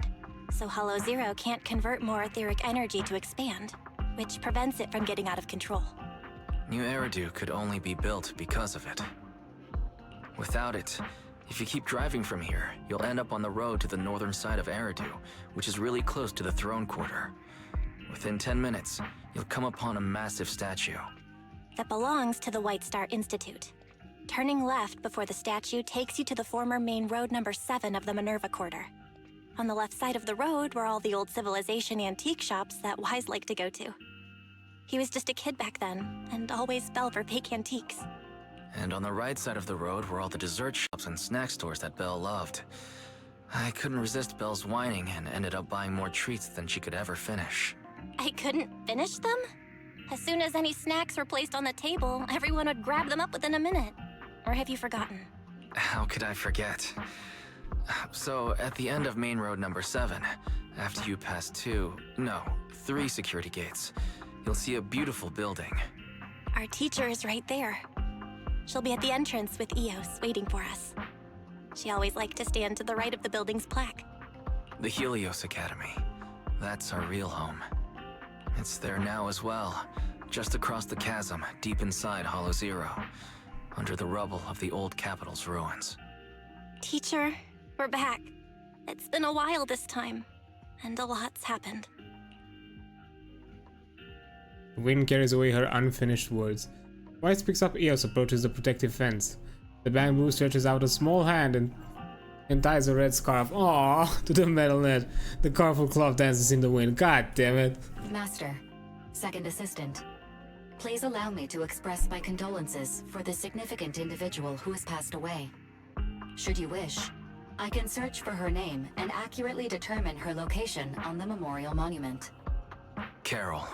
So Hollow Zero can't convert more etheric energy to expand, which prevents it from getting out of control. New Eridu could only be built because of it. Without it, if you keep driving from here, you'll end up on the road to the northern side of Eridu, which is really close to the throne quarter. Within 10 minutes, you'll come upon a massive statue. That belongs to the White Star Institute. Turning left before the statue takes you to the former main road number 7 of the Minerva Quarter. On the left side of the road were all the old civilization antique shops that Wise liked to go to. He was just a kid back then, and always fell for fake antiques. And on the right side of the road were all the dessert shops and snack stores that Belle loved. I couldn't resist Belle's whining and ended up buying more treats than she could ever finish. I couldn't finish them? As soon as any snacks were placed on the table, everyone would grab them up within a minute. Or have you forgotten? How could I forget? So, at the end of main road number 7, after you pass 3 security gates, you'll see a beautiful building. Our teacher is right there. She'll be at the entrance with Eos, waiting for us. She always liked to stand to the right of the building's plaque. The Helios Academy. That's our real home. It's there now as well, just across the chasm, deep inside Hollow Zero, under the rubble of the old capital's ruins. Teacher, we're back. It's been a while this time, and a lot's happened. The wind carries away her unfinished words. Wise picks up Eos, approaches the protective fence. The bamboo stretches out a small hand and ties a red scarf, to the metal net. The colorful cloth dances in the wind. God damn it. Master, second assistant, please allow me to express my condolences for the significant individual who has passed away. Should you wish, I can search for her name and accurately determine her location on the memorial monument. Carol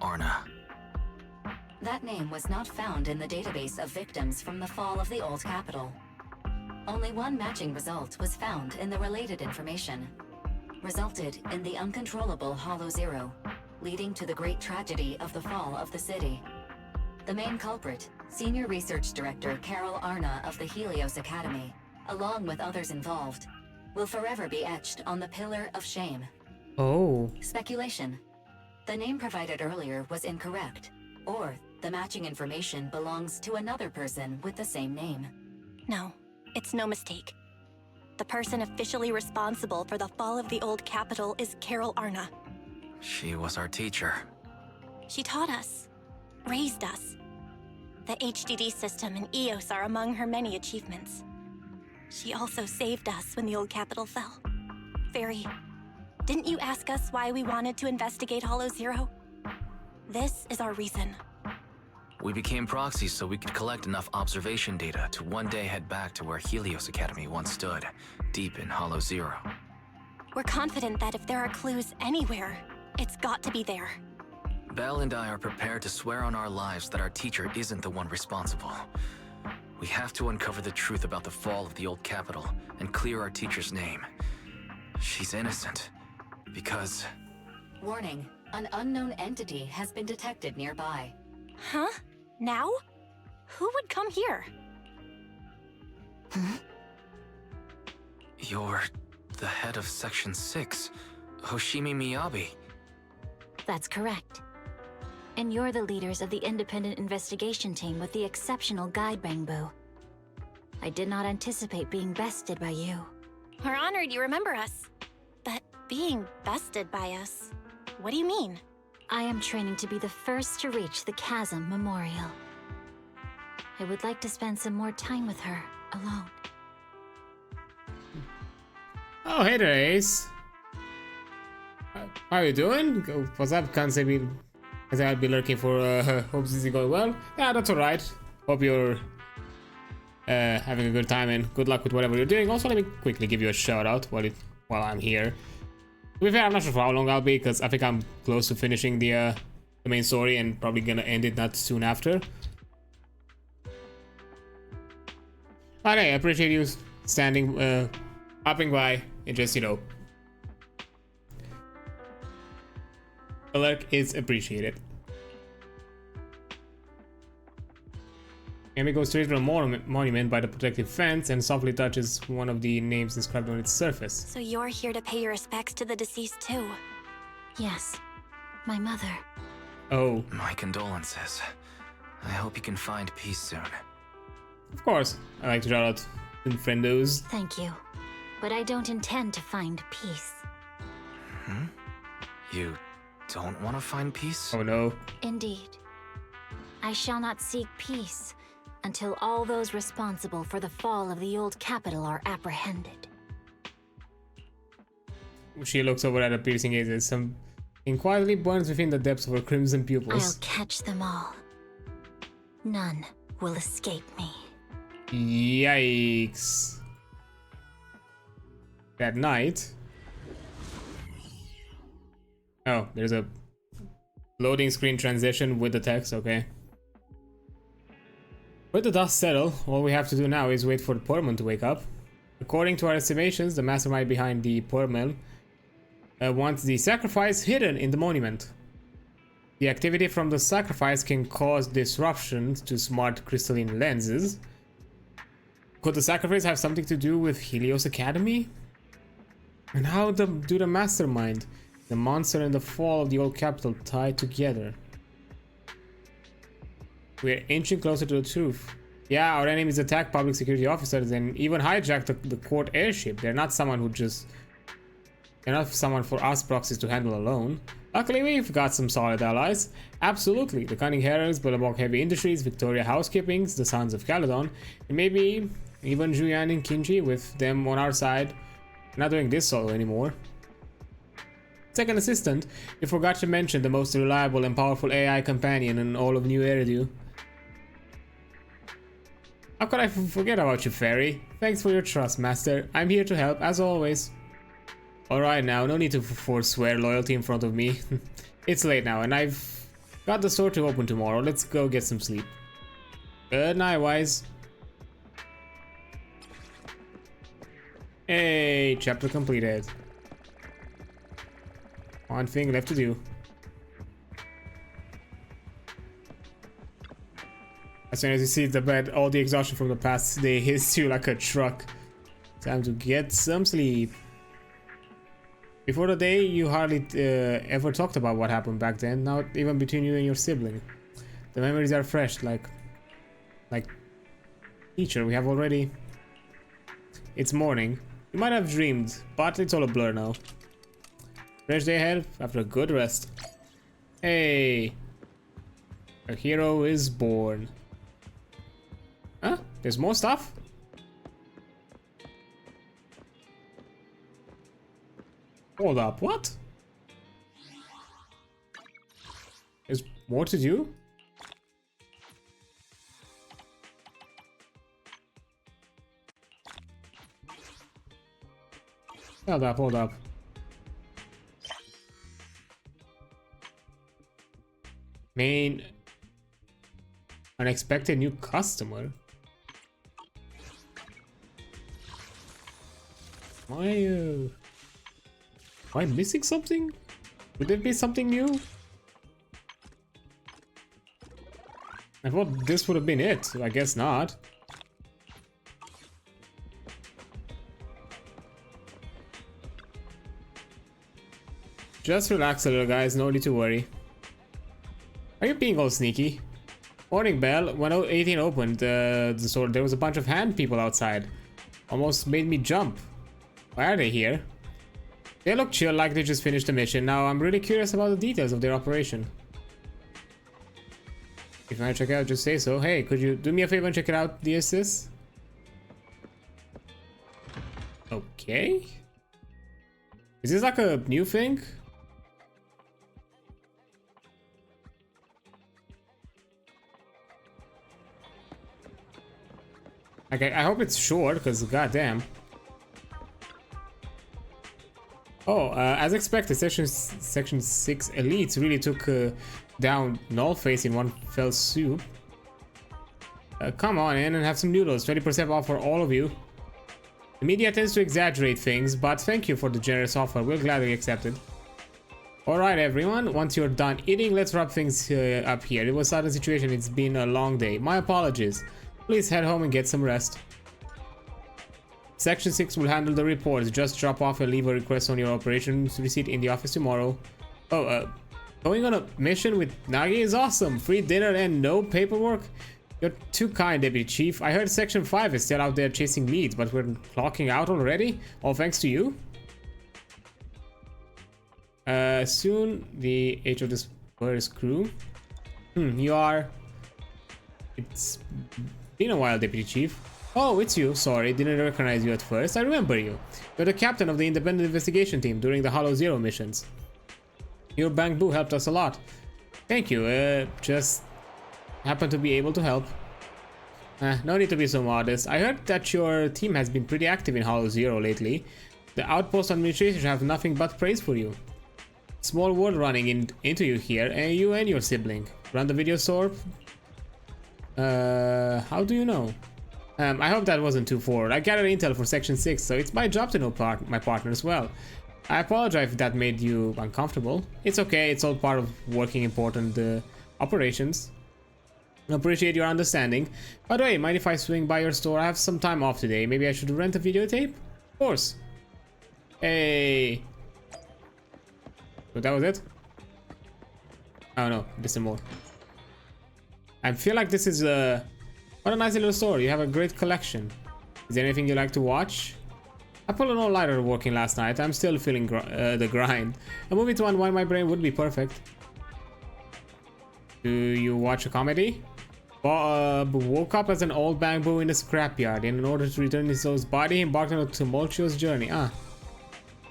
Arna. That name was not found in the database of victims from the fall of the old capital. Only one matching result was found in the related information. Resulted in the uncontrollable Hollow Zero, leading to the great tragedy of the fall of the city. The main culprit, Senior Research Director Carol Arna of the Helios Academy, along with others involved, will forever be etched on the Pillar of Shame. Oh. Speculation. The name provided earlier was incorrect, or the matching information belongs to another person with the same name. No, it's no mistake. The person officially responsible for the fall of the old capital is Carol Arna. She was our teacher. She taught us, raised us. The HDD system and Eos are among her many achievements. She also saved us when the old capital fell. Fairy, didn't you ask us why we wanted to investigate Hollow Zero? This is our reason. We became proxies so we could collect enough observation data to one day head back to where Helios Academy once stood, deep in Hollow Zero. We're confident that if there are clues anywhere, it's got to be there. Belle and I are prepared to swear on our lives that our teacher isn't the one responsible. We have to uncover the truth about the fall of the old capital and clear our teacher's name. She's innocent, because... Warning, an unknown entity has been detected nearby. Huh? Now? Who would come here? You're the head of Section 6, Hoshimi Miyabi. That's correct. And you're the leaders of the independent investigation team with the exceptional guide Bangbu. I did not anticipate being bested by you. We're honored you remember us. But being bested by us, what do you mean? I am training to be the first to reach the Chasm Memorial. I would like to spend some more time with her, alone. Oh, hey there, Ace. How you doing? What's up? Can't say I'll be lurking for hope this is going well. Yeah, that's alright. Hope you're having a good time and good luck with whatever you're doing. Also, let me quickly give you a shout out while I'm here. To be fair, I'm not sure for how long I'll be, because I think I'm close to finishing the main story and probably gonna end it not soon after. But hey, I appreciate you standing, popping by and just, a lurk is appreciated. Amy goes straight to a monument by the protective fence and softly touches one of the names inscribed on its surface. So you're here to pay your respects to the deceased too? Yes, my mother. Oh. My condolences. I hope you can find peace soon. Of course. I like to shout out to friendos. Thank you. But I don't intend to find peace. Hmm? You don't want to find peace? Oh no. Indeed. I shall not seek peace until all those responsible for the fall of the old capital are apprehended. She looks over at her piercing gazes. Something quietly burns within the depths of her crimson pupils. I'll catch them all. None will escape me. Yikes. That night... Oh, there's a loading screen transition with the text, okay. With the dust settle, all we have to do now is wait for the Poorman to wake up. According to our estimations, the mastermind behind the Poorman wants the sacrifice hidden in the monument. The activity from the sacrifice can cause disruptions to smart crystalline lenses. Could the sacrifice have something to do with Helios Academy? And how do the mastermind, the monster and the fall of the old capital tie together? We're inching closer to the truth. Yeah, our enemies attack public security officers and even hijack the court airship. They're not someone for us proxies to handle alone. Luckily, we've got some solid allies. Absolutely, the Cunning Heralds, Billabong Heavy Industries, Victoria Housekeepings, the Sons of Caledon, and maybe even Juyan and Kinji. With them on our side, we're not doing this solo anymore. Second assistant, you forgot to mention the most reliable and powerful AI companion in all of New Eridu. How could I forget about you, Fairy? Thanks for your trust, Master. I'm here to help, as always. Alright now, no need to forswear loyalty in front of me. It's late now, and I've got the store to open tomorrow. Let's go get some sleep. Good night, Wise. Hey, chapter completed. One thing left to do. As soon as you see the bed, all the exhaustion from the past day hits you like a truck. Time to get some sleep. Before the day, you hardly ever talked about what happened back then, not even between you and your sibling. The memories are fresh, like... Teacher, we have already... It's morning. You might have dreamed, but it's all a blur now. Fresh day ahead after a good rest. Hey! A hero is born. Huh? There's more stuff? Hold up, what? There's more to do? Hold up, hold up. Main unexpected new customer. Am I missing something? Would there be something new? I thought this would have been it. I guess not. Just relax a little, guys. No need to worry. Are you being all sneaky? Morning bell. When 18 opened the store, there was a bunch of hand people outside. Almost made me jump. Why are they here? They look chill, like they just finished the mission. Now I'm really curious about the details of their operation. If you want to check it out, just say so. Hey, could you do me a favor and check it out, the assist? Okay. Is this like a new thing? Okay, I hope it's short, because goddamn. Oh, as expected, Section 6 elites really took down Nullface in one fell swoop. Come on in and have some noodles, 20% off for all of you. The media tends to exaggerate things, but thank you for the generous offer, we'll gladly accept it. Alright everyone, once you're done eating, let's wrap things up here. It was a sudden situation, it's been a long day. My apologies. Please head home and get some rest. Section 6 will handle the reports. Just drop off and leave a request on your operations receipt in the office tomorrow. Oh, going on a mission with Nagi is awesome. Free dinner and no paperwork. You're too kind, Deputy Chief. I heard Section 5 is still out there chasing leads, but we're clocking out already? All thanks to you? Soon the age of this Where's crew? You are... It's been a while, Deputy Chief. Oh, it's you. Sorry, didn't recognize you at first. I remember you. You're the captain of the independent investigation team during the Hollow Zero missions. Your bamboo helped us a lot. Thank you. Just happened to be able to help. No need to be so modest. I heard that your team has been pretty active in Hollow Zero lately. The outpost administrators have nothing but praise for you. Small world running into you here, and you and your sibling. Run the video store? How do you know? I hope that wasn't too forward. I gathered intel for Section 6, so it's my job to know my partner as well. I apologize if that made you uncomfortable. It's okay, it's all part of working important operations. I appreciate your understanding. By the way, mind if I swing by your store? I have some time off today. Maybe I should rent a videotape? Of course. Hey. So that was it? Oh no, there's some more. I feel like this is what a nice little store. You have a great collection. Is there anything you like to watch? I pulled an all-nighter working last night. I'm still feeling the grind. A movie to unwind my brain would be perfect. Do you watch a comedy? Bob woke up as an old bamboo in a scrapyard. In order to return his soul's body, he embarked on a tumultuous journey.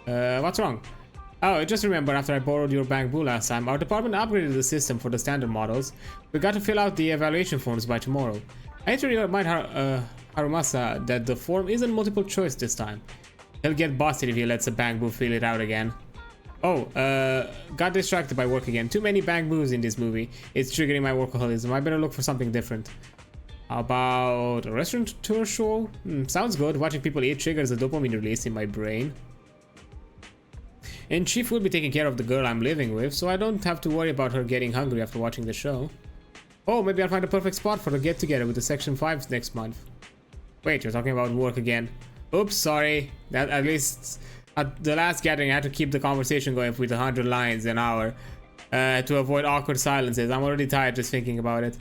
What's wrong? Oh, just remember, after I borrowed your bamboo last time, our department upgraded the system for the standard models. We got to fill out the evaluation forms by tomorrow. I need to remind Harumasa that the form isn't multiple choice this time. He'll get busted if he lets a bamboo fill it out again. Oh, got distracted by work again. Too many bangbus in this movie. It's triggering my workaholism. I better look for something different. How about a restaurant tour show? Sounds good. Watching people eat triggers a dopamine release in my brain. And Chief will be taking care of the girl I'm living with, so I don't have to worry about her getting hungry after watching the show. Oh, maybe I'll find a perfect spot for the get-together with the Section 5s next month. Wait, you're talking about work again. Oops, sorry. That at least at the last gathering I had to keep the conversation going with 100 lines an hour to avoid awkward silences. I'm already tired just thinking about it.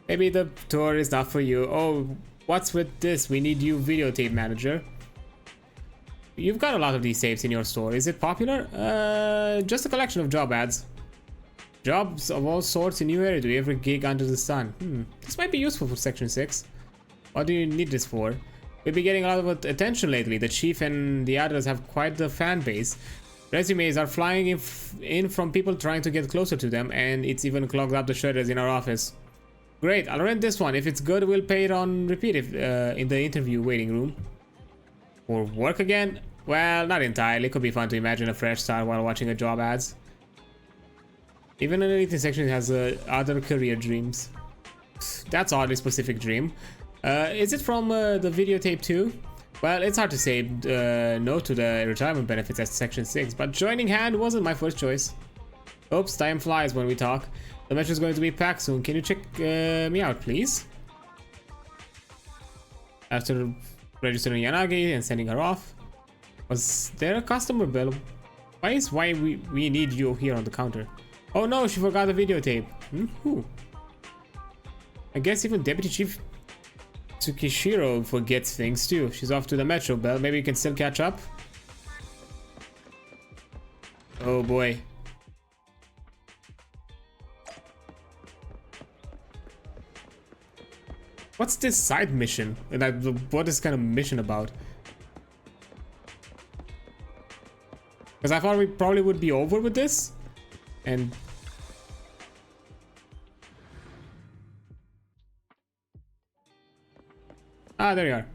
Maybe the tour is not for you. Oh, what's with this? We need you videotape manager. You've got a lot of these tapes in your store. Is it popular? Just a collection of job ads. Jobs of all sorts in new area to every gig under the sun. This might be useful for Section 6. What do you need this for? We've been getting a lot of attention lately. The chief and the others have quite the fan base. Resumes are flying in from people trying to get closer to them, and it's even clogged up the shutters in our office. Great, I'll rent this one. If it's good, we'll pay it on repeat in the interview waiting room. For work again? Well, not entirely. It could be fun to imagine a fresh start while watching a job ads. Even underneath this section has other career dreams. That's oddly specific dream. Is it from the videotape too? Well, it's hard to say no to the retirement benefits at Section 6, but joining hand wasn't my first choice. Oops, time flies when we talk. The metro is going to be packed soon. Can you check me out, please? After registering Yanagi and sending her off. Was there a customer bill? Why we need you here on the counter? Oh no, she forgot the videotape. I guess even Deputy Chief Tsukishiro forgets things too. She's off to the Metro Bell. Maybe you can still catch up. Oh boy. What's this side mission? What is this kind of mission about? Because I thought we probably would be over with this. And... ah, there you are.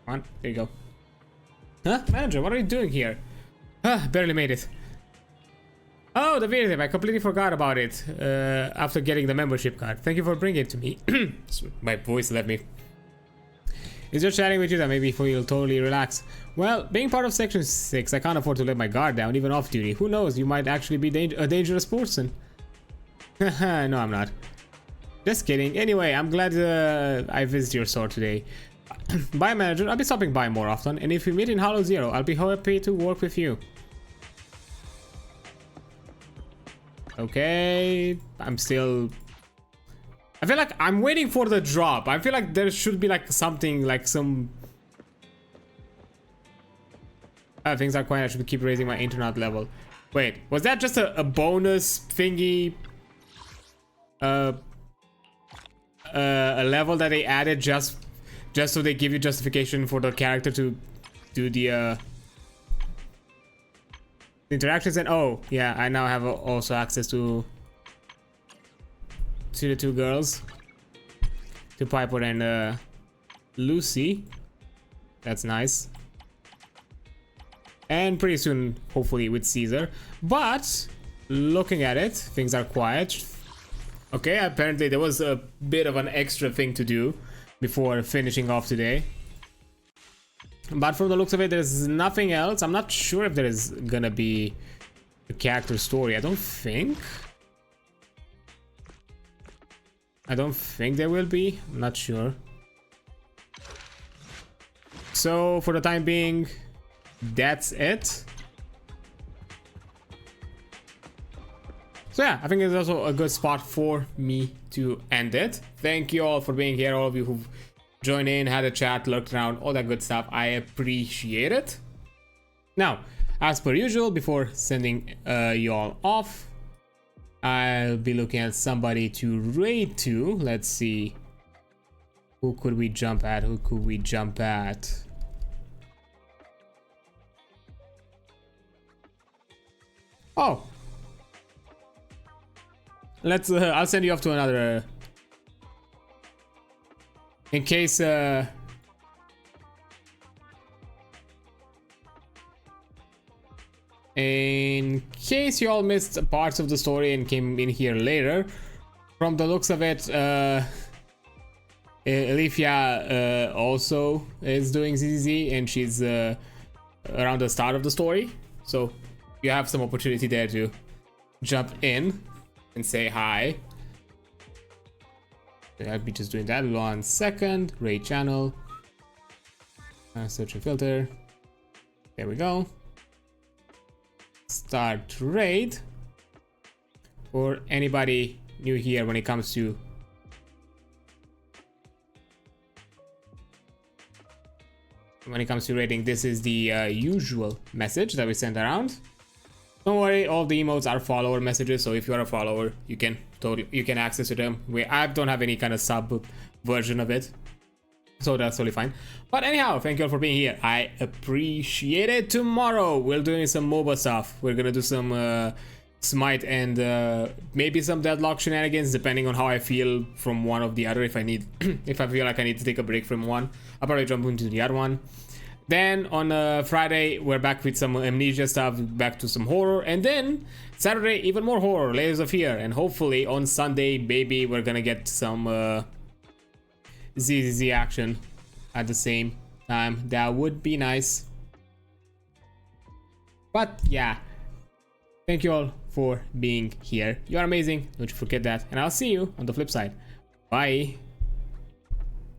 Come on, there you go. Huh? Manager, what are you doing here? Barely made it. Oh, the videotape. I completely forgot about it after getting the membership card. Thank you for bringing it to me. My voice left me. It's just chatting with you that made me feel totally relaxed. Well, being part of Section 6, I can't afford to let my guard down, even off duty. Who knows, you might actually be a dangerous person. No, I'm not. Just kidding. Anyway, I'm glad I visited your store today. Bye, manager. I'll be stopping by more often, and if we meet in Hollow Zero, I'll be happy to work with you. Okay, I'm still... I feel like I'm waiting for the drop. I feel like there should be like something, like some... things are quiet. I should keep raising my internet level. Wait, was that just a bonus thingy? A level that they added just so they give you justification for the character to do the interactions. And oh yeah, I now have also access to the two girls, to Piper and Lucy. That's nice. And pretty soon, hopefully, with Caesar. But looking at it, things are quiet. Okay, apparently there was a bit of an extra thing to do before finishing off today. But from the looks of it, there's nothing else. I'm not sure if there is gonna be a character story. I don't think there will be. I'm not sure. So for the time being, that's it. So yeah, I think it's also a good spot for me to end it. Thank you all for being here, all of you who've joined in, had a chat, lurked around, all that good stuff. I appreciate it. Now, as per usual, before sending you all off, I'll be looking at somebody to raid to. Let's see. Who could we jump at? Who could we jump at? Oh. Let's I'll send you off to another in case you all missed parts of the story and came in here later. From the looks of it, Alifia also is doing ZZZ, and she's around the start of the story, so you have some opportunity there to jump in and say hi. I'll be just doing that. 1 second. Raid channel. Search and filter. There we go. Start raid. For anybody new here when it comes to raiding, this is the usual message that we send around. Don't worry, all the emotes are follower messages, so if you're a follower, you can access to them. I don't have any kind of sub version of it, so that's totally fine. But anyhow, thank you all for being here. I appreciate it. Tomorrow we're doing some MOBA stuff. We're gonna do some Smite and maybe some Deadlock shenanigans, depending on how I feel from one or the other. If I feel like I need to take a break from one, I'll probably jump into the other one. Then on Friday, we're back with some Amnesia stuff, back to some horror. And then Saturday, even more horror, Layers of Fear. And hopefully on Sunday, maybe we're gonna get some ZZZ action at the same time. That would be nice. But yeah, thank you all for being here. You are amazing. Don't you forget that. And I'll see you on the flip side. Bye.